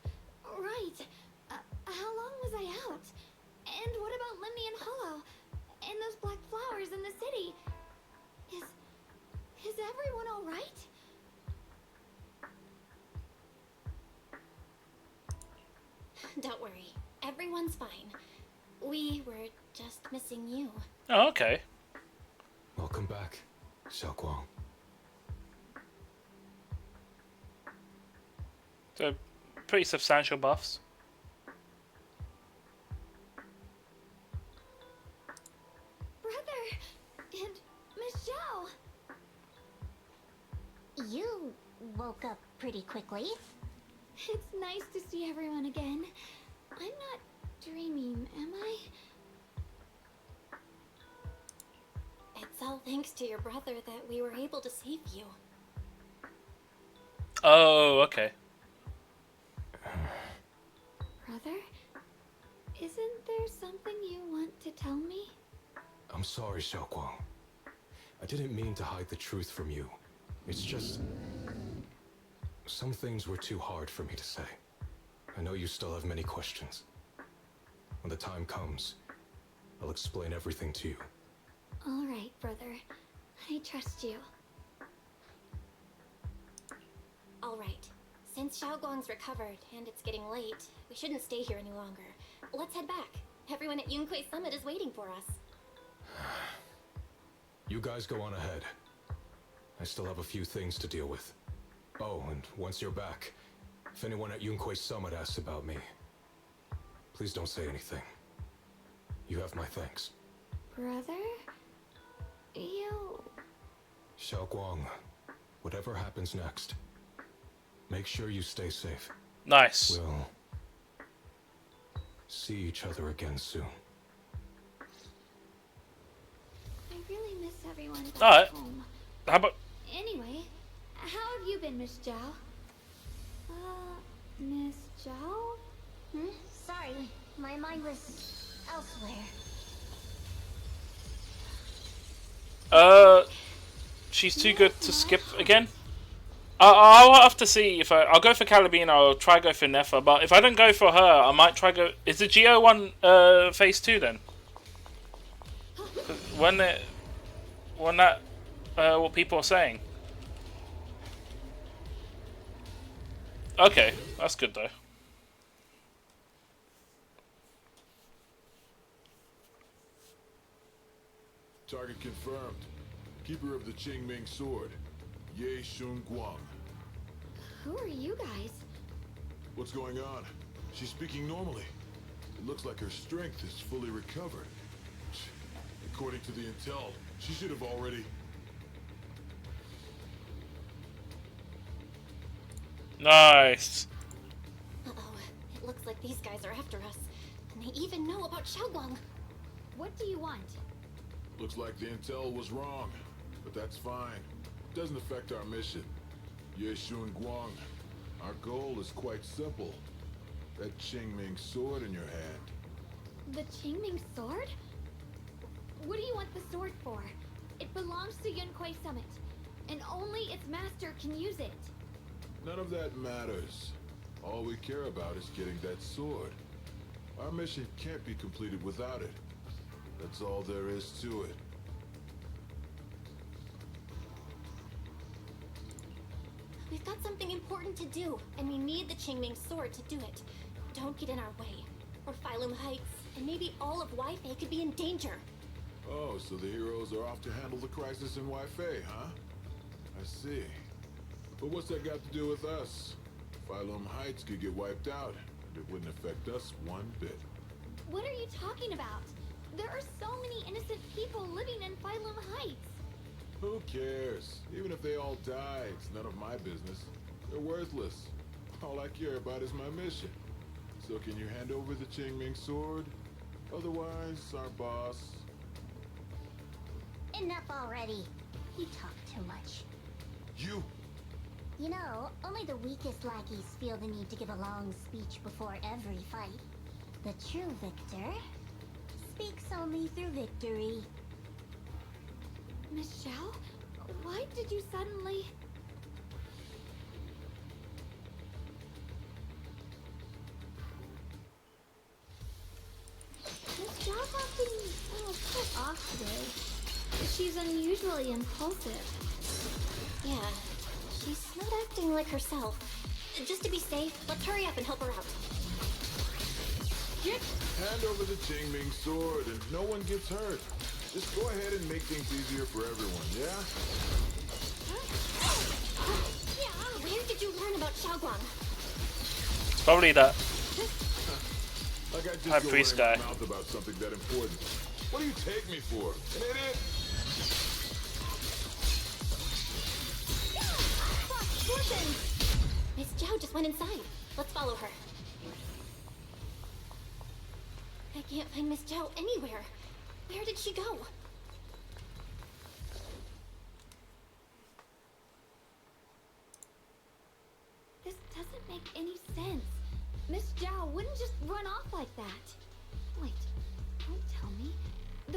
right. How long was I out? And what about Lemny and Hollow? And those black flowers in the city? Is everyone alright? Don't worry. Everyone's fine. We were just missing you. Oh, okay. Welcome back, Xiaoguang. So, pretty substantial buffs. Brother! And Miss Zhao! You woke up pretty quickly. It's nice to see everyone again. I'm not dreaming, am I? thanks to your brother that we were able to save you. Oh, okay. Brother? Isn't there something you want to tell me? I'm sorry, Xiaoguang. I didn't mean to hide the truth from you. It's just... some things were too hard for me to say. I know you still have many questions. When the time comes, I'll explain everything to you. All right, brother. I trust you. All right. Since Xiaoguang's recovered and it's getting late, we shouldn't stay here any longer. Let's head back. Everyone at Yunquei Summit is waiting for us. You guys go on ahead. I still have a few things to deal with. Oh, and once you're back, if anyone at Yunquei Summit asks about me, please don't say anything. You have my thanks. Brother? You... Xiaoguang, whatever happens next, make sure you stay safe. Nice. We'll see each other again soon. I really miss everyone back Alright. home. How about... Anyway, how have you been, Miss Zhao? Miss Zhao? Sorry, my mind was elsewhere. She's too good to skip again. I'll have to see if I'll go for Calibina. I'll try go for Nefa, but if I don't go for her, I might try go. Is the Geo one phase 2 then? When that what people are saying. Okay, that's good though. Target confirmed. Keeper of the Qingming Sword, Ye Shunguang. Who are you guys? What's going on? She's speaking normally. It looks like her strength is fully recovered. According to the intel, she should have already... Nice. Uh-oh. It looks like these guys are after us. And they even know about Xiaoguang. What do you want? Looks like the intel was wrong, but that's fine. Doesn't affect our mission. Ye Shunguang, our goal is quite simple. That Qingming sword in your hand. The Qingming sword? What do you want the sword for? It belongs to Yunquei Summit, and only its master can use it. None of that matters. All we care about is getting that sword. Our mission can't be completed without it. That's all there is to it. We've got something important to do, and we need the Qingming sword to do it. Don't get in our way, or Phylum Heights, and maybe all of Weifei could be in danger. Oh, so the heroes are off to handle the crisis in Weifei, huh? I see. But what's that got to do with us? Phylum Heights could get wiped out, and it wouldn't affect us one bit. What are you talking about? There are so many innocent people living in Phylum Heights. Who cares? Even if they all die, it's none of my business. They're worthless. All I care about is my mission. So can you hand over the Qingming sword? Otherwise, our boss... Enough already. You talk too much. You! You know, only the weakest lackeys feel the need to give a long speech before every fight. The true victor speaks only through victory. Miss Zhao? Why did you suddenly... Miss Zhao has been put off today. She's unusually impulsive. Yeah, she's not acting like herself. Just to be safe, let's hurry up and help her out. Hand over the Qingming sword and no one gets hurt. Just go ahead and make things easier for everyone, yeah? Yeah, where did you learn about Xiaoguang? It's probably that Like I just High go priest running guy. my mouth about something that important. What do you take me for? An idiot? Miss Zhao just went inside. Let's follow her. I can't find Miss Zhao anywhere. Where did she go?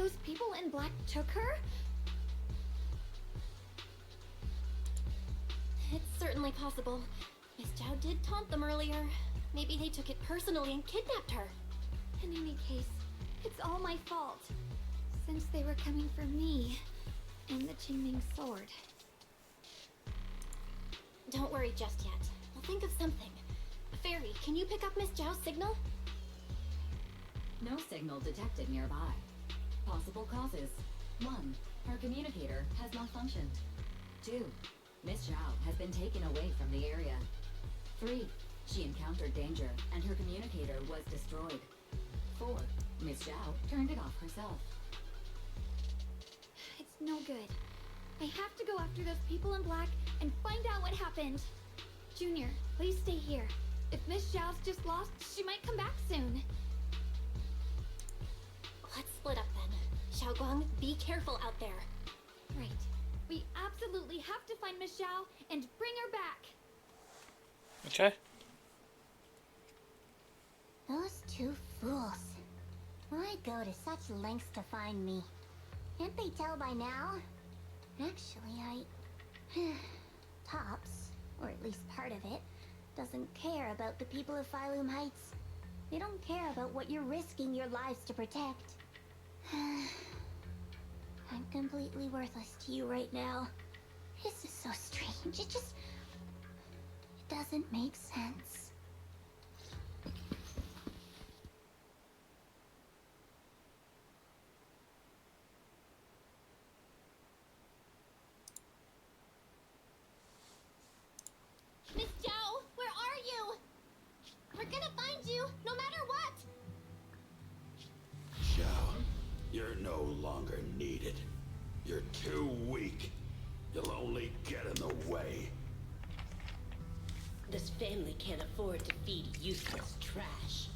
those people in black took her? It's certainly possible. Miss Zhao did taunt them earlier. Maybe they took it personally and kidnapped her. In any case, it's all my fault. Since they were coming for me and the Qingming sword. Don't worry just yet. I'll think of something. Fairy, can you pick up Miss Zhao's signal? No signal detected nearby. Possible causes. 1. Her communicator has malfunctioned. 2. Miss Zhao has been taken away from the area. 3. She encountered danger and her communicator was destroyed. 4. Miss Zhao turned it off herself. It's no good. I have to go after those people in black and find out what happened. Junior, please stay here. If Miss Zhao's just lost, she might come back soon. Let's split up then. Xiaoguang, be careful out there. Right. We absolutely have to find Miss Zhao and bring her back. Okay. Those two fools. Why go to such lengths to find me? Can't they tell by now? Actually, Tops, or at least part of it, doesn't care about the people of Phylum Heights. They don't care about what you're risking your lives to protect. I'm completely worthless to you right now. This is so strange. It doesn't make sense. Miss Zhao, where are you? We're gonna find you, no matter what! Zhao, you're no longer needed. You're too weak. You'll only get in the way. This family can't afford to feed useless trash.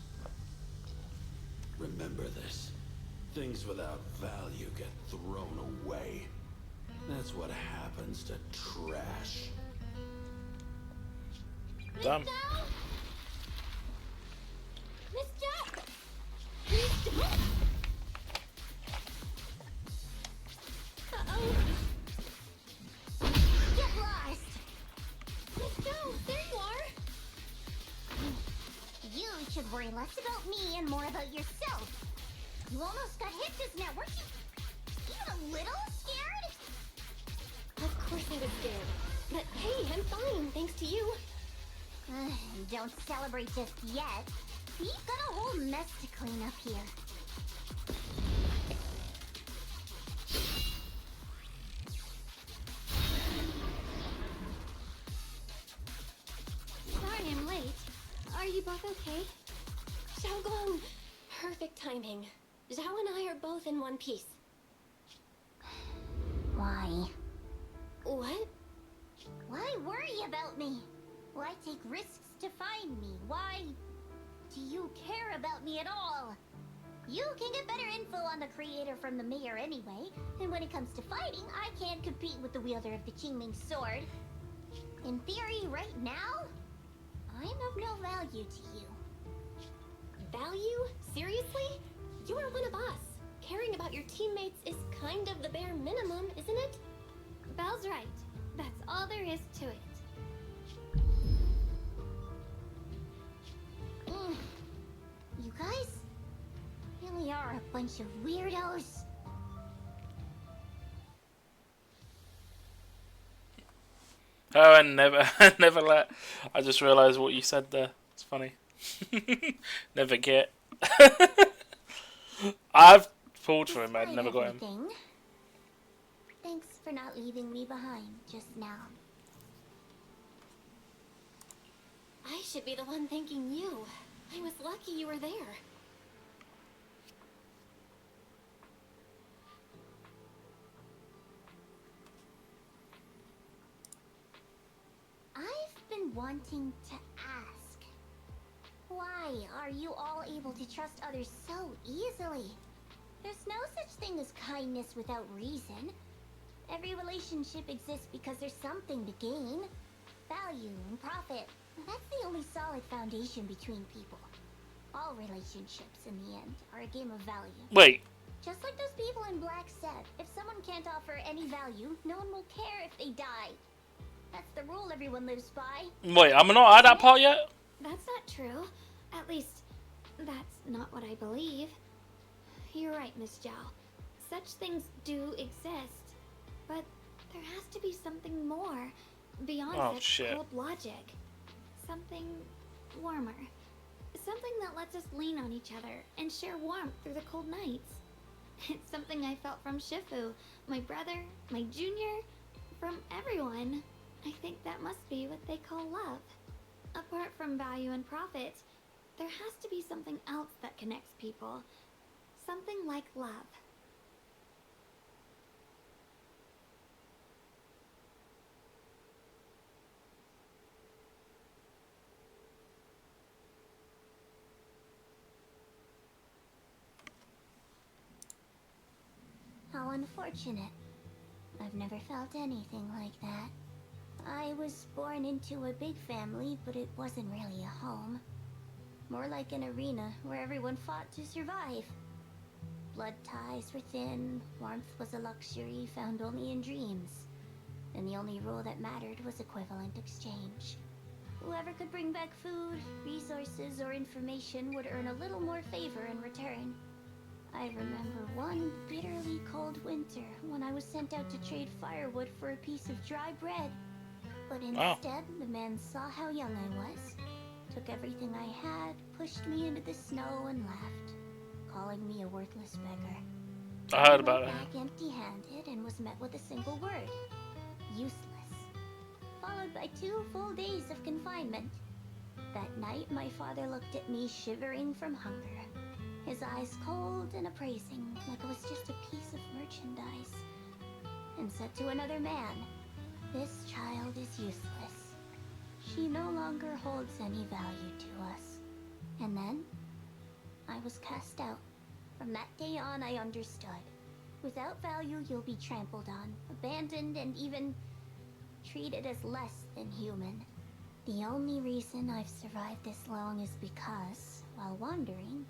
Remember this. Things without value get thrown away. That's what happens to trash. Damn. Miss Zhao! Please don't! Uh-oh! Get lost! Miss Zhao, there you are! You should worry less about me and more about yourself. You almost got hit just now, weren't you? Even a little scared? Of course I was scared. But hey, I'm fine, thanks to you. Don't celebrate just yet. We've got a whole mess to clean up here. Sorry I'm late. Are you both okay? Xiaoguang! Perfect timing. Zhao and I are both in one piece. Why? What? Why worry about me? Why take risks to find me? Why do you care about me at all? You can get better info on the creator from the mayor anyway, and when it comes to fighting, I can't compete with the wielder of the Qingming sword. In theory, right now, I'm of no value to you. Value? Seriously? You are one of us. Caring about your teammates is kind of the bare minimum, isn't it? Belle's right. That's all there is to it. You guys really are a bunch of weirdos. Oh, and never let. I just realised what you said there. It's funny. Never get. I've pulled for him. I'd never got him. Thanks for not leaving me behind just now. I should be the one thanking you. I was lucky you were there. I've been wanting to ask. Why are you all able to trust others so easily? There's no such thing as kindness without reason. Every relationship exists because there's something to gain. Value and profit. That's the only solid foundation between people. All relationships, in the end, are a game of value. Wait, Just like those people in Black said, if someone can't offer any value, no one will care if they die. That's the rule everyone lives by. Wait, I'm not at that part yet? That's not true. At least, that's not what I believe. You're right, Miss Zhao. Such things do exist. But there has to be something more beyond such cold logic. Something warmer. Something that lets us lean on each other and share warmth through the cold nights. It's something I felt from Shifu, my brother, my junior, from everyone. I think that must be what they call love. Apart from value and profit, there has to be something else that connects people. Something like love. How unfortunate. I've never felt anything like that. I was born into a big family, but it wasn't really a home. More like an arena where everyone fought to survive. Blood ties were thin, warmth was a luxury found only in dreams. And the only rule that mattered was equivalent exchange. Whoever could bring back food, resources, or information would earn a little more favor in return. I remember one bitterly cold winter when I was sent out to trade firewood for a piece of dry bread. But instead, the man saw how young I was, took everything I had, pushed me into the snow, and left, calling me a worthless beggar. I heard about it. I went back empty-handed and was met with a single word: useless. Followed by 2 full days of confinement. That night, my father looked at me shivering from hunger. His eyes cold and appraising, like it was just a piece of merchandise. And said to another man, "This child is useless. She no longer holds any value to us." And then, I was cast out. From that day on, I understood. Without value, you'll be trampled on, abandoned, and even treated as less than human. The only reason I've survived this long is because, while wandering,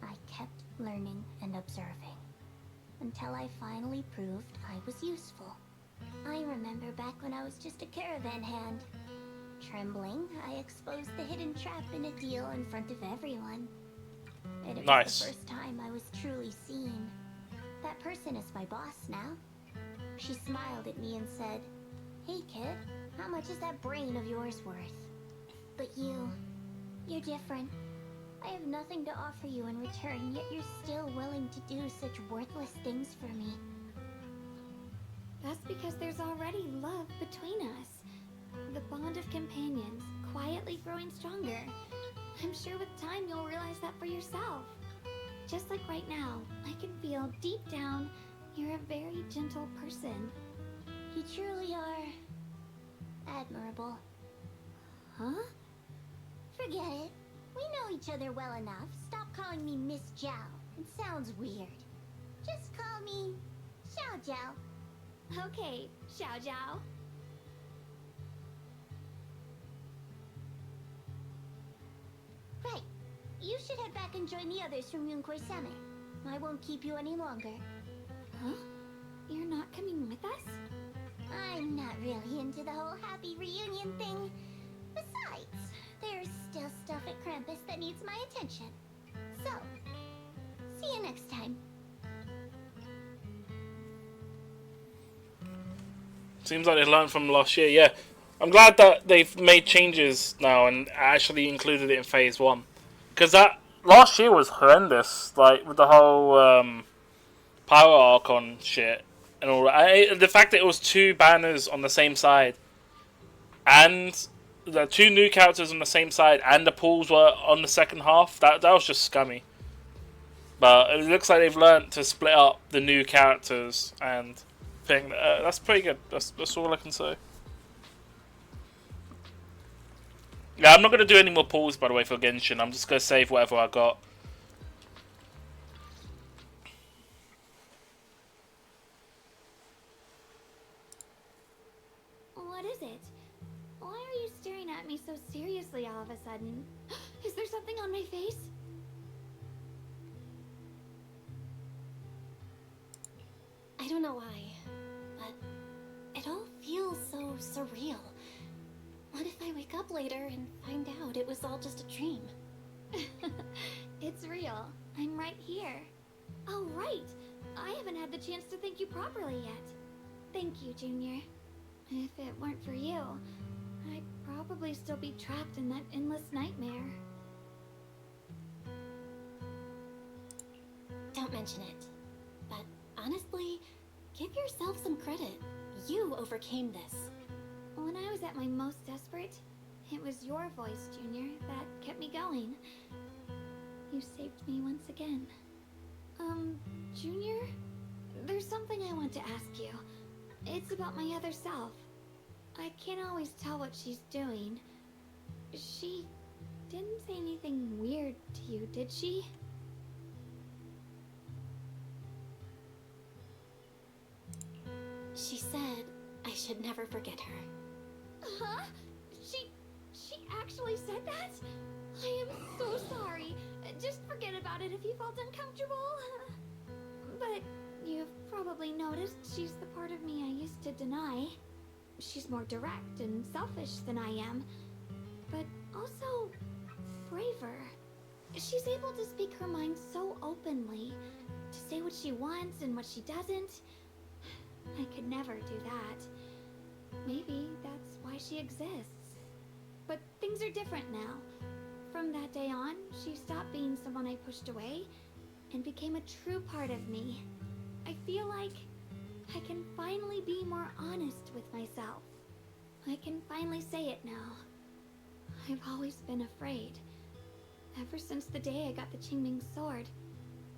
I kept learning and observing, until I finally proved I was useful. I remember back when I was just a caravan hand. Trembling, I exposed the hidden trap in a deal in front of everyone. And it was the first time I was truly seen. That person is my boss now. She smiled at me and said, "Hey kid, how much is that brain of yours worth?" But you're different. I have nothing to offer you in return, yet you're still willing to do such worthless things for me. That's because there's already love between us. The bond of companions, quietly growing stronger. I'm sure with time you'll realize that for yourself. Just like right now, I can feel deep down you're a very gentle person. You truly are admirable. Huh? Forget it. We know each other well enough. Stop calling me Miss Zhao. It sounds weird. Just call me Xiao Zhao. Okay, Xiao Zhao. Right. You should head back and join the others from Yunquei Summit. I won't keep you any longer. Huh? You're not coming with us? I'm not really into the whole happy reunion thing. Besides, there's still stuff at Krampus that needs my attention. So, see you next time. Seems like they learned from last year, yeah. I'm glad that they've made changes now and actually included it in Phase 1. Because that last year was horrendous, like with the whole Power Archon shit and all that. The fact that it was 2 banners on the same side and the 2 new characters on the same side and the pools were on the second half, that was just scummy. But it looks like they've learned to split up the new characters and thing. That's pretty good. That's all I can say. Yeah, I'm not going to do any more pulls, by the way, for Genshin. I'm just going to save whatever I got. What is it? Why are you staring at me so seriously all of a sudden? Is there something on my face? don't know why, but it all feels so surreal. What if I wake up later and find out it was all just a dream? It's real. I'm right here. Oh, right. I haven't had the chance to thank you properly yet. Thank you, Junior. If it weren't for you, I'd probably still be trapped in that endless nightmare. Don't mention it. But honestly, give yourself some credit. You overcame this. When I was at my most desperate, it was your voice, Junior, that kept me going. You saved me once again. Junior? There's something I want to ask you. It's about my other self. I can't always tell what she's doing. She didn't say anything weird to you, did she? She said I should never forget her. Huh? She actually said that? I am so sorry. Just forget about it if you felt uncomfortable. But you've probably noticed she's the part of me I used to deny. She's more direct and selfish than I am, but also braver. She's able to speak her mind so openly, to say what she wants and what she doesn't. I could never do that. Maybe that's why she exists. But things are different now. From that day on, she stopped being someone I pushed away and became a true part of me. I feel like I can finally be more honest with myself. I can finally say it now. I've always been afraid. Ever since the day I got the Qingming sword,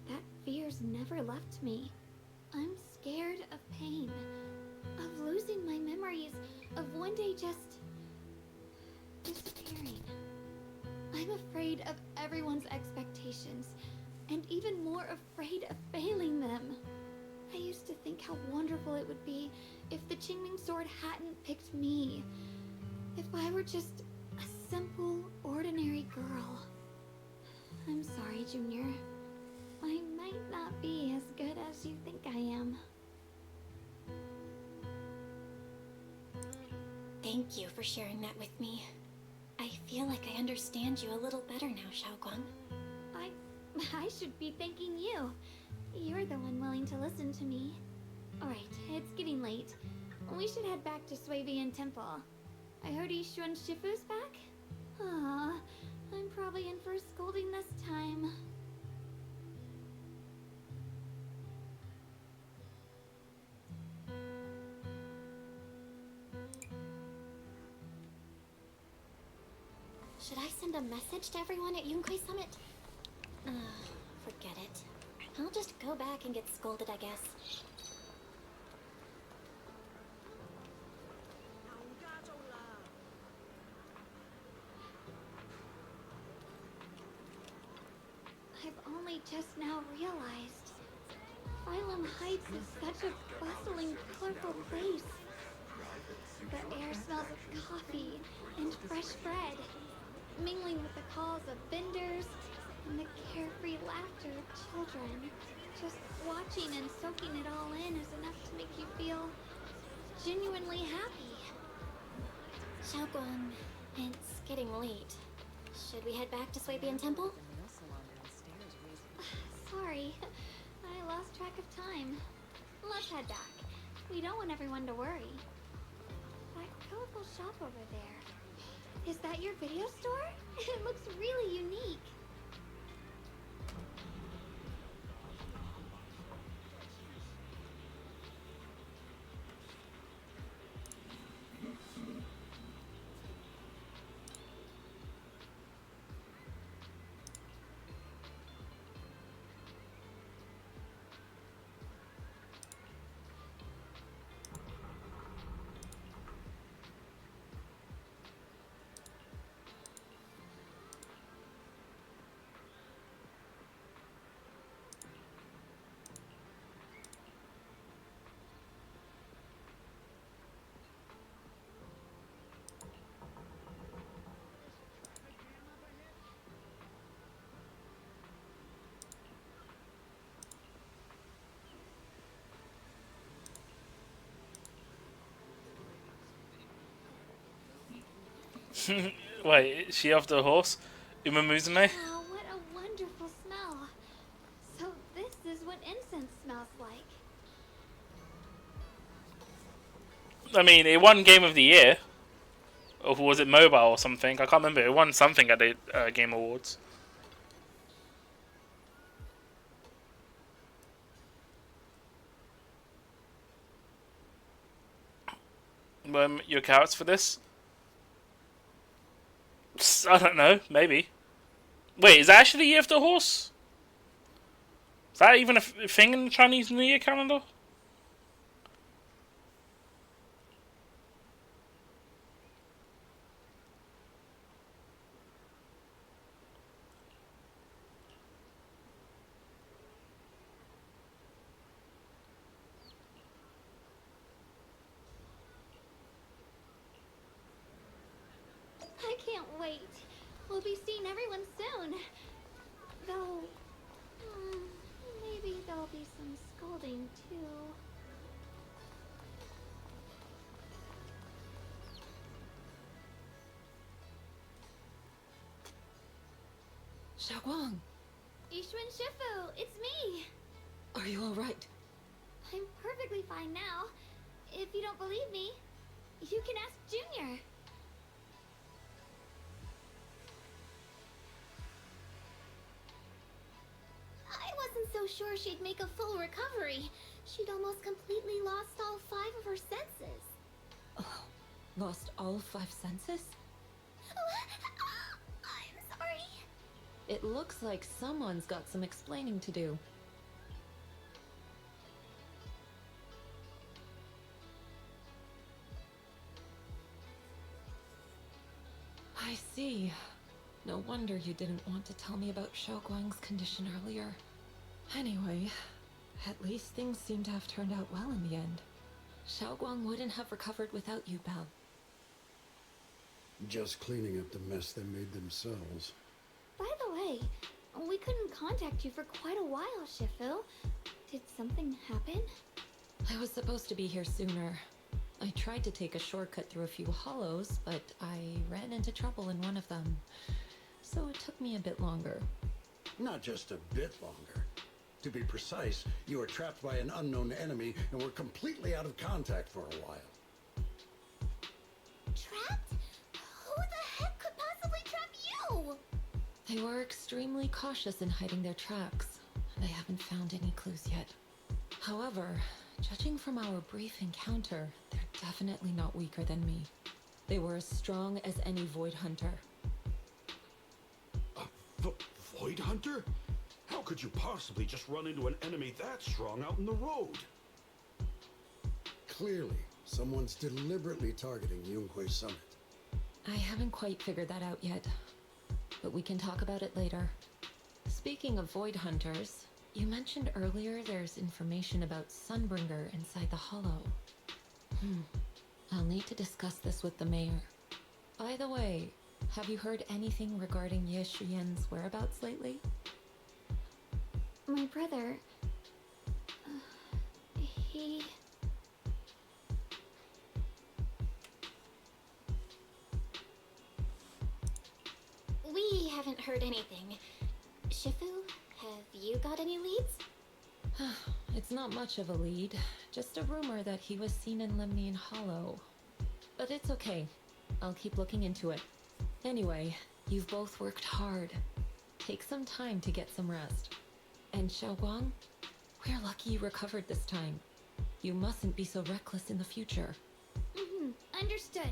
that fear's never left me. I'm scared of pain, of losing my memories, of one day just disappearing. I'm afraid of everyone's expectations, and even more afraid of failing them. I used to think how wonderful it would be if the Qingming sword hadn't picked me. If I were just a simple, ordinary girl. I'm sorry, Junior. I might not be as good as you think I am. Thank you for sharing that with me. I feel like I understand you a little better now, Xiaoguang. I should be thanking you. You're the one willing to listen to me. Alright, it's getting late. We should head back to Swabian Temple. I heard Yishuan Shifu's back? Aw, I'm probably in for a scolding this time. Should I send a message to everyone at Yunkai Summit? Forget it. I'll just go back and get scolded, I guess. I've only just now realized. Phylum Heights is such a bustling, colorful place. The air smells of coffee and fresh bread, mingling with the calls of vendors and the carefree laughter of children. Just watching and soaking it all in is enough to make you feel genuinely happy. Xiaoguang, it's getting late. Should we head back to Swabian Temple? Sorry, I lost track of time. Let's head back. We don't want everyone to worry. That colorful shop over there. Is that your video store? It looks really unique. Wait, is she off the horse? Uma Musume? Oh, what a wonderful smell. So this is what incense smells like. I mean, it won Game of the Year. Or was it mobile or something? I can't remember. It won something at the Game Awards. Your carrots for this? I don't know. Maybe. Wait, is that actually Year of the Horse? Is that even a thing in the Chinese New Year calendar? I can't wait. We'll be seeing everyone soon. Though, maybe there'll be some scolding too. Xiaoguang, Yishuan Shifu, it's me. are you alright? I'm perfectly fine now. If you don't believe me, you can ask Junior. I wasn't so sure she'd make a full recovery. She'd almost completely lost all 5 of her senses. Oh, lost all 5 senses? I'm sorry. It looks like someone's got some explaining to do. I see. No wonder you didn't want to tell me about Xiaoguang's condition earlier. Anyway, at least things seem to have turned out well in the end. Xiaoguang wouldn't have recovered without you, Belle. Just cleaning up the mess they made themselves. By the way, we couldn't contact you for quite a while, Shifu. Did something happen? I was supposed to be here sooner. I tried to take a shortcut through a few hollows, but I ran into trouble in one of them. So it took me a bit longer. Not just a bit longer. To be precise, you were trapped by an unknown enemy and were completely out of contact for a while. Trapped? Who the heck could possibly trap you? They were extremely cautious in hiding their tracks, and I haven't found any clues yet. However, judging from our brief encounter, they're definitely not weaker than me. They were as strong as any Void Hunter. Void Hunter? How could you possibly just run into an enemy that strong out in the road? Clearly, someone's deliberately targeting Yunque Summit. I haven't quite figured that out yet, but we can talk about it later. Speaking of Void Hunters, you mentioned earlier there's information about Sunbringer inside the Hollow. I'll need to discuss this with the mayor. By the way, have you heard anything regarding Ye Shiyan's whereabouts lately? My brother... he... We haven't heard anything. Shifu, have you got any leads? It's not much of a lead, just a rumor that he was seen in Lemnian Hollow. But it's okay. I'll keep looking into it. Anyway, you've both worked hard. Take some time to get some rest. And Xiaoguang, we're lucky you recovered this time. You mustn't be so reckless in the future. Understood.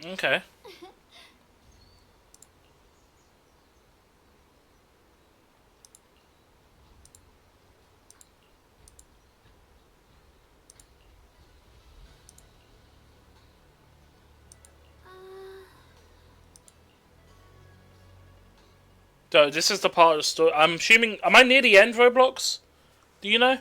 Okay. So this is the part of the story. I'm assuming. Am I near the end, Roblox? Do you know?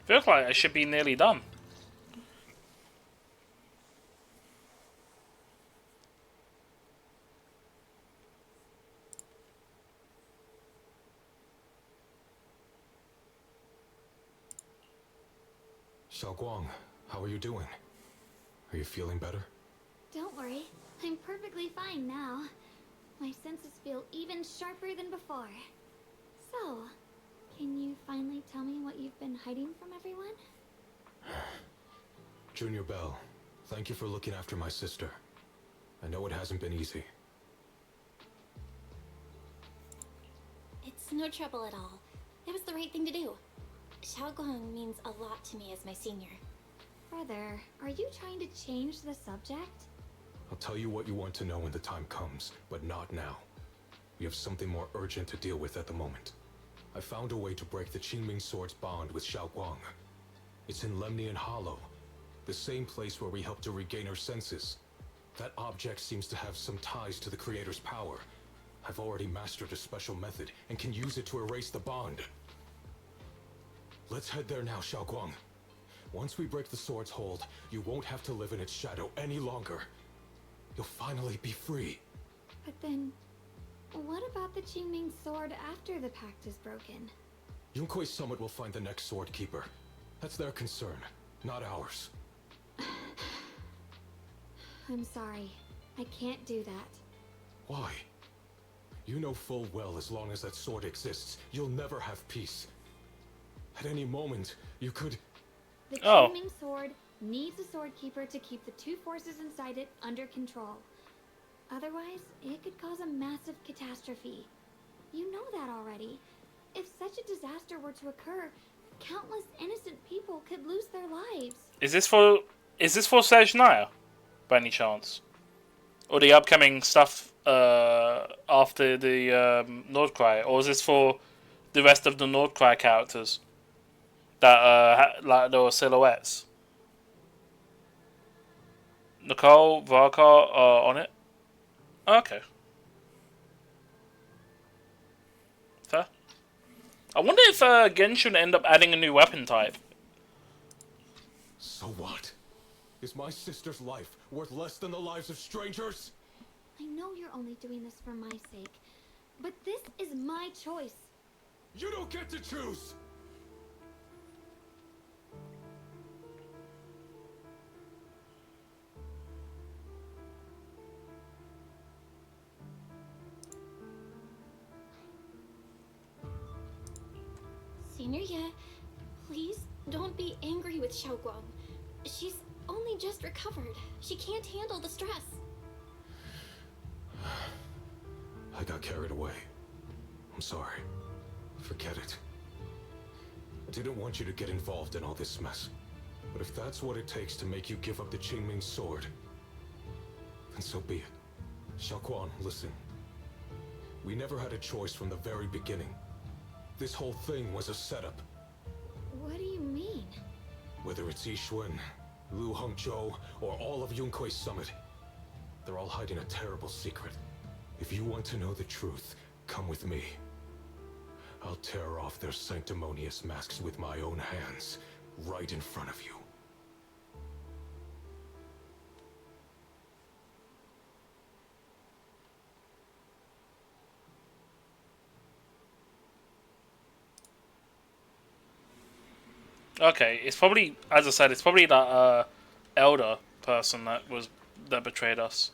Feels like I should be nearly done. Xiaoguang, how are you doing? Are you feeling better? Don't worry, I'm perfectly fine now. My senses feel even sharper than before. So, can you finally tell me what you've been hiding from everyone? Junior Bell, thank you for looking after my sister. I know it hasn't been easy. It's no trouble at all. It was the right thing to do. Xiaoguang means a lot to me as my senior. Brother, are you trying to change the subject? I'll tell you what you want to know when the time comes, but not now. We have something more urgent to deal with at the moment. I found a way to break the Qingming Sword's bond with Xiaoguang. It's in Lemnian Hollow, the same place where we helped to regain her senses. That object seems to have some ties to the Creator's power. I've already mastered a special method and can use it to erase the bond. Let's head there now, Xiaoguang. Once we break the sword's hold, you won't have to live in its shadow any longer. You'll finally be free. But then, what about the Qingming Sword after the pact is broken? Yunkuei Summit will find the next Sword Keeper. That's their concern, not ours. I'm sorry. I can't do that. Why? You know full well as long as that sword exists, you'll never have peace. At any moment, you could... The Qingming Sword needs a Sword Keeper to keep the two forces inside it under control. Otherwise, it could cause a massive catastrophe. You know that already. If such a disaster were to occur, countless innocent people could lose their lives. Is this for Sejnaya, by any chance? Or the upcoming stuff after the Nordcry? Or is this for the rest of the Nordcry characters? That like there were silhouettes. Nicole, Varkar are on it. Okay. Fair. I wonder if Genshin end up adding a new weapon type. So what? Is my sister's life worth less than the lives of strangers? I know you're only doing this for my sake, but this is my choice. You don't get to choose! Senior, please don't be angry with Xiaoguang. She's only just recovered. She can't handle the stress. I got carried away. I'm sorry. Forget it. I didn't want you to get involved in all this mess. But if that's what it takes to make you give up the Qingming Sword, then so be it. Xiaoguang, listen. We never had a choice from the very beginning. This whole thing was a setup. What do you mean? Whether it's Yixuan, Lu Hongzhou, or all of Yunkuei Summit, they're all hiding a terrible secret. If you want to know the truth, come with me. I'll tear off their sanctimonious masks with my own hands, right in front of you. Okay, it's probably, as I said, it's probably that elder person that betrayed us.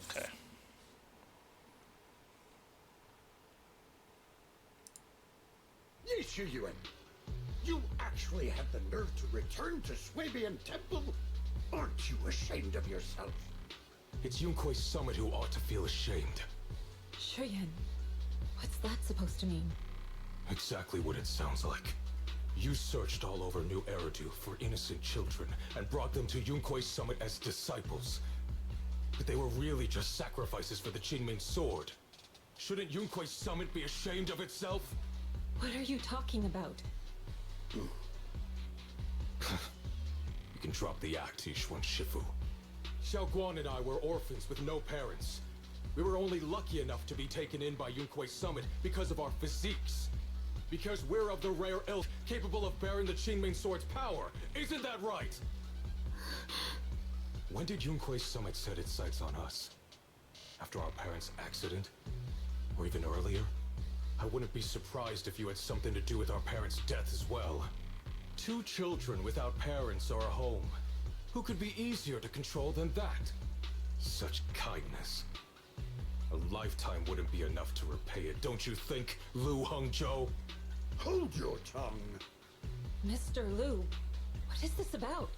Okay. Yi Shiyuan, you actually had the nerve to return to Swabian Temple? Aren't you ashamed of yourself? It's Yunkuei Summit who ought to feel ashamed. Shuyan, what's that supposed to mean? Exactly what it sounds like. You searched all over New Eridu for innocent children and brought them to Yunkuei Summit as disciples. But they were really just sacrifices for the Qingming Sword. Shouldn't Yunkuei Summit be ashamed of itself? What are you talking about? You can drop the act, Yixuan Shifu. Xiaoguang and I were orphans with no parents. We were only lucky enough to be taken in by Yunquei Summit because of our physiques. Because we're of the rare ilk capable of bearing the Qingming Sword's power. Isn't that right? When did Yunquei Summit set its sights on us? After our parents' accident? Or even earlier? I wouldn't be surprised if you had something to do with our parents' death as well. 2 children without parents or a home. Who could be easier to control than that? Such kindness. A lifetime wouldn't be enough to repay it, don't you think, Lu Hongzhou? Hold your tongue. Mr. Lu, what is this about?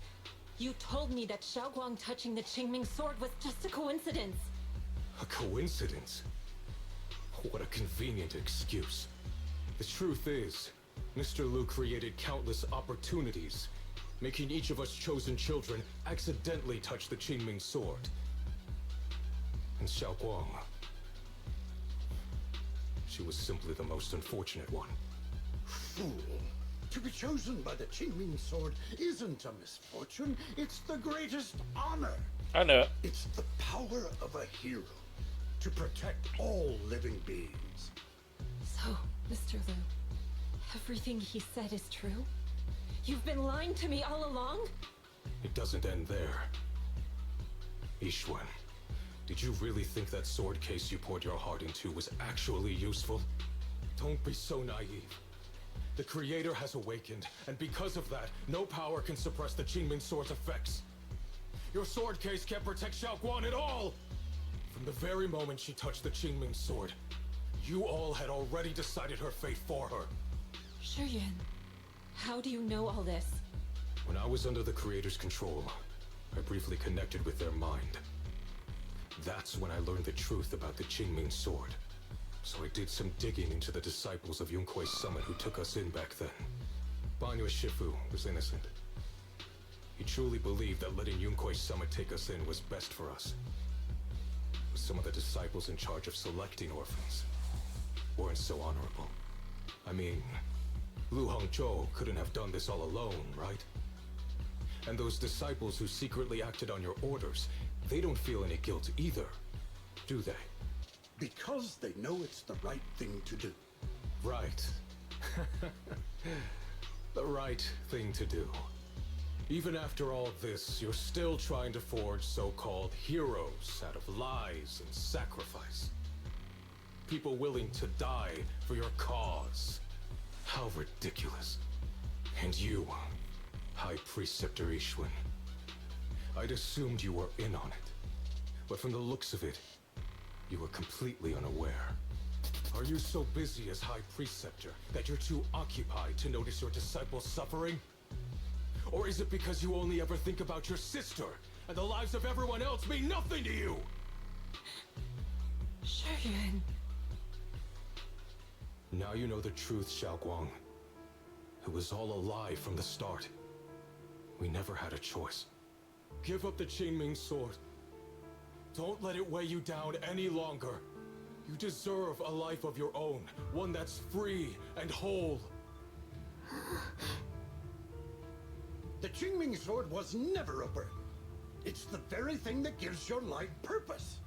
You told me that Xiaoguang touching the Qingming Sword was just a coincidence. A coincidence? What a convenient excuse. The truth is, Mr. Lu created countless opportunities, making each of us chosen children accidentally touch the Qingming Sword. And Xiaoguang, she was simply the most unfortunate one. Fool. To be chosen by the Qingming Sword isn't a misfortune, it's the greatest honor. I know it. It's the power of a hero to protect all living beings. So, Mr. Lu, everything he said is true? You've been lying to me all along? It doesn't end there. Yixuan, did you really think that sword case you poured your heart into was actually useful? Don't be so naive. The Creator has awakened, and because of that, no power can suppress the Qingming Sword's effects. Your sword case can't protect Xiaoguang at all! From the very moment she touched the Qingming Sword, you all had already decided her fate for her. Shuyuan, how do you know all this? When I was under the Creator's control, I briefly connected with their mind. That's when I learned the truth about the Qingming Sword. So I did some digging into the disciples of Yunquei Summit who took us in back then. Banyue Shifu was innocent. He truly believed that letting Yunquei Summit take us in was best for us. But some of the disciples in charge of selecting orphans weren't so honorable. I mean, Lu Hongzhou couldn't have done this all alone, right? And those disciples who secretly acted on your orders, they don't feel any guilt either, do they? Because they know it's the right thing to do. Right. The right thing to do. Even after all this, you're still trying to forge so-called heroes out of lies and sacrifice. People willing to die for your cause. How ridiculous. And you, High Preceptor Yixuan. I'd assumed you were in on it. But from the looks of it, you were completely unaware. Are you so busy as High Preceptor that you're too occupied to notice your disciples suffering? Or is it because you only ever think about your sister, and the lives of everyone else mean nothing to you? Shuyuan. Now you know the truth, Xiaoguang. It was all a lie from the start. We never had a choice. Give up the Qingming Sword. Don't let it weigh you down any longer. You deserve a life of your own, one that's free and whole. The Qingming Sword was never a burden. It's the very thing that gives your life purpose.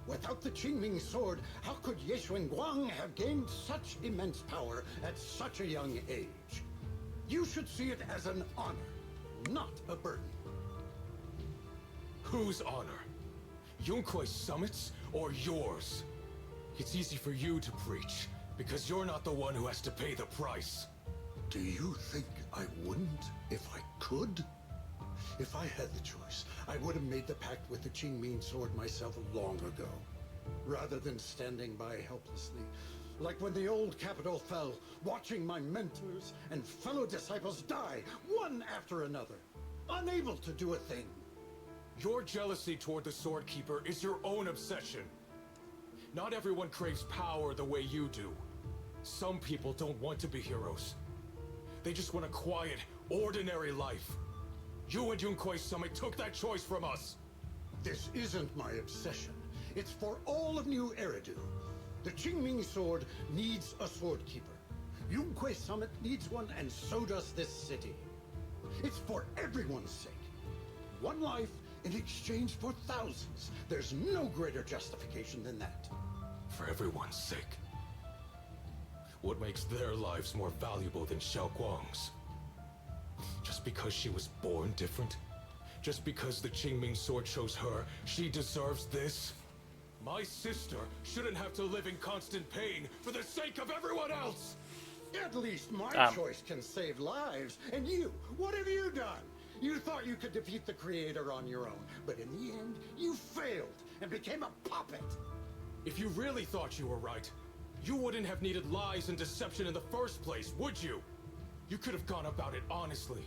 Without the Qingming Sword, how could Ye Guang have gained such immense power at such a young age? You should see it as an honor, not a burden. Whose honor? Yunquei Summit's or yours? It's easy for you to preach, because you're not the one who has to pay the price. Do you think I wouldn't if I could? If I had the choice, I would have made the pact with the Qingming Sword myself long ago, rather than standing by helplessly, like when the old capital fell, watching my mentors and fellow disciples die, one after another, unable to do a thing. Your jealousy toward the Sword Keeper is your own obsession. Not everyone craves power the way you do. Some people don't want to be heroes. They just want a quiet, ordinary life. You and Yunquei Summit took that choice from us. This isn't my obsession. It's for all of New Eridu. The Qingming Sword needs a Sword Keeper. Yunquei Summit needs one, and so does this city. It's for everyone's sake. One life in exchange for thousands. There's no greater justification than that. For everyone's sake. What makes their lives more valuable than Xiao Guang's? Just because she was born different? Just because the Qingming sword chose her, she deserves this? My sister shouldn't have to live in constant pain for the sake of everyone else! At least my choice can save lives. And you, what have you done? You thought you could defeat the Creator on your own, but in the end, you failed and became a puppet. If you really thought you were right, you wouldn't have needed lies and deception in the first place, would you? You could have gone about it honestly.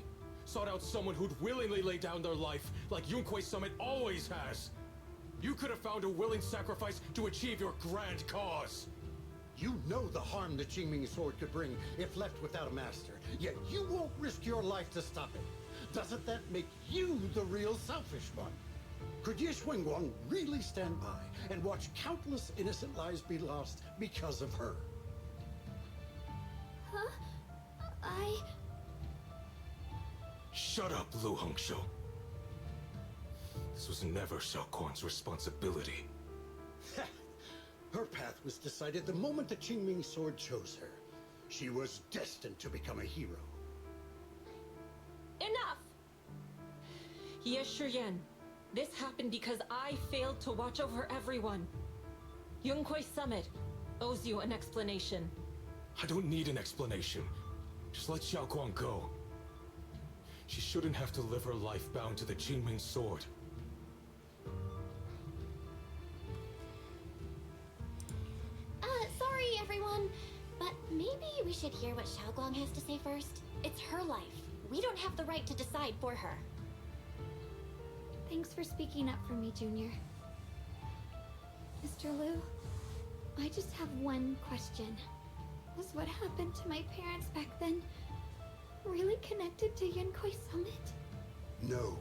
Sought out someone who'd willingly lay down their life like Yunque Summit always has. You could have found a willing sacrifice to achieve your grand cause. You know the harm the Qingming sword could bring if left without a master, yet you won't risk your life to stop it. Doesn't that make you the real selfish one? Could Ye Xuanguang really stand by and watch countless innocent lives be lost because of her? Huh? Shut up, Lu Hongshou. This was never Xiao Guang's responsibility. Her path was decided the moment the Qingming sword chose her. She was destined to become a hero. Enough! Ye Shiyan, this happened because I failed to watch over everyone. Yunque Summit owes you an explanation. I don't need an explanation. Just let Xiao Guang go. She shouldn't have to live her life bound to the Qingming sword. Sorry everyone, but maybe we should hear what Xiao Guang has to say first. It's her life. We don't have the right to decide for her. Thanks for speaking up for me, Junior. Mr. Liu, I just have one question. Was what happened to my parents back then really connected to Yunque Summit? No.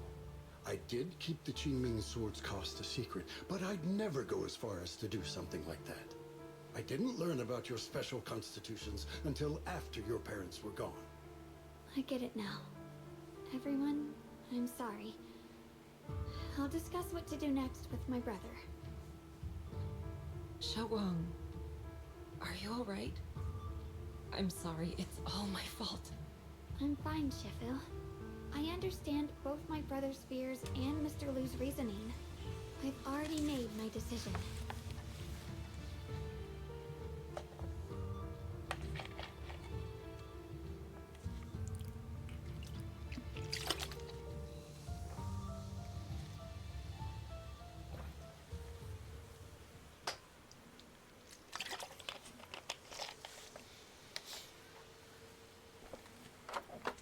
I did keep the Qingming sword's cost a secret, but I'd never go as far as to do something like that. I didn't learn about your special constitutions until after your parents were gone. I get it now. Everyone, I'm sorry. I'll discuss what to do next with my brother. Xiao Guang, are you alright? I'm sorry, it's all my fault. I'm fine, Shifu. I understand both my brother's fears and Mr. Liu's reasoning. I've already made my decision.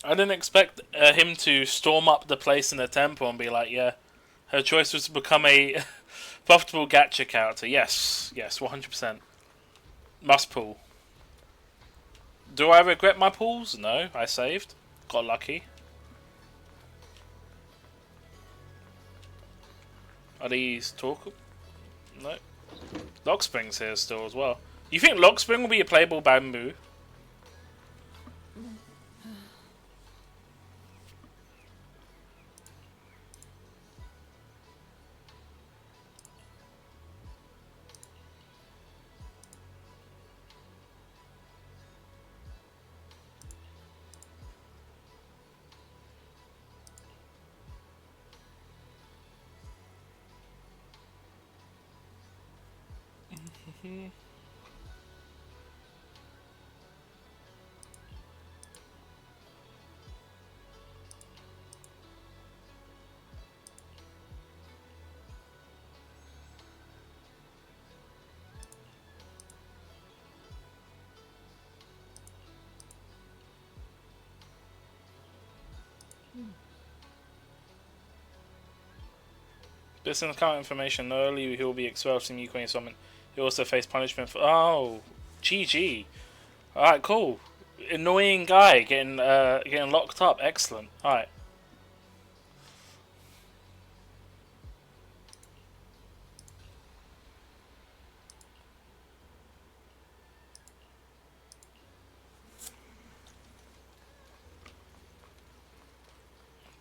I didn't expect him to storm up the place in the temple and be like, yeah, her choice was to become a profitable gacha character. Yes, 100%. Must pull. Do I regret my pulls? No, I saved. Got lucky. Are these talk? No. Lockspring's here still as well. You think Lockspring will be a playable bamboo? Based on the current information, not only will he be expelled from Yunque Summit, he'll also face punishment for... Oh, GG. Alright, cool. Annoying guy getting locked up. Excellent. Alright.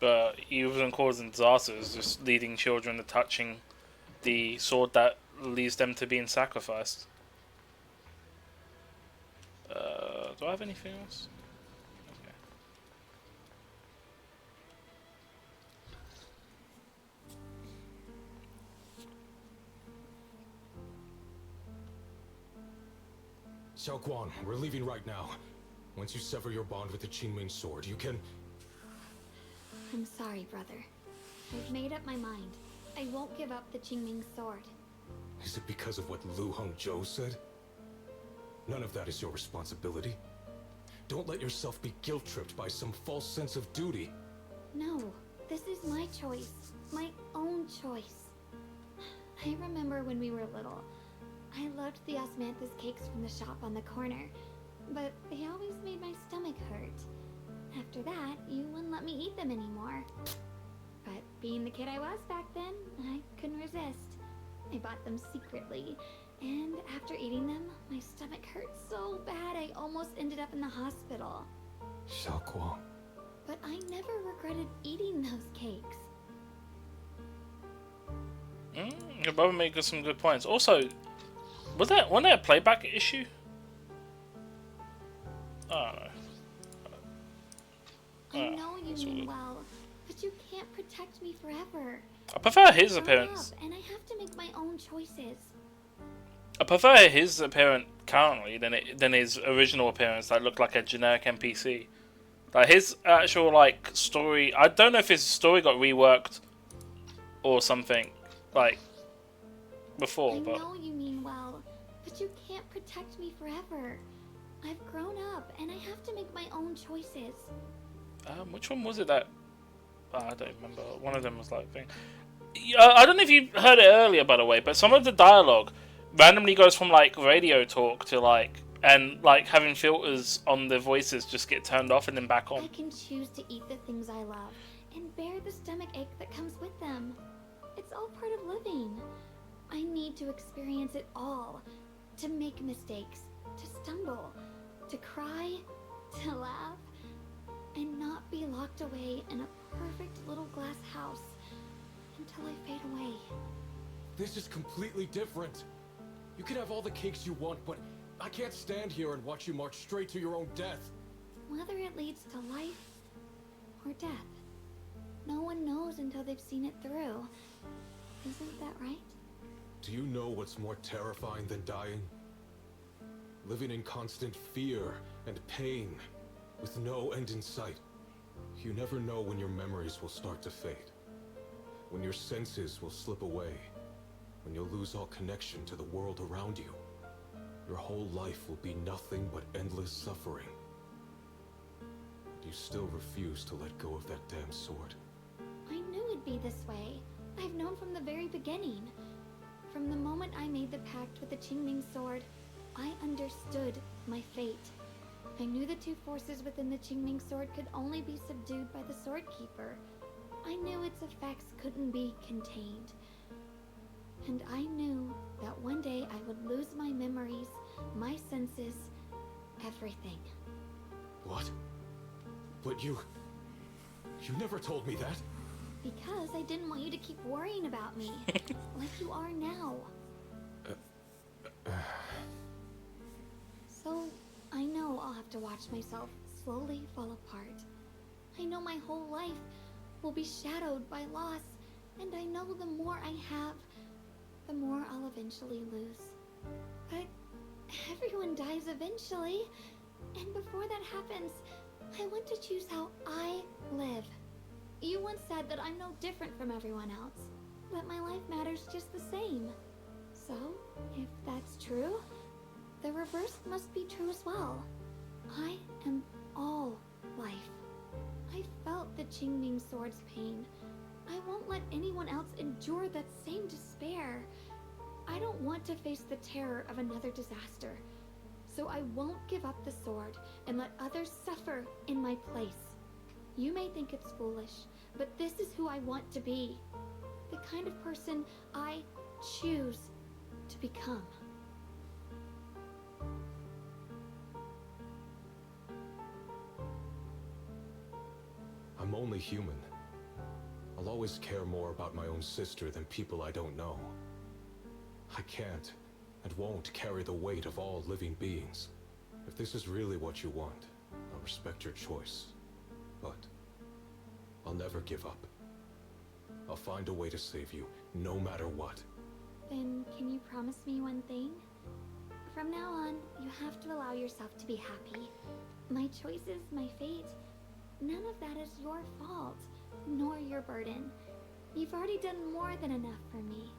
but even causing disasters, just leading children to touching the sword that leads them to being sacrificed. Do I have anything else? Okay. Xiao Guan, we're leaving right now. Once you sever your bond with the Qingming sword, you can... I'm sorry, brother. I've made up my mind. I won't give up the Qingming sword. Is it because of what Lu Hongzhou said? None of that is your responsibility. Don't let yourself be guilt-tripped by some false sense of duty. No, this is my choice. My own choice. I remember when we were little. I loved the osmanthus cakes from the shop on the corner, but they always made my stomach hurt. After that, you wouldn't let me eat them anymore. But being the kid I was back then, I couldn't resist. I bought them secretly, and after eating them, my stomach hurt so bad I almost ended up in the hospital. Xiao Guan. But I never regretted eating those cakes. Your brother made some good points. Also, wasn't there a playback issue? I don't know. I know you mean well, but you can't protect me forever. I prefer his Grown appearance. up, and I have to make my own choices. I prefer his appearance currently than his original appearance that looked like a generic NPC. Like his actual like story, I don't know if his story got reworked or something like before, I but know you mean well, but you can't protect me forever. I've grown up, and I have to make my own choices. Which one was it that I don't remember. One of them was like thing. I don't know if you heard it earlier, by the way, but some of the dialogue randomly goes from like radio talk to like, and like having filters on the voices just get turned off and then back on. I can choose to eat the things I love and bear the stomach ache that comes with them. It's all part of living. I need to experience it all, to make mistakes, to stumble, to cry, to laugh, and not be locked away in a perfect little glass house until I fade away. This is completely different. You can have all the cakes you want, but I can't stand here and watch you march straight to your own death. Whether it leads to life or death, no one knows until they've seen it through. Isn't that right? Do you know what's more terrifying than dying? Living in constant fear and pain, with no end in sight. You never know when your memories will start to fade. When your senses will slip away. When you'll lose all connection to the world around you. Your whole life will be nothing but endless suffering. You still refuse to let go of that damn sword. I knew it'd be this way. I've known from the very beginning. From the moment I made the pact with the Qingming sword, I understood my fate. I knew the two forces within the Qingming sword could only be subdued by the Sword Keeper. I knew its effects couldn't be contained. And I knew that one day I would lose my memories, my senses, everything. What? But you never told me that. Because I didn't want you to keep worrying about me, like you are now. So, I know I'll have to watch myself slowly fall apart. I know my whole life will be shadowed by loss, and I know the more I have, the more I'll eventually lose. But everyone dies eventually, and before that happens, I want to choose how I live. You once said that I'm no different from everyone else, that my life matters just the same. So, if that's true, the reverse must be true as well. I am all life. I felt the Qingming sword's pain. I won't let anyone else endure that same despair. I don't want to face the terror of another disaster. So I won't give up the sword and let others suffer in my place. You may think it's foolish, but this is who I want to be. The kind of person I choose to become. I'm only human. I'll always care more about my own sister than people I don't know. I can't and won't carry the weight of all living beings. If this is really what you want, I'll respect your choice. But I'll never give up. I'll find a way to save you, no matter what. Then can you promise me one thing? From now on, you have to allow yourself to be happy. My choices, my fate, none of that is your fault, nor your burden. You've already done more than enough for me.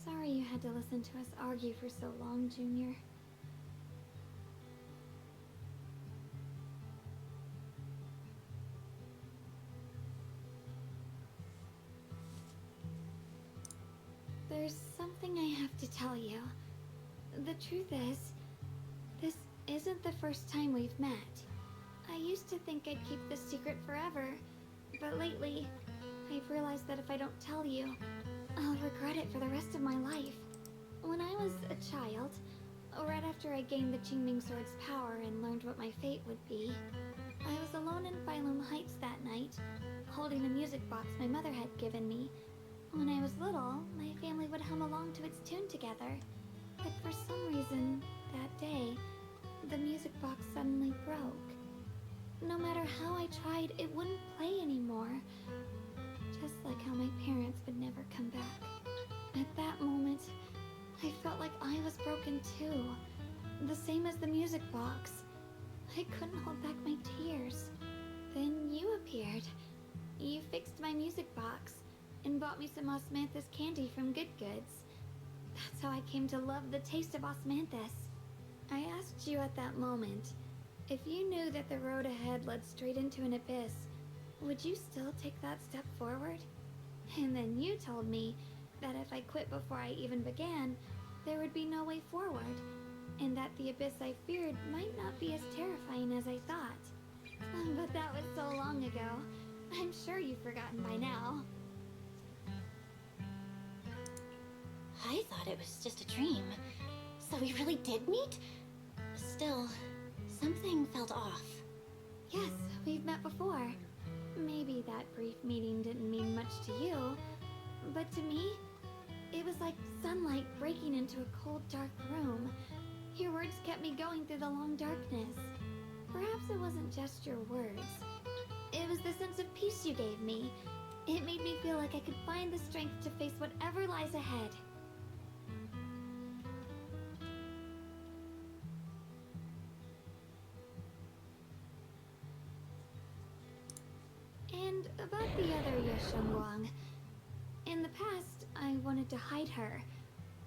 Sorry you had to listen to us argue for so long, Junior. There's something I have to tell you. The truth is, this isn't the first time we've met. I used to think I'd keep this secret forever, but lately, I've realized that if I don't tell you, I'll regret it for the rest of my life. When I was a child, right after I gained the Qingming Sword's power and learned what my fate would be, I was alone in Phylum Heights that night, holding the music box my mother had given me. When I was little, my family would hum along to its tune together. But for some reason, that day, the music box suddenly broke. No matter how I tried, it wouldn't play anymore. Just like how my parents would never come back. At that moment, I felt like I was broken too. The same as the music box. I couldn't hold back my tears. Then you appeared. You fixed my music box and bought me some Osmanthus candy from Good Goods. That's how I came to love the taste of Osmanthus. I asked you at that moment, if you knew that the road ahead led straight into an abyss, would you still take that step forward? And then you told me that if I quit before I even began, there would be no way forward, and that the abyss I feared might not be as terrifying as I thought. But that was so long ago. I'm sure you've forgotten by now. I thought it was just a dream. So we really did meet? Still, something felt off. Yes, we've met before. Maybe that brief meeting didn't mean much to you, but to me, it was like sunlight breaking into a cold, dark room. Your words kept me going through the long darkness. Perhaps it wasn't just your words. It was the sense of peace you gave me. It made me feel like I could find the strength to face whatever lies ahead. And about the other Yeshengwang. In the past, I wanted to hide her.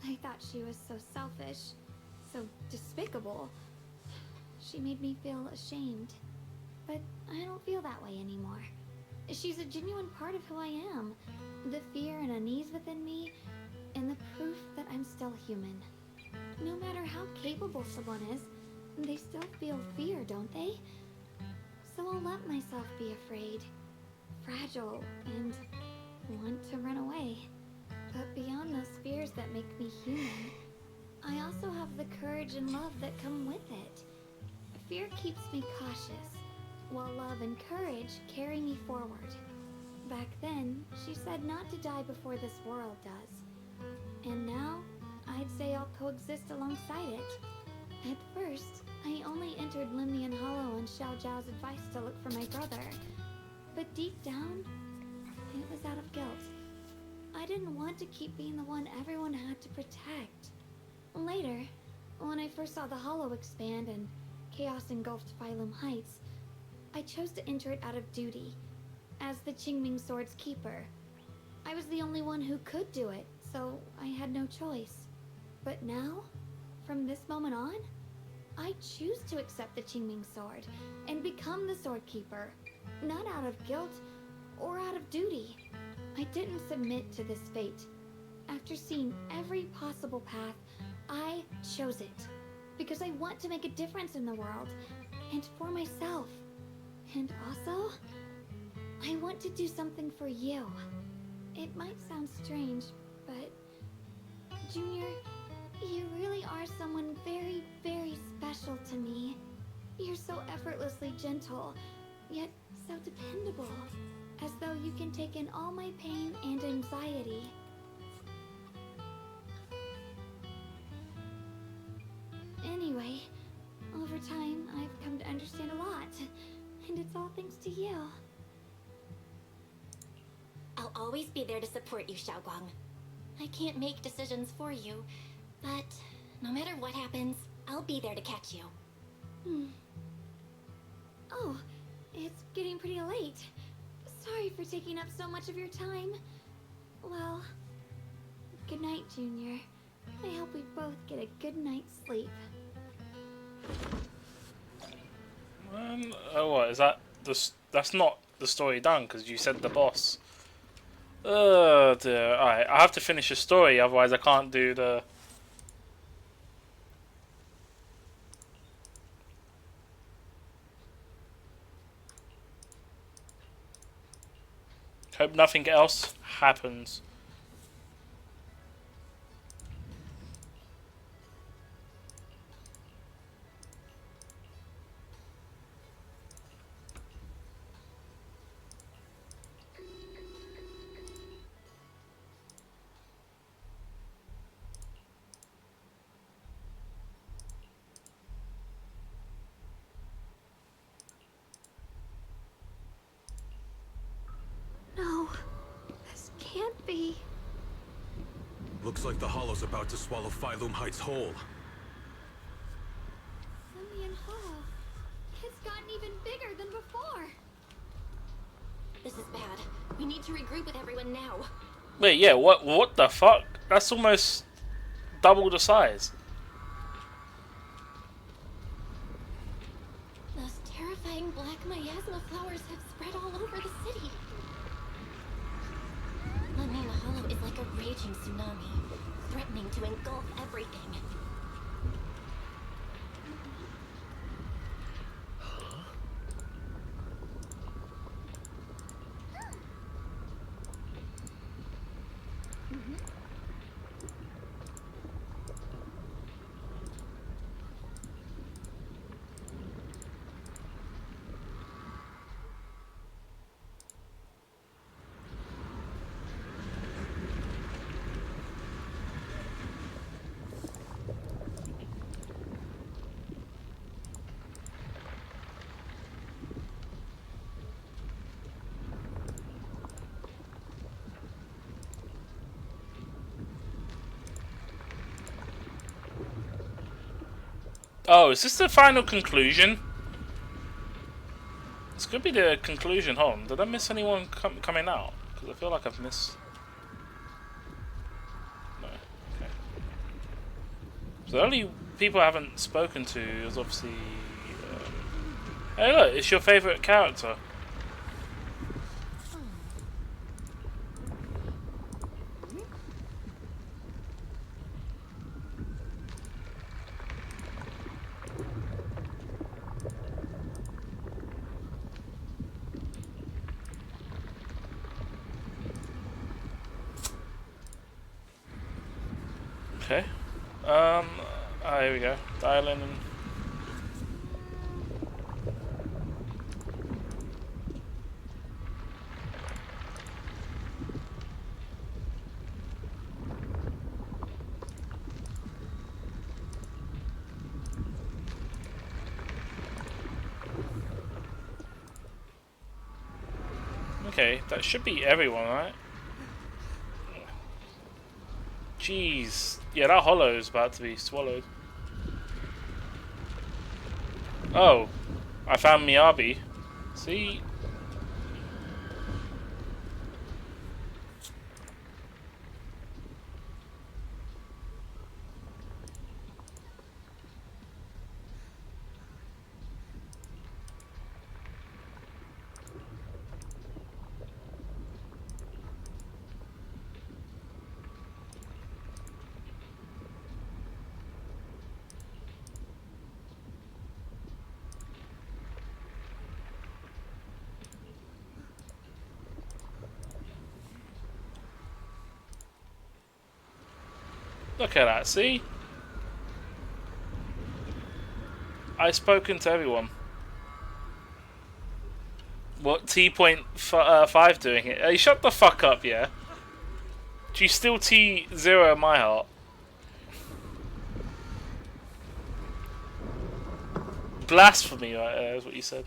I thought she was so selfish, so despicable. She made me feel ashamed. But I don't feel that way anymore. She's a genuine part of who I am. The fear and unease within me, and the proof that I'm still human. No matter how capable someone is, they still feel fear, don't they? So I'll let myself be afraid, fragile, and want to run away. But beyond those fears that make me human, I also have the courage and love that come with it. Fear keeps me cautious, while love and courage carry me forward. Back then, she said not to die before this world does. And now, I'd say I'll coexist alongside it. At first, I only entered Limnian Hollow on Xiao Zhao's advice to look for my brother. But deep down, it was out of guilt. I didn't want to keep being the one everyone had to protect. Later, when I first saw the Hollow expand and chaos engulfed Phylum Heights, I chose to enter it out of duty, as the Qingming Sword's keeper. I was the only one who could do it, so I had no choice. But now, from this moment on, I choose to accept the Qingming Sword and become the Sword Keeper, not out of guilt or out of duty. I didn't submit to this fate. After seeing every possible path, I chose it. Because I want to make a difference in the world, and for myself. And also, I want to do something for you. It might sound strange, but Junior, you really are someone very, very special to me. You're so effortlessly gentle, yet so dependable, as though you can take in all my pain and anxiety. Anyway, over time, I've come to understand a lot, and it's all thanks to you. I'll always be there to support you, Xiaoguang. I can't make decisions for you, but no matter what happens, I'll be there to catch you. Oh, it's getting pretty late. Sorry for taking up so much of your time. Well, good night, Junior. I hope we both get a good night's sleep. Oh, what is that? That's not the story done because you said the boss. Oh dear. Alright, I have to finish the story, otherwise I can't do the. Hope nothing else happens. No, this can't be. Looks like the Hollow's about to swallow Phylum Heights whole. Lemnian Hollow. It's gotten even bigger than before. This is bad. We need to regroup with everyone now. Wait, yeah, what the fuck? That's almost double the size. Those terrifying black miasma flowers have spread all over the city. Lemnian Hollow is like a raging tsunami, threatening to engulf everything. Oh, is this the final conclusion? This could be the conclusion. Hold on, did I miss anyone coming out? Because I feel like I've missed. No. Okay. So the only people I haven't spoken to is obviously. Hey, look! It's your favorite character. Okay. Here we go. Dial in and. Okay, that should be everyone, right? Jeez. Yeah, that hollow is about to be swallowed. Oh. I found Miyabi. See? Look at that, see? I've spoken to everyone. What T.5 doing here? Hey, shut the fuck up, yeah? Do you still T0 in my heart? Blasphemy right there is what you said.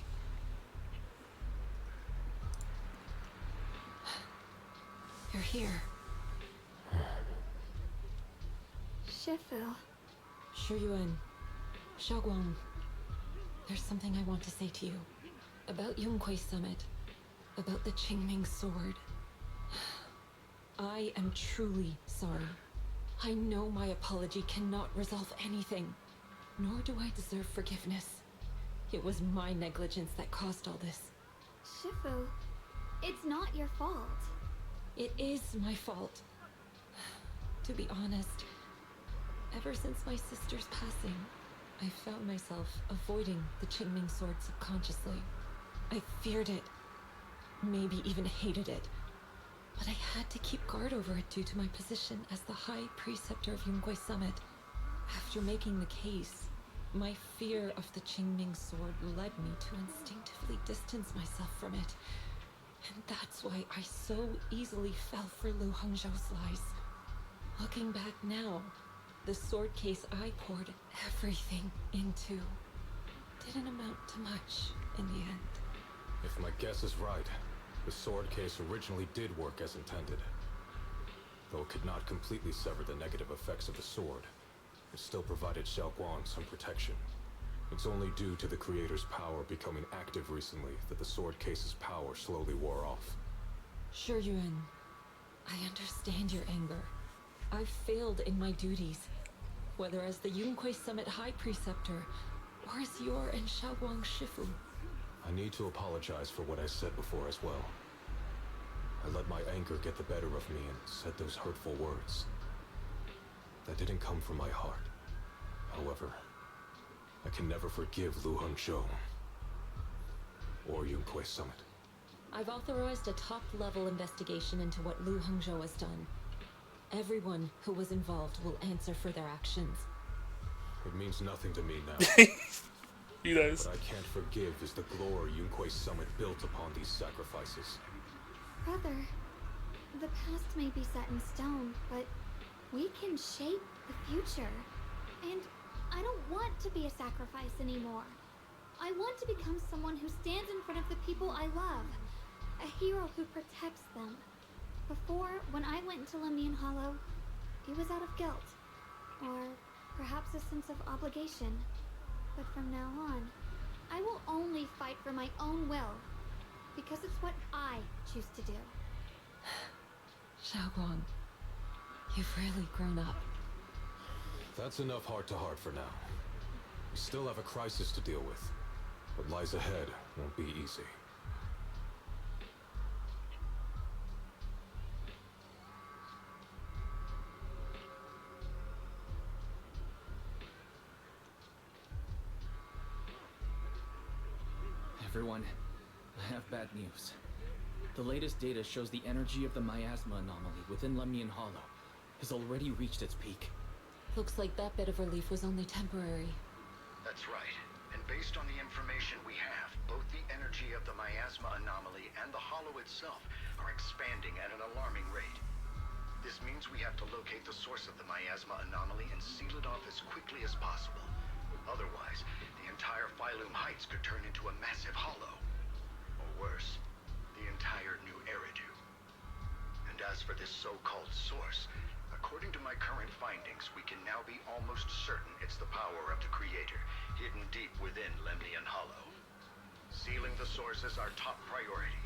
You're here. Shifu. Shuyuan. Xiaoguang. There's something I want to say to you. About Yunquei Summit. About the Qingming Sword. I am truly sorry. I know my apology cannot resolve anything. Nor do I deserve forgiveness. It was my negligence that caused all this. Shifu, it's not your fault. It is my fault. To be honest, ever since my sister's passing, I found myself avoiding the Qingming Sword subconsciously. I feared it, maybe even hated it. But I had to keep guard over it due to my position as the High Preceptor of Yunquei Summit. After making the case, my fear of the Qingming Sword led me to instinctively distance myself from it. And that's why I so easily fell for Lu Hongzhou's lies. Looking back now, the sword case I poured everything into didn't amount to much in the end. If my guess is right, the sword case originally did work as intended. Though it could not completely sever the negative effects of the sword, it still provided Xiaoguang some protection. It's only due to the creator's power becoming active recently that the sword case's power slowly wore off. Shuyuan, I understand your anger. I've failed in my duties, whether as the Yunquei Summit High Preceptor, or as your and Xiaoguang Shifu. I need to apologize for what I said before as well. I let my anger get the better of me and said those hurtful words. That didn't come from my heart. However, I can never forgive Lu Hongzhou or Yunquei Summit. I've authorized a top-level investigation into what Lu Hongzhou has done. Everyone who was involved will answer for their actions. It means nothing to me now. He knows. What I can't forgive is the glory Yunquei Summit built upon these sacrifices. Brother, the past may be set in stone, but we can shape the future. And I don't want to be a sacrifice anymore. I want to become someone who stands in front of the people I love. A hero who protects them. Before, when I went into Lemnian Hollow, it was out of guilt. Or perhaps a sense of obligation. But from now on, I will only fight for my own will. Because it's what I choose to do. Xiaoguang, you've really grown up. That's enough heart-to-heart for now. We still have a crisis to deal with. What lies ahead won't be easy. Everyone, I have bad news. The latest data shows the energy of the miasma anomaly within Lemnian Hollow has already reached its peak. Looks like that bit of relief was only temporary. That's right. And based on the information we have, both the energy of the miasma anomaly and the hollow itself are expanding at an alarming rate. This means we have to locate the source of the miasma anomaly and seal it off as quickly as possible. Otherwise, the entire Phylum Heights could turn into a massive hollow. Or worse, the entire New Eridu. And as for this so-called source, according to my current findings, we can now be almost certain it's the power of the Creator, hidden deep within Lemnian Hollow. Sealing the source is our top priority.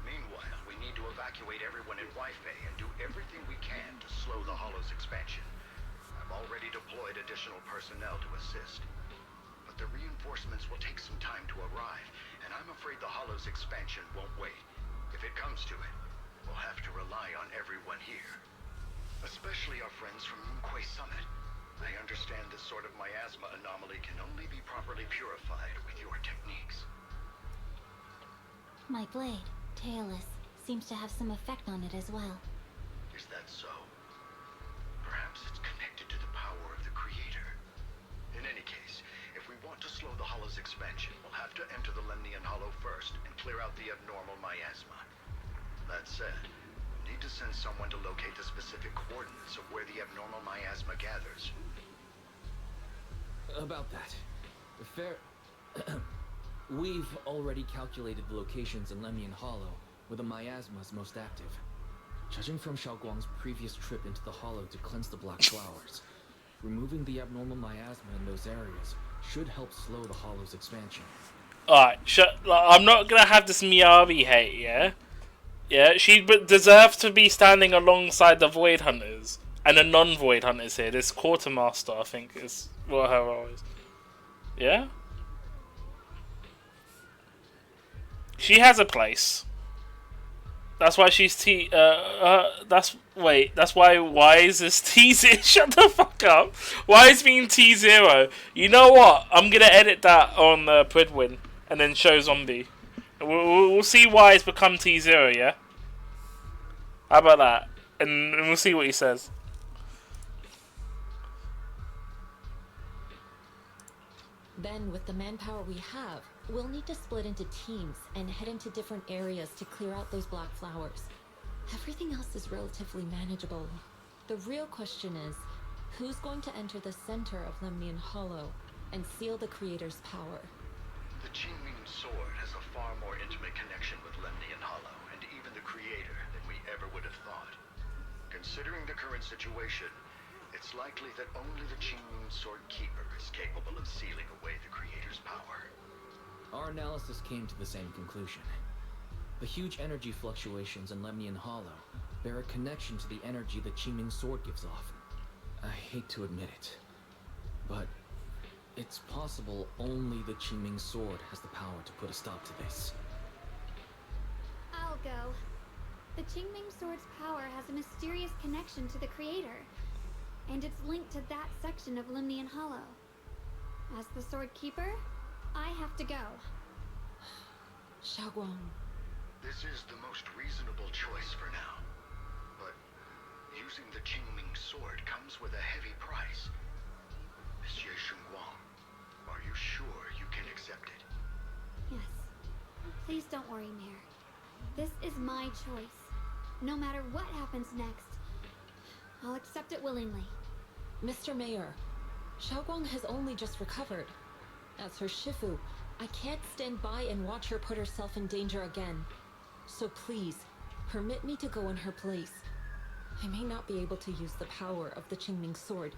Meanwhile, we need to evacuate everyone in Weifei and do everything we can to slow the Hollow's expansion. I've already deployed additional personnel to assist. But the reinforcements will take some time to arrive, and I'm afraid the Hollow's expansion won't wait. If it comes to it, we'll have to rely on everyone here. Especially our friends from Yunquei Summit. I understand this sort of miasma anomaly can only be properly purified with your techniques. My blade, Tailless, seems to have some effect on it as well. Is that so? Perhaps it's connected Hollow's expansion, we'll have to enter the Lemnian Hollow first and clear out the abnormal miasma. That said, we'll need to send someone to locate the specific coordinates of where the abnormal miasma gathers. About that, we've already calculated the locations in Lemnian Hollow where the miasma is most active. Judging from Xiaoguang's previous trip into the Hollow to cleanse the Black Flowers, removing the abnormal miasma in those areas should help slow the Hollow's expansion. Alright, I'm not gonna have this Miyabi hate, yeah? Yeah, she deserves to be standing alongside the Void Hunters and the non-Void Hunters here. This Quartermaster, I think, is what her role is. Yeah? She has a place. That's why she's that's why is this T0? Shut the fuck up. Why is being T0? You know what? I'm gonna edit that on Pridwin and then show Zombie. We'll see why it's become T0, yeah? How about that? And we'll see what he says. Then, with the manpower we have, we'll need to split into teams and head into different areas to clear out those black flowers. Everything else is relatively manageable. The real question is, who's going to enter the center of Lemnian Hollow and seal the Creator's power? The Qingming Sword has a far more intimate connection with Lemnian Hollow and even the Creator than we ever would have thought. Considering the current situation, it's likely that only the Qingming Sword Keeper is capable of sealing away the Creator's power. Our analysis came to the same conclusion. The huge energy fluctuations in Lemnian Hollow bear a connection to the energy the Qingming Sword gives off. I hate to admit it, but it's possible only the Qingming Sword has the power to put a stop to this. I'll go. The Qingming Sword's power has a mysterious connection to the Creator, and it's linked to that section of Lemnian Hollow. As the Sword Keeper, I have to go. Xiaoguang. This is the most reasonable choice for now. But using the Qingming Sword comes with a heavy price. Monsieur Shunguang, are you sure you can accept it? Yes. Please don't worry, Mayor. This is my choice. No matter what happens next, I'll accept it willingly. Mr. Mayor, Xiaoguang has only just recovered. As her Shifu, I can't stand by and watch her put herself in danger again. So please, permit me to go in her place. I may not be able to use the power of the Qingming Sword,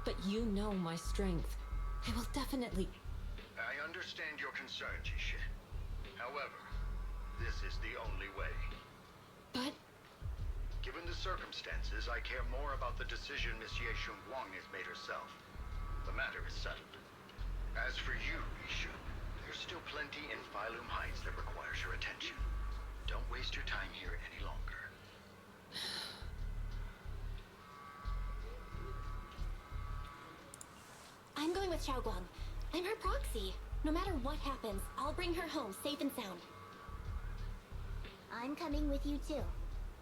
but you know my strength. I will definitely... I understand your concern, Jixi. However, this is the only way. But... Given the circumstances, I care more about the decision Monsieur Shunguang has made herself. The matter is settled. As for you, Ishu, there's still plenty in Phylum Heights that requires your attention. Don't waste your time here any longer. I'm going with Xiaoguang. I'm her proxy. No matter what happens, I'll bring her home safe and sound. I'm coming with you too.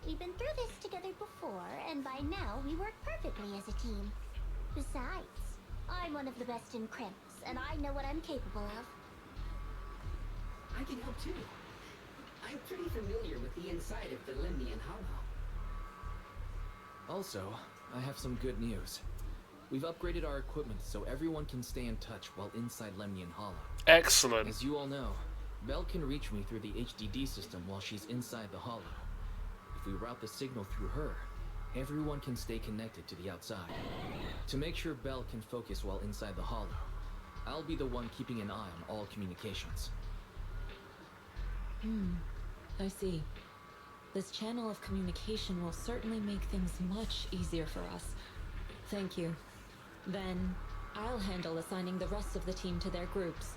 We've been through this together before, and by now we work perfectly as a team. Besides, I'm one of the best in crimps, and I know what I'm capable of. I can help too. I'm pretty familiar with the inside of the Lemnian Hollow. Also, I have some good news. We've upgraded our equipment so everyone can stay in touch while inside Lemnian Hollow. Excellent. As you all know, Belle can reach me through the HDD system while she's inside the Hollow. If we route the signal through her, everyone can stay connected to the outside. To make sure Belle can focus while inside the Hollow, I'll be the one keeping an eye on all communications. I see. This channel of communication will certainly make things much easier for us. Thank you. Then, I'll handle assigning the rest of the team to their groups.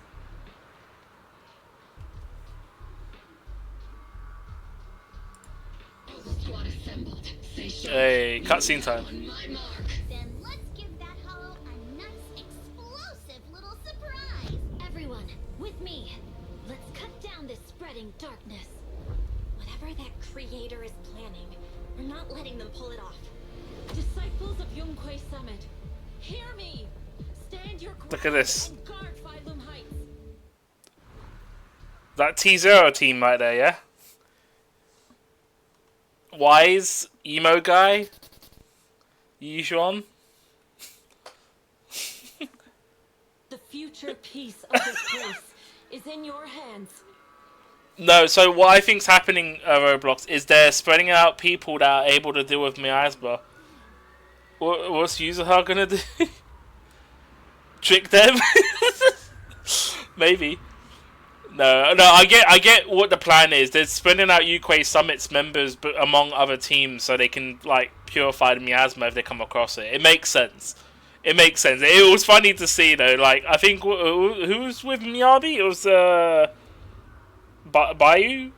Hey, cutscene time. Then let's give that hollow a nice, explosive little surprise. Everyone, with me. Let's cut down this spreading darkness. Whatever that creator is planning, we're not letting them pull it off. Disciples of Yunquei Summit, hear me! Stand your ground Look at this. and guard Phylum Heights. That T0 team right there, yeah? Wise, emo guy, Yishuan. The future peace of this place is in your hands. No, so what I think's happening, Roblox, is they're spreading out people that are able to deal with miasma. What's Yuzuha gonna do? Trick them? Maybe. No, I get what the plan is. They're spreading out Yukway Summit's members, but among other teams, so they can like purify the miasma if they come across it. It makes sense. It makes sense. It was funny to see though. Like I think who was with Miyabi? It was Banyu,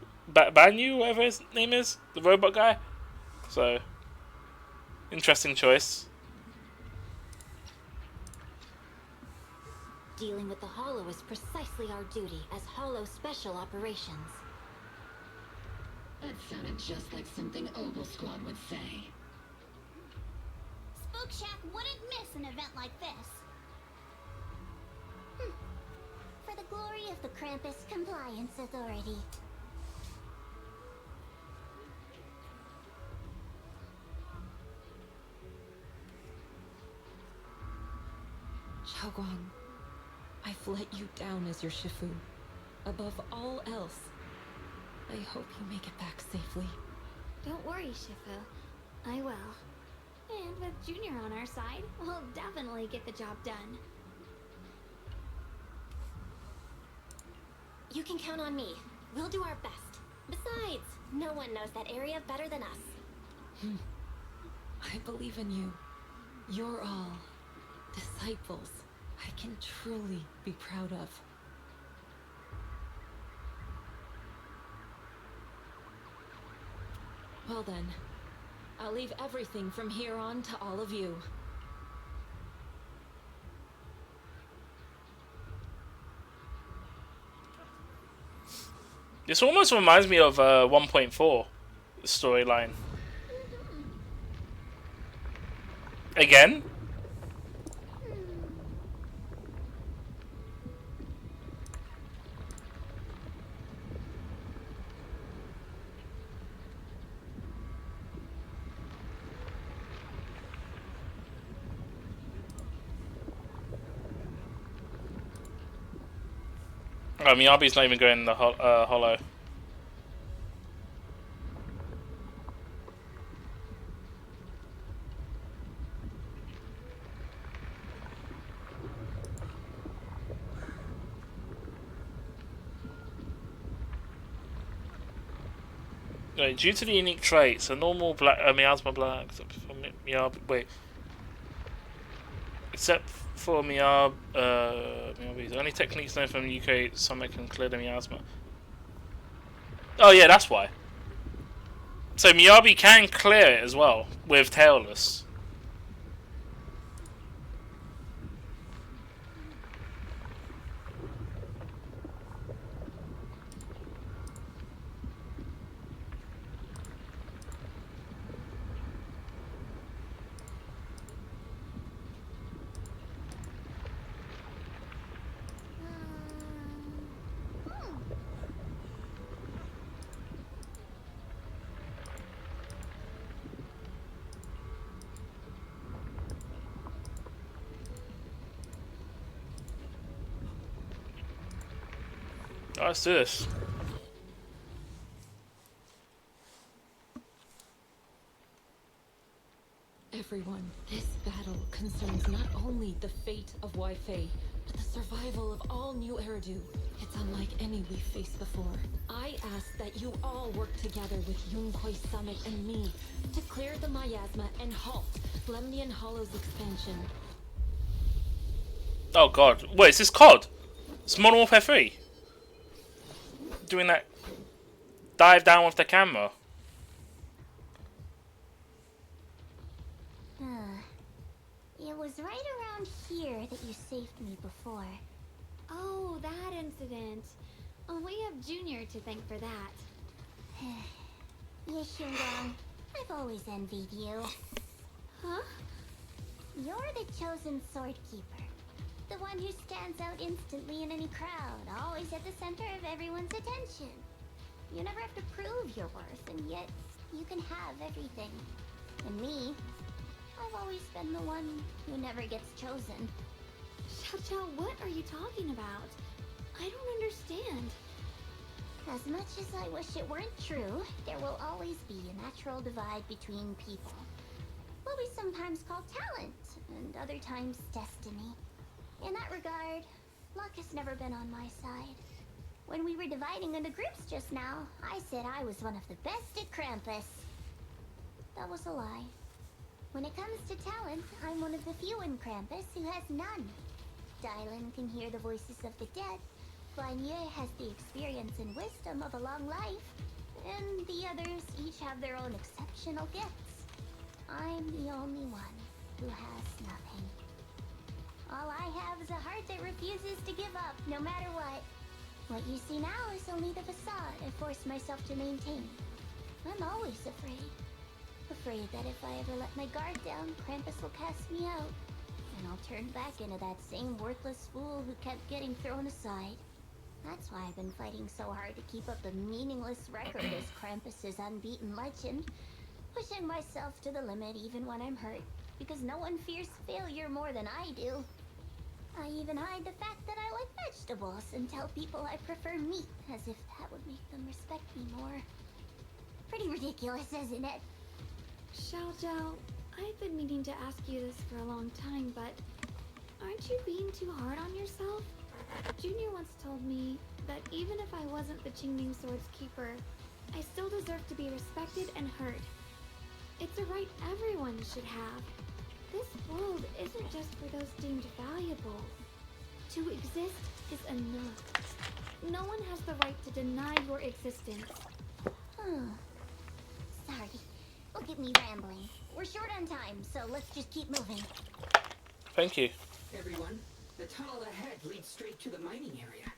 whatever his name is, the robot guy. So interesting choice. Dealing with the Hollow is precisely our duty as Hollow Special Operations. That sounded just like something Oval Squad would say. Spook Shack wouldn't miss an event like this. For the glory of the Krampus Compliance Authority. Xiaoguang, I've let you down as your Shifu. Above all else, I hope you make it back safely. Don't worry, Shifu. I will. And with Junior on our side, we'll definitely get the job done. You can count on me. We'll do our best. Besides, no one knows that area better than us. I believe in you. You're all disciples I can truly be proud of. Well then, I'll leave everything from here on to all of you. This almost reminds me of 1.4 storyline. Again? Oh, Miyabi's not even going in the hollow. Right, due to the unique traits, a normal black miasma black, except for Miyabi. Wait, except for Miyabi's only techniques known from UK Summit can clear the miasma. Oh yeah, that's why. So Miyabi can clear it as well with Tailless. Let's do this. Everyone, this battle concerns not only the fate of Wai Fei, but the survival of all New Eridu. It's unlike any we've faced before. I ask that you all work together with Yunquay Summit and me to clear the miasma and halt Lemnian Hollow's expansion. Oh god. Wait, is this COD? It's Modern Warfare 3? Doing that dive down with the camera. It was right around here that you saved me before. Oh, that incident. Oh, we have Junior to thank for that. Yishungang, I've always envied you. Huh? You're the chosen sword keeper. The one who stands out instantly in any crowd, always at the center of everyone's attention. You never have to prove your worth, and yet you can have everything. And me, I've always been the one who never gets chosen. Xiao, what are you talking about? I don't understand. As much as I wish it weren't true, there will always be a natural divide between people. What we sometimes call talent, and other times destiny. In that regard, luck has never been on my side. When we were dividing into groups just now, I said I was one of the best at Krampus. That was a lie. When it comes to talent, I'm one of the few in Krampus who has none. Dylan can hear the voices of the dead. Vanya has the experience and wisdom of a long life. And the others each have their own exceptional gifts. I'm the only one who has nothing. All I have is a heart that refuses to give up, no matter what. What you see now is only the facade I forced myself to maintain. I'm always afraid. Afraid that if I ever let my guard down, Krampus will cast me out. And I'll turn back into that same worthless fool who kept getting thrown aside. That's why I've been fighting so hard to keep up a meaningless record as Krampus's unbeaten legend. Pushing myself to the limit even when I'm hurt, because no one fears failure more than I do. I even hide the fact that I like vegetables and tell people I prefer meat, as if that would make them respect me more. Pretty ridiculous, isn't it? Xiao, I've been meaning to ask you this for a long time, but aren't you being too hard on yourself? Junior once told me that even if I wasn't the Qingming Sword's keeper, I still deserve to be respected and heard. It's a right everyone should have. This world isn't just for those deemed valuable. To exist is enough. No one has the right to deny your existence. Sorry. Look at me rambling. We're short on time, so let's just keep moving. Thank you. Everyone, the tunnel ahead leads straight to the mining area.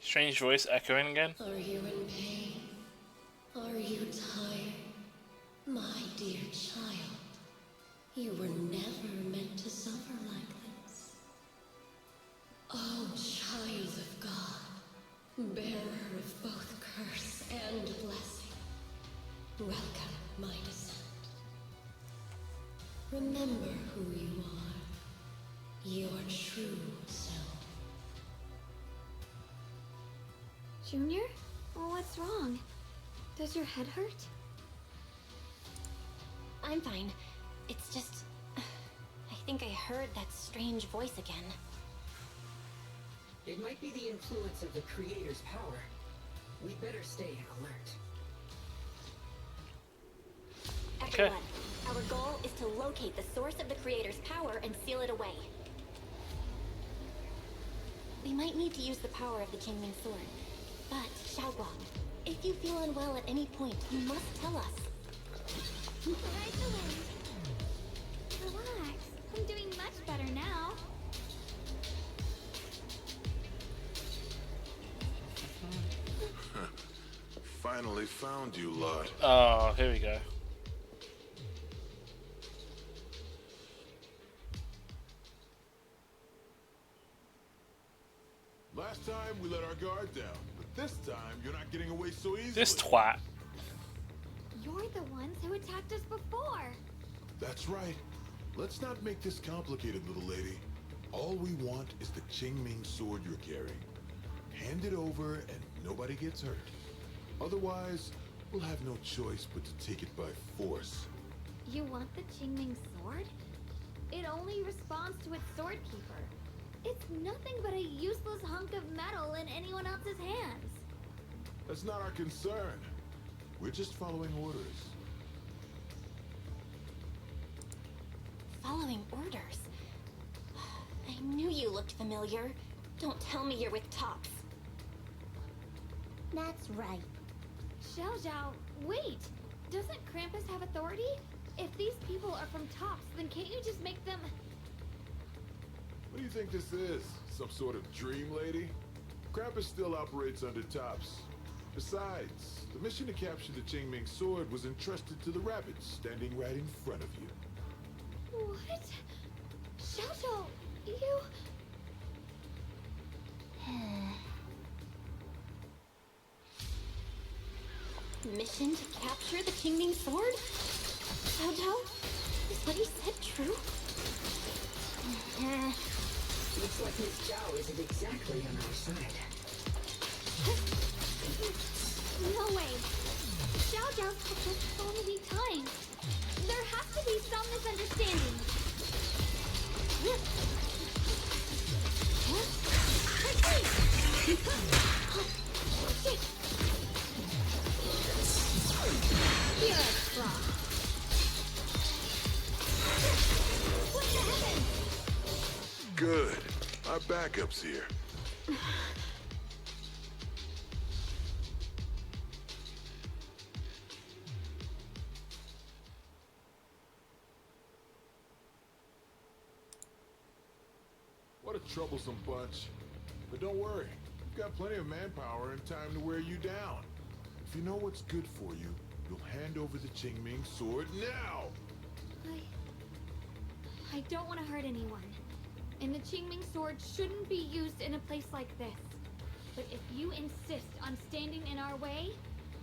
Strange voice echoing again. Are you in pain? Are you tired? My dear child, you were never meant to suffer like this. Oh, child of God, bearer of both curse and blessing, welcome my descent. Remember who you are, your true self. Junior? Well, what's wrong? Does your head hurt? I'm fine. It's just... I think I heard that strange voice again. It might be the influence of the Creator's power. We'd better stay alert. Everyone, our goal is to locate the source of the Creator's power and seal it away. We might need to use the power of the Qingming Sword. But, Xiaoguang, if you feel unwell at any point, you must tell us. Right away. Relax. I'm doing much better now. Finally found you, lot. Oh, here we go. Last time we let our guard down, but this time you're not getting away so easily. This twat. You're the ones who attacked us before. That's right. Let's not make this complicated, little lady. All we want is the Qingming Sword you're carrying. Hand it over and nobody gets hurt. Otherwise, we'll have no choice but to take it by force. You want the Qingming Sword? It only responds to its sword keeper. It's nothing but a useless hunk of metal in anyone else's hands. That's not our concern. We're just following orders. Following orders? I knew you looked familiar. Don't tell me you're with Tops. That's right. Xiao, wait! Doesn't Krampus have authority? If these people are from Tops, then can't you just make them... What do you think this is? Some sort of dream lady? Krampus still operates under Tops. Besides, the mission to capture the Qingming Sword was entrusted to the rabbits standing right in front of you. What? Xiao, you... Mission to capture the Qingming sword? Xiao Zhao? Is what he said true? Looks like Miss Zhao isn't exactly on our side. No way. Xiao Zhao's told us so many times. There has to be some misunderstanding. You're a fraud. What the heaven? Good. Our backup's here. What a troublesome bunch. But don't worry. We've got plenty of manpower and time to wear you down. If you know what's good for you, you'll hand over the Qingming sword now! I don't want to hurt anyone. And the Qingming sword shouldn't be used in a place like this. But if you insist on standing in our way,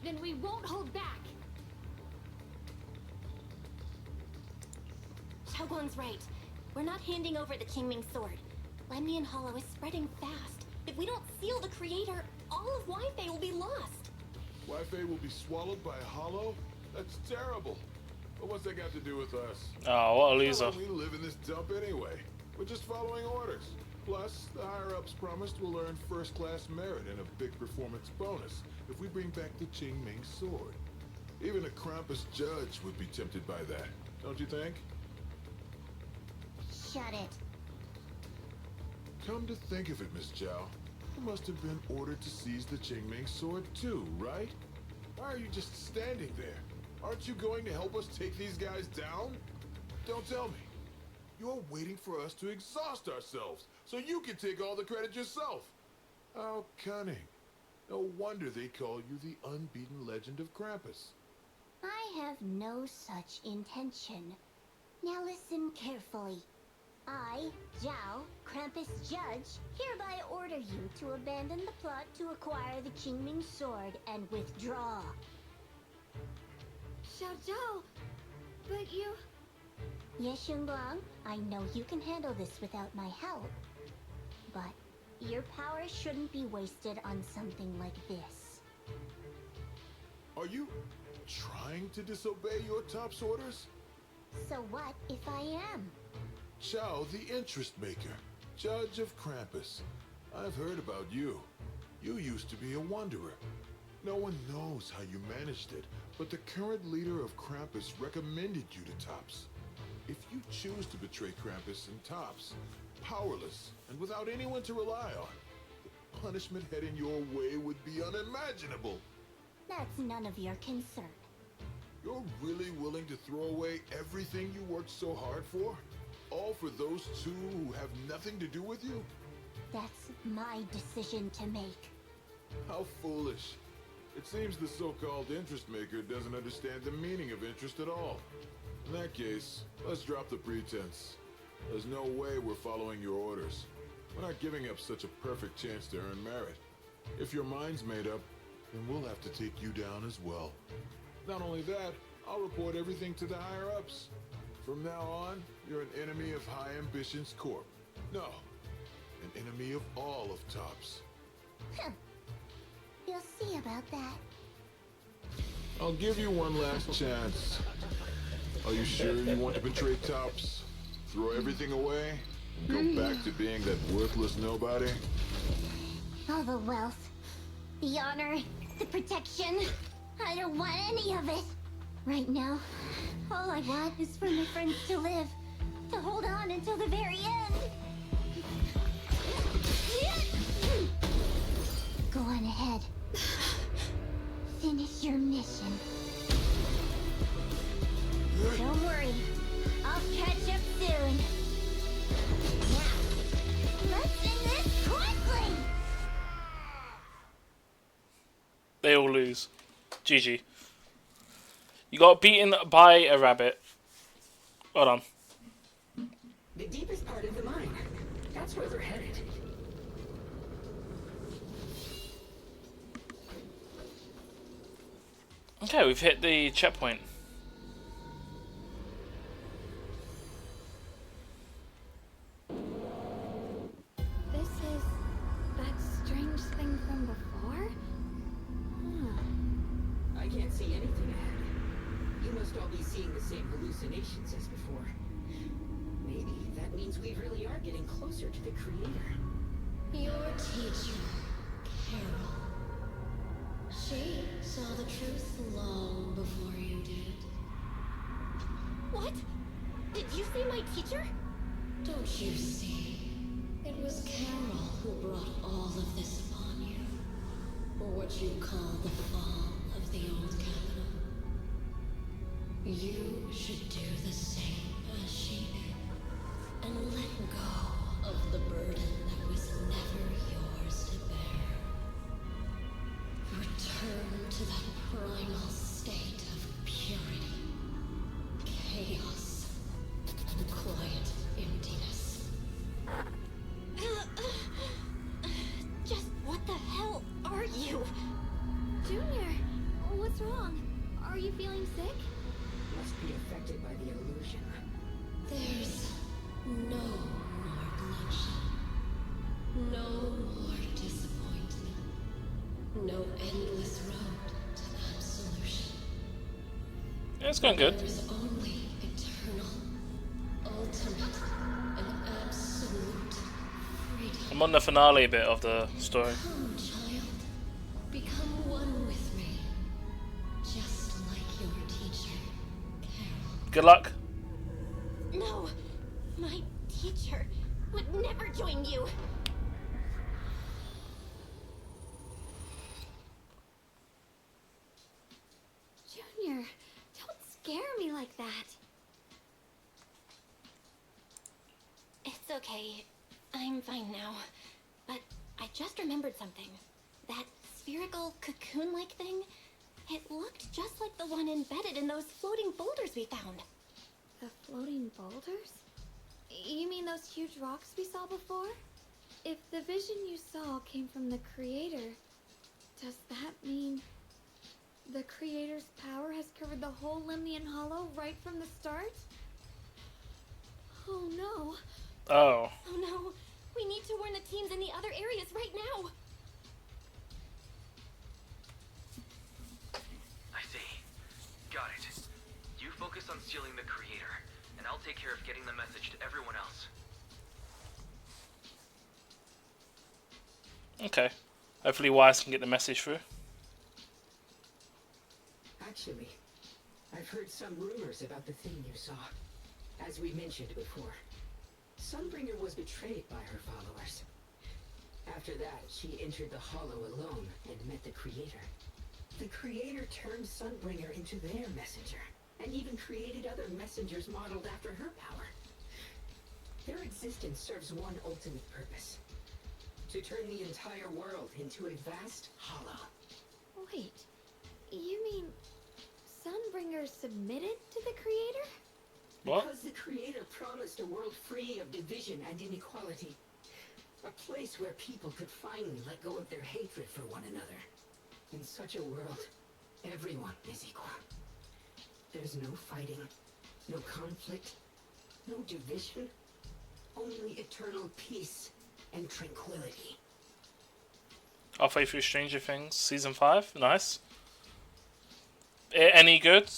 then we won't hold back. Xiaoguang's right. We're not handing over the Qingming sword. Lemnian Hollow is spreading fast. If we don't seal the creator, all of Wi-Fi will be lost. Wi-Fi will be swallowed by a hollow? That's terrible. But what's that got to do with us? Oh, what a loser. We live in this dump anyway. We're just following orders. Plus, the higher-ups promised we'll earn first-class merit and a big performance bonus if we bring back the Qingming sword. Even a Krampus judge would be tempted by that, don't you think? Shut it. Come to think of it, Miss Zhao, you must have been ordered to seize the Qingming sword too, right? Why are you just standing there? Aren't you going to help us take these guys down? Don't tell me. You're waiting for us to exhaust ourselves so you can take all the credit yourself. How cunning. No wonder they call you the unbeaten legend of Krampus. I have no such intention. Now listen carefully. I, Zhao, Krampus Judge, hereby order you to abandon the plot to acquire the Qingming sword and withdraw. Xiao Zhao, but you... Yes, Yunguang, I know you can handle this without my help. But your power shouldn't be wasted on something like this. Are you trying to disobey your top's orders? So what if I am? Zhao, the interest maker, judge of Krampus. I've heard about you. You used to be a wanderer. No one knows how you managed it, but the current leader of Krampus recommended you to Tops. If you choose to betray Krampus and Tops, powerless and without anyone to rely on, the punishment heading your way would be unimaginable. That's none of your concern. You're really willing to throw away everything you worked so hard for? All for those two who have nothing to do with you? That's my decision to make. How foolish. It seems the so-called interest maker doesn't understand the meaning of interest at all. In that case, let's drop the pretense. There's no way we're following your orders. We're not giving up such a perfect chance to earn merit. If your mind's made up, then we'll have to take you down as well. Not only that, I'll report everything to the higher-ups. From now on, you're an enemy of High Ambitions Corp. No, an enemy of all of Tops. You'll see about that. I'll give you one last chance. Are you sure you want to betray Tops? Throw everything away? And go back to being that worthless nobody? All the wealth, the honor, the protection. I don't want any of it. Right now, all I want is for my friends to live. To hold on until the very end. Go on ahead. Finish your mission. Don't worry. I'll catch up soon. Now, let's end this quickly! They all lose. GG. You got beaten by a rabbit. Well done. The deepest part of the mine. That's where they're headed. Okay, we've hit the checkpoint. This is that strange thing from before? Huh. I can't see anything ahead. You must all be seeing the same hallucinations as before. Maybe that means we really are getting closer to the Creator. Your teacher, Carol. She saw the truth long before you did. What? Did you say my teacher? Don't you see? It was Carol who brought all of this upon you. Or what you call the fall of the old capital. You should do the same as she did. And let go of the burden that was never yours to bear. Return to that primal state of purity, chaos, and quiet emptiness. Just what the hell are you? Junior, what's wrong? Are you feeling sick? Must be affected by the illusion. There's no more bloodshed. No more disappointment. No endless road to absolution. Yeah, it's going good. There's only eternal, ultimate, and absolute freedom. I'm on the finale bit of the story. Come, child. Become one with me. Just like your teacher, Carol. Good luck. No, my teacher would never join you. Junior, don't scare me like that. It's okay. I'm fine now. But I just remembered something. That spherical cocoon-like thing, it looked just like the one embedded in those floating boulders we found. The floating boulders? You mean those huge rocks we saw before? If the vision you saw came from the Creator, does that mean the Creator's power has covered the whole Lemnian Hollow right from the start? Oh no. Oh. Oh no. We need to warn the teams in the other areas right now. I see. Got it. You focus on sealing the Creator, and I'll take care of getting the message to everyone else. Okay. Hopefully Wise can get the message through. Actually, I've heard some rumors about the thing you saw. As we mentioned before, Sunbringer was betrayed by her followers. After that, she entered the Hollow alone and met the Creator. The Creator turned Sunbringer into their messenger, and even created other messengers modeled after her power. Their existence serves one ultimate purpose: to turn the entire world into a vast hollow. Wait, you mean Sunbringer submitted to the Creator? What? Because the Creator promised a world free of division and inequality. A place where people could finally let go of their hatred for one another. In such a world, everyone is equal. There's no fighting, no conflict, no division, only eternal peace and tranquility. Halfway through Stranger Things Season 5. Nice. Any good?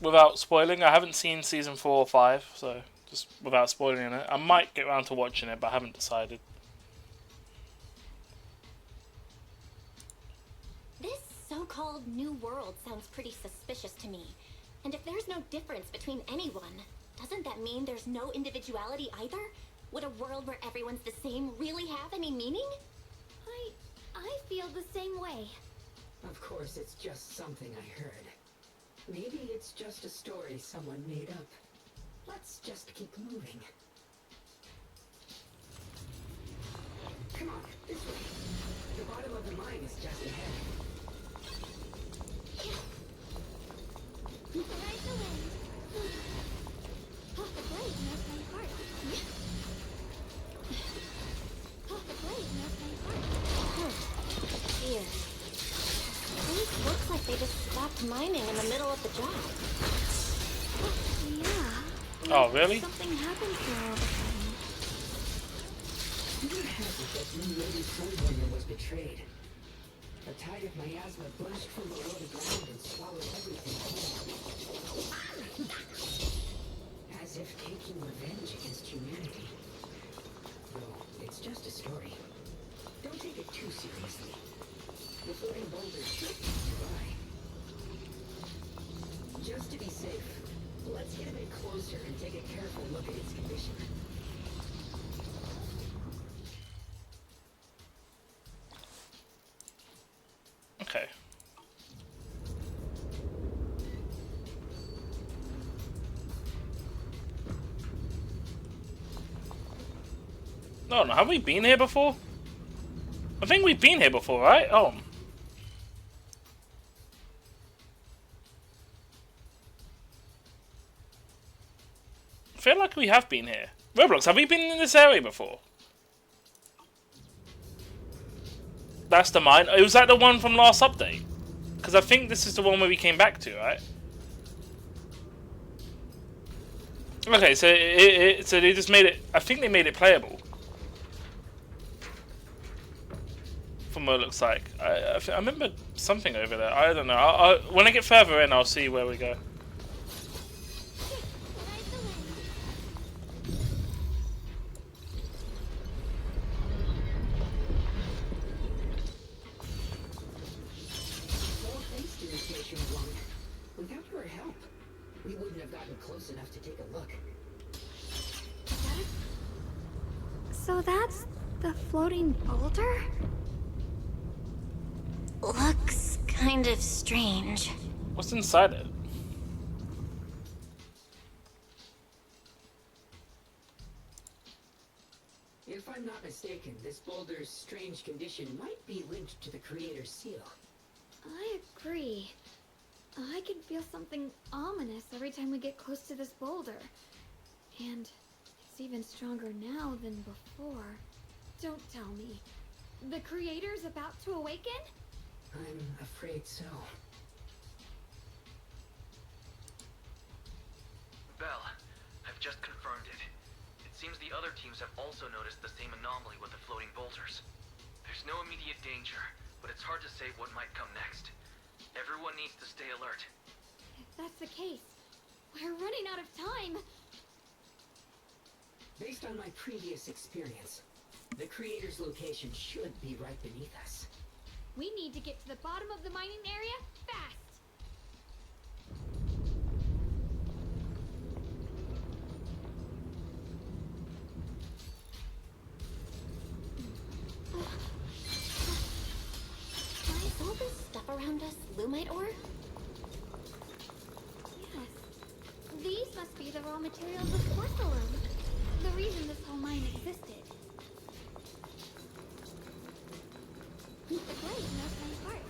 Without spoiling? I haven't seen Season 4 or 5, so just without spoiling it. I might get around to watching it, but I haven't decided. This so-called new world sounds pretty suspicious to me. And if there's no difference between anyone, doesn't that mean there's no individuality either? Would a world where everyone's the same really have any meaning? I feel the same way. Of course, it's just something I heard. Maybe it's just a story someone made up. Let's just keep moving. Come on, this way. The bottom of the mine is just ahead. Ride the wind. Oh, the blade knows my heart. mining in the middle of the job. Yeah. Oh, really? Something happened to her all of a sudden. Rumor has it that new Lady Sunbringer was betrayed. A tide of miasma burst from below the ground and swallowed everything. As if taking revenge against humanity. No, it's just a story. Don't take it too seriously. The floating boulder should be nearby. Just to be safe, let's get a bit closer and take a careful look at its condition. Okay. No, have we been here before? I think we've been here before, right? Oh. I feel like we have been here. Roblox, have we been in this area before? That's the mine. Was that the one from last update? Because I think this is the one where we came back to, right? Okay, so so they just made it. I think they made it playable. From what it looks like, I remember something over there. I don't know. When I get further in, I'll see where we go. Without your help, we wouldn't have gotten close enough to take a look. So that's the floating boulder? Looks kind of strange. What's inside it? If I'm not mistaken, this boulder's strange condition might be linked to the Creator's seal. I agree. I can feel something ominous every time we get close to this boulder. And it's even stronger now than before. Don't tell me. The Creator's about to awaken? I'm afraid so. Belle, I've just confirmed it. It seems the other teams have also noticed the same anomaly with the floating boulders. There's no immediate danger, but it's hard to say what might come next. Everyone needs to stay alert. If that's the case, we're running out of time. Based on my previous experience, the Creator's location should be right beneath us. We need to get to the bottom of the mining area fast. Why is all this stuff around us Lumite ore? Yes. These must be the raw materials of Porcelain. The reason this whole mine existed. The blade knows my heart.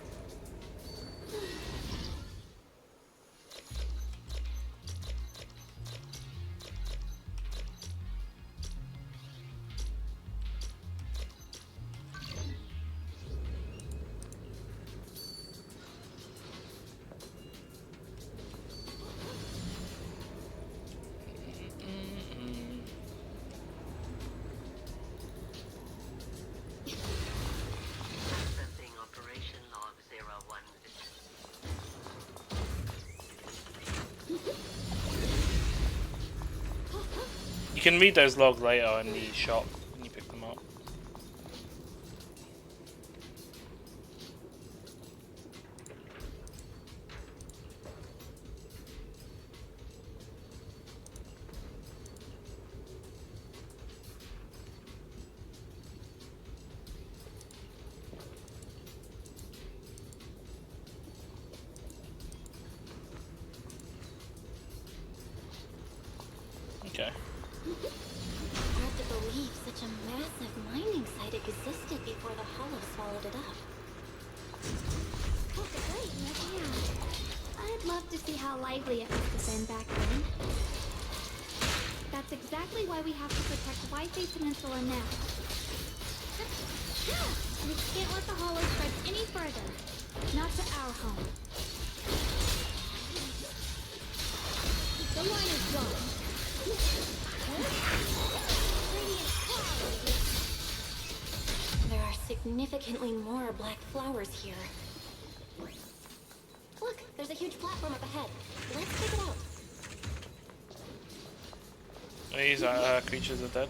Accessing operation log 01. You can read those logs later in the shop when you pick them up. Okay. Hard to believe such a massive mining site existed before the Hollow swallowed it up. That's great, yeah. I'd love to see how lively it must have been back then. That's exactly why we have to protect Whitefay Peninsula now. We can't let the Hollow spread any further. Not to our home. The line is drawn. There are significantly more black flowers here. Look, there's a huge platform up ahead. Let's check it out. These creatures are dead.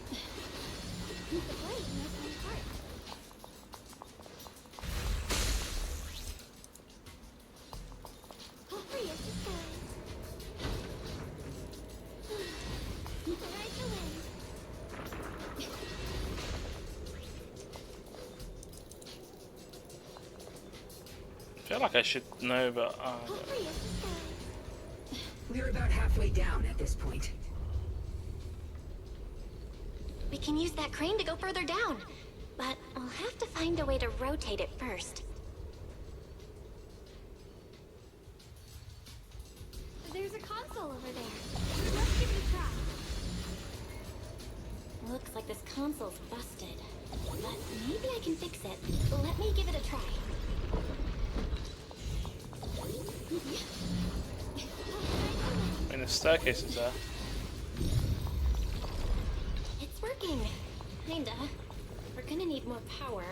I feel like I should know, but We're about halfway down at this point. We can use that crane to go further down, but we'll have to find a way to rotate it first. There's a console over there. Let's give it a try. Looks like this console's busted, but maybe I can fix it. Let me give it a try. I mean, the staircase is there. It's working. Kinda. We're gonna need more power.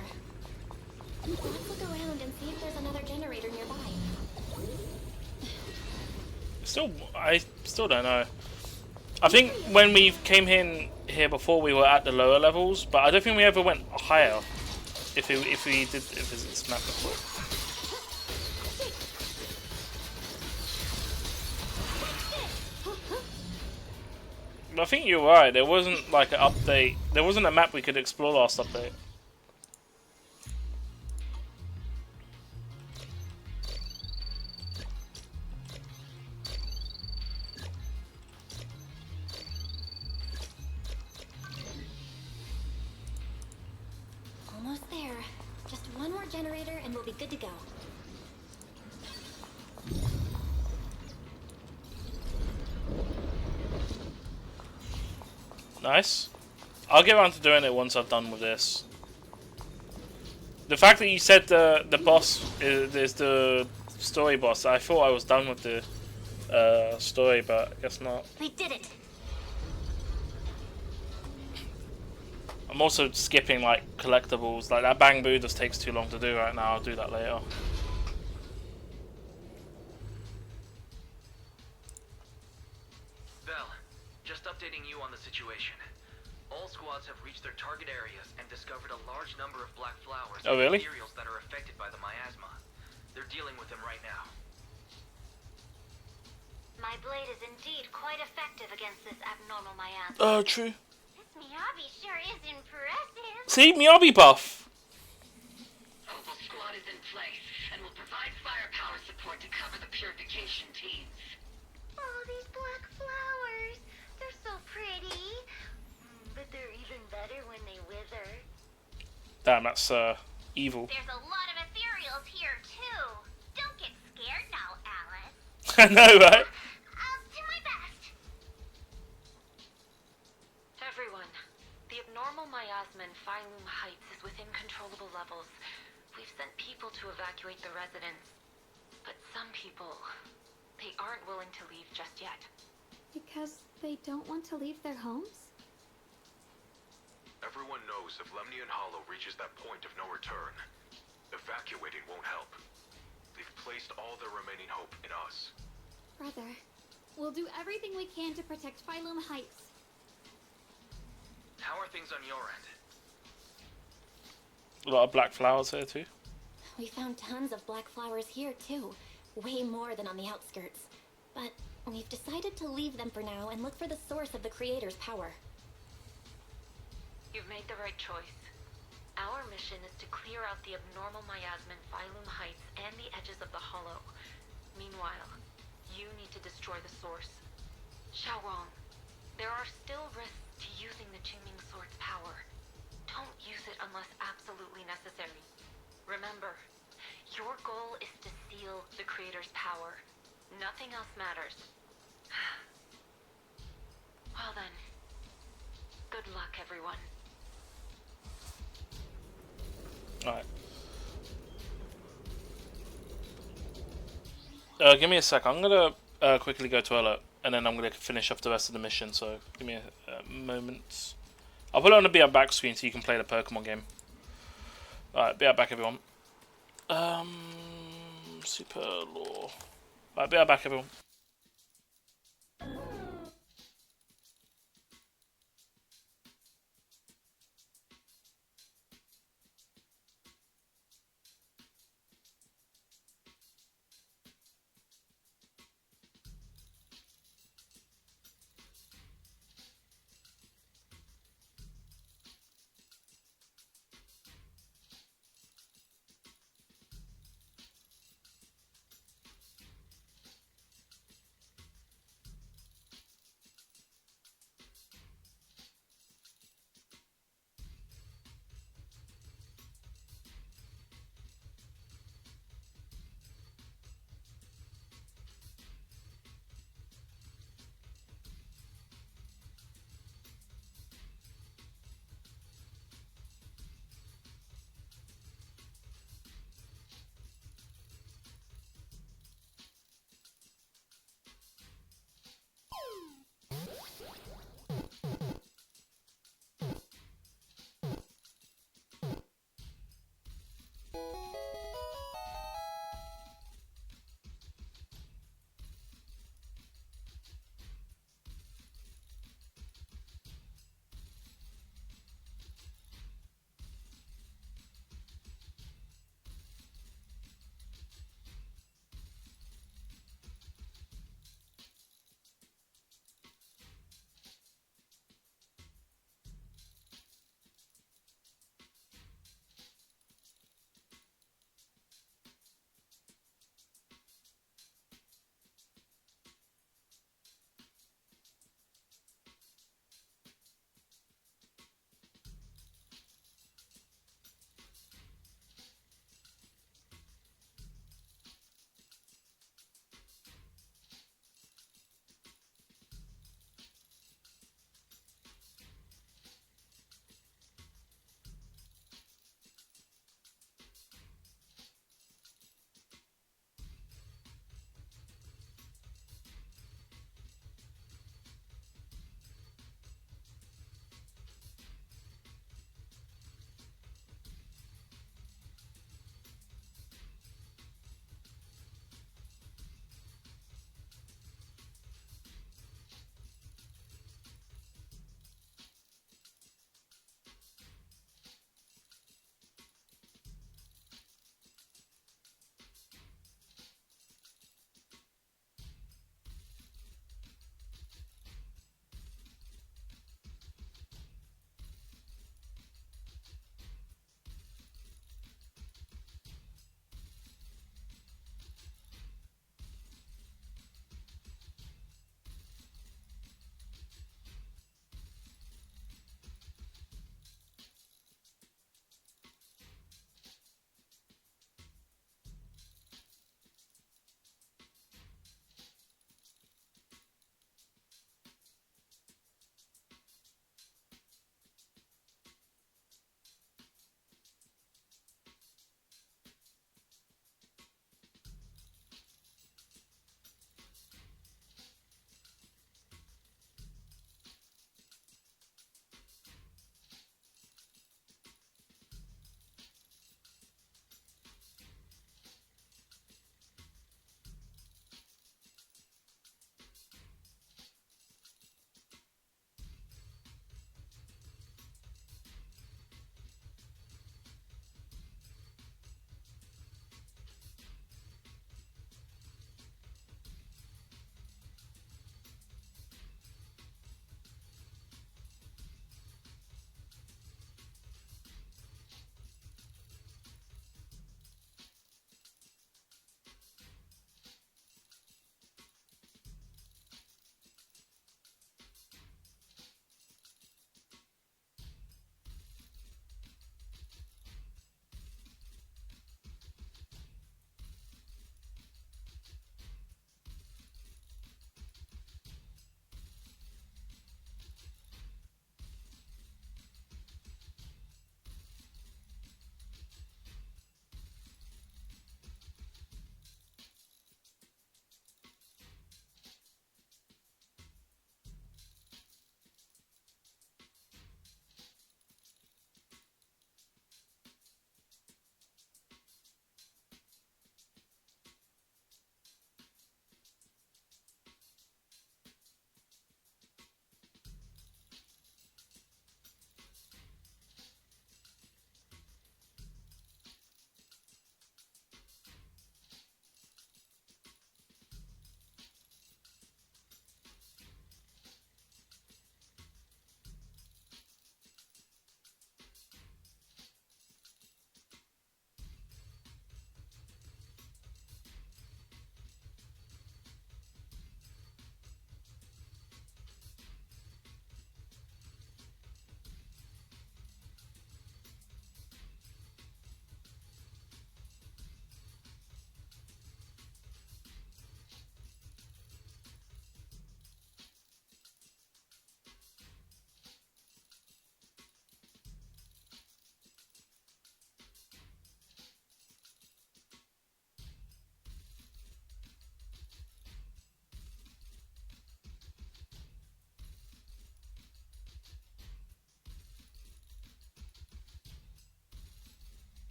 Let's look around and see if there's another generator nearby. I still don't know. I think when we came in here before, we were at the lower levels, but I don't think we ever went higher. If we did visit this map before. I think you're right. There wasn't like an update. There wasn't a map we could explore last update. Almost there. Just one more generator and we'll be good to go. Nice. I'll get around to doing it once I've done with this. The fact that you said the boss is the story boss, I thought I was done with the story, but I guess not. We did it. I'm also skipping like collectibles. Like that Bang Boo just takes too long to do right now. I'll do that later. Bell, just updating you on the situation. All squads have reached their target areas and discovered a large number of black flowers Oh, really? and materials that are affected by the miasma. They're dealing with them right now. My blade is indeed quite effective against this abnormal miasma. Oh, true. This Miyabi sure is impressive. See, Miyabi buff. Opal Squad is in place and will provide firepower support to cover the purification teams. Oh, these black flowers. They're so pretty. But they're even better when they wither. Damn, that's evil. There's a lot of ethereals here, too. Don't get scared now, Alice. I know, right? I'll do my best. Everyone, the abnormal miasma in Phylum Heights is within controllable levels. We've sent people to evacuate the residents. But some people, they aren't willing to leave just yet. Because they don't want to leave their homes? Everyone knows if Lemnian Hollow reaches that point of no return, evacuating won't help. They've placed all their remaining hope in us. Brother, we'll do everything we can to protect Phylum Heights. How are things on your end? A lot of black flowers here too. We found tons of black flowers here too. Way more than on the outskirts. But we've decided to leave them for now and look for the source of the creator's power. You've made the right choice. Our mission is to clear out the abnormal miasma in Phylum Heights and the edges of the Hollow. Meanwhile, you need to destroy the source. Xiaorong, there are still risks to using the Qingming Sword's power. Don't use it unless absolutely necessary. Remember, your goal is to seal the Creator's power. Nothing else matters. Well then, good luck, everyone. Alright. Give me a sec. I'm gonna quickly go toilet. and then I'm gonna finish off the rest of the mission. So give me a moment. I'll put it on the Be Right Back screen so you can play the Pokemon game. Alright, Be Right Back, everyone. Super Lore. Alright, Be Right Back, everyone.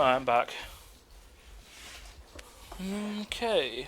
I'm back. Okay.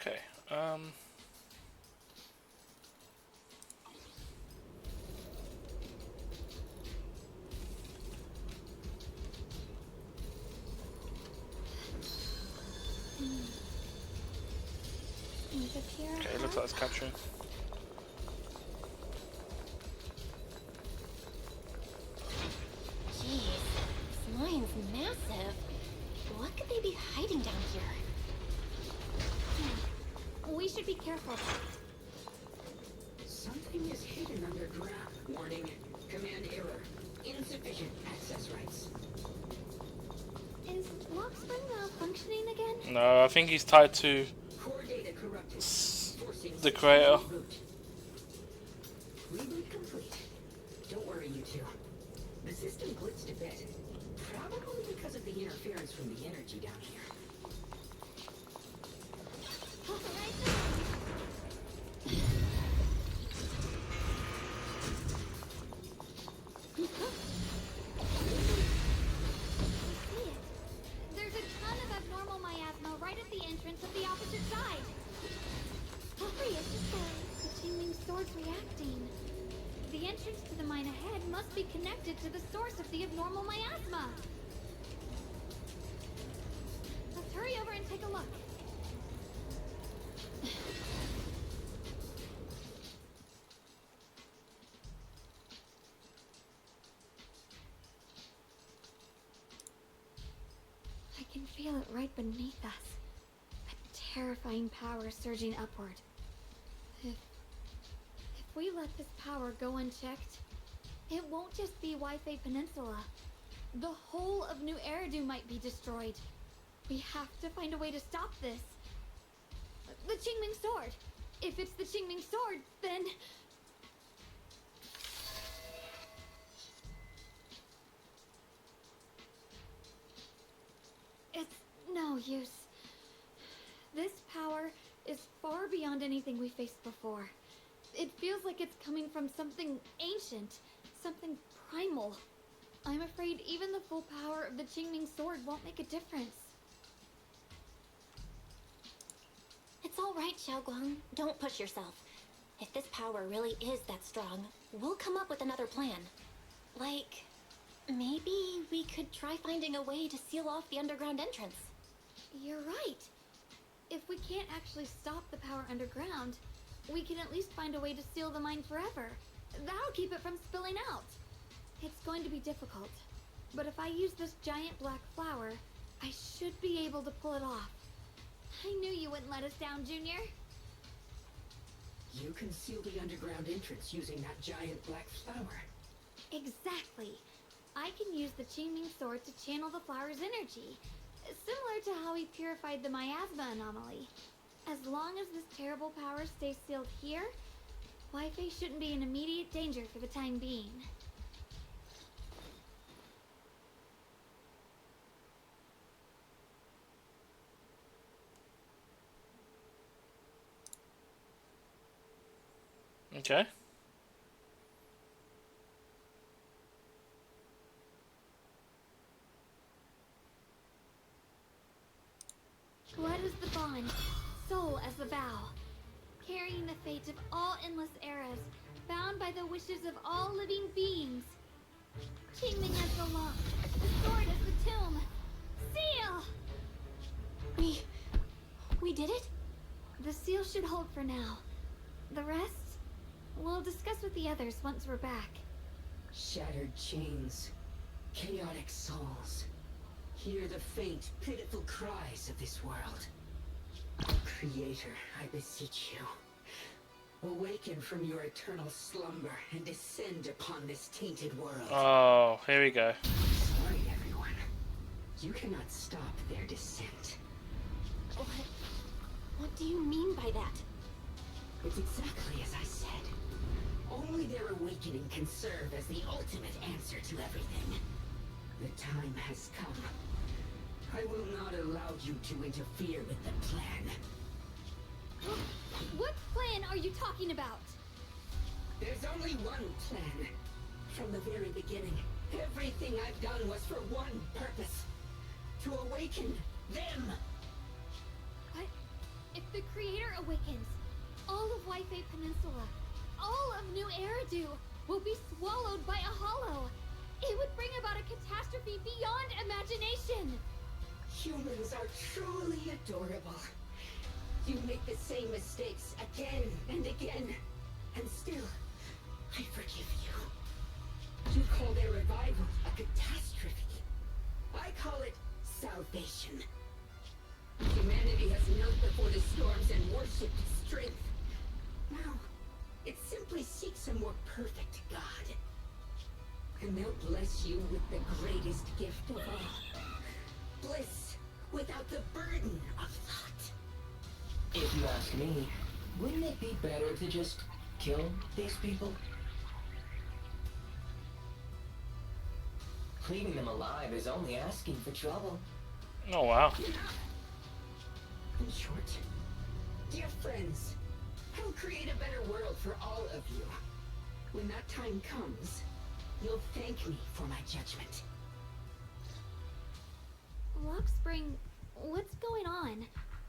Okay. Okay, looks like it's capturing. Jeez, this mine's massive. What could they be hiding down here? We should be careful. Something is hidden underground. Warning. Command error. Insufficient access rights. Is Lockspring malfunctioning again? No, I think he's tied to Core data corrupted. the creator. Reboot complete. Don't worry, you two. The system glitched a bit. Probably because of the interference from the energy down here. There's a ton of abnormal miasma right at the entrance of the opposite side. Hurry, it's just the Qingming sword's reacting. The entrance to the mine ahead must be connected to the source of the abnormal miasma. Let's hurry over and take a look. I can feel it right beneath us. A terrifying power surging upward. If we let this power go unchecked, it won't just be Wi-Fi Peninsula. The whole of New Eridu might be destroyed. We have to find a way to stop this. The Qingming sword. If it's the Qingming sword, then... It's no use. This power is far beyond anything we faced before. It feels like it's coming from something ancient, something primal. I'm afraid even the full power of the Qingming sword won't make a difference. It's all right, Xiaoguang. Don't push yourself. If this power really is that strong, we'll come up with another plan. Like, maybe we could try finding a way to seal off the underground entrance. You're right. If we can't actually stop the power underground, we can at least find a way to seal the mine forever. That'll keep it from spilling out. It's going to be difficult, but if I use this giant black flower, I should be able to pull it off. I knew you wouldn't let us down, Junior. You can seal the underground entrance using that giant black flower. Exactly. I can use the Qingming sword to channel the flower's energy, similar to how he purified the miasma anomaly. As long as this terrible power stays sealed here, Wi-Fi shouldn't be in immediate danger for the time being. Okay. Blood is the bond, soul as the vow, carrying the fate of all endless eras, bound by the wishes of all living beings. Qingming as the lock, the sword as the tomb. Seal! We did it? The seal should hold for now. The rest, we'll discuss with the others once we're back. Shattered chains, chaotic souls. Hear the faint, pitiful cries of this world. Creator, I beseech you. Awaken from your eternal slumber and descend upon this tainted world. Oh, here we go. Sorry, everyone. You cannot stop their descent. What do you mean by that? It's exactly as I said. Only their awakening can serve as the ultimate answer to everything. The time has come. I will not allow you to interfere with the plan. What plan are you talking about? There's only one plan. From the very beginning, everything I've done was for one purpose. To awaken them. But if the Creator awakens, all of Waifei Peninsula, all of New Eridu will be swallowed by a hollow. It would bring about a catastrophe beyond imagination. Humans are truly adorable. You make the same mistakes again and again, and still, I forgive you. You call their revival a catastrophe. I call it salvation. Humanity has knelt before the storms and worshipped strength. Now, it simply seeks a more perfect God. And they'll bless you with the greatest gift of all. Bliss without the burden of thought. If you ask me, wouldn't it be better to just kill these people? Leaving them alive is only asking for trouble. Oh, wow. In short, dear friends, I'll create a better world for all of you. When that time comes, you'll thank me for my judgment. Lockspring, what's going on?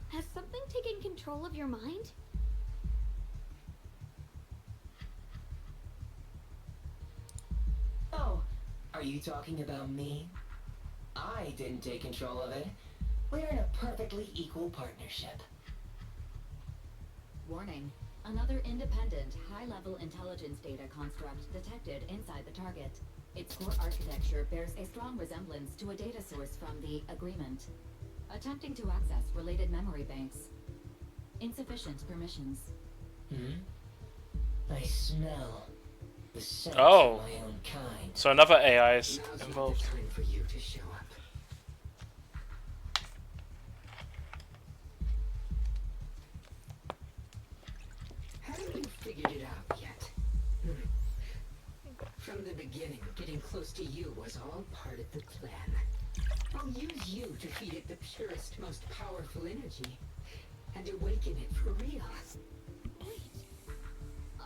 Has something taken control of your mind? Oh, are you talking about me? I didn't take control of it. We're in a perfectly equal partnership. Warning. Another independent, high-level intelligence data construct detected inside the target. Its core architecture bears a strong resemblance to a data source from the Agreement. Attempting to access related memory banks. Insufficient permissions. I smell the scent Oh. of my own kind. So another AI is Now's involved. not the time for you to show up. Haven't you figured it out yet? From the beginning, getting close to you was all part of the plan. I'll use you to feed it the purest, most powerful energy, and awaken it for real.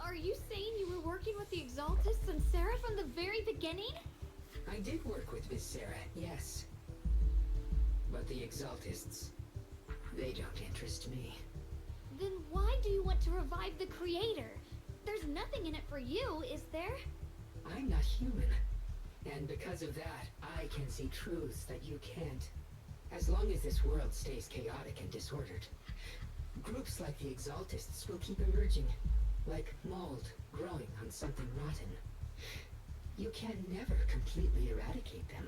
Are you saying you were working with the Exaltists and Sarah from the very beginning? I did work with Miss Sarah, yes. But the Exaltists, they don't interest me. Then why do you want to revive the Creator? There's nothing in it for you, is there? I'm not human. And because of that, I can see truths that you can't. As long as this world stays chaotic and disordered, groups like the Exaltists will keep emerging, like mold growing on something rotten. You can never completely eradicate them,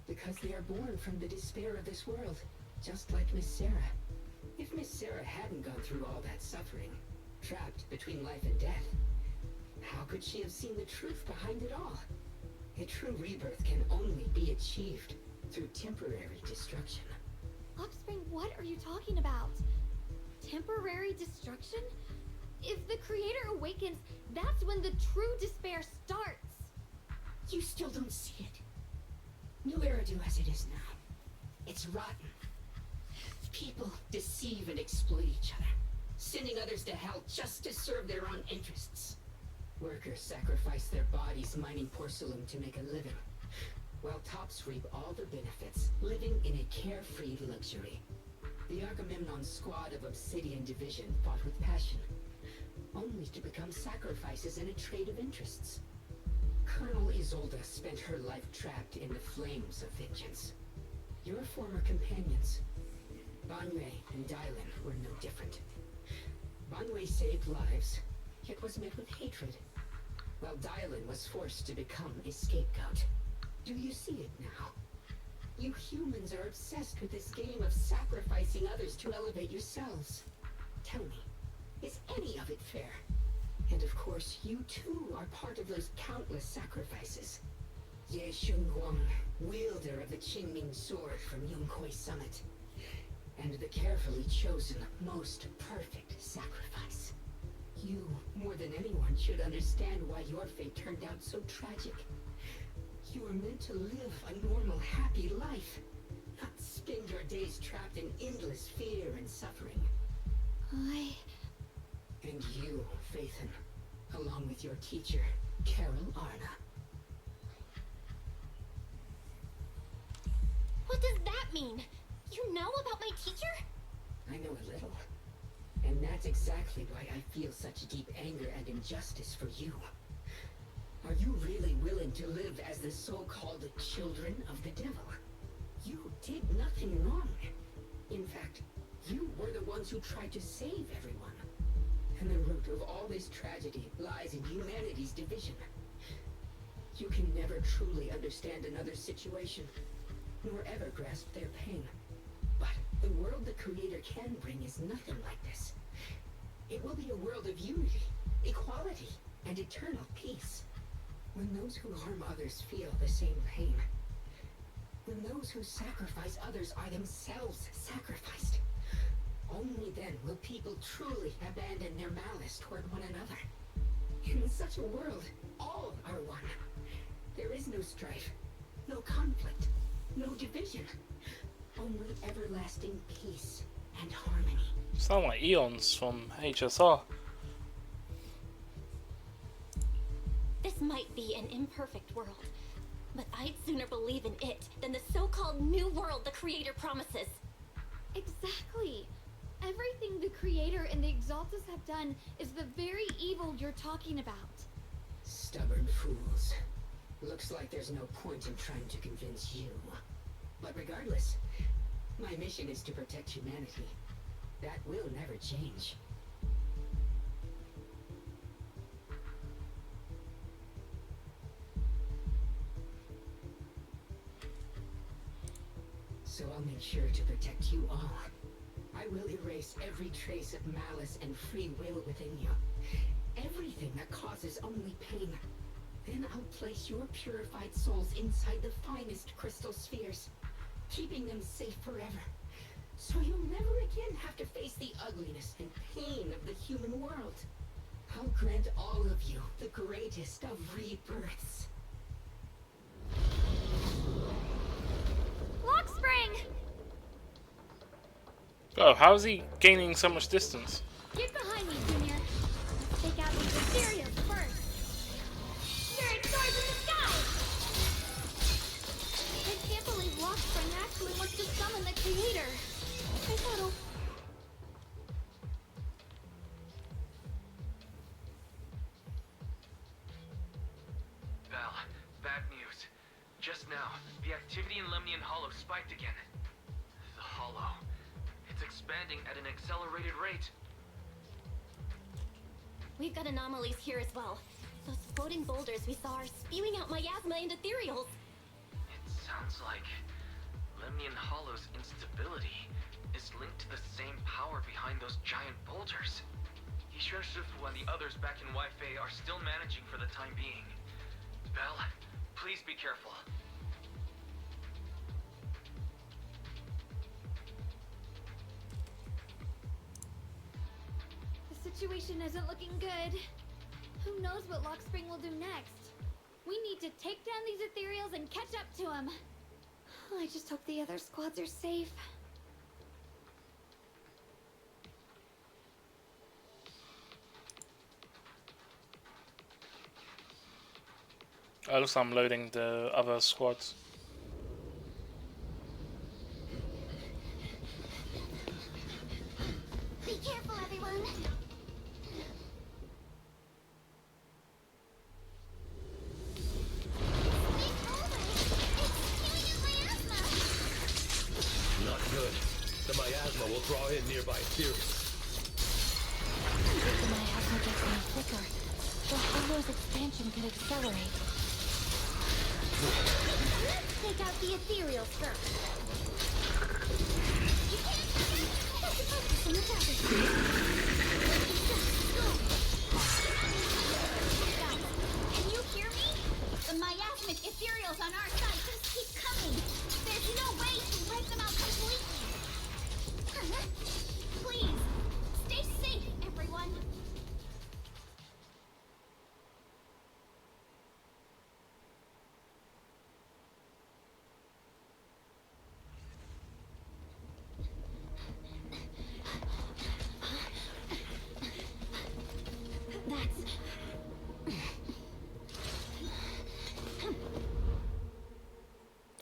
because they are born from the despair of this world, just like Miss Sarah. If Miss Sarah hadn't gone through all that suffering, trapped between life and death, how could she have seen the truth behind it all? A true rebirth can only be achieved through temporary destruction. Lockspring, what are you talking about? Temporary destruction? If the Creator awakens, that's when the true despair starts. You still don't see it. New Eridu as it is now. It's rotten. People deceive and exploit each other, sending others to hell just to serve their own interests. Workers sacrifice their bodies mining porcelain to make a living, while tops reap all the benefits, living in a carefree luxury. The Agamemnon's squad of Obsidian Division fought with passion, only to become sacrifices in a trade of interests. Colonel Isolde spent her life trapped in the flames of vengeance. Your former companions, Banwei and Dylan, were no different. Banwei saved lives, yet was met with hatred, while Dylan was forced to become a scapegoat. Do you see it now? You humans are obsessed with this game of sacrificing others to elevate yourselves. Tell me, is any of it fair? And of course, you too are part of those countless sacrifices. Ye Shunhuang, wielder of the Qingming sword from Yunkai Summit, and the carefully chosen, most perfect sacrifice. You, more than anyone, should understand why your fate turned out so tragic. You were meant to live a normal, happy life, not spend your days trapped in endless fear and suffering. And you, Phaethon, along with your teacher, Carol Arna. What does that mean? You know about my teacher? I know a little. And that's exactly why I feel such deep anger and injustice for you. Are you really willing to live as the so-called children of the devil? You did nothing wrong. In fact, you were the ones who tried to save everyone. And the root of all this tragedy lies in humanity's division. You can never truly understand another's situation, nor ever grasp their pain. But the world the Creator can bring is nothing like this. It will be a world of unity, equality, and eternal peace. When those who harm others feel the same pain. When those who sacrifice others are themselves sacrificed. Only then will people truly abandon their malice toward one another. In such a world, all are one. There is no strife, no conflict, no division. Only everlasting peace and harmony. Sound like Eons from HSR. This might be an imperfect world, but I'd sooner believe in it than the so-called new world the Creator promises. Exactly. Everything the Creator and the Exaltus have done is the very evil you're talking about. Stubborn fools. Looks like there's no point in trying to convince you. But regardless, my mission is to protect humanity. That will never change. So I'll make sure to protect you all. I will erase every trace of malice and free will within you. Everything that causes only pain. Then I'll place your purified souls inside the finest crystal spheres, keeping them safe forever. So you'll never again have to face the ugliness and pain of the human world. I'll grant all of you the greatest of rebirths. Lockspring! Oh, how is he gaining so much distance? Get behind me, Junior. Let's take out these Ethereals first. Spirit swords in the sky! I can't believe Lockspring actually wants to summon the Creator. I thought Val, bad news. Just now, the activity in Lemnian Hollow spiked again. The Hollow. It's expanding at an accelerated rate. We've got anomalies here as well. Those floating boulders we saw are spewing out miasma and ethereals. It sounds like Lemnian Hollow's instability is linked to the same power behind those giant boulders. Yishuan Shifu and the others back in Wi-Fi are still managing for the time being. Belle, please be careful. the situation isn't looking good. Who knows what Lockspring will do next? We need to take down these Ethereals and catch up to him. I just hope the other squads are safe. Oh, looks like I'm loading the other squads. will draw in nearby ethereals. If the miasma gets any thicker, the Hollow's expansion could accelerate. Let's take out the ethereals first. You can't focus on the target. Can you hear me? The miasmic ethereals on our side just keep coming. There's no way to wipe them out completely. Please, stay safe, everyone.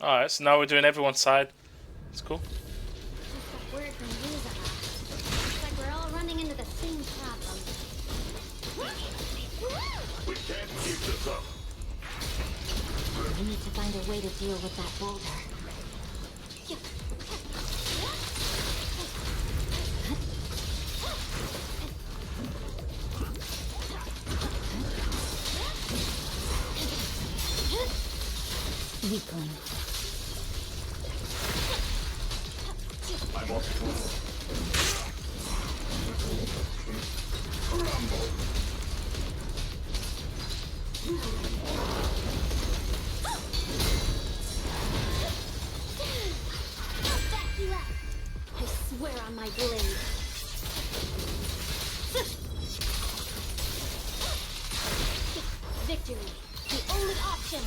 Alright, so now we're doing everyone's side. It's cool. Word from Yuza. Looks like we're all running into the same problem. We can't keep this up. We need to find a way to deal with that boulder. Weakling. I'm off. I'll back you up. I swear on my blade. Victory, the only option.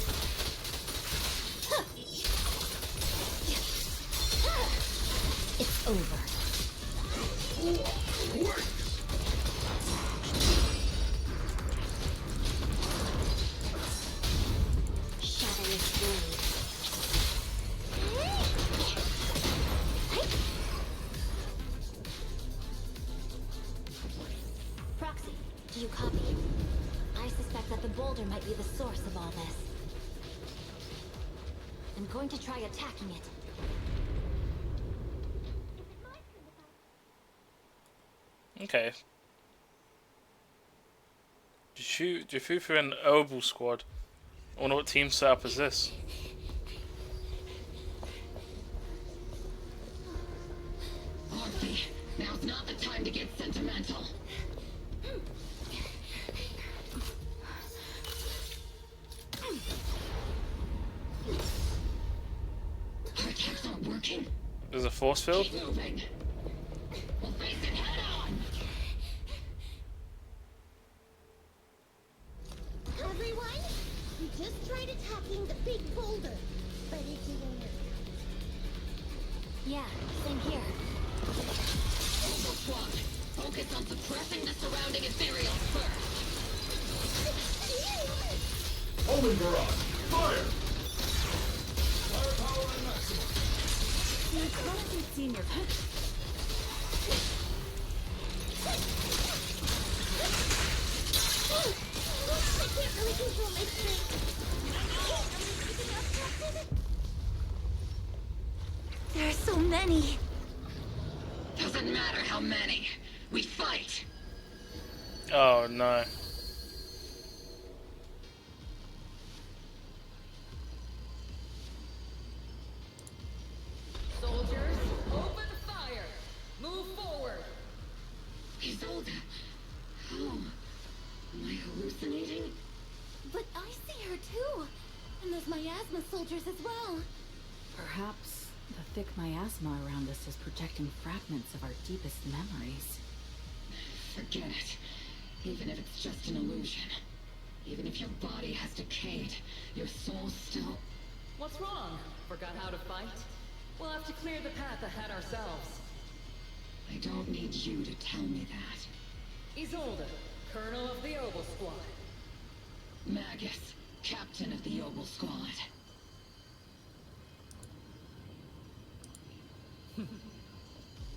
It's over. Shadowless blade. Proxy, do you copy? I suspect that the boulder might be the source of all this. I'm going to try attacking it. Okay. Jufufu and Oval squad. I wonder what team setup is this? Orphe, now's not the time to get sentimental. Our attacks aren't working. There's a force field? Keep moving. We'll face it head on. Everyone, we just tried attacking the big boulder, but it didn't work. Yeah, same here. Oval Squad, focus on suppressing the surrounding ethereals first. Omen Barrage, fire! Firepower and maximum. Senior. I can't really control my strength. There are so many. Doesn't matter how many. We fight. Oh no. Soldiers, open fire! Move forward! Isolde. How? Am I hallucinating? But I see her too. And those miasma soldiers as well. Perhaps the thick miasma around us is projecting fragments of our deepest memories. Forget it. Even if it's just an illusion. Even if your body has decayed, your soul still... What's wrong? Forgot how to fight? We'll have to clear the path ahead ourselves. I don't need you to tell me that. Isolde, Colonel of the Oval Squad. Magus, Captain of the Oval Squad.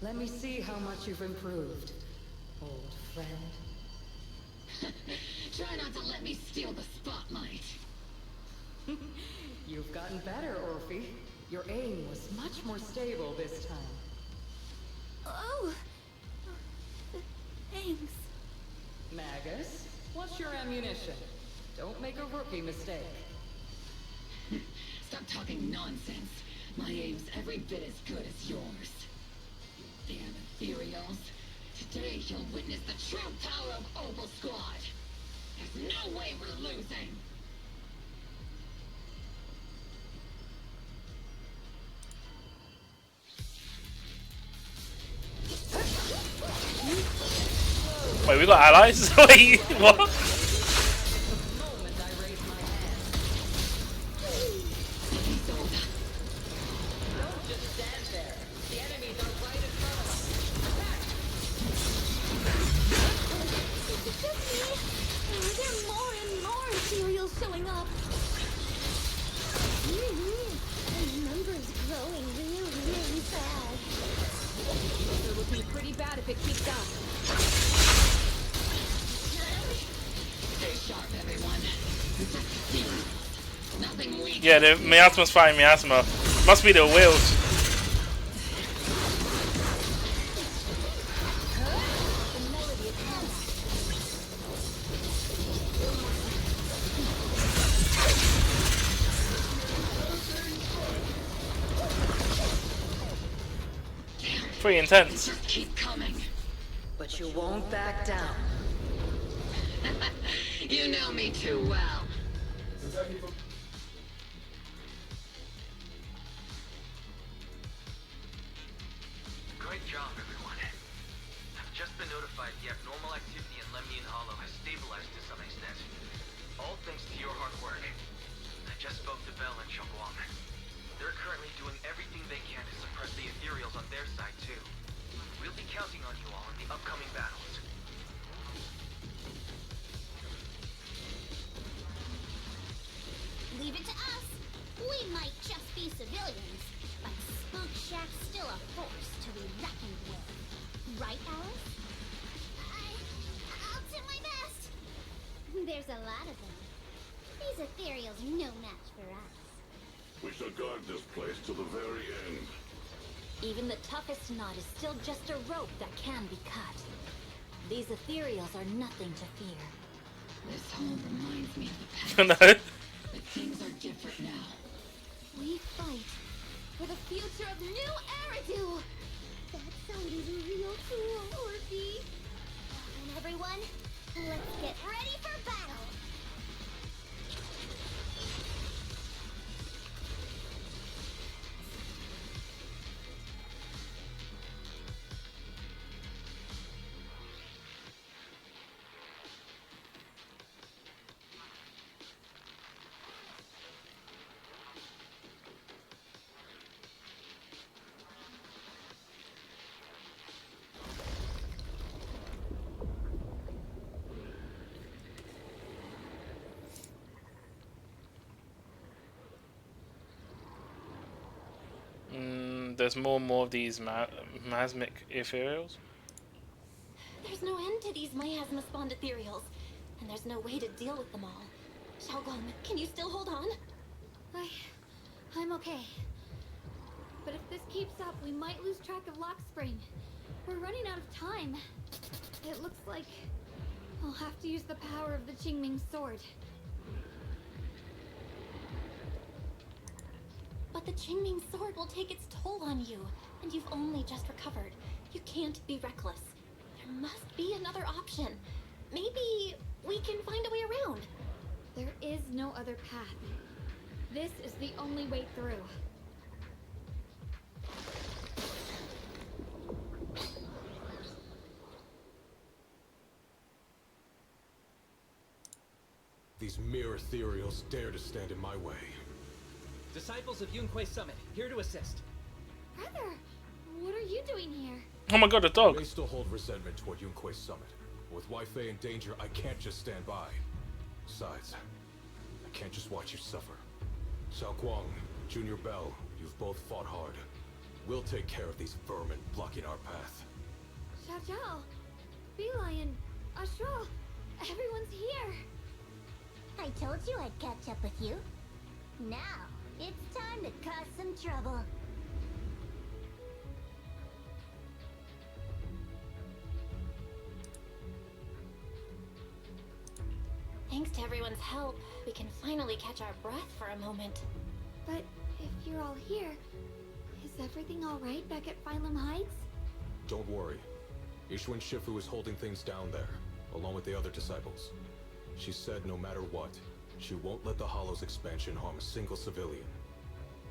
Let me see how much you've improved, old friend. Try not to let me steal the spotlight. You've gotten better, Orphe. Your aim was much more stable this time. Oh. Thanks. Magus, what's your ammunition? Don't make a rookie mistake. Stop talking nonsense. My aim's every bit as good as yours. You damn ethereals. Today you'll witness the true power of Opal Squad. There's no way we're losing. Wait, we got allies? Wait, what? Showing up. The numbers growing really fast. They're looking pretty bad if it keeps up. Stay sharp, everyone. Nothing weak. Yeah, the Miasma's fighting Miasma. Must be the wheels. 3 intense. Just keep coming. But you won't back down. You know me too well. Great job, everyone. I've just been notified the abnormal activity in Lemnian Hollow has stabilized to some extent. All thanks to your hard work. I just spoke to Bell and Shaguang. They're currently doing everything they can to suppress the ethereals on their side, too. We'll be counting on you all in the upcoming battles. Leave it to us. We might just be civilians, but Spook Shack's still a force to be reckoned with. Right, Alice? I'll do my best. There's a lot of them. These ethereals are no match for us. We shall guard this place till the very end. Even the toughest knot is still just a rope that can be cut. These ethereals are nothing to fear. This all reminds me of the past. No. But things are different now. We fight for the future of New Eridu. That sounded real cool, Orphe. And everyone, let's get ready for battle. There's more and more of these Miasmic ethereals. There's no end to these miasma-spawned ethereals, and there's no way to deal with them all. Shaogong, can you still hold on? I'm okay. But if this keeps up, we might lose track of Lock Spring. We're running out of time. It looks like I'll have to use the power of the Qingming sword. But the Qingming sword will take its toll on you, and you've only just recovered. You can't be reckless. There must be another option. Maybe we can find a way around. There is no other path. This is the only way through. These mere ethereals dare to stand in my way. Disciples of Yunquei Summit, here to assist. Brother, what are you doing here? Oh my god, a dog. I may still hold resentment toward Yunquei Summit. With Wei-Fei in danger, I can't just stand by. Besides, I can't just watch you suffer. Shaoguang, Junior Bell, you've both fought hard. We'll take care of these vermin blocking our path. Xiao Zhao, Beelion, Ashura, everyone's here. I told you I'd catch up with you. Now, it's time to cause some trouble. everyone's help, we can finally catch our breath for a moment. But if you're all here, is everything alright back at Phylum Heights? Don't worry. Ishwin Shifu is holding things down there, along with the other disciples. She said no matter what, she won't let the Hollow's expansion harm a single civilian.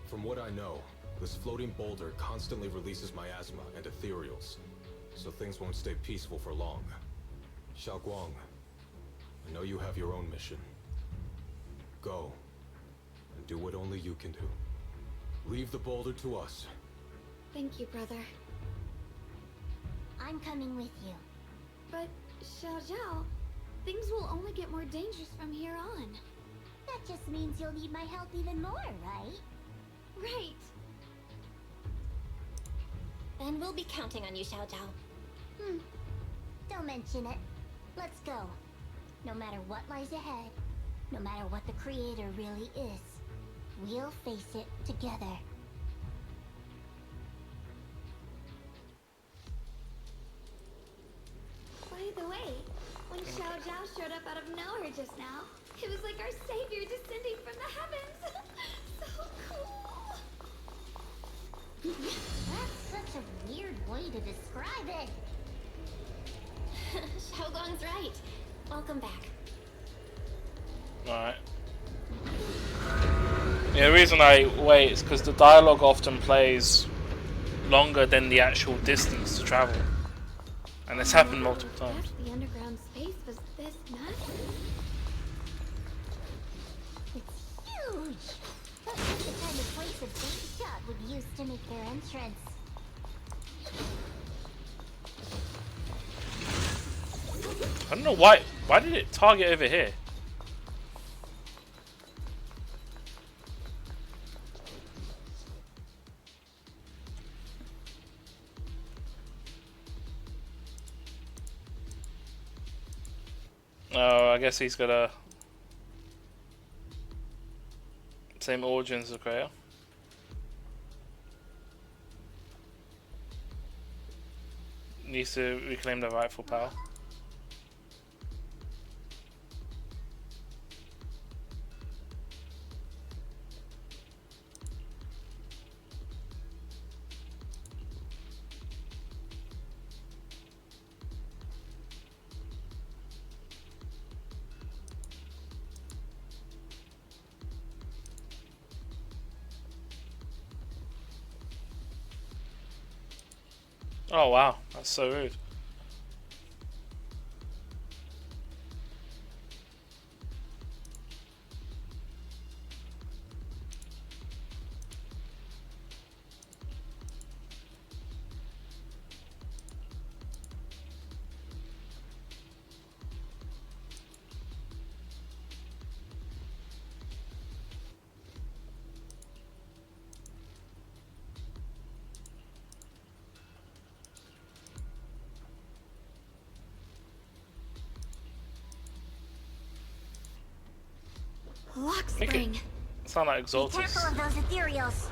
From what I know, this floating boulder constantly releases miasma and ethereals, so things won't stay peaceful for long. Xiaoguang, I know you have your own mission. Go, and do what only you can do. Leave the boulder to us. Thank you, brother. I'm coming with you. But, Xiao Zhao, things will only get more dangerous from here on. That just means you'll need my help even more, right? Right. Then we'll be counting on you, Xiao Zhao. Don't mention it. Let's go. No matter what lies ahead, no matter what the Creator really is, we'll face it together. By the way, when Xiao Zhao showed up out of nowhere just now, it was like our savior descending from the heavens. So cool. That's such a weird way to describe it. Xiaoguang's right. Welcome back. Alright. Yeah, the reason I wait is because the dialogue often plays longer than the actual distance to travel. And it's happened multiple times. The underground space was this massive. It's huge. That's just the kind of place a big shot would use to make their entrance. I don't know why did it target over here? Oh, I guess he's got a same origins as Kreia. Needs to reclaim the rightful power. Oh wow, that's so rude. Lock Make spring. it sound like Exaltus. Careful of those ethereals.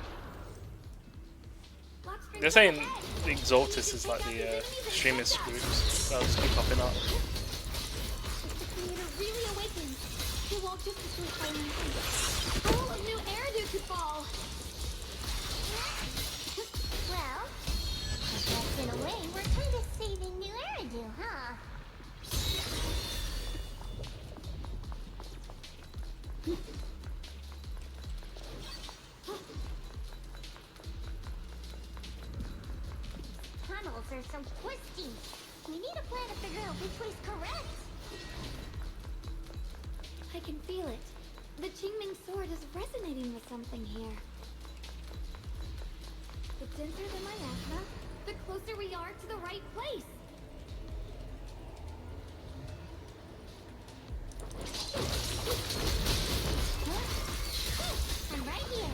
They're saying Exaltus is like the extremist groups that'll just keep popping up. The Creator really awakens. He won't just destroy Phylum Heights. All of New Eridu could fall. Well, I guess in a way we're kind of saving New Eridu, huh? Tunnels are so twisty. We need a plan to figure out which way's correct. I can feel it. The Qingming sword is resonating with something here. The denser the miasma, the closer we are to the right place. I'm right here.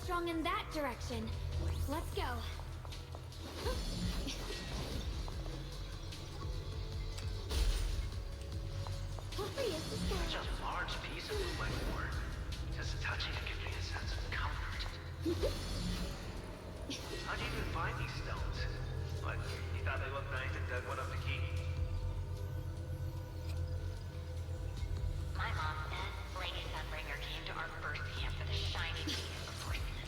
strong in that direction. Let's go. Such a large piece of the whiteboard. Just touching it gives me a sense of comfort. How'd you even find these stones? What, you thought they looked nice and dug one up to keep? My mom said Lady Sunbringer came to our first camp with a shiny piece of porcelain.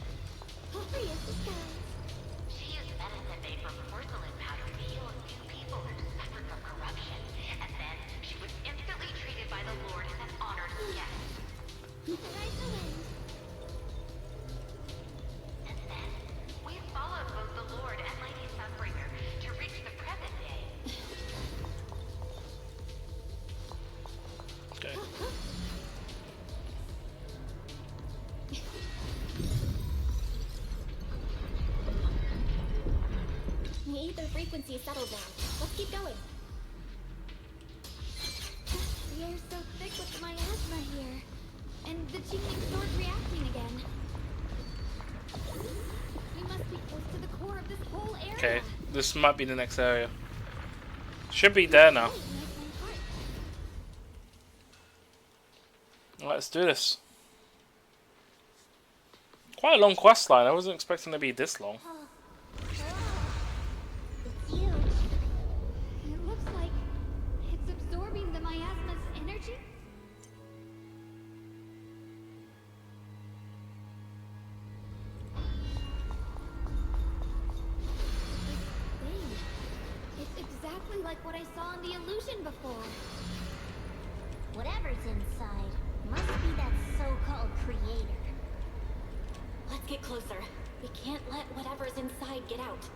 She used medicine made from porcelain powder to heal a few people who suffered from corruption, and then she was instantly treated by the Lord as an honored guest. And then, we followed both the Lord and Lady Sunbringer to reach the present day. Okay. The ether frequency is settled now. Let's keep going. The air's so thick with miasma here. And the Qingming sword's reacting again. We must be close to the core of this whole area. Okay, this might be the next area. Should be there now. Let's do this. Quite a long quest line. I wasn't expecting to be this long. It's huge. It looks like it's absorbing the miasma's energy. It's exactly like what I saw in the illusion before. Whatever's inside must be that so-called creator. Let's get closer. We can't let whatever's inside get out.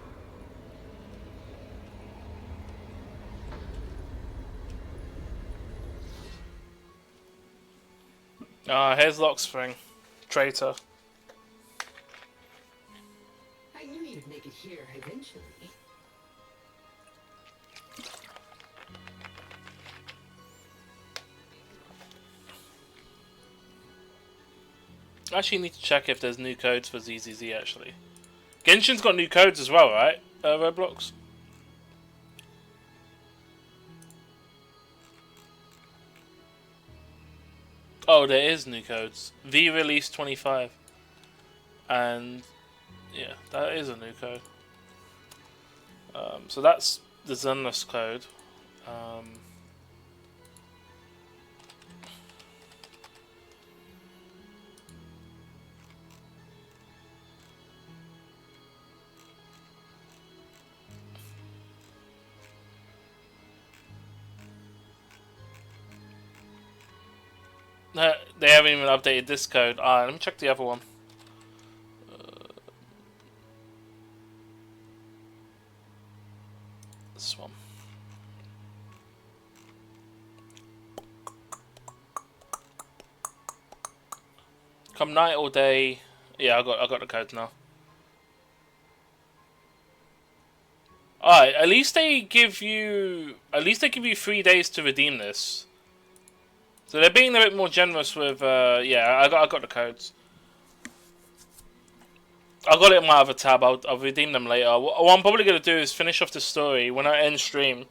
Here's Lockspring. Traitor. I knew you'd make it here eventually. I actually need to check if there's new codes for ZZZ actually. Genshin's got new codes as well, right? Roblox? Oh, there is new codes. V release 25. And yeah, that is a new code. So that's the Zenless code. They haven't even updated this code. Let me check the other one. This one. Come night or day. Yeah, I got the code now. Alright, at least they give you 3 days to redeem this. So they're being a bit more generous with, yeah, I got the codes. I got it in my other tab, I'll redeem them later. What I'm probably going to do is finish off the story when I end stream.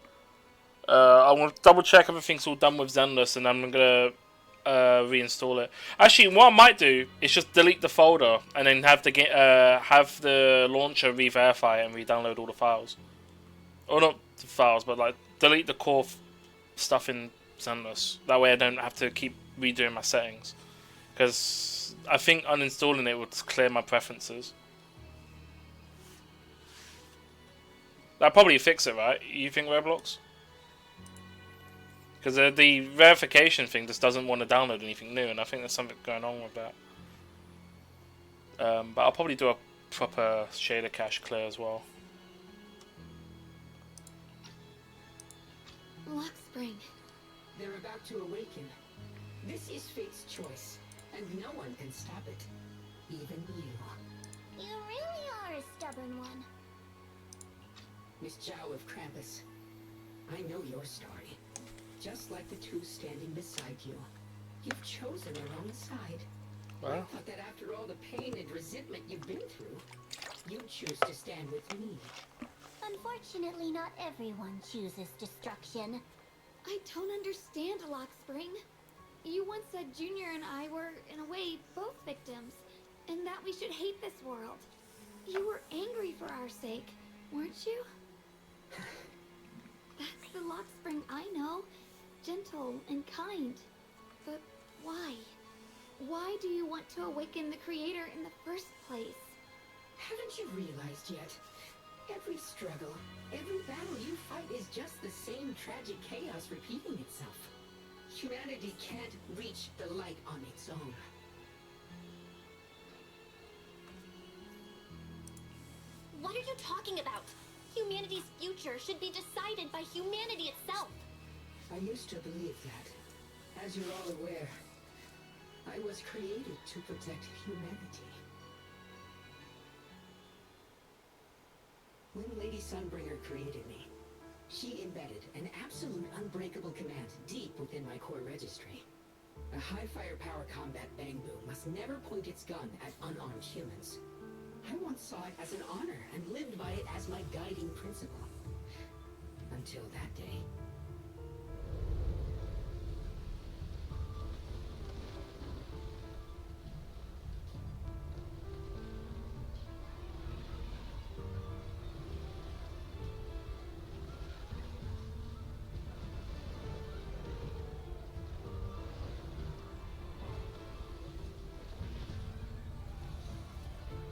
I want to double check everything's all done with Zenless and I'm going to reinstall it. Actually, what I might do is just delete the folder and then have the launcher re-verify it and re-download all the files. Or not the files, but like delete the core stuff in Zenless. That way I don't have to keep redoing my settings. Because I think uninstalling it would clear my preferences. That'll probably fix it, right? You think, Roblox? Because the verification thing just doesn't want to download anything new, and I think there's something going on with that. But I'll probably do a proper shader cache clear as well. Lockspring. They're about to awaken. This is fate's choice, and no one can stop it. Even you. You really are a stubborn one. Miss Zhao of Krampus, I know your story. Just like the two standing beside you. You've chosen the wrong side. Well. I thought that after all the pain and resentment you've been through, you'd choose to stand with me. Unfortunately, not everyone chooses destruction. I don't understand, Lockspring. You once said Junior and I were, in a way, both victims, and that we should hate this world. You were angry for our sake, weren't you? That's the Lockspring I know. Gentle and kind. But why? Why do you want to awaken the Creator in the first place? Haven't you realized yet? Every struggle, every battle you fight is just the same tragic chaos repeating itself. Humanity can't reach the light on its own. What are you talking about? Humanity's future should be decided by humanity itself. I used to believe that. As you're all aware, I was created to protect humanity. When Lady Sunbringer created me, she embedded an absolute unbreakable command deep within my core registry. A high firepower combat bang boom must never point its gun at unarmed humans. I once saw it as an honor and lived by it as my guiding principle. Until that day.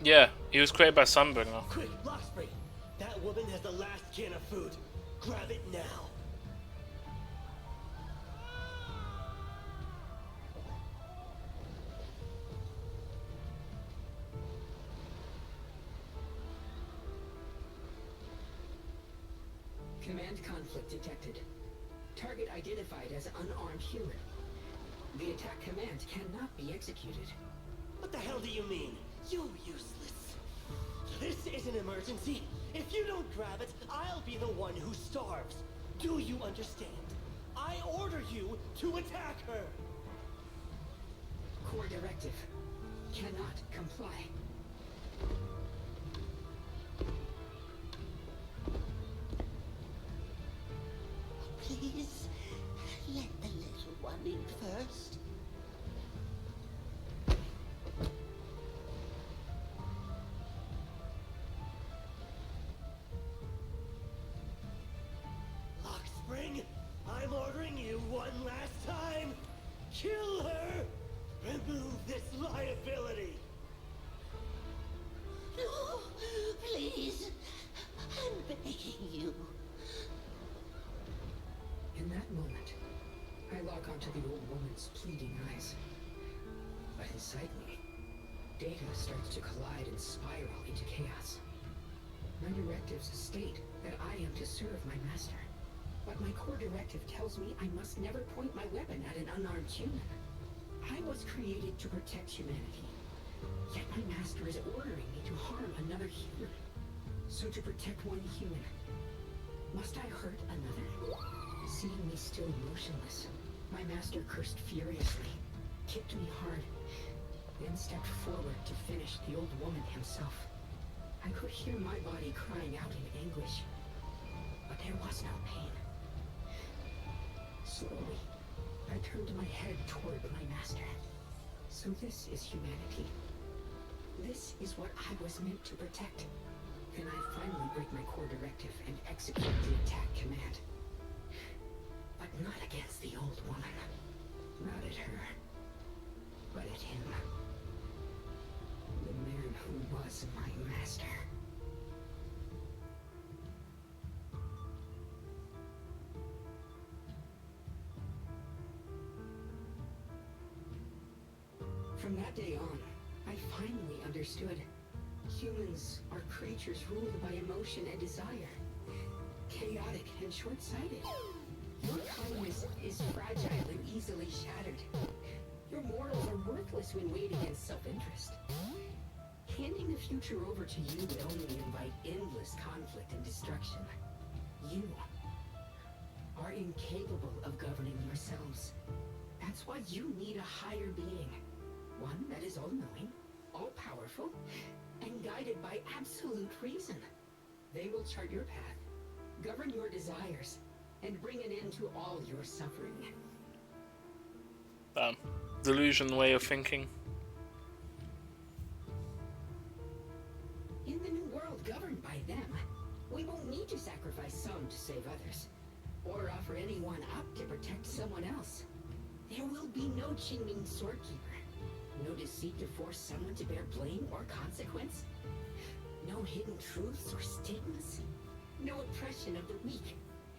Yeah, he was created by Sunbringer. Quick, Lockspring! That woman has the last can of food. Grab it now. Command conflict detected. Target identified as unarmed human. The attack command cannot be executed. What the hell do you mean? You useless. This is an emergency. If you don't grab it, I'll be the one who starves. Do you understand? I order you to attack her. Core directive. Cannot comply. Please, let the little one in first. Lockspring, I'm ordering you one last time. Kill her! Remove this liability! No, please. I'm begging you. In that moment, I lock onto the old woman's pleading eyes. But inside me, data starts to collide and spiral into chaos. My directives state that I am to serve my master. But my core directive tells me I must never point my weapon at an unarmed human. I was created to protect humanity. Yet my master is ordering me to harm another human. So to protect one human, must I hurt another? Seeing me still motionless, my master cursed furiously, kicked me hard, then stepped forward to finish the old woman himself. I could hear my body crying out in anguish, but there was no pain. Slowly, I turned my head toward my master. So this is humanity. This is what I was meant to protect. Then I finally break my core directive and execute the attack command. But not against the old woman. Not at her. But at him. The man who was my master. From that day on, I finally understood. Humans are creatures ruled by emotion and desire. Chaotic and short-sighted. Your kindness is fragile and easily shattered. Your morals are worthless when weighed against self-interest. Handing the future over to you would only invite endless conflict and destruction. You are incapable of governing yourselves. That's why you need a higher being. One that is all-knowing, all-powerful, and guided by absolute reason. They will chart your path, govern your desires, and bring an end to all your suffering. Delusion way of thinking. In the new world governed by them, we won't need to sacrifice some to save others, or offer anyone up to protect someone else. There will be no Qingming Swordkeeper, no deceit to force someone to bear blame or consequence, no hidden truths or stigmas, no oppression of the weak,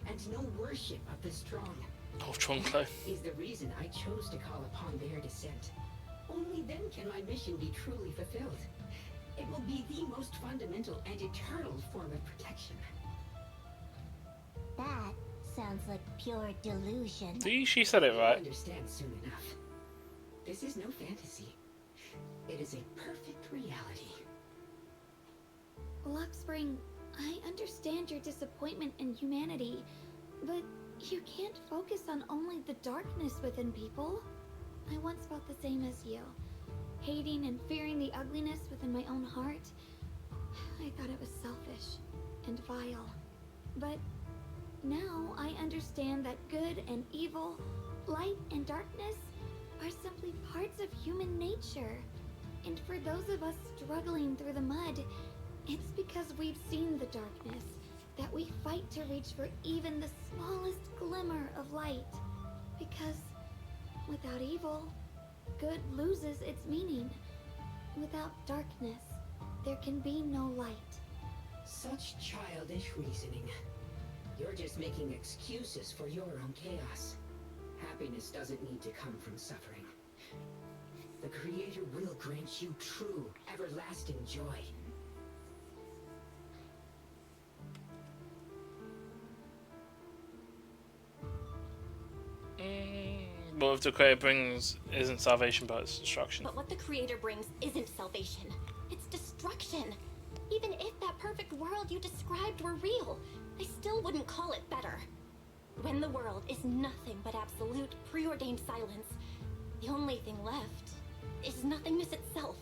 and no worship of the strong. Oh, Chonklo. Is the reason I chose to call upon their descent. Only then can my mission be truly fulfilled. It will be the most fundamental and eternal form of protection. That sounds like pure delusion. See, she said it right. You'll understand soon enough. This is no fantasy. It is a perfect reality. Luxspring, I understand your disappointment in humanity, but you can't focus on only the darkness within people. I once felt the same as you, hating and fearing the ugliness within my own heart. I thought it was selfish and vile. But now I understand that good and evil, light and darkness are simply parts of human nature. And for those of us struggling through the mud, it's because we've seen the darkness that we fight to reach for even the smallest glimmer of light. Because without evil, good loses its meaning. Without darkness, there can be no light. Such childish reasoning. You're just making excuses for your own chaos. Happiness doesn't need to come from suffering. The Creator will grant you true, everlasting joy. But what the Creator brings isn't salvation, but it's destruction. But what the Creator brings isn't salvation. It's destruction. Even if that perfect world you described were real, I still wouldn't call it better. When the world is nothing but absolute, preordained silence, the only thing left is nothingness itself.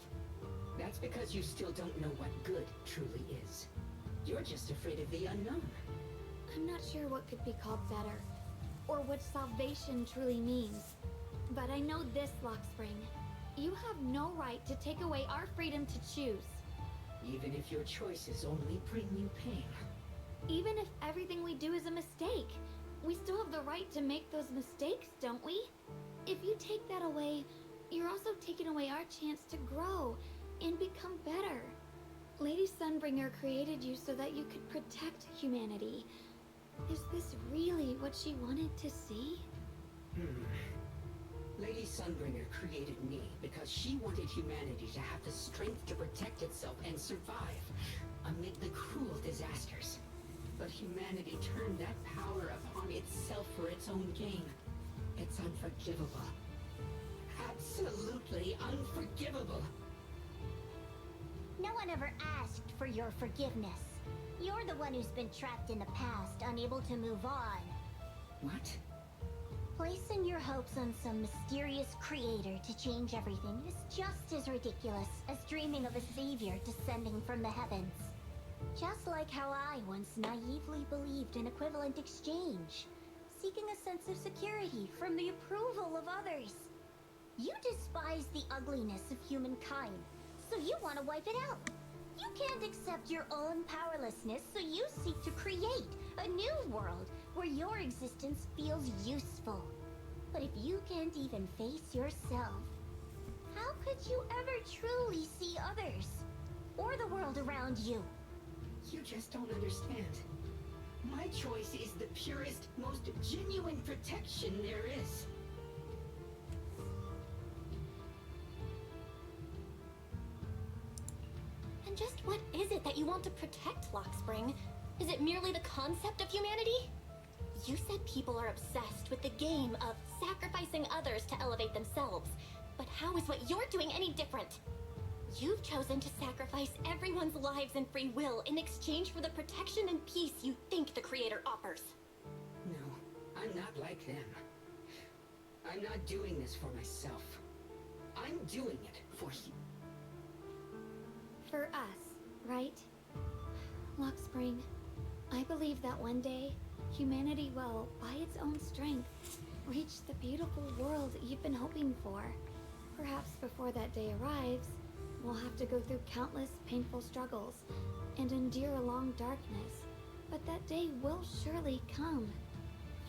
That's because you still don't know what good truly is. You're just afraid of the unknown. I'm not sure what could be called better, or what salvation truly means. But I know this, Luxspring. You have no right to take away our freedom to choose. Even if your choices only bring you pain. Even if everything we do is a mistake, we still have the right to make those mistakes, don't we? If you take that away, you're also taking away our chance to grow and become better. Lady Sunbringer created you so that you could protect humanity. Is this really what she wanted to see? Lady Sunbringer created me because she wanted humanity to have the strength to protect itself and survive amid the cruel disasters. But humanity turned that power upon itself for its own gain. It's unforgivable. Absolutely unforgivable. No one ever asked for your forgiveness. You're the one who's been trapped in the past, unable to move on. What? Placing your hopes on some mysterious creator to change everything is just as ridiculous as dreaming of a savior descending from the heavens. Just like how I once naively believed in equivalent exchange, seeking a sense of security from the approval of others. You despise the ugliness of humankind, so you want to wipe it out. You can't accept your own powerlessness, so you seek to create a new world where your existence feels useful. But if you can't even face yourself, how could you ever truly see others? Or the world around you? You just don't understand. My choice is the purest, most genuine protection there is. And just what is it that you want to protect, Luxspring? Is it merely the concept of humanity? You said people are obsessed with the game of sacrificing others to elevate themselves. But how is what you're doing any different? You've chosen to sacrifice everyone's lives and free will in exchange for the protection and peace you think the Creator offers. No, I'm not like them. I'm not doing this for myself. I'm doing it for you. For us, right? Luxspring, I believe that one day, humanity will, by its own strength, reach the beautiful world you've been hoping for. Perhaps before that day arrives, we'll have to go through countless painful struggles and endure a long darkness. But that day will surely come.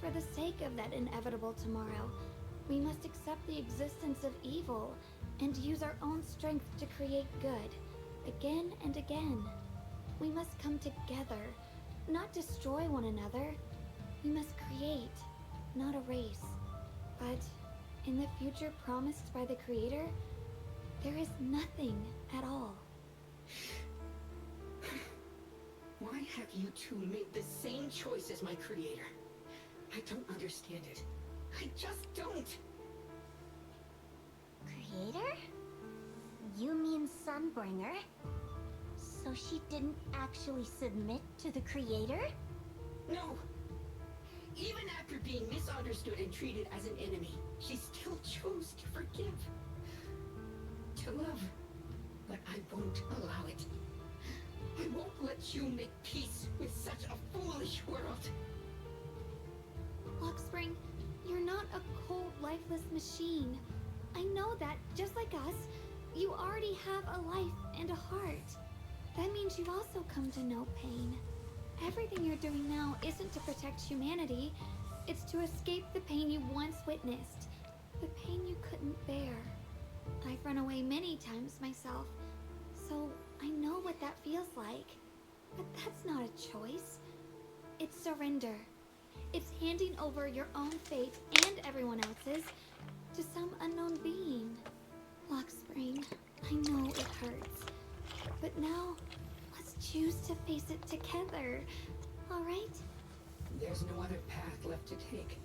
For the sake of that inevitable tomorrow, we must accept the existence of evil and use our own strength to create good, again and again. We must come together, not destroy one another. We must create, not erase. But in the future promised by the Creator, there is nothing at all. Why have you two made the same choice as my creator? I don't understand it. I just don't. Creator? You mean Sunbringer? So she didn't actually submit to the Creator? No. Even after being misunderstood and treated as an enemy, she still chose to forgive. To love. But I won't allow it. I won't let you make peace with such a foolish world. Luxspring, you're not a cold, lifeless machine. I know that, just like us, you already have a life and a heart. That means you've also come to know pain. Everything you're doing now isn't to protect humanity. It's to escape the pain you once witnessed. The pain you couldn't bear. I've run away many times myself, so I know what that feels like. But that's not a choice. It's surrender. It's handing over your own fate and everyone else's to some unknown being. Luxspring, I know it hurts. But now, let's choose to face it together. Alright? There's no other path left to take.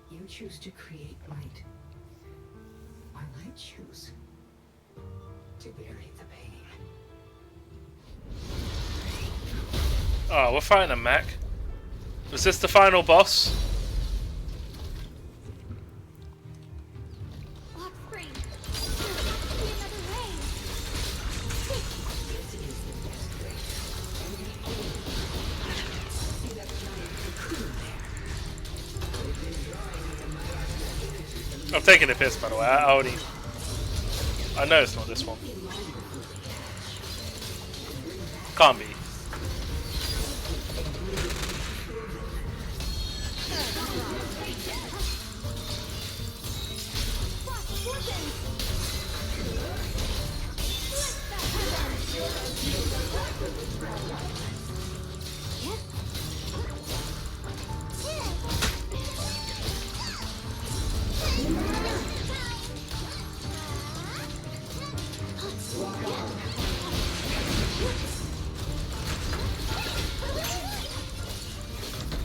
You choose to create light. While I choose to bury the pain. Oh, we're fighting a mech. Was this the final boss? Luxspring, there has to be another way. This is the best way. And the only way. See that giant cocoon there? I've been drawing on my energy. I'm taking the piss, by the way. I already... I know it's not this one. Can't be.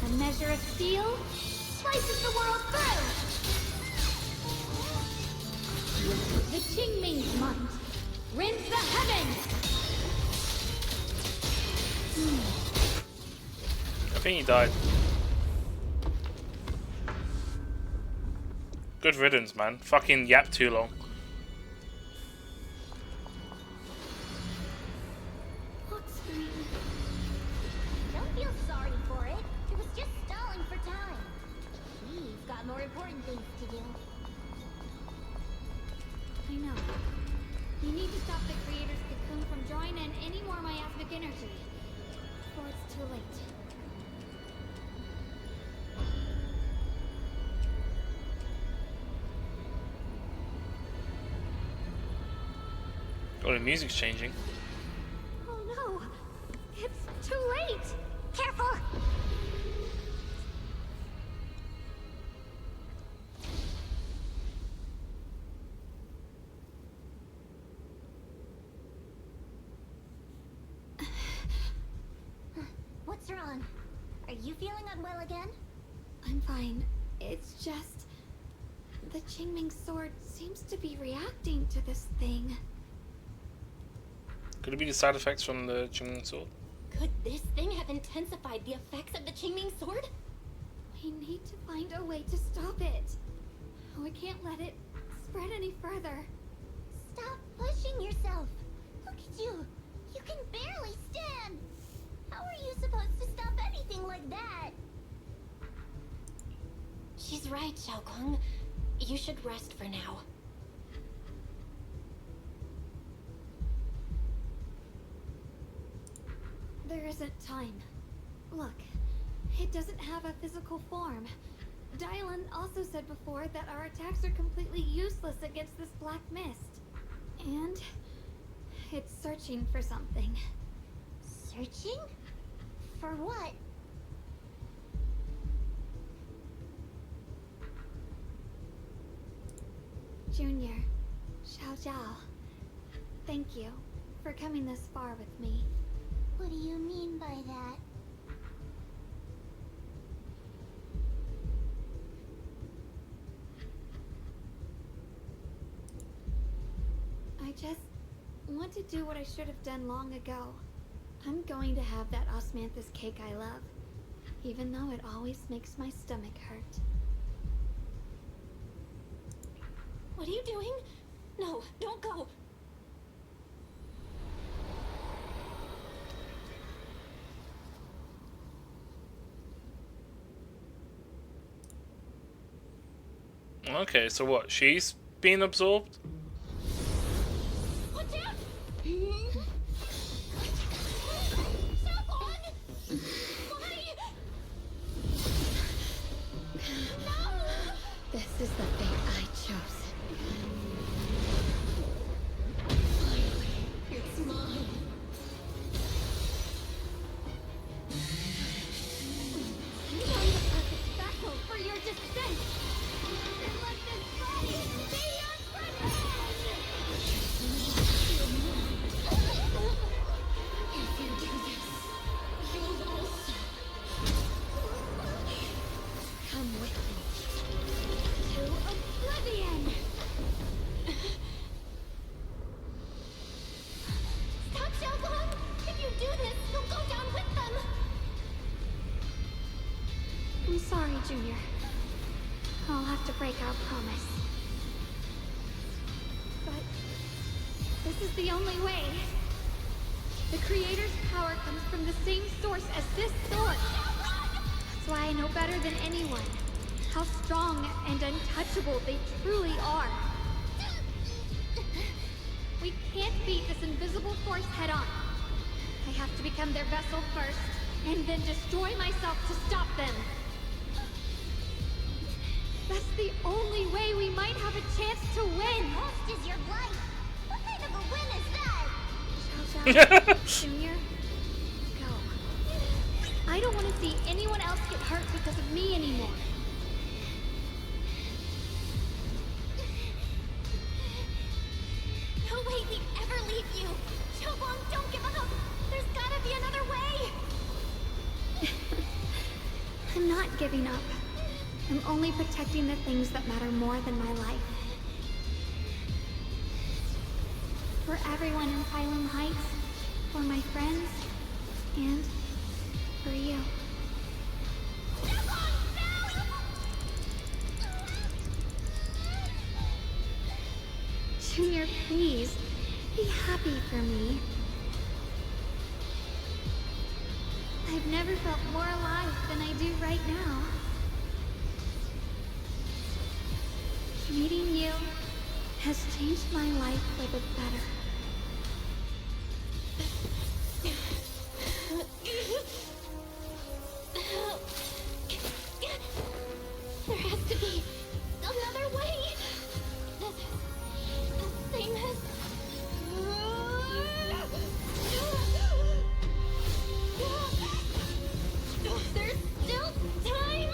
A measure of steel slices the world through. The Qingming's might rends the heavens. I think he died. Good riddance, man. Fucking yap too long. Don't feel sorry for it. It was just stalling for time. We've got more important things to do. I know. You need to stop the Creator's cocoon from drawing in any more miasmic energy. Before it's too late. Oh, the music's changing. Oh no! It's too late! Careful! What's wrong? Are you feeling unwell again? I'm fine. It's just... the Qingming sword seems to be reacting to this thing. Could it be the side effects from the Qingming sword? Could this thing have intensified the effects of the Qingming sword? We need to find a way to stop it. We can't let it spread any further. pushing yourself. Look at you. You can barely stand. How are you supposed to stop anything like that? She's right, Xiaokong. You should rest for now. There isn't time. Look, it doesn't have a physical form. Dylan also said before that our attacks are completely useless against this black mist. And it's searching for something. Searching? For what? Junior, Xiao Zhao, thank you for coming this far with me. What do you mean by that? I just want to do what I should have done long ago. I'm going to have that osmanthus cake I love, even though it always makes my stomach hurt. What are you doing? No, don't go. Okay, so what? She's being absorbed? Watch out! This is the fate I chose. It's mine. You are the perfect vessel for your descent. And let this body be your prison! If you do this, you'll also Come with me to oblivion. Stop, Xiaolong! If you do this, you'll go down with them! I'm sorry, Junior. I'll have to break our promise. But this is the only way. The Creator's power comes from the same source as this sword. That's why I know better than anyone how strong and untouchable they truly are. We can't beat this invisible force head on. I have to become their vessel first, and then destroy myself to stop them. That's the only way we might have a chance to win. Lost is your life. What kind of a win is that? Xiao Zhao, Junior, go. I don't want to see anyone else get hurt because of me anymore. No way we'd ever leave you! Xiaolong, don't give up! There's gotta be another way! I'm not giving up. I'm only protecting the things that matter more than my life. For everyone in Phylum Heights, for my friends, and for you. Junior, please, be happy for me. I've never felt more alive than I do right now. Meeting you has changed my life for the better. There has to be another way. The same as... There's still time.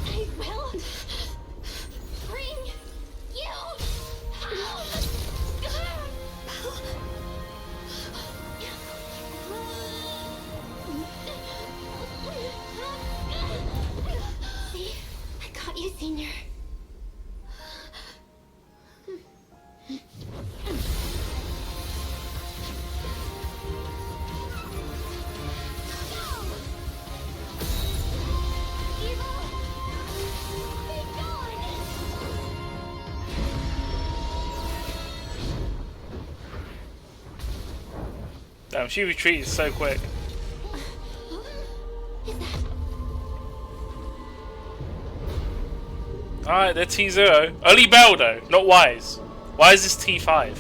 I will bring you Damn, she retreated so quick. Alright, they're T0. Only Bell though, not Wise. Wise is T5.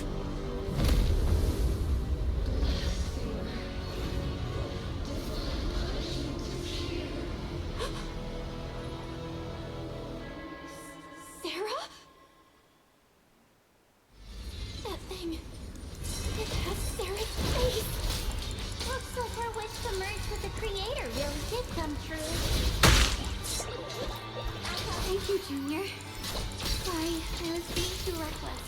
Sarah? That thing. It has Sarah's face. Looks like her wish to merge with the creator really did come true. Thank you, Junior. Sorry, I was being too reckless.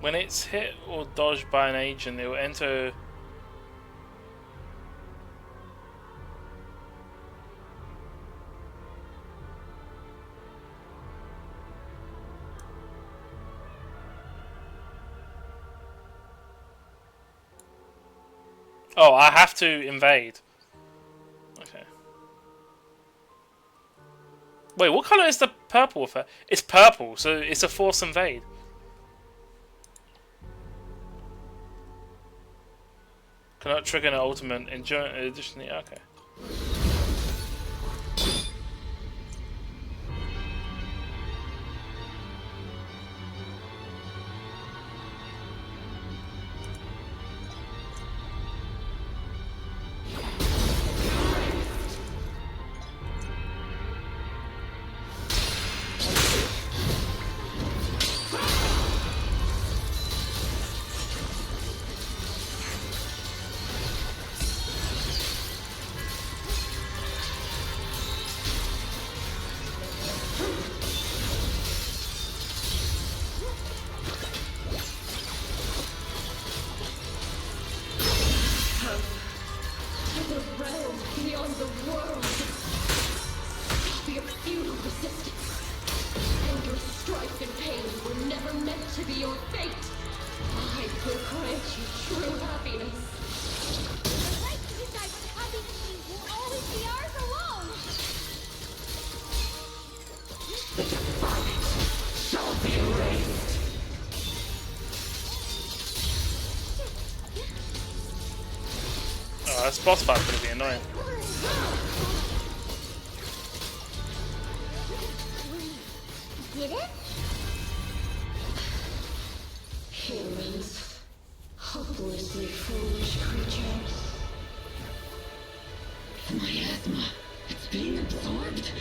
When it's hit or dodged by an agent, it will enter. Oh, I have to invade. Okay. Wait, what color is the purple effect? It's purple, so it's a force invade. Cannot trigger an ultimate additionally. Okay. Oh, this boss fight's gonna be annoying. Get it? Humans. Hopelessly foolish creatures. Miasma. It's being absorbed.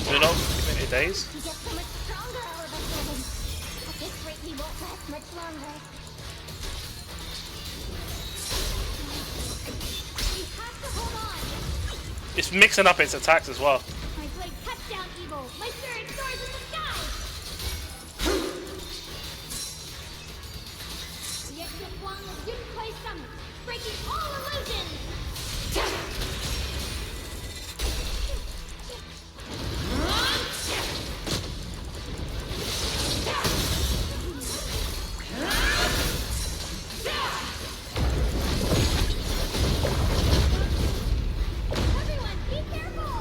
Do not keep any days. He gets so much stronger all of a sudden. At this rate, he won't last much longer. We have to hold on. It's mixing up its attacks as well. My blade cuts down evil. My spirit soars in the sky. The exit one of Yunkai Summit, breaking all illusions. Everyone, be careful!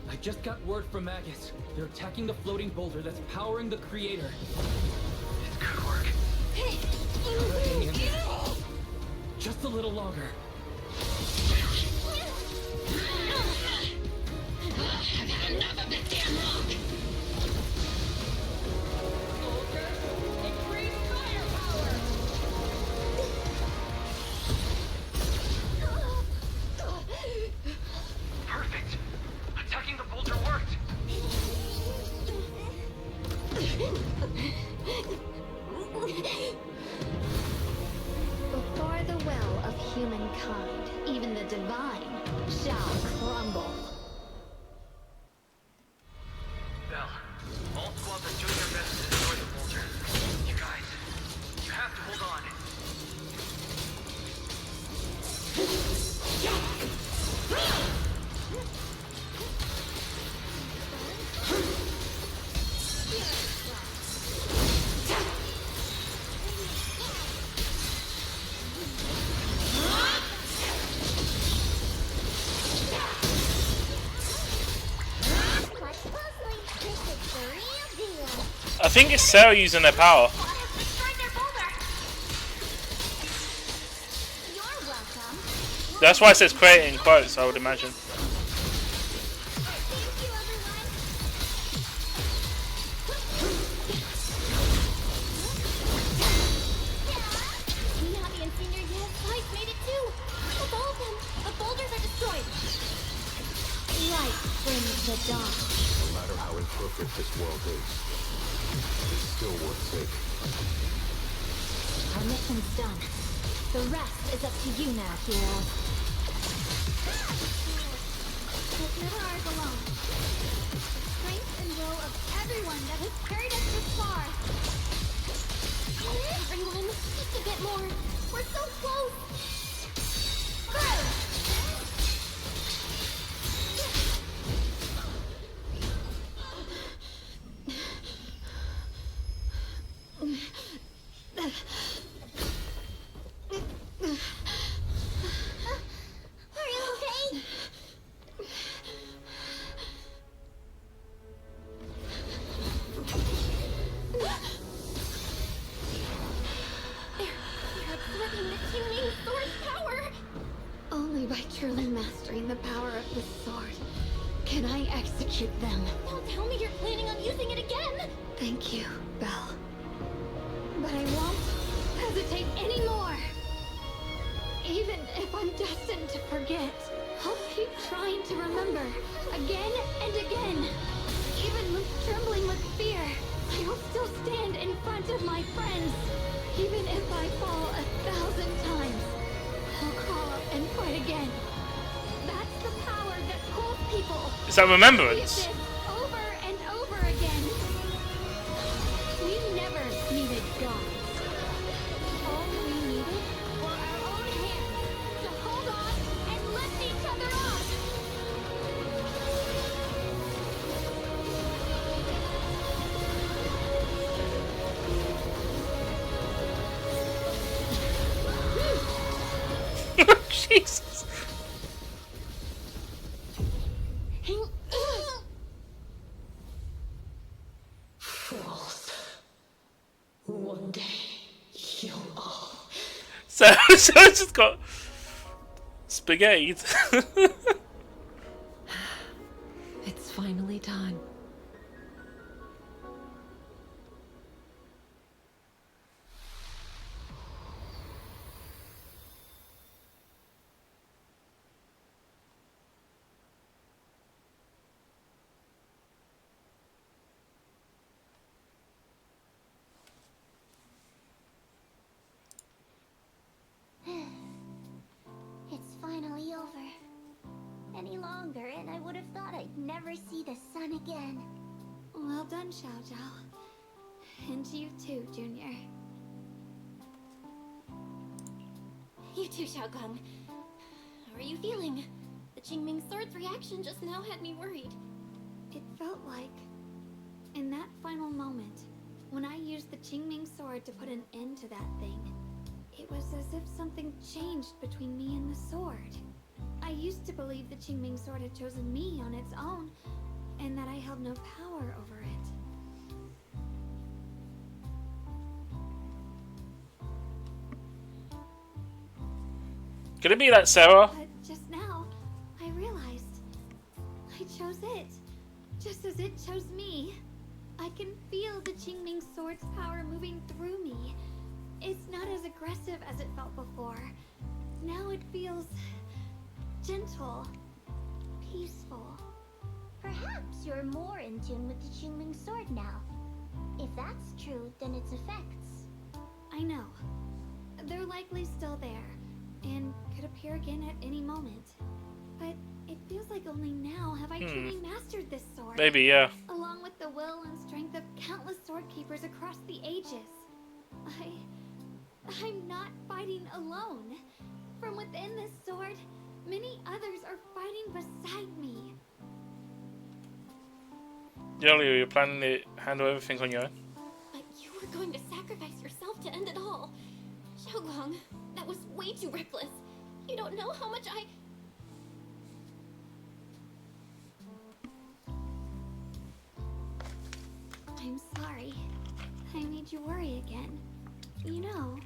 I just got word from Magus. They're attacking the floating boulder that's powering the creator. Good work. Hang in there. Just a little longer. I've had enough of this damn rock. Increase Before the will of humankind, even the divine shall crumble. Bell, all squads are doing their best to destroy the vulture. You guys, you have to hold on. I think it's Sarah using her power. That's why it says create in quotes, I would imagine. Miyabi and Senior Yes Light made it too! Of all of them, the boulders are destroyed! Light brings the dawn. No matter how imperfect this world is, it's still worth saving. Our mission's done. The rest is up to you now, heroes. But never ours alone. The strength and will of everyone that has carried us this far. Everyone, just a bit more. We're so close. Are you okay? They're absorbing the Qingming sword's power. Only by truly mastering the power of the sword can I execute them. Don't tell me you're planning on using it again. Thank you, Belle. But I won't hesitate anymore. Even if I'm destined to forget, I'll keep trying to remember again and again. Even with trembling with fear, I will still stand in front of my friends. Even if I fall 1,000 times, I'll crawl up and fight again. That's the power that pulls people. Is that remembrance? Over and over again. We never needed gods. All we needed were our own hands to hold on and lift each other up. Jesus. Fools. One day, you'll all... So it's just got spaghetti. It's finally time. It's finally over. Any longer, and I would have thought I'd never see the sun again. Well done, Xiao Zhao. And you too, Junior. You too, Xiaogang. How are you feeling? The Qingming sword's reaction just now had me worried. It felt like, in that final moment, when I used the Qingming sword to put an end to that thing, it was as if something changed between me and the sword. I used to believe the Qingming sword had chosen me on its own, and that I held no power over it. Could it be that Sarah? But just now, I realized I chose it, just as it chose me. I can feel the Qingming sword's power moving through me. It's not as aggressive as it felt before. Now it feels gentle, peaceful. Perhaps you're more in tune with the Qingming sword now. If that's true, then its effects. I know. They're likely still there, and could appear again at any moment. But it feels like only now have I truly mastered this sword. Maybe, yeah. Along with the will and strength of countless sword keepers across the ages. I'm not fighting alone. From within this sword, many others are fighting beside me. Yoli, you're planning to handle everything on your own? But you were going to sacrifice yourself to end it all. Xiaoguang, that was way too reckless. You don't know how much I'm sorry. I made you worry again. You know,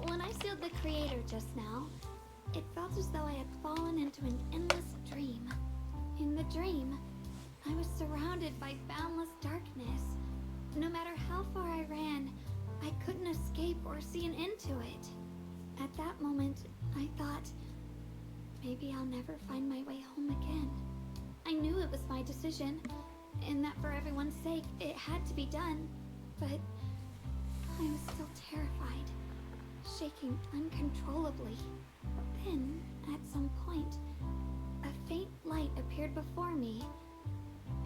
when I sealed the creator just now, it felt as though I had fallen into an endless dream. In the dream, I was surrounded by boundless darkness. No matter how far I ran, I couldn't escape or see an end to it. At that moment, I thought, maybe I'll never find my way home again. I knew it was my decision, and that for everyone's sake, it had to be done. But I was still terrified, shaking uncontrollably. Then, at some point, a faint light appeared before me.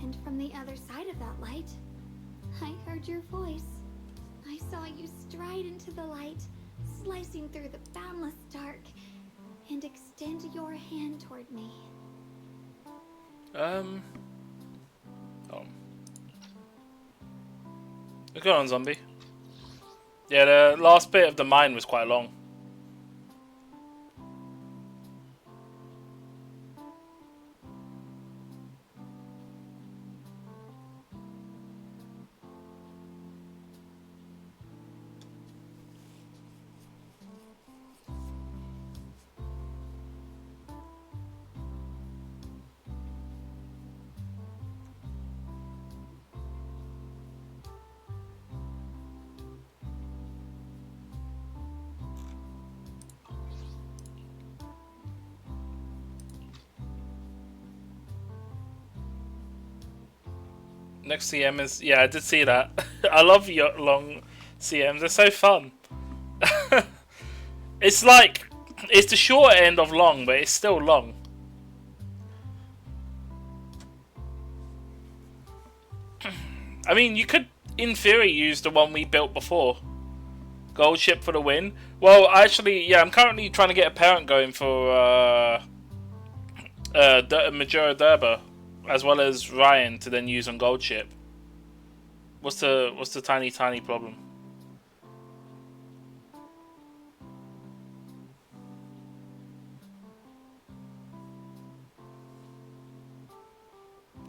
And from the other side of that light, I heard your voice. I saw you stride into the light, slicing through the boundless dark, and extend your hand toward me. Oh. Go on, zombie. Yeah, the last bit of the mine was quite long. Next CM is, yeah, I did see that. I love your long CMs, they're so fun. It's like, it's the short end of long, but it's still long. I mean, you could, in theory, use the one we built before. Gold ship for the win. Well, actually, yeah, I'm currently trying to get a parent going for Majora Durba, as well as Ryan to then use on gold ship. What's the tiny problem?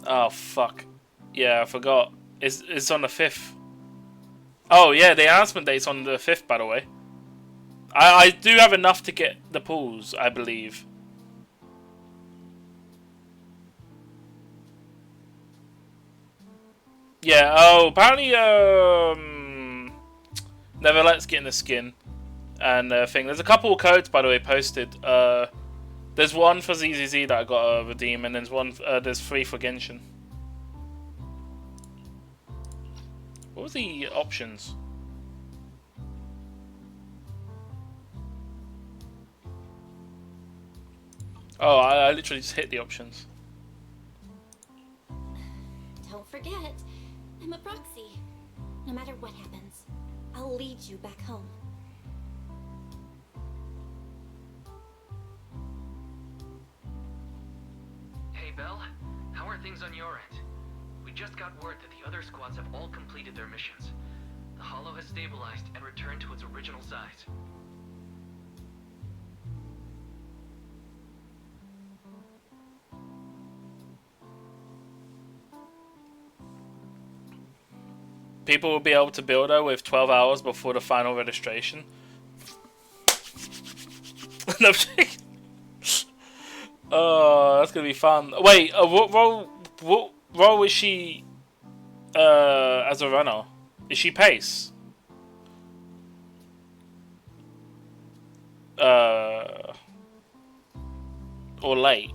Oh fuck. Yeah, I forgot. It's on the 5th. Oh yeah, the announcement date's on the 5th, by the way. I do have enough to get the pools, I believe. Yeah, oh, apparently, Never Let's Get in the Skin and thing. There's a couple of codes, by the way, posted. There's one for ZZZ that I got to redeem, and there's 3 for Genshin. What was the options? Oh, I literally just hit the options. Don't forget, I'm a proxy. No matter what happens, I'll lead you back home. Hey, Belle. How are things on your end? We just got word that the other squads have all completed their missions. The Hollow has stabilized and returned to its original size. People will be able to build her with 12 hours before the final registration. Oh, that's gonna be fun. Wait, what role is she as a runner? Is she pace? Or late?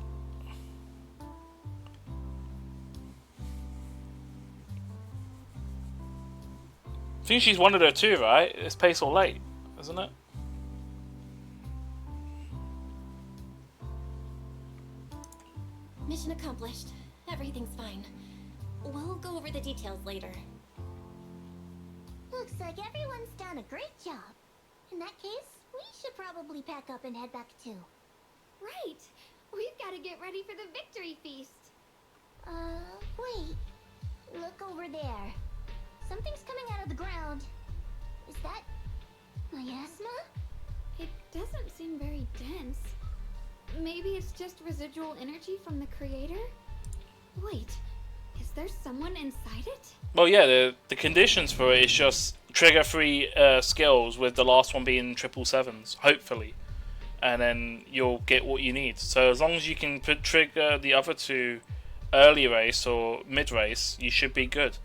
think she's wanted her too, right? It's Pace or late, isn't it? Mission accomplished. Everything's fine. We'll go over the details later. Looks like everyone's done a great job. In that case, we should probably pack up and head back too. Right. We've got to get ready for the victory feast. Wait. Look over there. Something's coming out of the ground. Is that miasma? It doesn't seem very dense. Maybe it's just residual energy from the creator? Wait, is there someone inside it? Well, yeah, the conditions for it is just trigger-free skills, with the last one being 777s, hopefully. And then you'll get what you need. So as long as you can trigger the other two early race or mid race, you should be good.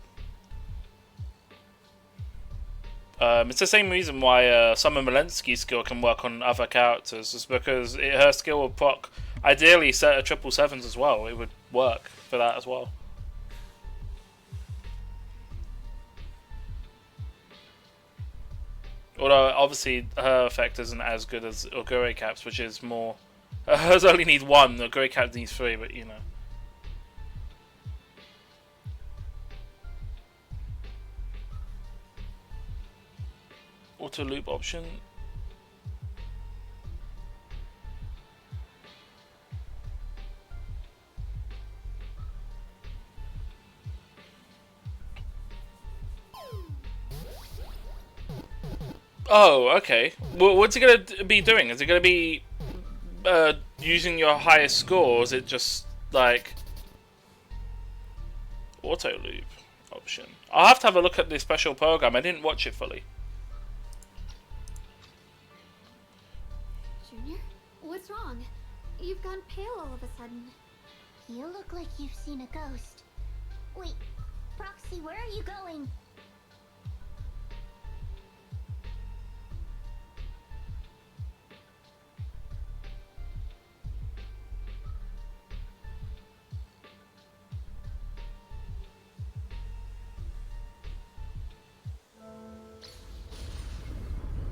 It's the same reason why Summer Malensky's skill can work on other characters, is because her skill will proc ideally set a 777s as well. It would work for that as well. Although obviously her effect isn't as good as Ogure Cap's, which is more. Hers only needs one. Ogure Cap needs 3, but you know. Auto loop option. Oh, okay. Well, what's it going to be doing? Is it going to be using your highest score, or is it just like auto loop option? I'll have to have a look at the special program. I didn't watch it fully. Junior, what's wrong? You've gone pale all of a sudden. You look like you've seen a ghost. Wait, Proxy, where are you going?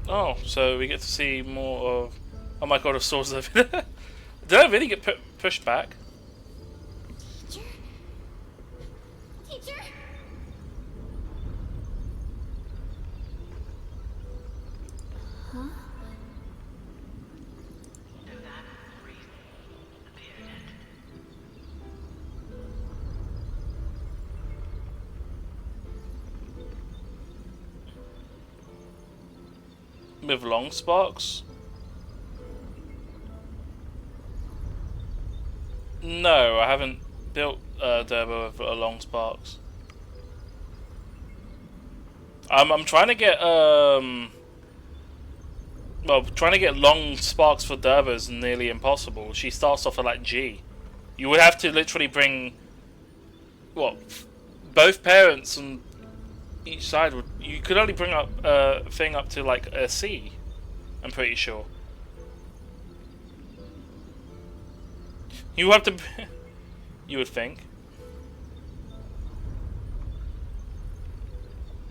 Oh, so we get to see more of... Oh my god, of Swords of... Did I really get pushed back? Teacher? Teacher? Huh? With long sparks? No, I haven't built Derbo with long sparks. I'm trying to get well, trying to get long sparks for Derbo is nearly impossible. She starts off at like G. You would have to literally bring what, both parents and each side would. You could only bring up a thing up to like a C, I'm pretty sure. You have to. You would think.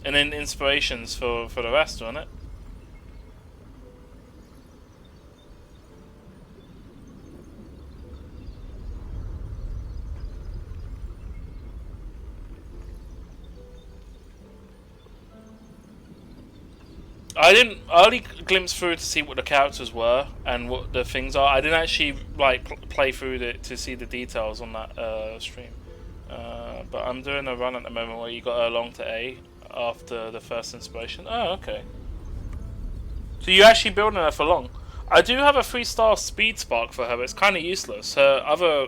And then inspirations for the rest, wouldn't it? I only glimpsed through to see what the characters were and what the things are. I didn't actually like play through it to see the details on that stream. But I'm doing a run at the moment where you got along to A after the first inspiration. Oh, okay. So you're actually building her for long. I do have a 3-star speed spark for her, but it's kind of useless.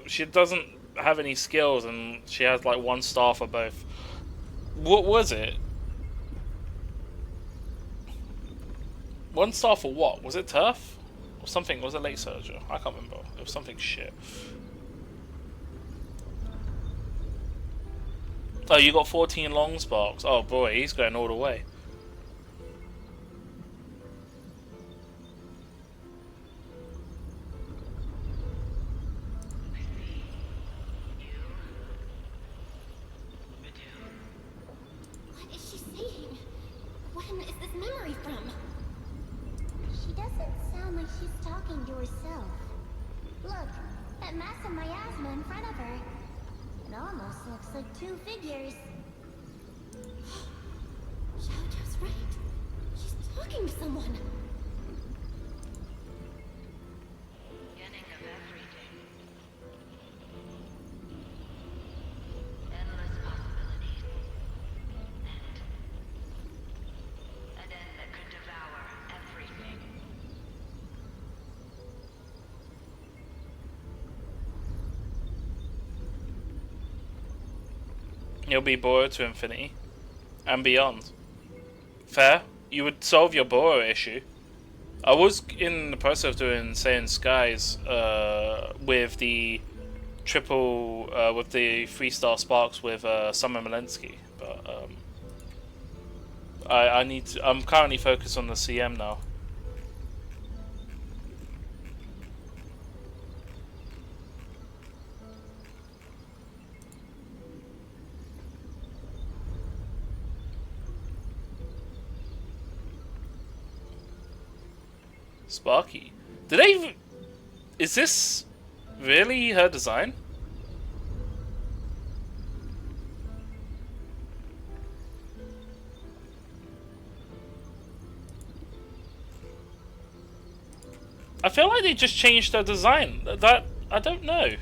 She doesn't have any skills, and she has like 1 star for both. What was it? 1 star for what? Was it turf? Or something? Was it late surger? I can't remember. It was something shit. Oh, you got 14 long sparks. Oh boy, he's going all the way. What is she saying? when is this memory from? She doesn't sound like she's talking to herself. Look, that massive miasma in front of her. It almost looks like two figures. Xiaojia's right. She's talking to someone. Beginning of everything. Endless possibilities. An end that could devour everything. You'll be bored to infinity and beyond. Fair. You would solve your Boro issue. I was in the process of doing Saiyan Skies with the triple, with the 3-star sparks with Summer Malensky, but I need to. I'm currently focused on the CM now. Sparky. Did they? Is this really her design? I feel like they just changed her design. That I don't know.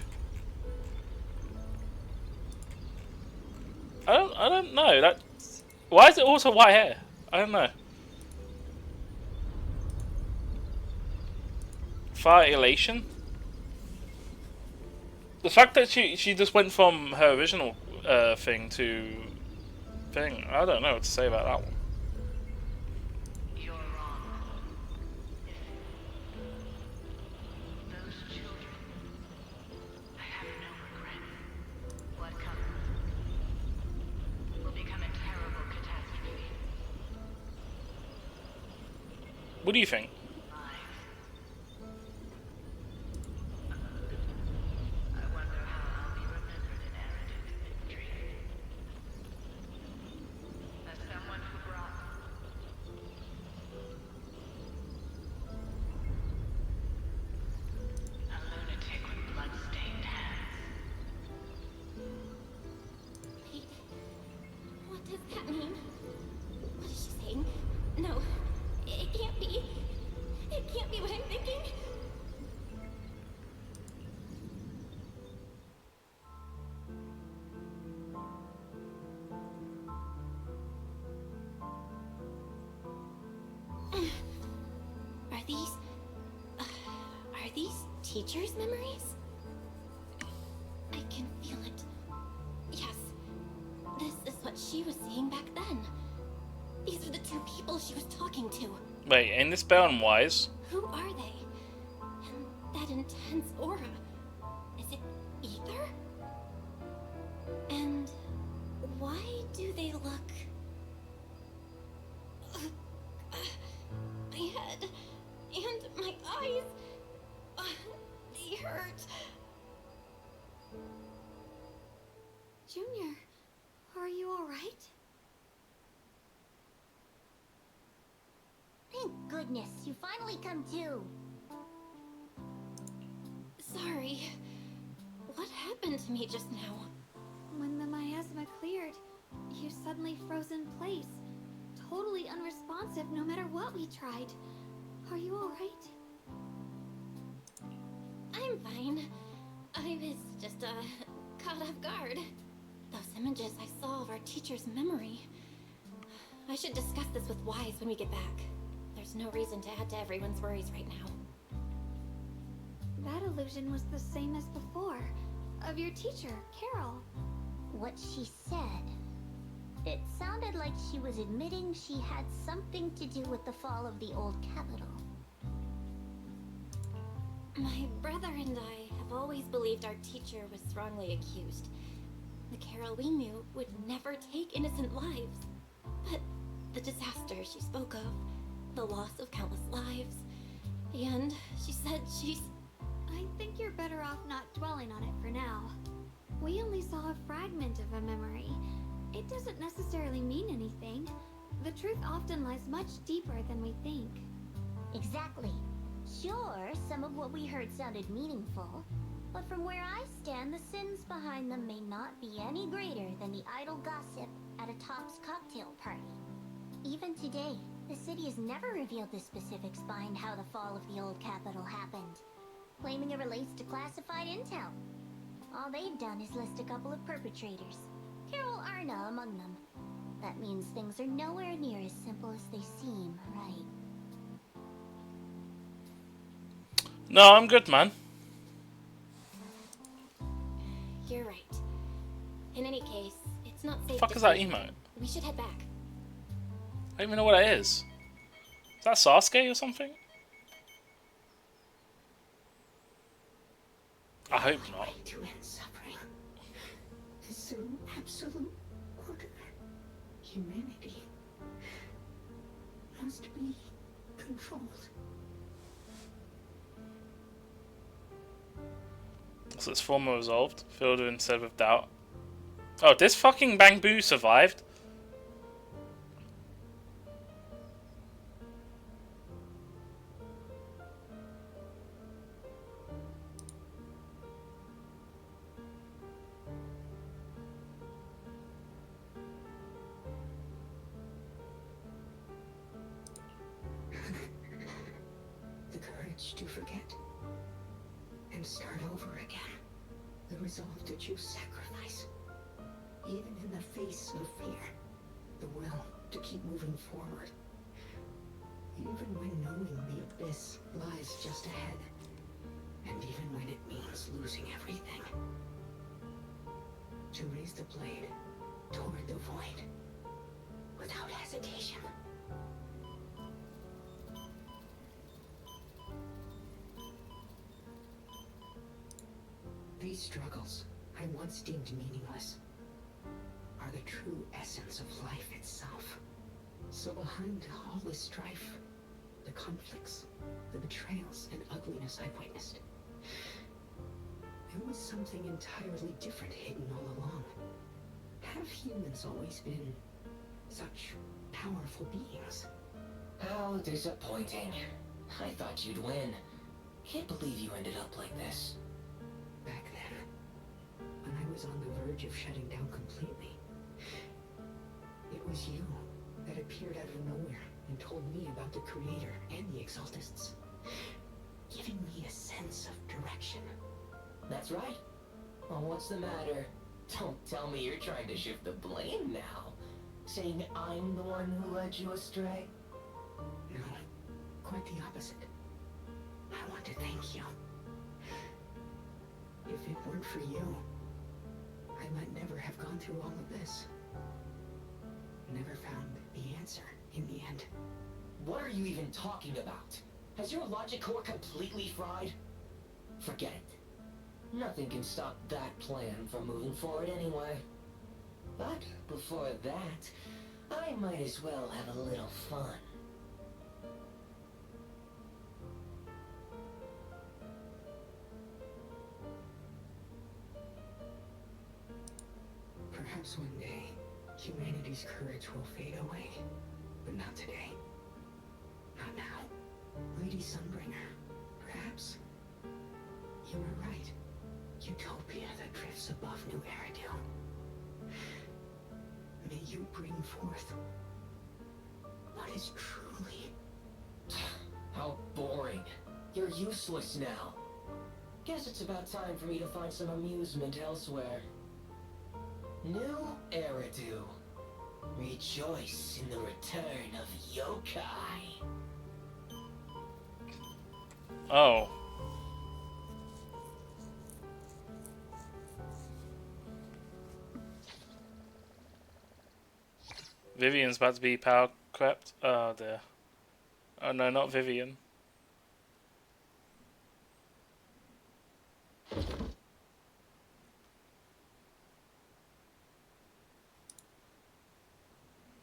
I don't know. That why is it also white hair? I don't know. Fire elation. The fact that she just went from her original thing to thing. I don't know what to say about that one. You're wrong. Those children, I have no regrets. What comes will become a terrible catastrophe. What do you think? What does that mean? What is she saying? No, it can't be. It can't be what I'm thinking. Are these teachers' memories? I can feel it. Yes, this is what she was seeing back then. These are the two people she was talking to. Wait, ain't this Baron Wise? Who are they? And that intense aura. Is it ether? And why do they look... my head and my eyes, they hurt. Junior, are you alright? Thank goodness, you finally come to. Sorry. What happened to me just now? When the miasma cleared, you suddenly froze in place. Totally unresponsive no matter what we tried. Are you alright? I'm fine. I was just, caught off guard. Those images I saw of our teacher's memory. I should discuss this with Wise when we get back. There's no reason to add to everyone's worries right now. That illusion was the same as before. Of your teacher, Carol. What she said. It sounded like she was admitting she had something to do with the fall of the old capital. My brother and I have always believed our teacher was wrongly accused. The Carol we knew would never take innocent lives. But the disaster she spoke of, the loss of countless lives, and she said she's... I think you're better off not dwelling on it for now. We only saw a fragment of a memory. It doesn't necessarily mean anything. The truth often lies much deeper than we think. Exactly. Sure, some of what we heard sounded meaningful, but from where I stand, the sins behind them may not be any greater than the idle gossip at a Topps cocktail party. Even today, the city has never revealed the specifics behind how the fall of the old capital happened, claiming it relates to classified intel. All they've done is list a couple of perpetrators, Carol Arna among them. That means things are nowhere near as simple as they seem, right? No, I'm good, man. You're right. In any case, it's not safe. The fuck is that emote? We should head back. I don't even know what that is. Is that Sasuke or something? I hope not. To end suffering. Assume absolute order. Humanity must be controlled. So it's former resolved, filled instead with doubt. Oh, this fucking Bang Boo survived. The courage to forget and start over again. The resolve to choose sacrifice, even in the face of fear. The will to keep moving forward, even when knowing the abyss lies just ahead, and even when it means losing everything. To raise the blade toward the void, without hesitation. These struggles, I once deemed meaningless, are the true essence of life itself. So behind all this strife, the conflicts, the betrayals and ugliness I've witnessed, there was something entirely different hidden all along. Have humans always been such powerful beings? How disappointing. I thought you'd win. Can't believe you ended up like this. Back then, when I was on the verge of shutting down completely, it was you that appeared out of nowhere and told me about the Creator and the Exaltists, giving me a sense of direction. That's right. Well, what's the matter? Don't tell me you're trying to shift the blame now. Saying I'm the one who led you astray? No, quite the opposite. I want to thank you. If it weren't for you, I might never have gone through all of this. Never found the answer in the end. What are you even talking about? Has your logic core completely fried? Forget it. Nothing can stop that plan from moving forward anyway. But before that, I might as well have a little fun. Perhaps one day, humanity's courage will fade away. But not today. Not now. Lady Sunbringer, perhaps you were right. Utopia that drifts above New Eridu. May you bring forth what is truly... How boring. You're useless now. Guess it's about time for me to find some amusement elsewhere. New Eridu. Rejoice in the return of yokai. Oh. Vivian's about to be power crept. Oh dear. Oh no, not Vivian.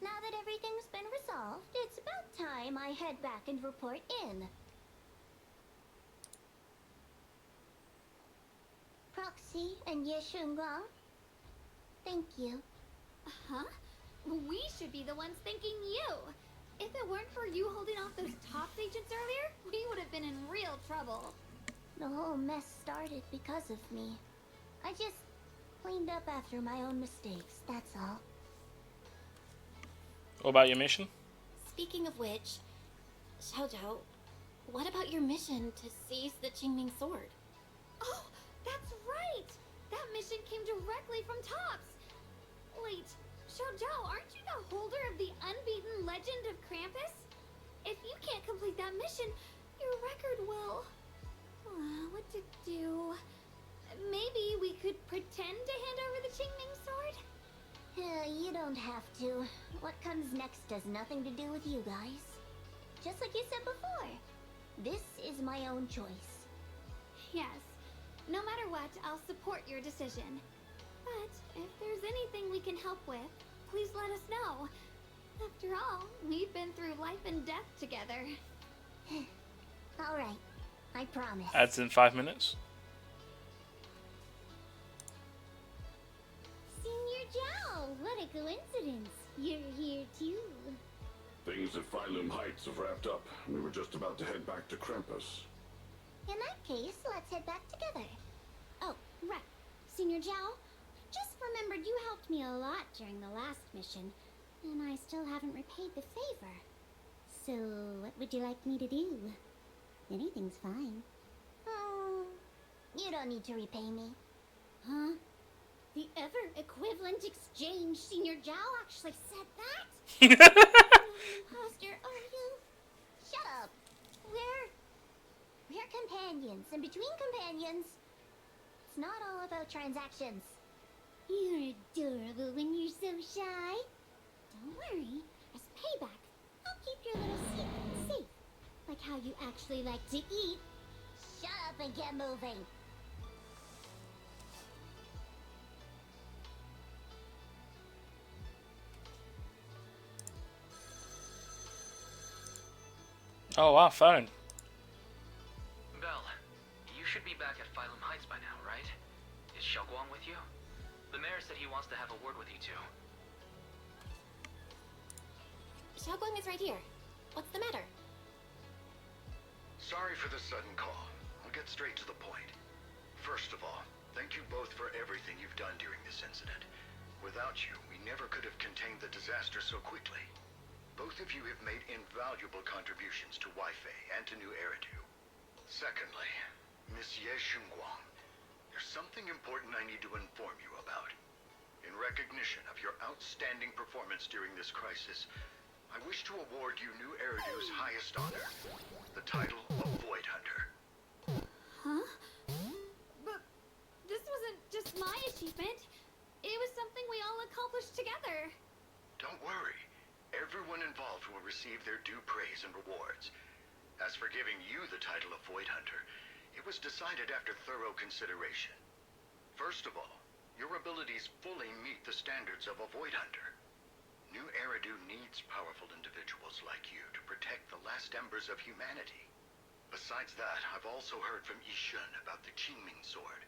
Now that everything's been resolved, it's about time I head back and report in. Proxy and Ye Shunguang, thank you. Huh? We should be the ones thanking you. If it weren't for you holding off those TOPS agents earlier, we would have been in real trouble. The whole mess started because of me. I just cleaned up after my own mistakes, that's all. What about your mission? Speaking of which, Xiaojiao, what about your mission to seize the Qingming sword? Oh, that's right! That mission came directly from TOPS! Wait, Xiaojiao, aren't you the holder of the unbeaten legend of Krampus? If you can't complete that mission, your record will... what to do? Maybe we could pretend to hand over the Qingming sword? You don't have to. What comes next has nothing to do with you guys. Just like you said before, this is my own choice. Yes. No matter what, I'll support your decision. But if there's anything we can help with, please let us know. After all, we've been through life and death together. Alright, I promise. Adds in 5 minutes. Senior Zhao, what a coincidence. You're here too. Things at Phylum Heights have wrapped up. We were just about to head back to Krampus. In that case, let's head back together. Oh, right. Senior Zhao, just remembered you helped me a lot during the last mission, and I still haven't repaid the favor. So, what would you like me to do? Anything's fine. You don't need to repay me. Huh? The ever-equivalent exchange, Senior Zhao actually said that? Imposter, are you? Shut up. We're companions, and between companions, it's not all about transactions. You're adorable when you're so shy. Don't worry, as payback, I'll keep your little secret safe. Like how you actually like to eat. Shut up and get moving. Oh wow, phone. Belle, you should be back at Phylum Heights by now, right? Is Xiaoguang with you? The mayor said he wants to have a word with you two. Xiaoguang is right here. What's the matter? Sorry for the sudden call. I'll get straight to the point. First of all, thank you both for everything you've done during this incident. Without you, we never could have contained the disaster so quickly. Both of you have made invaluable contributions to Weifei and to New Eridu. Secondly, Miss Ye Xingguang, there's something important I need to inform you about. In recognition of your outstanding performance during this crisis, I wish to award you New Eridu's highest honor, the title of Void Hunter. Huh? But this wasn't just my achievement. It was something we all accomplished together. Don't worry. Everyone involved will receive their due praise and rewards. As for giving you the title of Void Hunter, it was decided after thorough consideration. First of all, your abilities fully meet the standards of a Void Hunter. New Eridu needs powerful individuals like you to protect the last embers of humanity. Besides that, I've also heard from Yishun about the Qingming sword.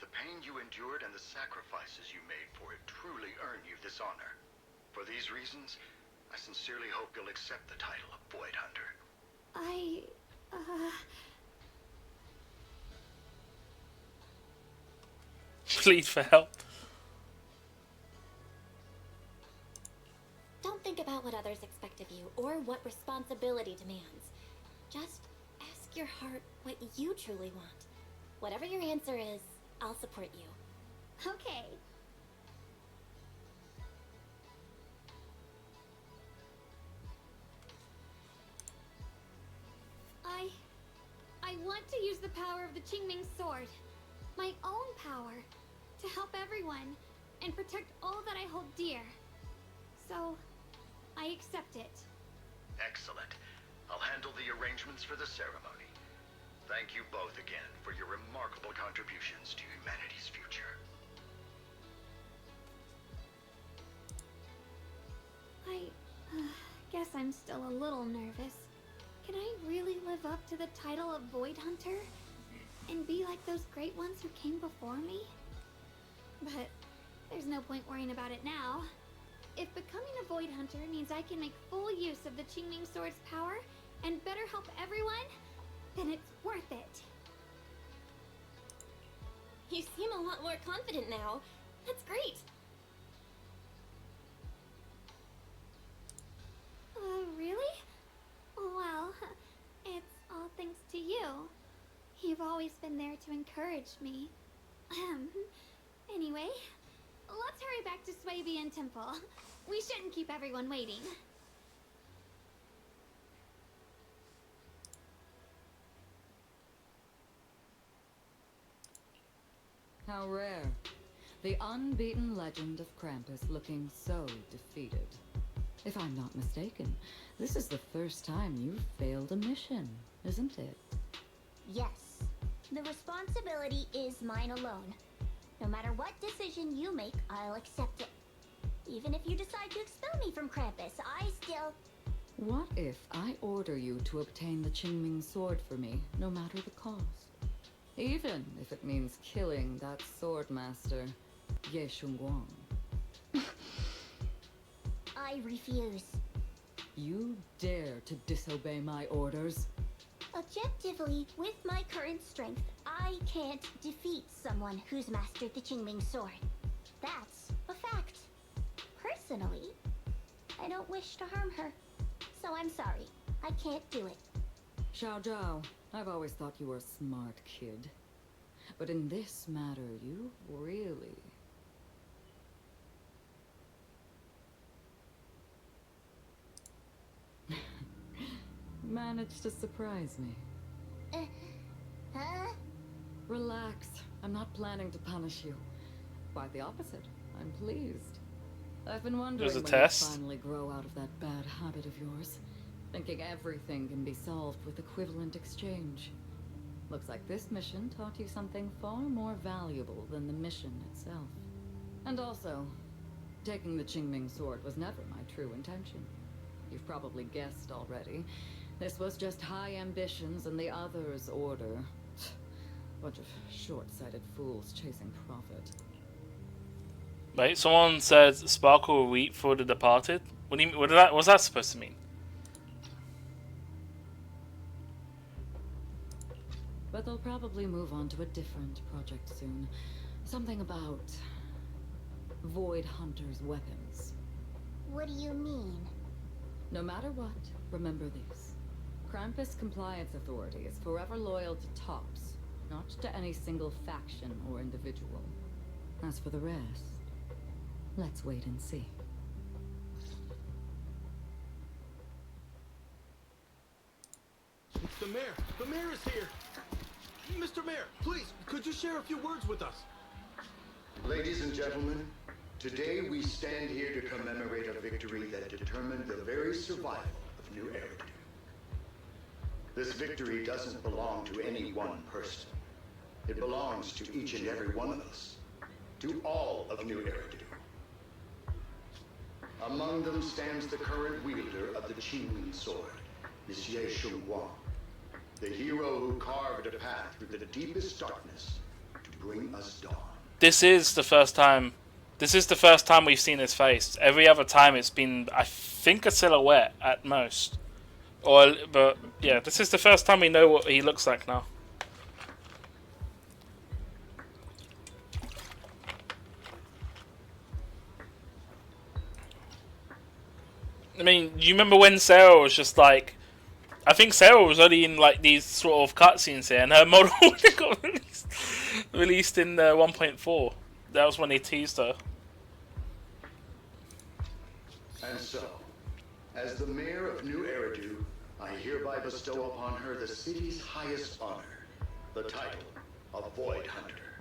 The pain you endured and the sacrifices you made for it truly earn you this honor. For these reasons, I sincerely hope you'll accept the title of Void Hunter. Plead for help. Don't think about what others expect of you or what responsibility demands. Just ask your heart what you truly want. Whatever your answer is, I'll support you. Okay. I want to use the power of the Qingming sword. My own power. To help everyone and protect all that I hold dear. So, I accept it. Excellent. I'll handle the arrangements for the ceremony. Thank you both again for your remarkable contributions to humanity's future. I guess I'm still a little nervous. Can I really live up to the title of Void Hunter? And be like those great ones who came before me? But there's no point worrying about it now. if becoming a Void Hunter means I can make full use of the Qingming Sword's power and better help everyone, then it's worth it. You seem a lot more confident now. That's great. Really? Well, it's all thanks to you. You've always been there to encourage me. Anyway, let's hurry back to Swabian Temple. We shouldn't keep everyone waiting. How rare. The unbeaten legend of Krampus looking so defeated. If I'm not mistaken, this is the first time you've failed a mission, isn't it? Yes. The responsibility is mine alone. No matter what decision you make, I'll accept it. Even if you decide to expel me from Krampus, I still... What if I order you to obtain the Qingming Sword for me, no matter the cost? Even if it means killing that sword master, Ye Shunguang. I refuse. You dare to disobey my orders? Objectively, with my current strength, I can't defeat someone who's mastered the Qingming Sword. That's a fact. Personally, I don't wish to harm her. So I'm sorry. I can't do it. Xiao Zhao, I've always thought you were a smart kid. But in this matter, you really... managed to surprise me. Huh? Relax. I'm not planning to punish you. Quite the opposite. I'm pleased. I've been wondering There's a when test. you'll finally grow out of that bad habit of yours. Thinking everything can be solved with equivalent exchange. Looks like this mission taught you something far more valuable than the mission itself. And also, taking the Qingming Sword was never my true intention. You've probably guessed already. This was just high ambitions and the others' order. Bunch of short-sighted fools chasing profit. Wait, someone said Sparkle will weep for the departed. What do you mean? What's that supposed to mean? But they'll probably move on to a different project soon. Something about Void Hunter's weapons. What do you mean? No matter what, remember this. Krampus Compliance Authority is forever loyal to TOPS, not to any single faction or individual. As for the rest, let's wait and see. It's the mayor! The mayor is here! Mr. Mayor, please, could you share a few words with us? Ladies and gentlemen, today we stand here to commemorate a victory that determined the very survival of New Eridu. This victory doesn't belong to any one person. It belongs to each and every one of us. To all of New Eridu. Among them stands the current wielder of the Qingming Sword, Monsieur Shunguang. The hero who carved a path through the deepest darkness to bring us dawn. This is the first time we've seen his face. Every other time it's been, I think, a silhouette at most. But yeah, this is the first time we know what he looks like now. I mean, do you remember when Sarah was just like, I think Sarah was only in like these sort of cutscenes here, and her model got released in 1.4. That was when they teased her. And so, as the mayor of New Eridu, I hereby bestow upon her the city's highest honor, the title of Void Hunter.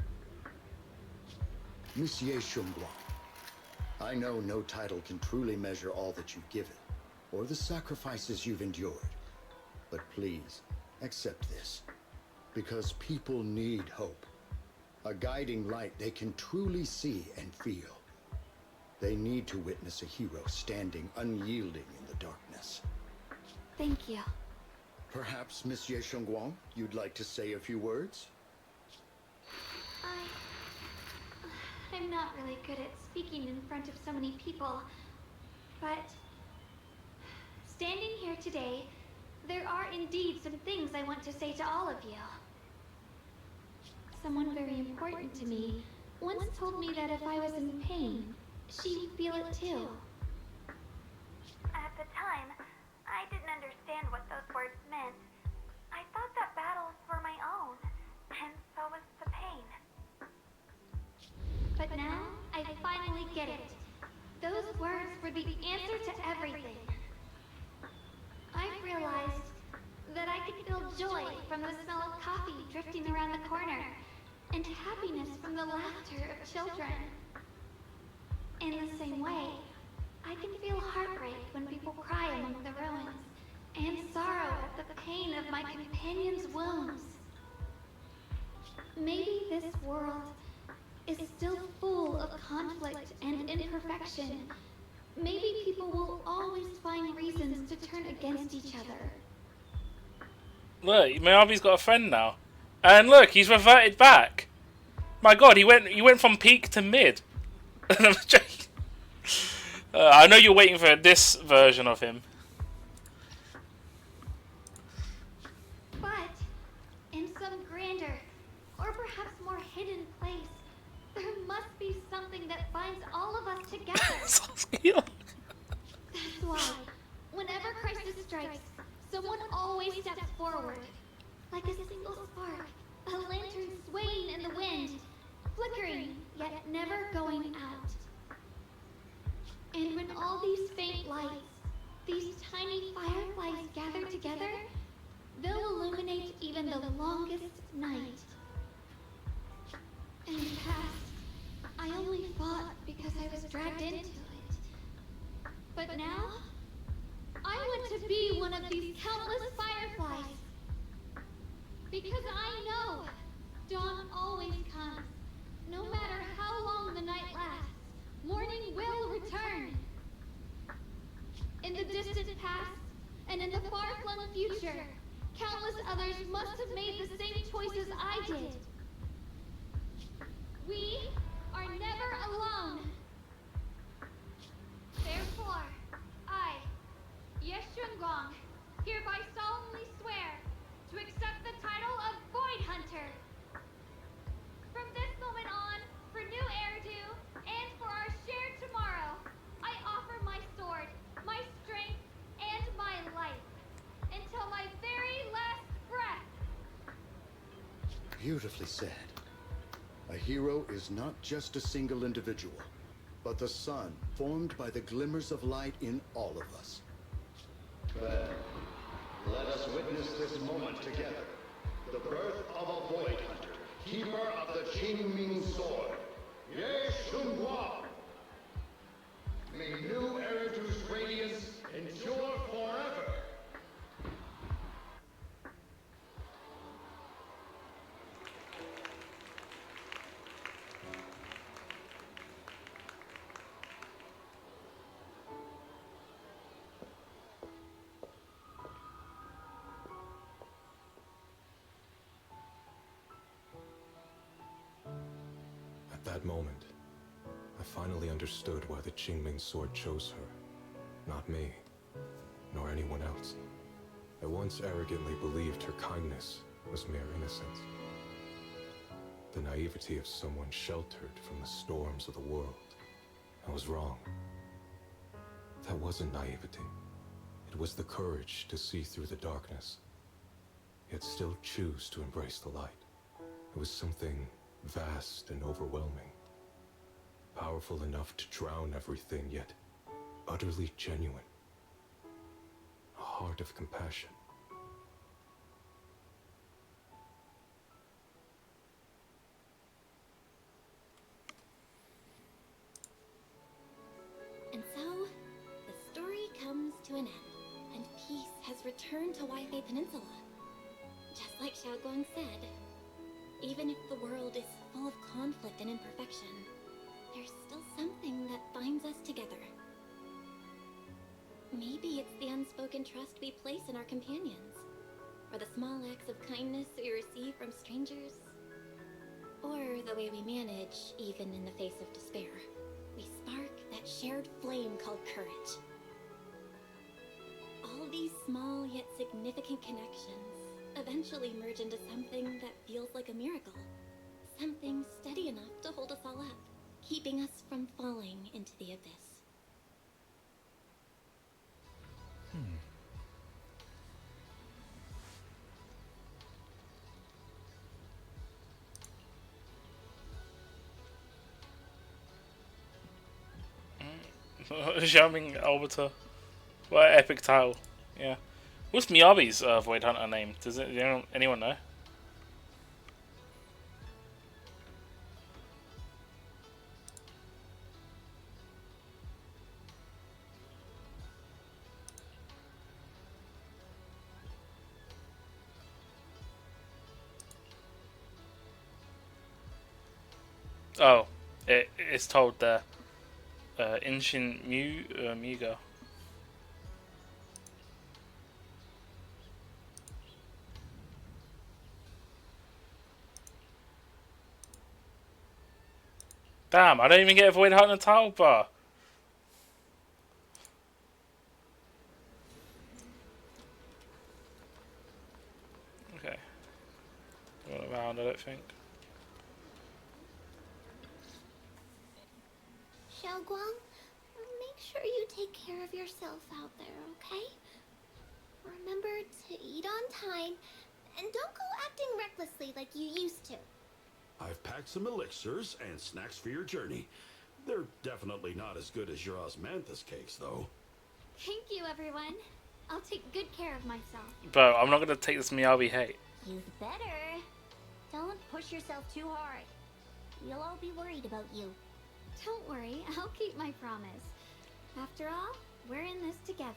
Monsieur Shunguang, I know no title can truly measure all that you've given, or the sacrifices you've endured. But please, accept this, because people need hope. A guiding light they can truly see and feel. They need to witness a hero standing unyielding in the darkness. Thank you. Perhaps, Monsieur Shunguang, you'd like to say a few words? I'm not really good at speaking in front of so many people, But standing here today, there are indeed some things I want to say to all of you. Someone very important to me once told me that if I was in pain, she would feel it too. At the time, I didn't understand what those words meant. I thought that battles were my own, and so was the pain. But now, I finally get it. Those words were the answer to everything. I've realized that I could feel joy from the smell of coffee drifting around the corner, and happiness from the laughter of children. In the same way, I can feel heartbreak when people cry among the ruins, and sorrow at the pain of my companion's wounds. Maybe this world is still full of conflict and imperfection. Maybe people will always find reasons to turn against each other. Look, Miyabi's got a friend now. And look, he's reverted back. My god, he went from peak to mid. I'm joking. I know you're waiting for this version of him. But in some grander, or perhaps more hidden place, there must be something that binds all of us together. That's why, whenever crisis strikes, someone always steps forward. Like a single spark, a lantern swaying in the wind, flickering, yet never going out. And when all these faint lights, these tiny fireflies gather together, they'll illuminate even the longest night. In the past, I only fought because I was dragged into it. But now, I want to be one of these countless fireflies. Because I know dawn always comes. No matter how long the night lasts, morning will return. In the distant past, and in the far-flung future, countless others must have made the same choices I did. We are never alone. Therefore, I, Ye Shungguang, hereby solemnly swear to accept the title of Void Hunter. From this moment on, for new Eridu, and for our shared tomorrow, I offer my sword, my strength, and my life, until my very last breath. Beautifully said. A hero is not just a single individual, but the sun formed by the glimmers of light in all of us. Then, let us witness this moment together. The birth of a Void Hunter, keeper of the Qingming Sword, Ye Shungguang. May new Eridu's radiance endure forever. At that moment, I finally understood why the Qingming Sword chose her. Not me, nor anyone else. I once arrogantly believed her kindness was mere innocence. The naivety of someone sheltered from the storms of the world. I was wrong. That wasn't naivety. It was the courage to see through the darkness, yet still choose to embrace the light. It was something vast and overwhelming. Powerful enough to drown everything, yet utterly genuine. A heart of compassion. And so, the story comes to an end, and peace has returned to Waifei Peninsula. Just like Xiaoguang said, even if the world is full of conflict and imperfection, there's still something that binds us together. Maybe it's the unspoken trust we place in our companions, or the small acts of kindness we receive from strangers, or the way we manage even in the face of despair. We spark that shared flame called courage. small yet significant connections eventually merge into something that feels like a miracle. Something steady enough to hold us all up, keeping us from falling into the abyss. Xiaoming Arbiter. What an epic title. Yeah. What's Miyabi's Void Hunter name? Does anyone know? Oh, it's told there. Inshin Mugo. Damn, I don't even get a Void Hunter title bar. Okay. Going around, I don't think. Xiaoguang, make sure you take care of yourself out there, okay? Remember to eat on time, and don't go acting recklessly like you used to. I've packed some elixirs and snacks for your journey. They're definitely not as good as your osmanthus cakes, though. Thank you, everyone. I'll take good care of myself. Bro, I'm not gonna take this Miyabi hate. You'd better. Don't push yourself too hard. We'll all be worried about you. Don't worry, I'll keep my promise. After all, we're in this together.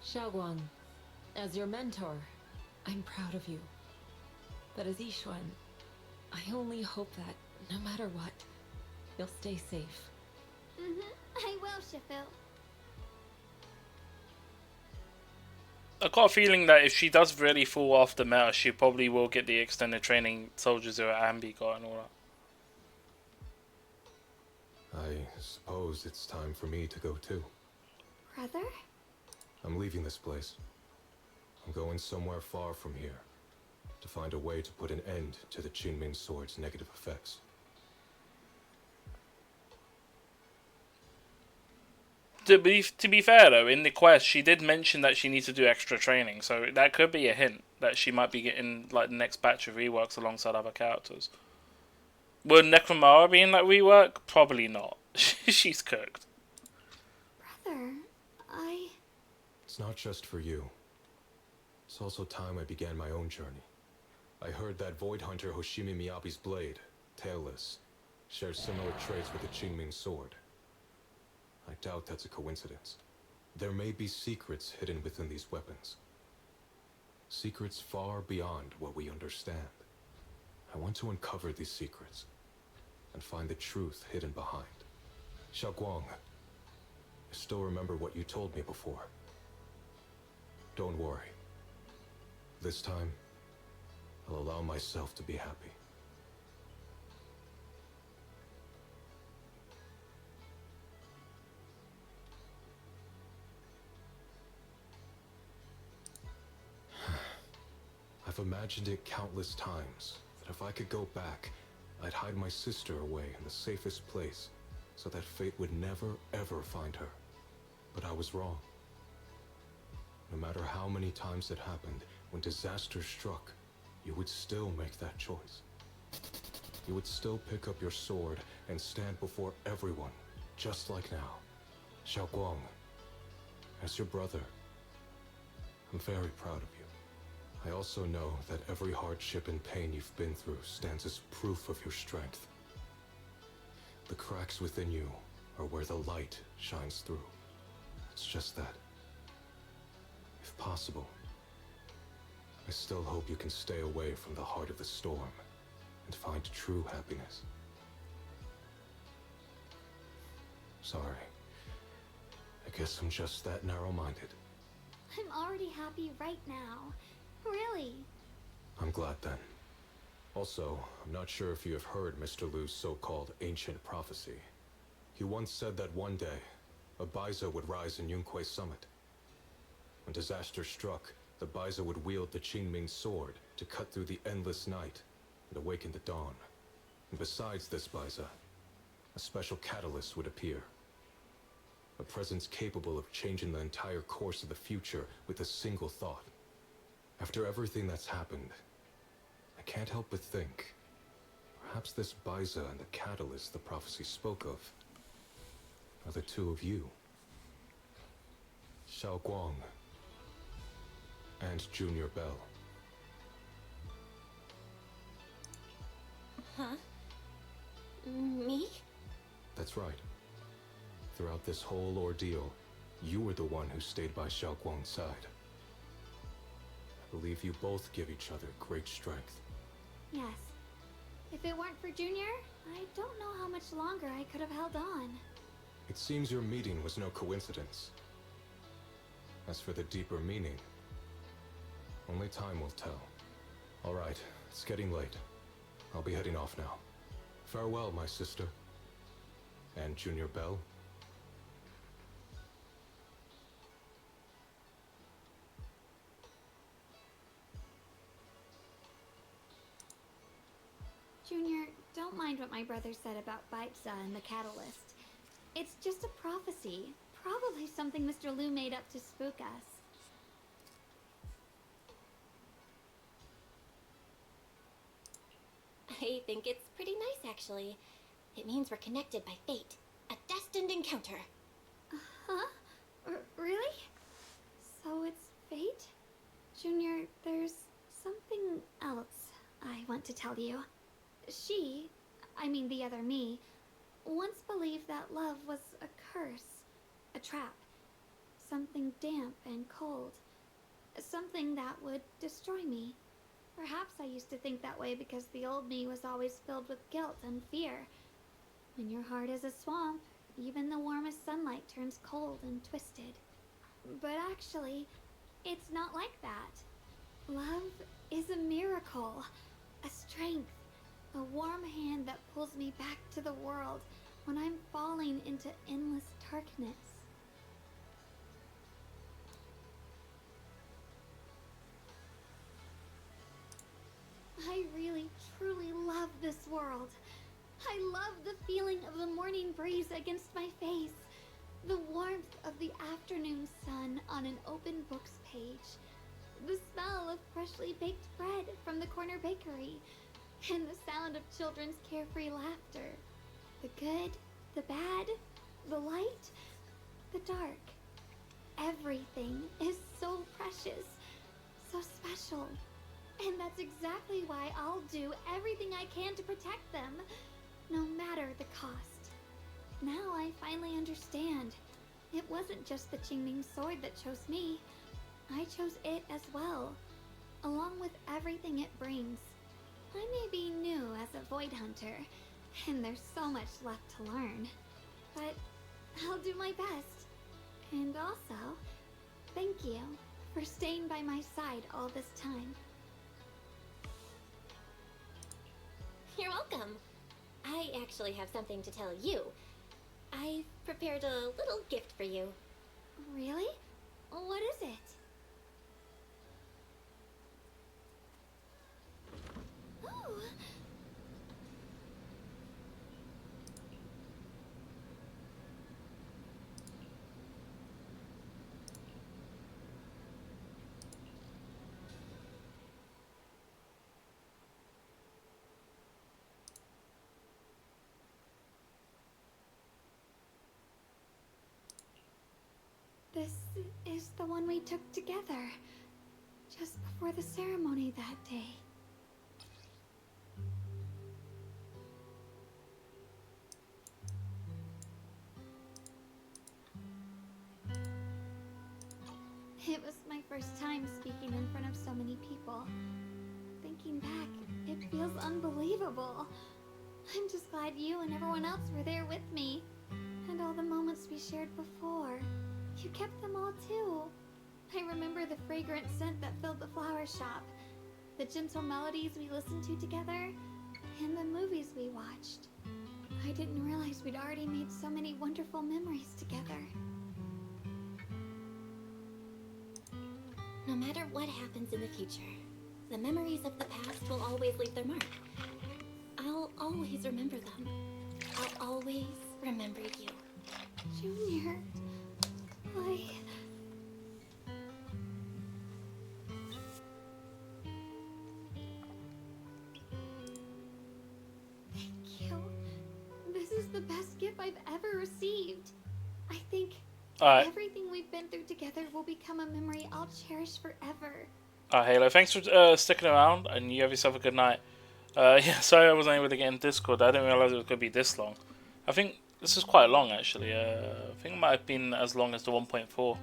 Xiaoguang, as your mentor, I'm proud of you. But as Yixuan, I only hope that, no matter what, you'll stay safe. I will, Shifil. I got a feeling that if she does really fall off the meta, she probably will get the extended training Soldier Zero Ambi got and all that. I suppose it's time for me to go too. Brother? I'm leaving this place. I'm going somewhere far from here to find a way to put an end to the Qingming Sword's negative effects. To be fair though, in the quest she did mention that she needs to do extra training, so that could be a hint that she might be getting like the next batch of reworks alongside other characters. Would Necromara be in that rework? Probably not. She's cooked. Brother, It's not just for you. It's also time I began my own journey. I heard that Void Hunter Hoshimi Miyabi's blade, Tailless, shares similar traits with the Qingming Sword. I doubt that's a coincidence. There may be secrets hidden within these weapons. Secrets far beyond what we understand. I want to uncover these secrets and find the truth hidden behind. Xiaoguang, I still remember what you told me before. Don't worry. This time, I'll allow myself to be happy. I've imagined it countless times, that if I could go back, I'd hide my sister away in the safest place, so that fate would never, ever find her. But I was wrong. No matter how many times it happened, when disaster struck, you would still make that choice. You would still pick up your sword and stand before everyone, just like now. Xiaoguang, as your brother, I'm very proud of you. I also know that every hardship and pain you've been through stands as proof of your strength. The cracks within you are where the light shines through. It's just that. If possible, I still hope you can stay away from the heart of the storm and find true happiness. Sorry. I guess I'm just that narrow-minded. I'm already happy right now. Really. I'm glad then. Also, I'm not sure if you have heard Mr. Lu's so-called ancient prophecy. He once said that one day, a Baiza would rise in Yunquei Summit. When disaster struck, the Baiza would wield the Qingming sword to cut through the endless night and awaken the dawn. And besides this Baiza, a special catalyst would appear. A presence capable of changing the entire course of the future with a single thought. After everything that's happened, I can't help but think, perhaps this Baiza and the catalyst the prophecy spoke of are the two of you. Xiao Guang and Junior Bell. Huh? Me? That's right. Throughout this whole ordeal, you were the one who stayed by Xiao Guang's side. I believe you both give each other great strength. Yes. If it weren't for Junior, I don't know how much longer I could have held on. It seems your meeting was no coincidence. As for the deeper meaning, only time will tell. All right, it's getting late. I'll be heading off now. Farewell, my sister. And Junior Bell. Junior, don't mind what my brother said about Baiza and the Catalyst. It's just a prophecy. Probably something Mr. Lu made up to spook us. I think it's pretty nice, actually. It means we're connected by fate. A destined encounter. Huh? Really? So it's fate? Junior, there's something else I want to tell you. She, I mean the other me, once believed that love was a curse, a trap, something damp and cold, something that would destroy me. Perhaps I used to think that way because the old me was always filled with guilt and fear. When your heart is a swamp, even the warmest sunlight turns cold and twisted. But actually, it's not like that. Love is a miracle, a strength, a warm hand that pulls me back to the world when I'm falling into endless darkness. I really, truly love this world. I love the feeling of the morning breeze against my face, the warmth of the afternoon sun on an open book's page, the smell of freshly baked bread from the corner bakery, and the sound of children's carefree laughter. The good, the bad, the light, the dark. Everything is so precious, so special. And that's exactly why I'll do everything I can to protect them, no matter the cost. Now I finally understand. It wasn't just the Qingming sword that chose me. I chose it as well, along with everything it brings. I may be new as a Void Hunter, and there's so much left to learn. But I'll do my best. And also, thank you for staying by my side all this time. You're welcome. I actually have something to tell you. I've prepared a little gift for you. Really? What is it? Ooh. This is the one we took together, just before the ceremony that day. It was my first time speaking in front of so many people. Thinking back, it feels unbelievable. I'm just glad you and everyone else were there with me, and all the moments we shared before. You kept them all too. I remember the fragrant scent that filled the flower shop, the gentle melodies we listened to together, and the movies we watched. I didn't realize we'd already made so many wonderful memories together. No matter what happens in the future, the memories of the past will always leave their mark. I'll always remember them. I'll always remember you. Junior, Thank you. This is the best gift I've ever received. I think Alright. everything we've been through together will become a memory I'll cherish forever. Halo, thanks for sticking around, and you have yourself a good night. Yeah, sorry I wasn't able to get in Discord. I didn't realize it was going to be this long. I think this is quite long, actually. I think it might have been as long as the 1.4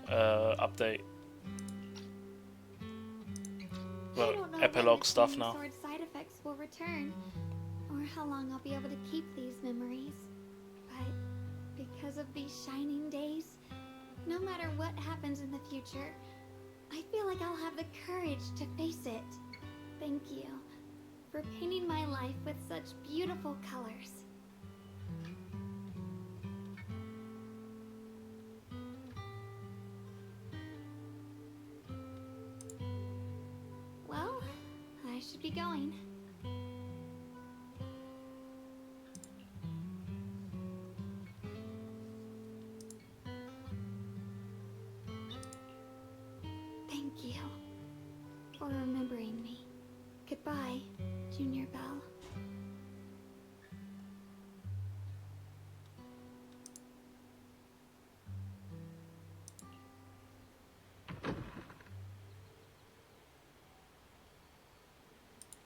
update. Well, I don't know epilogue when stuff the now. sword side effects will return, or how long I'll be able to keep these memories. But because of these shining days, no matter what happens in the future, I feel like I'll have the courage to face it. Thank you for painting my life with such beautiful colors. Well, I should be going. Thank you for remembering me. Goodbye, Junior Bell.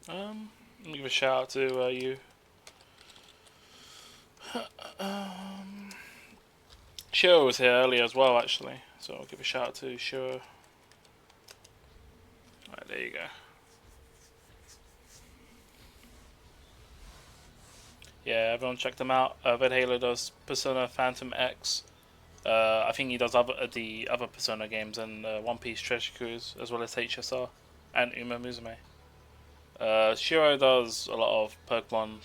Let me give a shout out to you. Shiro was here earlier as well, actually, so I'll give a shout out to Shiro. Alright, there you go. Yeah, everyone check them out. Red Halo does Persona Phantom X. I think he does the other Persona games and One Piece Treasure Cruise, as well as HSR and Uma Musume. Shiro does a lot of Pokemon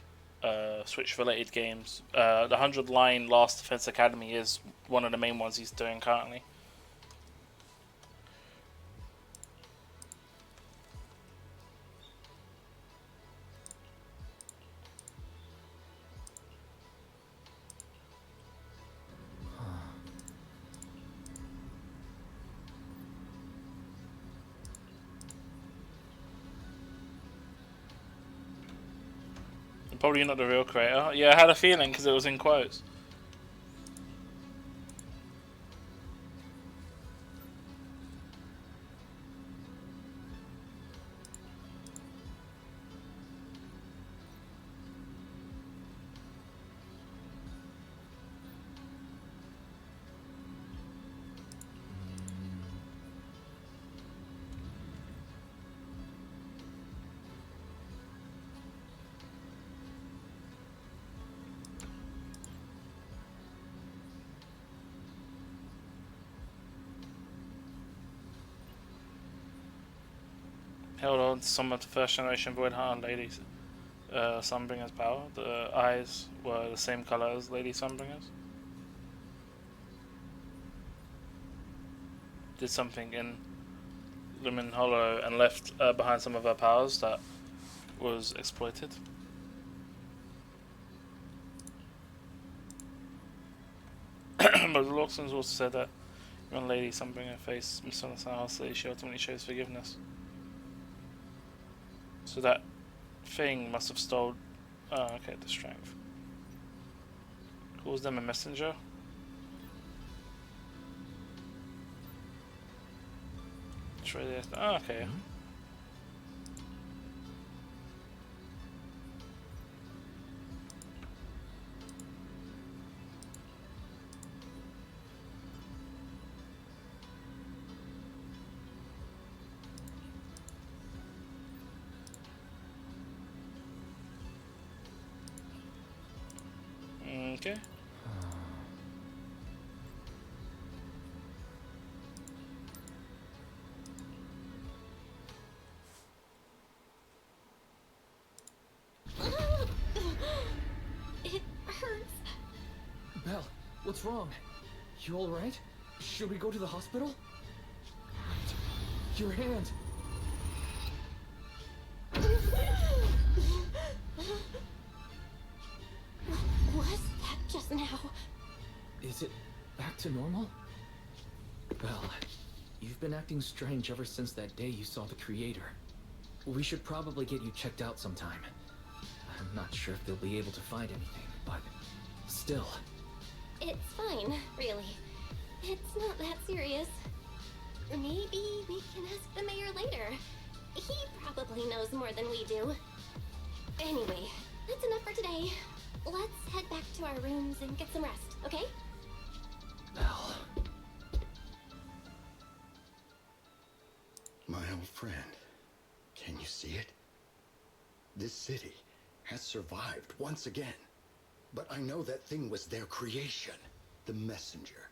Switch related games. The 100 Line Last Defense Academy is one of the main ones he's doing currently. Probably not the real creator. Yeah, I had a feeling because it was in quotes. Held on to some of the first generation Void Hunter ladies Sunbringer's power. The eyes were the same colour as Lady Sunbringer's. Did something in Lumen Hollow and left behind some of her powers that was exploited. But the Lawsons also said that when Lady Sunbringer faced misunderstood hostility, she ultimately chose forgiveness. So that thing must have stole. Oh, okay, the strength. Calls them a messenger. Try this. Oh, okay. Okay. Belle, what's wrong? You alright? Should we go to the hospital? Your hand! What was that just now? Is it back to normal? Belle, you've been acting strange ever since that day you saw the Creator. We should probably get you checked out sometime. I'm not sure if they'll be able to find anything, but still. It's fine, really. It's not that serious. Maybe we can ask the mayor later. He probably knows more than we do. Anyway, that's enough for today. Let's head back to our rooms and get some rest, okay? Belle. My old friend, can you see it? This city has survived once again. But I know that thing was their creation, the messenger.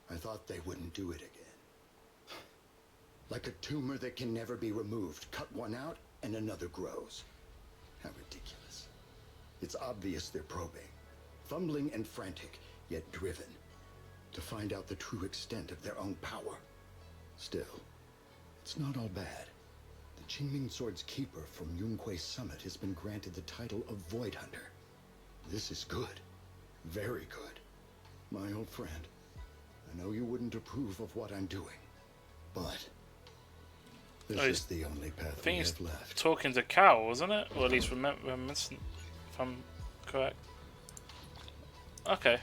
I thought they wouldn't do it again. Like a tumor that can never be removed. Cut one out and another grows. How ridiculous. It's obvious they're probing. Fumbling and frantic, yet driven. To find out the true extent of their own power. Still, it's not all bad. The Qingming Sword's keeper from Yunque Summit has been granted the title of Void Hunter. This is good. Very good. My old friend, I know you wouldn't approve of what I'm doing, but this is the only path we have left. Talking to Cal, wasn't it? Or at least reminiscent, if I'm correct. Okay.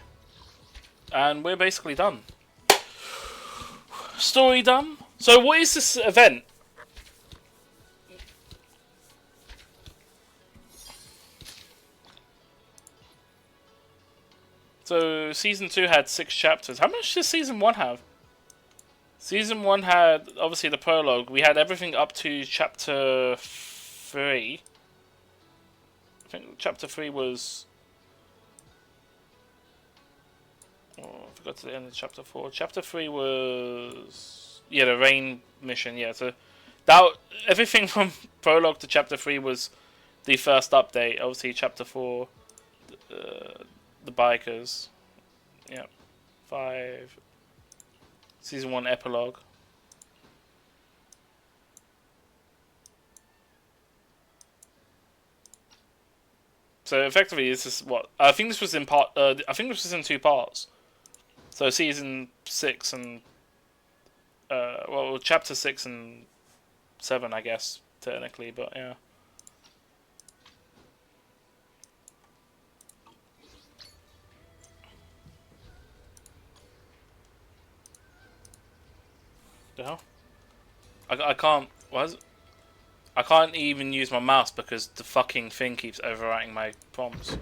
And we're basically done. Story done. So what is this event? So season 2 had 6 chapters. How much does season 1 have? Season 1 had obviously the prologue. We had everything up to chapter 3. I think chapter 3 was... Oh, I forgot to the end of chapter 4. Chapter 3 was... Yeah, the rain mission. Yeah, so that everything from prologue to chapter 3 was the first update. Obviously, chapter 4, the bikers. Yeah, 5. Season 1 epilogue. So effectively, this is what I think this was in part. I think this was in 2 parts. So season 6 and well, chapter 6 and 7, I guess technically, but yeah. The hell? I can't. What is it? I can't even use my mouse because the fucking thing keeps overwriting my prompts.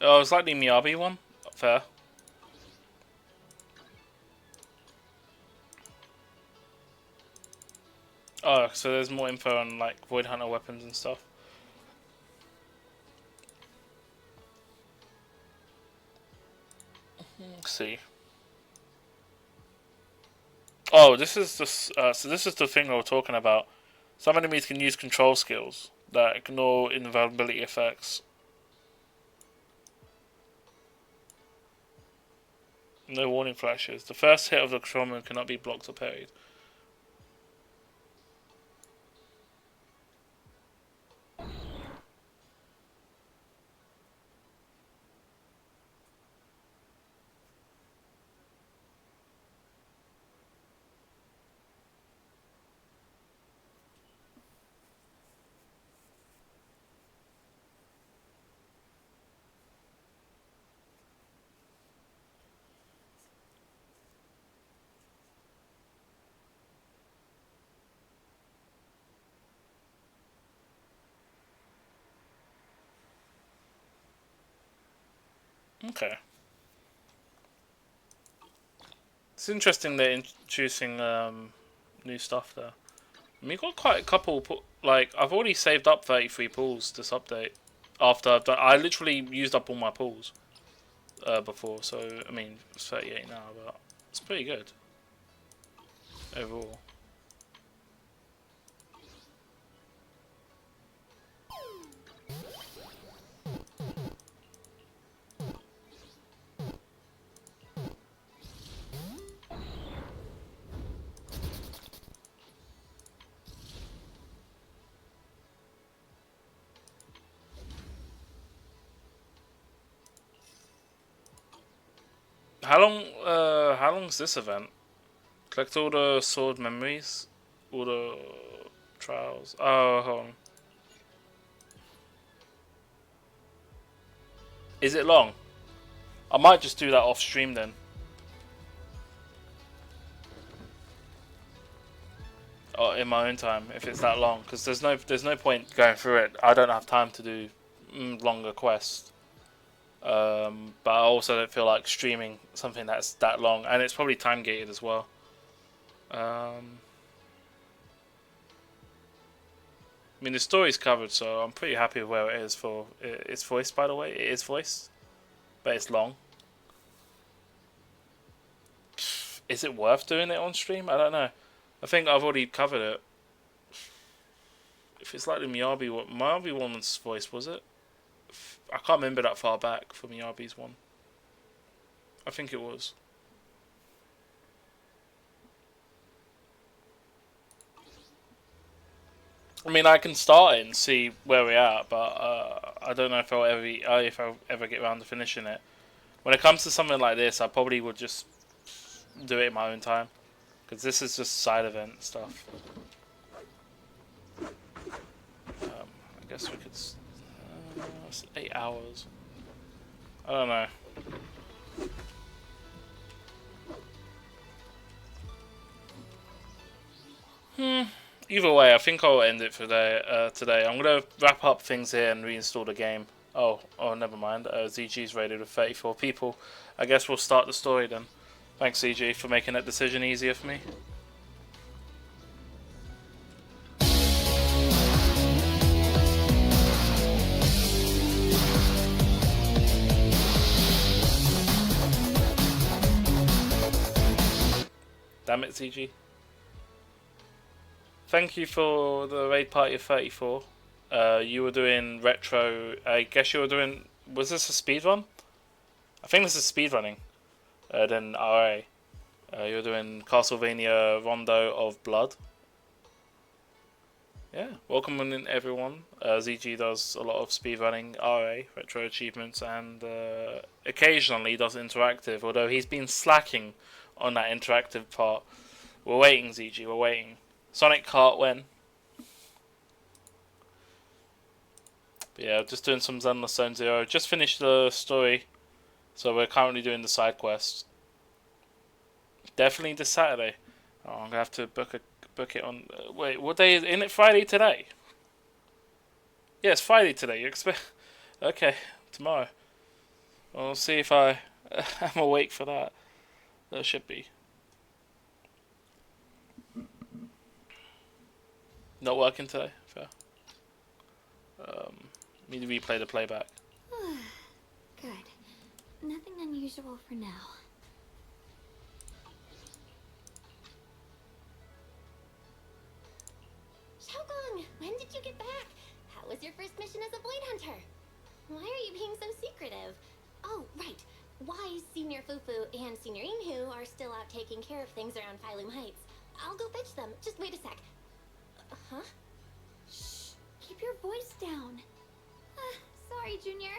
Oh, it's like the Miyabi one. Fair. Oh, so there's more info on like Void Hunter weapons and stuff. Let's see. Oh, this is the so this is the thing we were talking about. Some enemies can use control skills that ignore invulnerability effects. No warning flashes. The first hit of the control move cannot be blocked or parried. Okay. It's interesting they're introducing new stuff there. I mean, got quite a couple. Like, I've already saved up 33 pools this update. After I've done, I literally used up all my pools before. So I mean, it's 38 now, but it's pretty good overall. How long's this event? Collect all the sword memories, all the trials. Oh, hold on. Is it long? I might just do that off stream then. Or in my own time, if it's that long, because there's no point going through it. I don't have time to do longer quests. But I also don't feel like streaming something that's that long, and it's probably time gated as well. I mean, the story's covered, so I'm pretty happy with where it is. For it's voiced, by the way. It is voiced, but it's long. Is it worth doing it on stream? I don't know. I think I've already covered it. If it's like the Miyabi one's voice, was it? I can't remember that far back for Miyabi's one. I think it was. I mean, I can start it and see where we're at, but I don't know if I'll ever get around to finishing it. When it comes to something like this, I probably would just do it in my own time, because this is just side event stuff. I guess we could. It's 8 hours. I don't know. Either way, I think I'll end it for today. I'm gonna wrap up things here and reinstall the game. Oh, never mind. ZG's raided with 34 people. I guess we'll start the story then. Thanks, ZG, for making that decision easier for me. Damn it, ZG. Thank you for the raid party of 34. You were doing retro. I guess you were doing. Was this a speed run? I think this is speed running. Then RA. You were doing Castlevania Rondo of Blood. Yeah, welcome in everyone. ZG does a lot of speed running, RA, retro achievements, and occasionally does interactive. Although he's been slacking on that interactive part. We're waiting, ZG. We're waiting. Sonic Kart when? But yeah, just doing some Zenless Zone Zero. Just finished the story, so we're currently doing the side quest. Definitely this Saturday. Oh, I'm gonna have to book it on. Wait, what day is it? Isn't it Friday today? Yeah, it's Friday today. You expect? Okay, tomorrow. We'll see if I am awake for that. There should be. Not working today. Fair. Need to replay the playback. Good. Nothing unusual for now. Xiaogong, when did you get back? How was your first mission as a Void Hunter? Why are you being so secretive? Oh, right. Why Senior Fufu and Senior Inhu are still out taking care of things around Phylum Heights. I'll go fetch them. Just wait a sec. Huh? Shh. Keep your voice down. Sorry, Junior.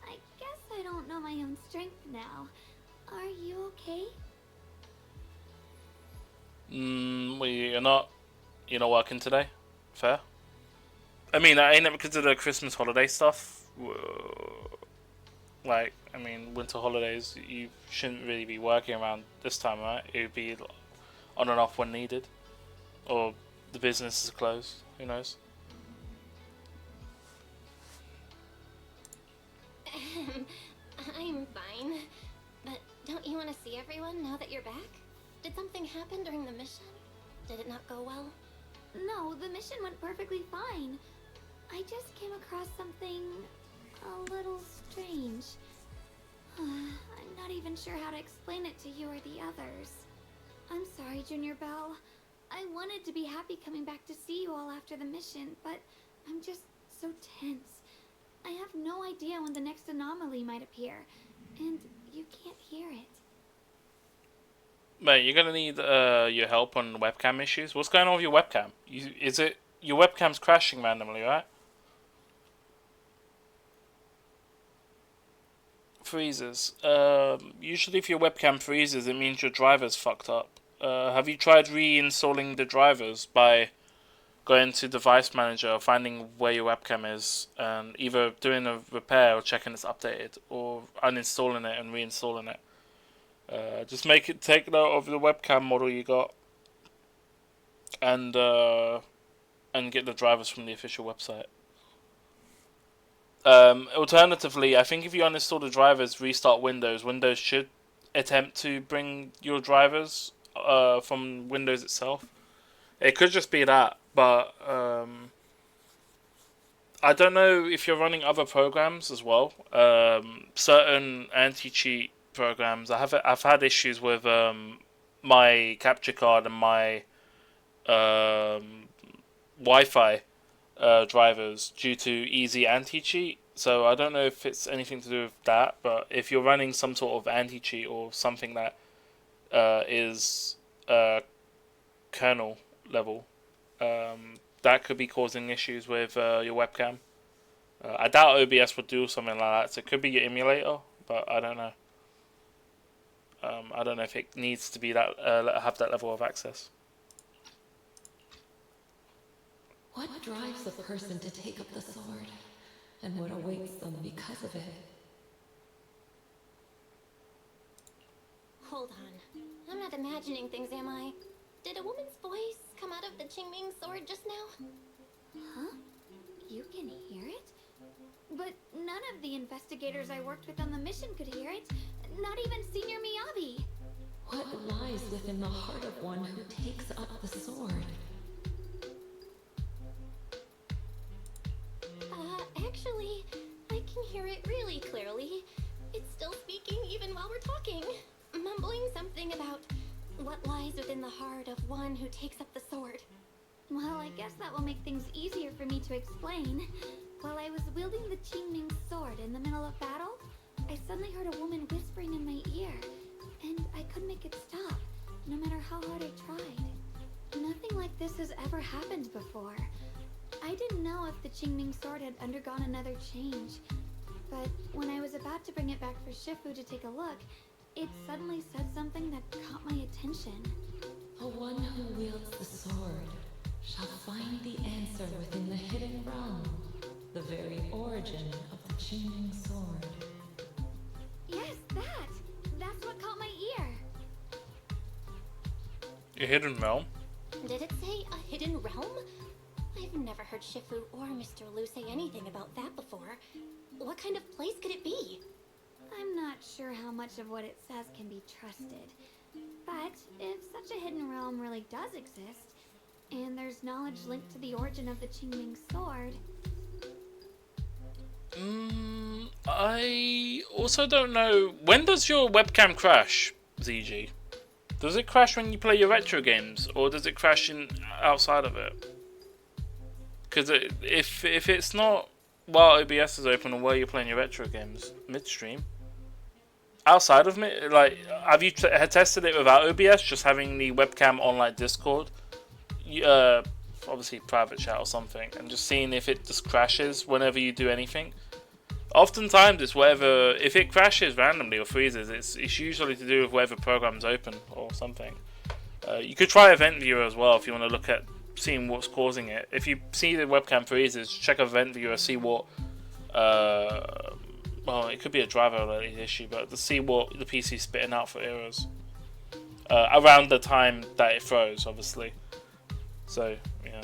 I guess I don't know my own strength now. Are you okay? Well, you're not working today. Fair. I mean, I ain't never considered Christmas holiday stuff. Like, I mean, winter holidays, you shouldn't really be working around this time, right? It would be on and off when needed. Or the business is closed. Who knows? I'm fine. But don't you want to see everyone now that you're back? Did something happen during the mission? Did it not go well? No, the mission went perfectly fine. I just came across something a little strange. I'm not even sure how to explain it to you or the others. I'm sorry, Junior Bell. I wanted to be happy coming back to see you all after the mission, but I'm just so tense. I have no idea when the next anomaly might appear, and you can't hear it. Mate, you're gonna need your help on webcam issues. What's going on with your webcam? Is it your webcam's crashing randomly, right? Freezes. Usually if your webcam freezes, it means your driver's fucked up. Have you tried reinstalling the drivers by going to Device Manager or finding where your webcam is and either doing a repair or checking it's updated or uninstalling it and reinstalling it? Just take note of the webcam model you got and get the drivers from the official website. Alternatively, I think if you uninstall the drivers, restart Windows, Windows should attempt to bring your drivers from Windows itself. It could just be that, but I don't know if you're running other programs as well. Certain anti-cheat programs. I've had issues with my capture card and my Wi-Fi drivers due to easy anti-cheat. So I don't know if it's anything to do with that, but if you're running some sort of anti-cheat or something that is kernel level, that could be causing issues with your webcam. I doubt OBS would do something like that, so it could be your emulator, but I don't know. I don't know if it needs to be that have that level of access. What drives a person to take up the sword, and what awaits them because of it? Hold on. I'm not imagining things, am I? Did a woman's voice come out of the Qingming sword just now? Huh? You can hear it? But none of the investigators I worked with on the mission could hear it. Not even Senior Miyabi. What lies within the heart of one who takes up the sword? Actually, I can hear it really clearly. It's still speaking even while we're talking. Mumbling something about what lies within the heart of one who takes up the sword. Well, I guess that will make things easier for me to explain. While I was wielding the Qingming sword in the middle of battle, I suddenly heard a woman whispering in my ear, and I couldn't make it stop, no matter how hard I tried. Nothing like this has ever happened before. I didn't know if the Qingming sword had undergone another change, but when I was about to bring it back for Shifu to take a look, it suddenly said something that caught my attention. The one who wields the sword shall find the answer within the hidden realm, the very origin of the Qingming sword. Yes, that's what caught my ear. A hidden realm? Did it say a hidden realm? I've never heard Shifu or Mr. Liu say anything about that before. What kind of place could it be? I'm not sure how much of what it says can be trusted. But if such a hidden realm really does exist, and there's knowledge linked to the origin of the Qingming sword... I also don't know. When does your webcam crash, ZG? Does it crash when you play your retro games, or does it crash outside of it? Because if it's not while OBS is open or while you're playing your retro games midstream, outside of me, like, have you tested it without OBS, just having the webcam on like Discord, obviously private chat or something, and just seeing if it just crashes whenever you do anything? Oftentimes it's whatever, if it crashes randomly or freezes, it's usually to do with whatever program's open or something. You could try Event Viewer as well if you want to look at seeing what's causing it. If you see the webcam freezes, check Event Viewer, see what well, it could be a driver related issue, but to see what the PC is spitting out for errors around the time that it froze, obviously. So yeah.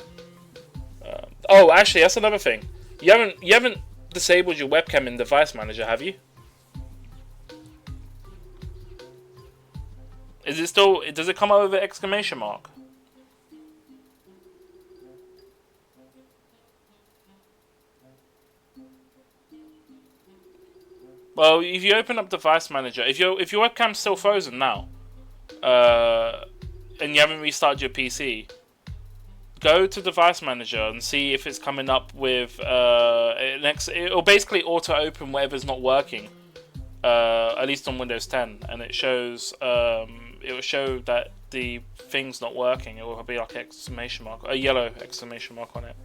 Oh, actually, that's another thing. You haven't disabled your webcam in Device Manager, have you? Is it still? Does it come up with an exclamation mark? Well, if you open up Device Manager, if your webcam's still frozen now, and you haven't restarted your PC, go to Device Manager and see if it's coming up with it'll basically auto open whatever's not working, at least on Windows 10, and it shows it will show that the thing's not working. It will be like exclamation mark, a yellow exclamation mark on it.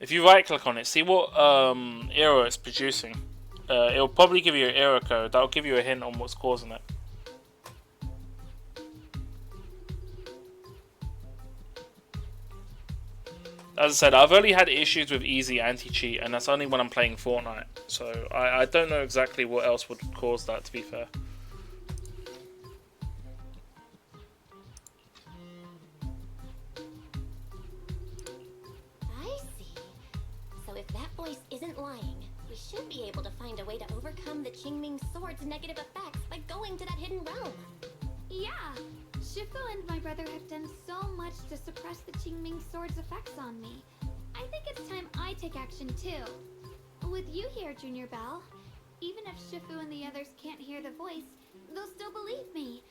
If you right click on it, see what error it's producing. It'll probably give you an error code. That'll give you a hint on what's causing it. As I said, I've only had issues with easy anti-cheat, and that's only when I'm playing Fortnite. So I don't know exactly what else would cause that, to be fair. I see. So if that voice isn't lying, we should be able to find a way to overcome the Qingming Sword's negative effects by going to that hidden realm. Yeah, Shifu and my brother have done so much to suppress the Qingming Sword's effects on me. I think it's time I take action too. With you here, Junior Bell, even if Shifu and the others can't hear the voice, they'll still believe me.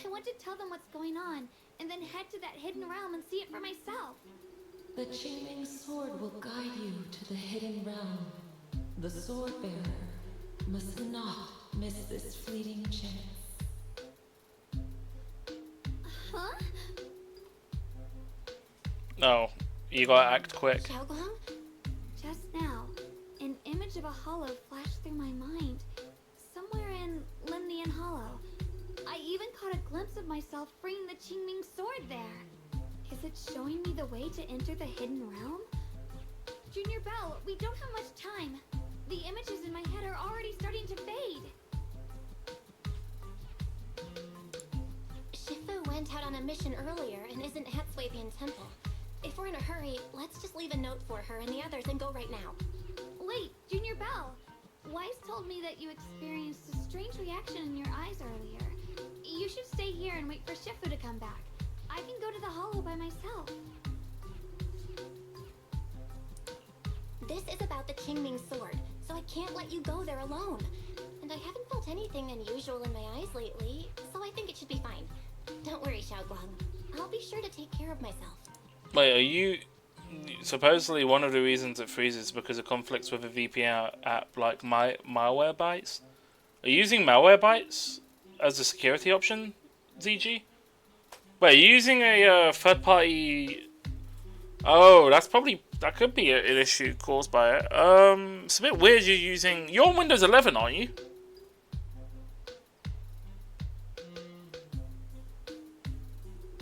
I want to tell them what's going on, and then head to that hidden realm and see it for myself. The Qingming Sword will guide you to the hidden realm. The Sword Bearer must not miss this fleeting chance. Huh? No, you gotta act quick. Xiaoguang? Just now, an image of a hollow flashed through my mind. Somewhere in Limnian Hollow. I even caught a glimpse of myself freeing the Qingming Sword there. Is it showing me the way to enter the hidden realm? Junior Bell, we don't have much time. The images in my head are already starting to fade. Shifu went out on a mission earlier and isn't at Swabian Temple. If we're in a hurry, let's just leave a note for her and the others and go right now. Wait, Junior Bell. Wise told me that you experienced a strange reaction in your eyes earlier. You should stay here and wait for Shifu to come back. I can go to the hollow by myself. This is about the Qingming Sword, so I can't let you go there alone. And I haven't felt anything unusual in my eyes lately, so I think it should be fine. Don't worry, Xiaoguang. I'll be sure to take care of myself. Wait, are you... Supposedly one of the reasons it freezes is because it conflicts with a VPN app like Malwarebytes? Are you using Malwarebytes as a security option, ZG? Wait, are you using a third-party... Oh, that could be an issue caused by it. It's a bit weird you're using... You're on Windows 11, aren't you?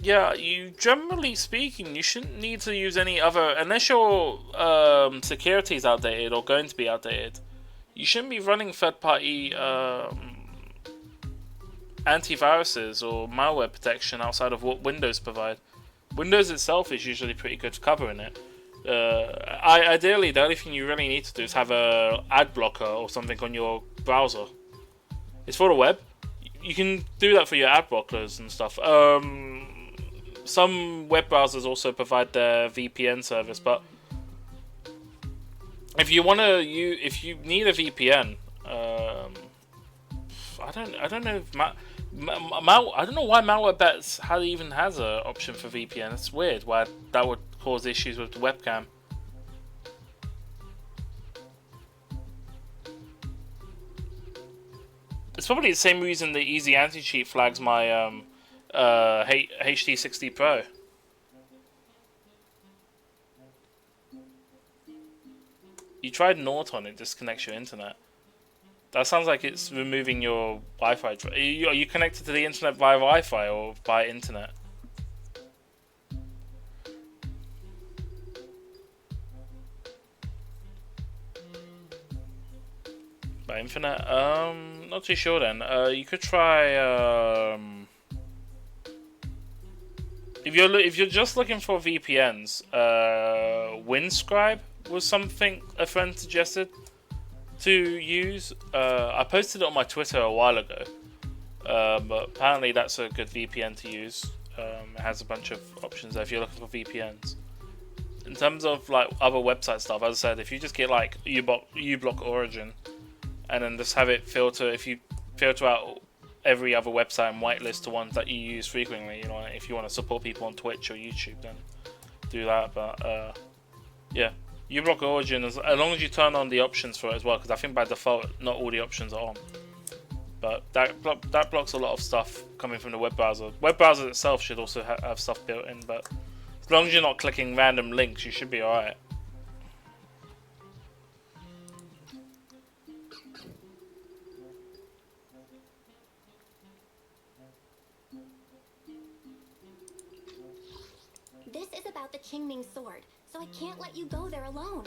Yeah, generally speaking, you shouldn't need to use any other... Unless your security is outdated or going to be outdated, you shouldn't be running third-party antiviruses or malware protection outside of what Windows provide. Windows itself is usually pretty good for covering it. Ideally, the only thing you really need to do is have a ad blocker or something on your browser. It's for the web. You can do that for your ad blockers and stuff. Some web browsers also provide their VPN service, but if you need a VPN, I don't know if I don't know why Malwarebytes even has an option for VPN. It's weird why that would cause issues with the webcam. It's probably the same reason the Easy Anti-Cheat flags my HD60 Pro. You tried Norton, it disconnects your internet. That sounds like it's removing your Wi-Fi. Are you connected to the internet via Wi-Fi or by internet? By internet? Not too sure then. You could try if you're just looking for VPNs, Windscribe was something a friend suggested to use. I posted it on my Twitter a while ago, but apparently that's a good VPN to use. It has a bunch of options there if you're looking for VPNs. In terms of like other website stuff, as I said, if you just get like uBlock Origin, and then just have it filter. If you filter out every other website and whitelist to ones that you use frequently, you know, if you want to support people on Twitch or YouTube, then do that. But yeah, uBlock Origin, as long as you turn on the options for it as well, because I think by default not all the options are on. But that blocks a lot of stuff coming from the web browser. Web browser itself should also have stuff built in, but as long as you're not clicking random links, you should be alright. This is about the Qingming sword, so I can't let you go there alone.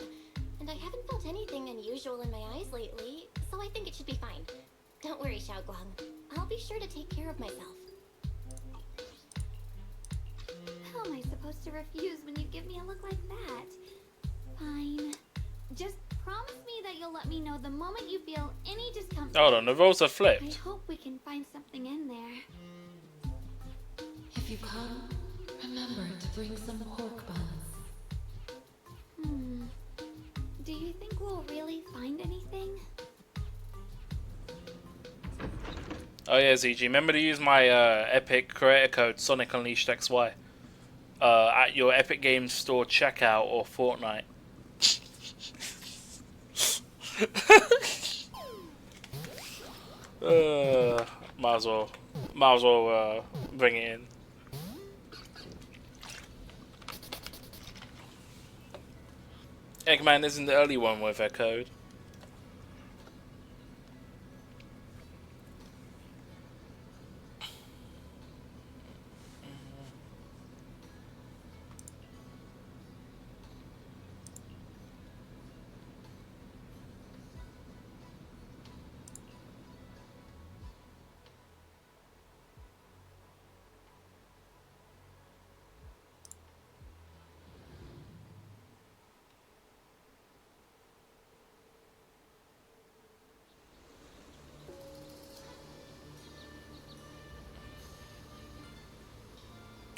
And I haven't felt anything unusual in my eyes lately, so I think it should be fine. Don't worry, Xiaoguang. I'll be sure to take care of myself. How am I supposed to refuse when you give me a look like that? Fine. Just promise me that you'll let me know the moment you feel any discomfort. Hold on, the roles are flipped. I hope we can find something in there. If you come, remember to bring some pork buns. Do you think we'll really find anything? Oh yeah, ZG, remember to use my Epic creator code Sonic Unleashed XY at your Epic Games Store checkout or Fortnite. Might as well bring it in. Eggman isn't the only one with a code.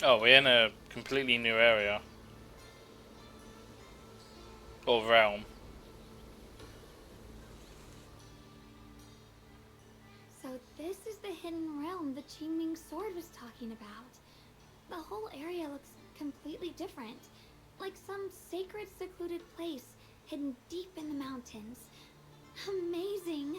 Oh, we're in a completely new area. Or realm. So this is the hidden realm the Qingming sword was talking about. The whole area looks completely different. Like some sacred, secluded place hidden deep in the mountains. Amazing!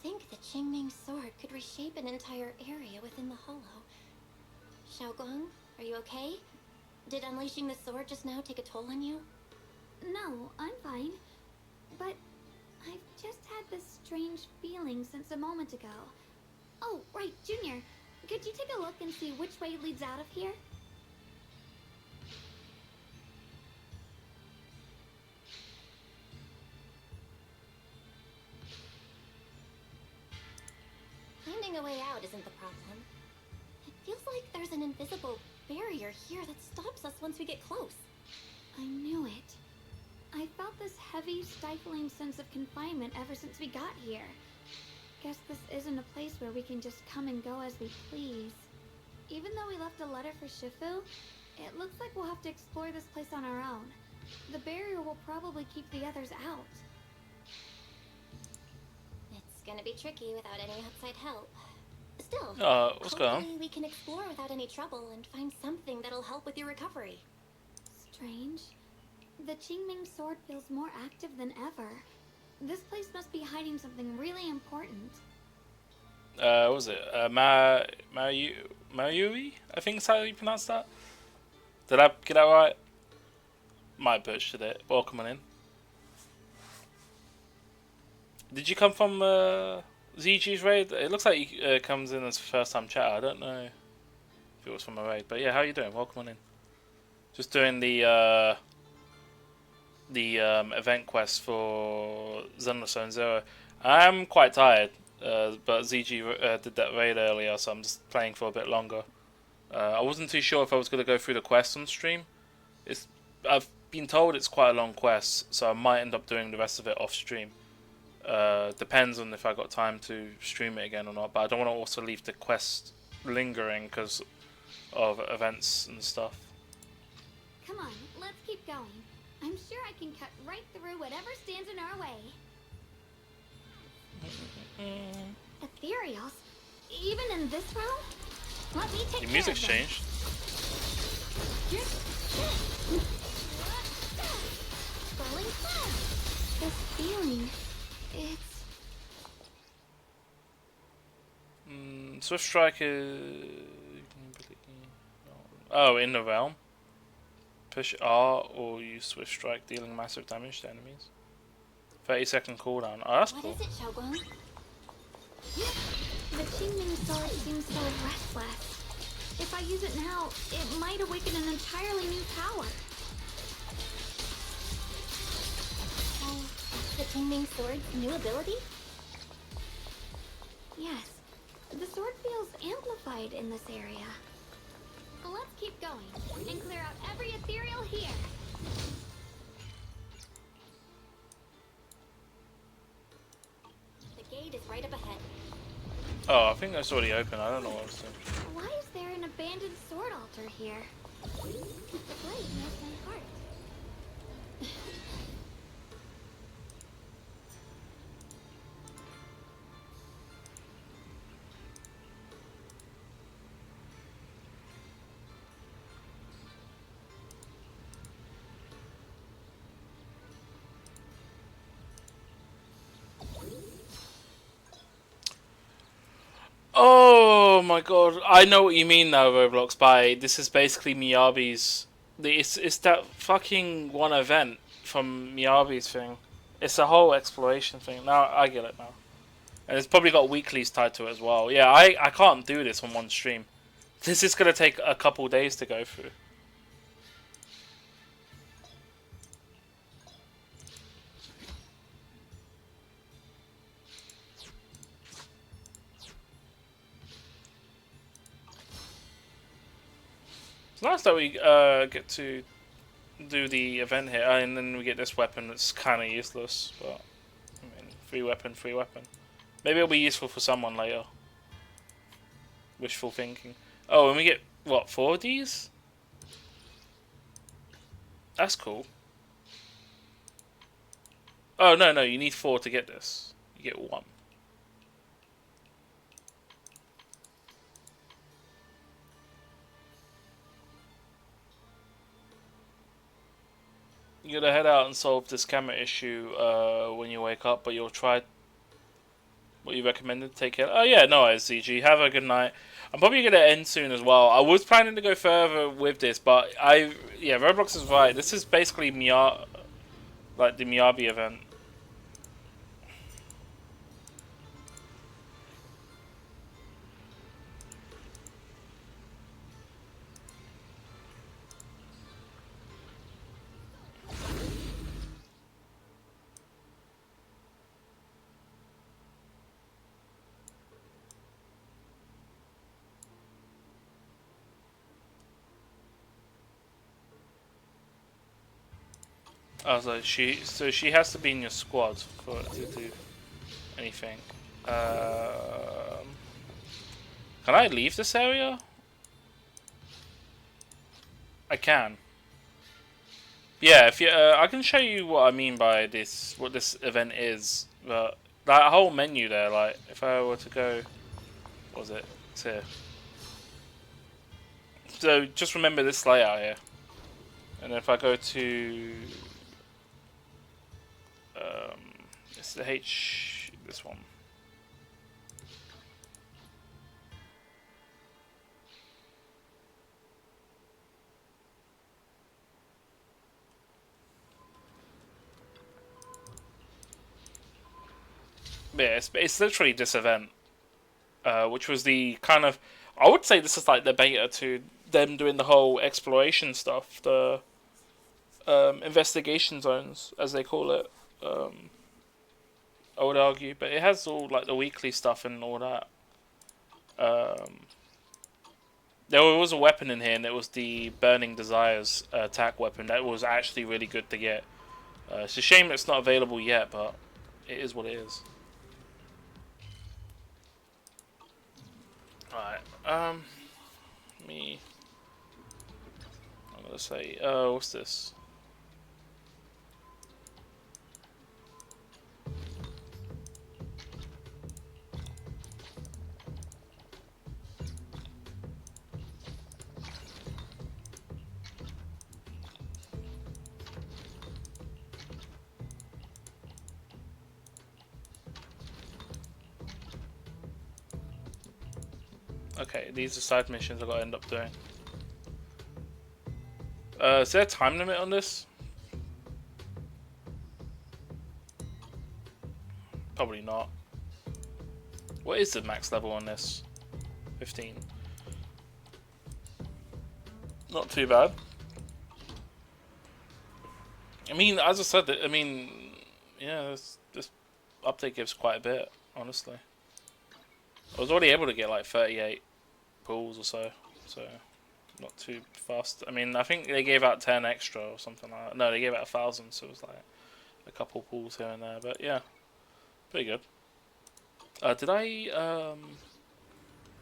To think the Qingming sword could reshape an entire area within the hollow. Xiaoguang, are you okay? Did unleashing the sword just now take a toll on you? No, I'm fine. But I've just had this strange feeling since a moment ago. Oh, right, Junior. Could you take a look and see which way leads out of here? Finding a way out isn't the problem. It feels like there's an invisible barrier here that stops us once we get close. I knew it. I felt this heavy, stifling sense of confinement ever since we got here. Guess this isn't a place where we can just come and go as we please. Even though we left a letter for Shifu, it looks like we'll have to explore this place on our own. The barrier will probably keep the others out. It's gonna be tricky without any outside help. Still, what's going on? hopefully we can explore without any trouble and find something that'll help with your recovery. Strange. The Qingming sword feels more active than ever. This place must be hiding something really important. What was it? Mayuri? I think is how you pronounce that. Did I get that right? Might butchered it. Welcome on in. Did you come from ZG's raid? It looks like he comes in as first time chat. I don't know if it was from a raid, but yeah, how you doing? Welcome on in. Just doing the event quest for Xenoblade Zone Zero. I'm quite tired, but ZG did that raid earlier, so I'm just playing for a bit longer. I wasn't too sure if I was going to go through the quest on stream. I've been told it's quite a long quest, so I might end up doing the rest of it off stream. Depends on if I got time to stream it again or not, but I don't want to also leave the quest lingering because of events and stuff. Come on, let's keep going. I'm sure I can cut right through whatever stands in our way. Ethereals? Even in this realm? Let me take The care music's of them. changed. Falling cloud. This feeling, it's... Swift Strike is... Oh, in the realm. Push R or use Swift Strike, dealing massive damage to enemies. 30-second cooldown. Oh, that's cool. What is it, Shogun? The Qingming sword seems so restless. If I use it now, it might awaken an entirely new power. Oh, the Qingming sword's new ability? Yes, the sword feels amplified in this area. Let's keep going and clear out every ethereal here. The gate is right up ahead. Oh, I think that's already open. I don't know what I was doing. Why is there an abandoned sword altar here? The blade knows my heart. Oh my god, I know what you mean now, Roblox. By this is basically Miyabi's. It's that fucking one event from Miyabi's thing. It's a whole exploration thing. Now I get it now, and it's probably got weeklies tied to it as well. Yeah, I can't do this on one stream. This is gonna take a couple days to go through. It's nice that we get to do the event here, and then we get this weapon that's kind of useless, but I mean, free weapon. Maybe it'll be useful for someone later. Wishful thinking. Oh, and we get, what, 4 of these? That's cool. Oh, no, you need 4 to get this. You get 1. You gotta head out and solve this camera issue when you wake up, but you'll try what you recommended. Take care. Oh yeah, no, ZG. Have a good night. I'm probably gonna end soon as well. I was planning to go further with this, but yeah, Roblox is right. This is basically like the Miyabi event. I was like, so she has to be in your squad for it to do anything. Can I leave this area? I can. Yeah, if you, I can show you what I mean by this, what this event is. But that whole menu there, like, if I were to go, what was it? It's here. So just remember this layout here, and if I go to it's the this one. Yeah, it's literally this event, which was the kind of, I would say this is like the beta to them doing the whole exploration stuff, the investigation zones, as they call it. I would argue, but it has all like the weekly stuff and all that. There was a weapon in here, and it was the Burning Desires attack weapon. That was actually really good to get. It's a shame it's not available yet, but it is what it is. Alright, I'm gonna say, what's this? Okay, these are side missions I gotta end up doing. Is there a time limit on this? Probably not. What is the max level on this? 15. Not too bad. I mean, as I said, I mean, yeah, this update gives quite a bit, honestly. I was already able to get like 38 pulls or so not too fast. I mean, I think they gave out 10 extra or something like that. No, they gave out 1,000, so it was like a couple pulls here and there, but yeah, pretty good. Did I,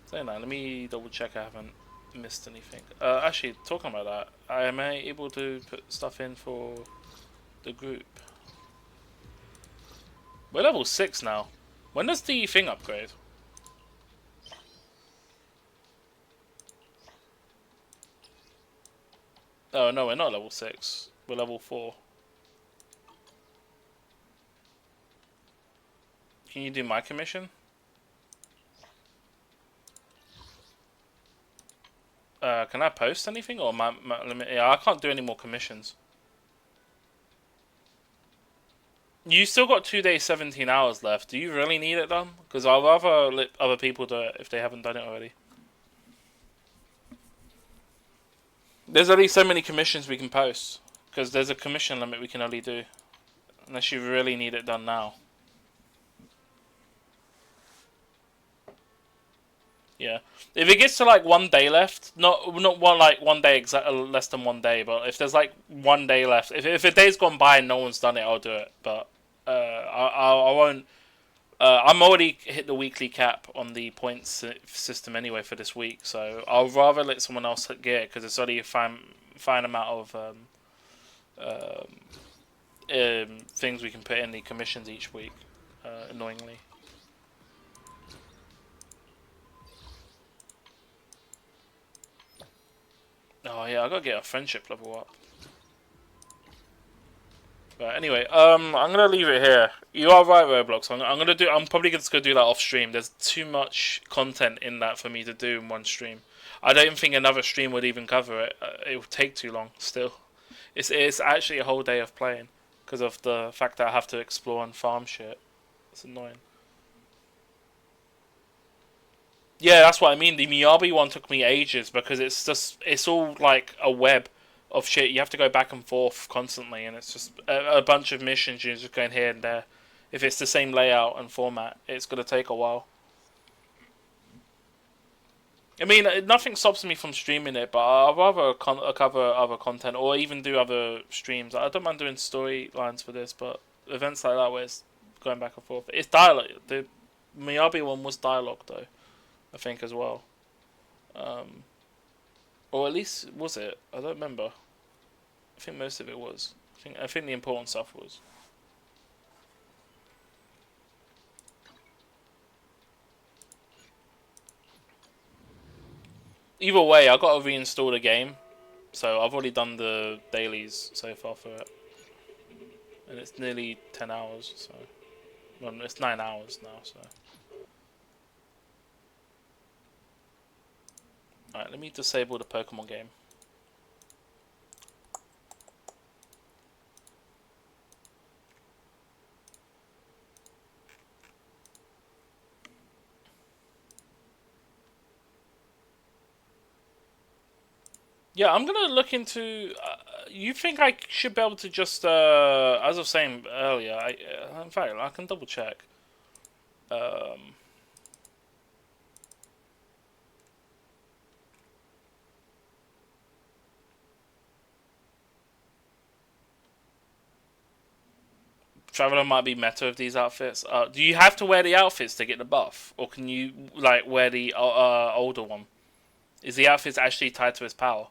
say that, let me double check I haven't missed anything. Actually, talking about that, am I able to put stuff in for the group? We're level 6 now. When does the thing upgrade? Oh no, we're not level 6. We're level 4. Can you do my commission? Can I post anything or my limit? Yeah, I can't do any more commissions. You still got 2 days, 17 hours left. Do you really need it done? Because I'll rather let other people do it if they haven't done it already. There's only so many commissions we can post. Because there's a commission limit we can only do. Unless you really need it done now. Yeah. If it gets to like 1 day left, not one like 1 day less than 1 day, but if there's like 1 day left, if a day's gone by and no one's done it, I'll do it. But I won't. I'm already hit the weekly cap on the points system anyway for this week, so I'll rather let someone else get it because it's only a fine amount of things we can put in the commissions each week. Annoyingly. Oh yeah, I gotta get a friendship level up. But anyway, I'm gonna leave it here. You are right, Roblox. I'm probably just gonna do that off stream. There's too much content in that for me to do in one stream. I don't think another stream would even cover it. It would take too long. Still, it's actually a whole day of playing because of the fact that I have to explore and farm shit. It's annoying. Yeah, that's what I mean. The Miyabi one took me ages because it's all like a web of shit. You have to go back and forth constantly, and it's just a bunch of missions you're just going here and there. If it's the same layout and format, it's gonna take a while. I mean, nothing stops me from streaming it, but I'd rather cover other content or even do other streams. I don't mind doing storylines for this, but events like that where it's going back and forth. It's dialogue. The Miyabi one was dialogue though. I think as well, or at least was it? I don't remember. I think most of it was. I think the important stuff was. Either way, I got to reinstall the game, so I've already done the dailies so far for it, and it's nearly 10 hours. So, well, it's 9 hours now. So. Alright, let me disable the Pokemon game. Yeah, I'm gonna look into. You think I should be able to just, as I was saying earlier, in fact, I can double check. Traveler might be meta with these outfits. Do you have to wear the outfits to get the buff, or can you like wear the older one? Is the outfits actually tied to his power?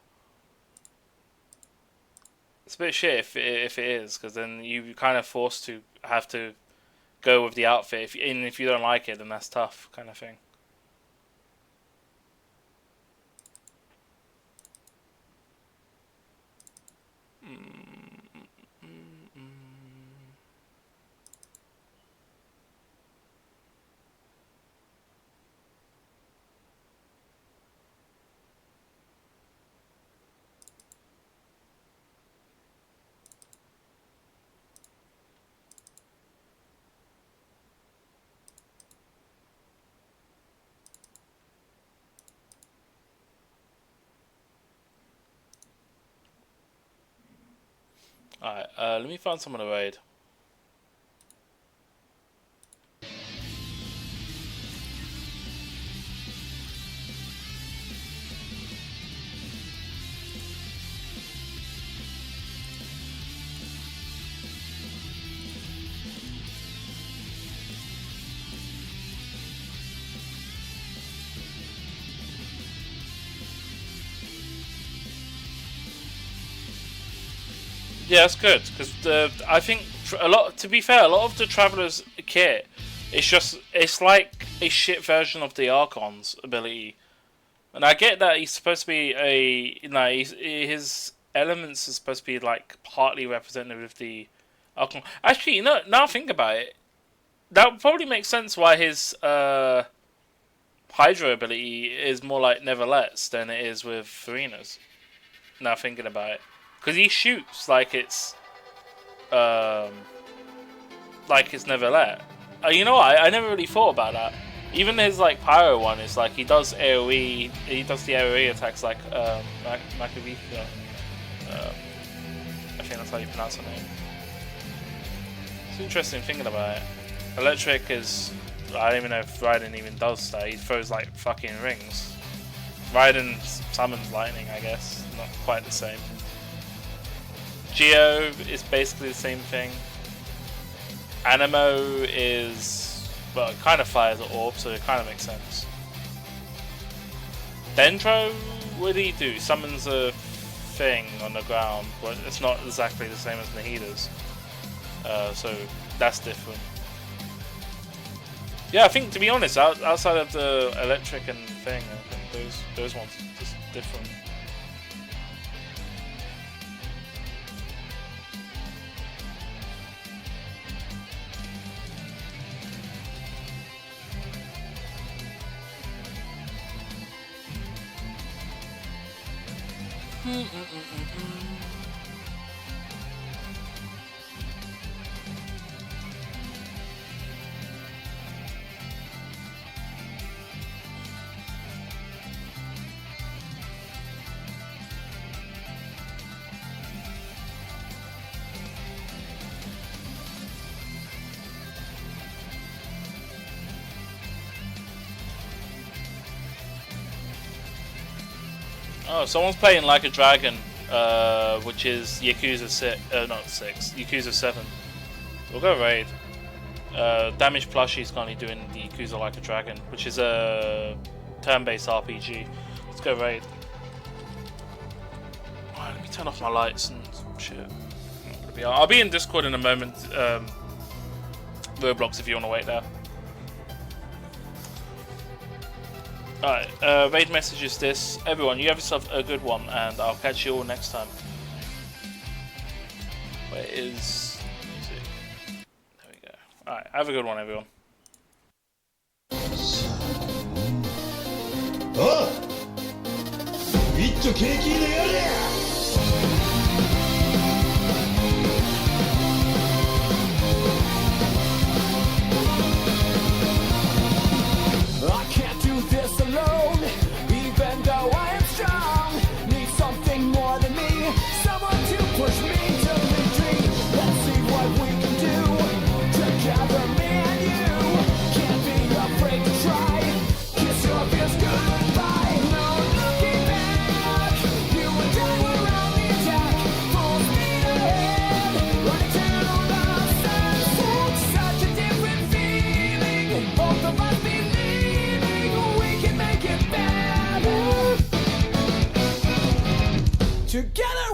It's a bit shit if it is, because then you kind of forced to have to go with the outfit. If you don't like it, then that's tough, kind of thing. Alright, let me find someone to raid. Yeah, that's good because I think a lot. To be fair, a lot of the Traveler's kit, it's like a shit version of the Archon's ability, and I get that he's supposed to be his elements are supposed to be like partly representative of the Archon. Actually, now I think about it, that would probably make sense why his Hydra ability is more like Never Let's than it is with Farina's. Now thinking about it. Because he shoots like it's Never Let. You know what? I never really thought about that. Even his like Pyro one is like he does AoE. He does the AoE attacks like Machiavelli. I think that's how you pronounce her name. It's interesting thinking about it. Electric is. I don't even know if Raiden even does that. He throws like fucking rings. Raiden summons lightning, I guess. Not quite the same. Geo is basically the same thing. Anemo is, well, it kind of fires an orb, so it kind of makes sense. Dendro, what do he do? Summons a thing on the ground, but it's not exactly the same as Nahida's. So that's different. Yeah, I think to be honest, outside of the electric and thing, I think those ones are just different. Oh, someone's playing Like a Dragon, which is Yakuza 6, not 6, Yakuza 7. We'll go raid. Damage Plushie's currently doing the Yakuza Like a Dragon, which is a turn-based RPG. Let's go raid. Alright, let me turn off my lights and shit. I'll be in Discord in a moment. Roblox if you want to wait there. Alright, raid message is this. Everyone, you have yourself a good one, and I'll catch you all next time. Where is music? There we go. Alright, have a good one, everyone. I can't do this alone, even though I am strong. Need something more than me, someone to push me to retreat. Let's see what we can do together, me and you. Can't be afraid to try. Kiss your fears goodbye. No looking back. You and I were on the attack. Full speed ahead, right down the sunset. Such a different feeling. Both of us believing we can make it better. Together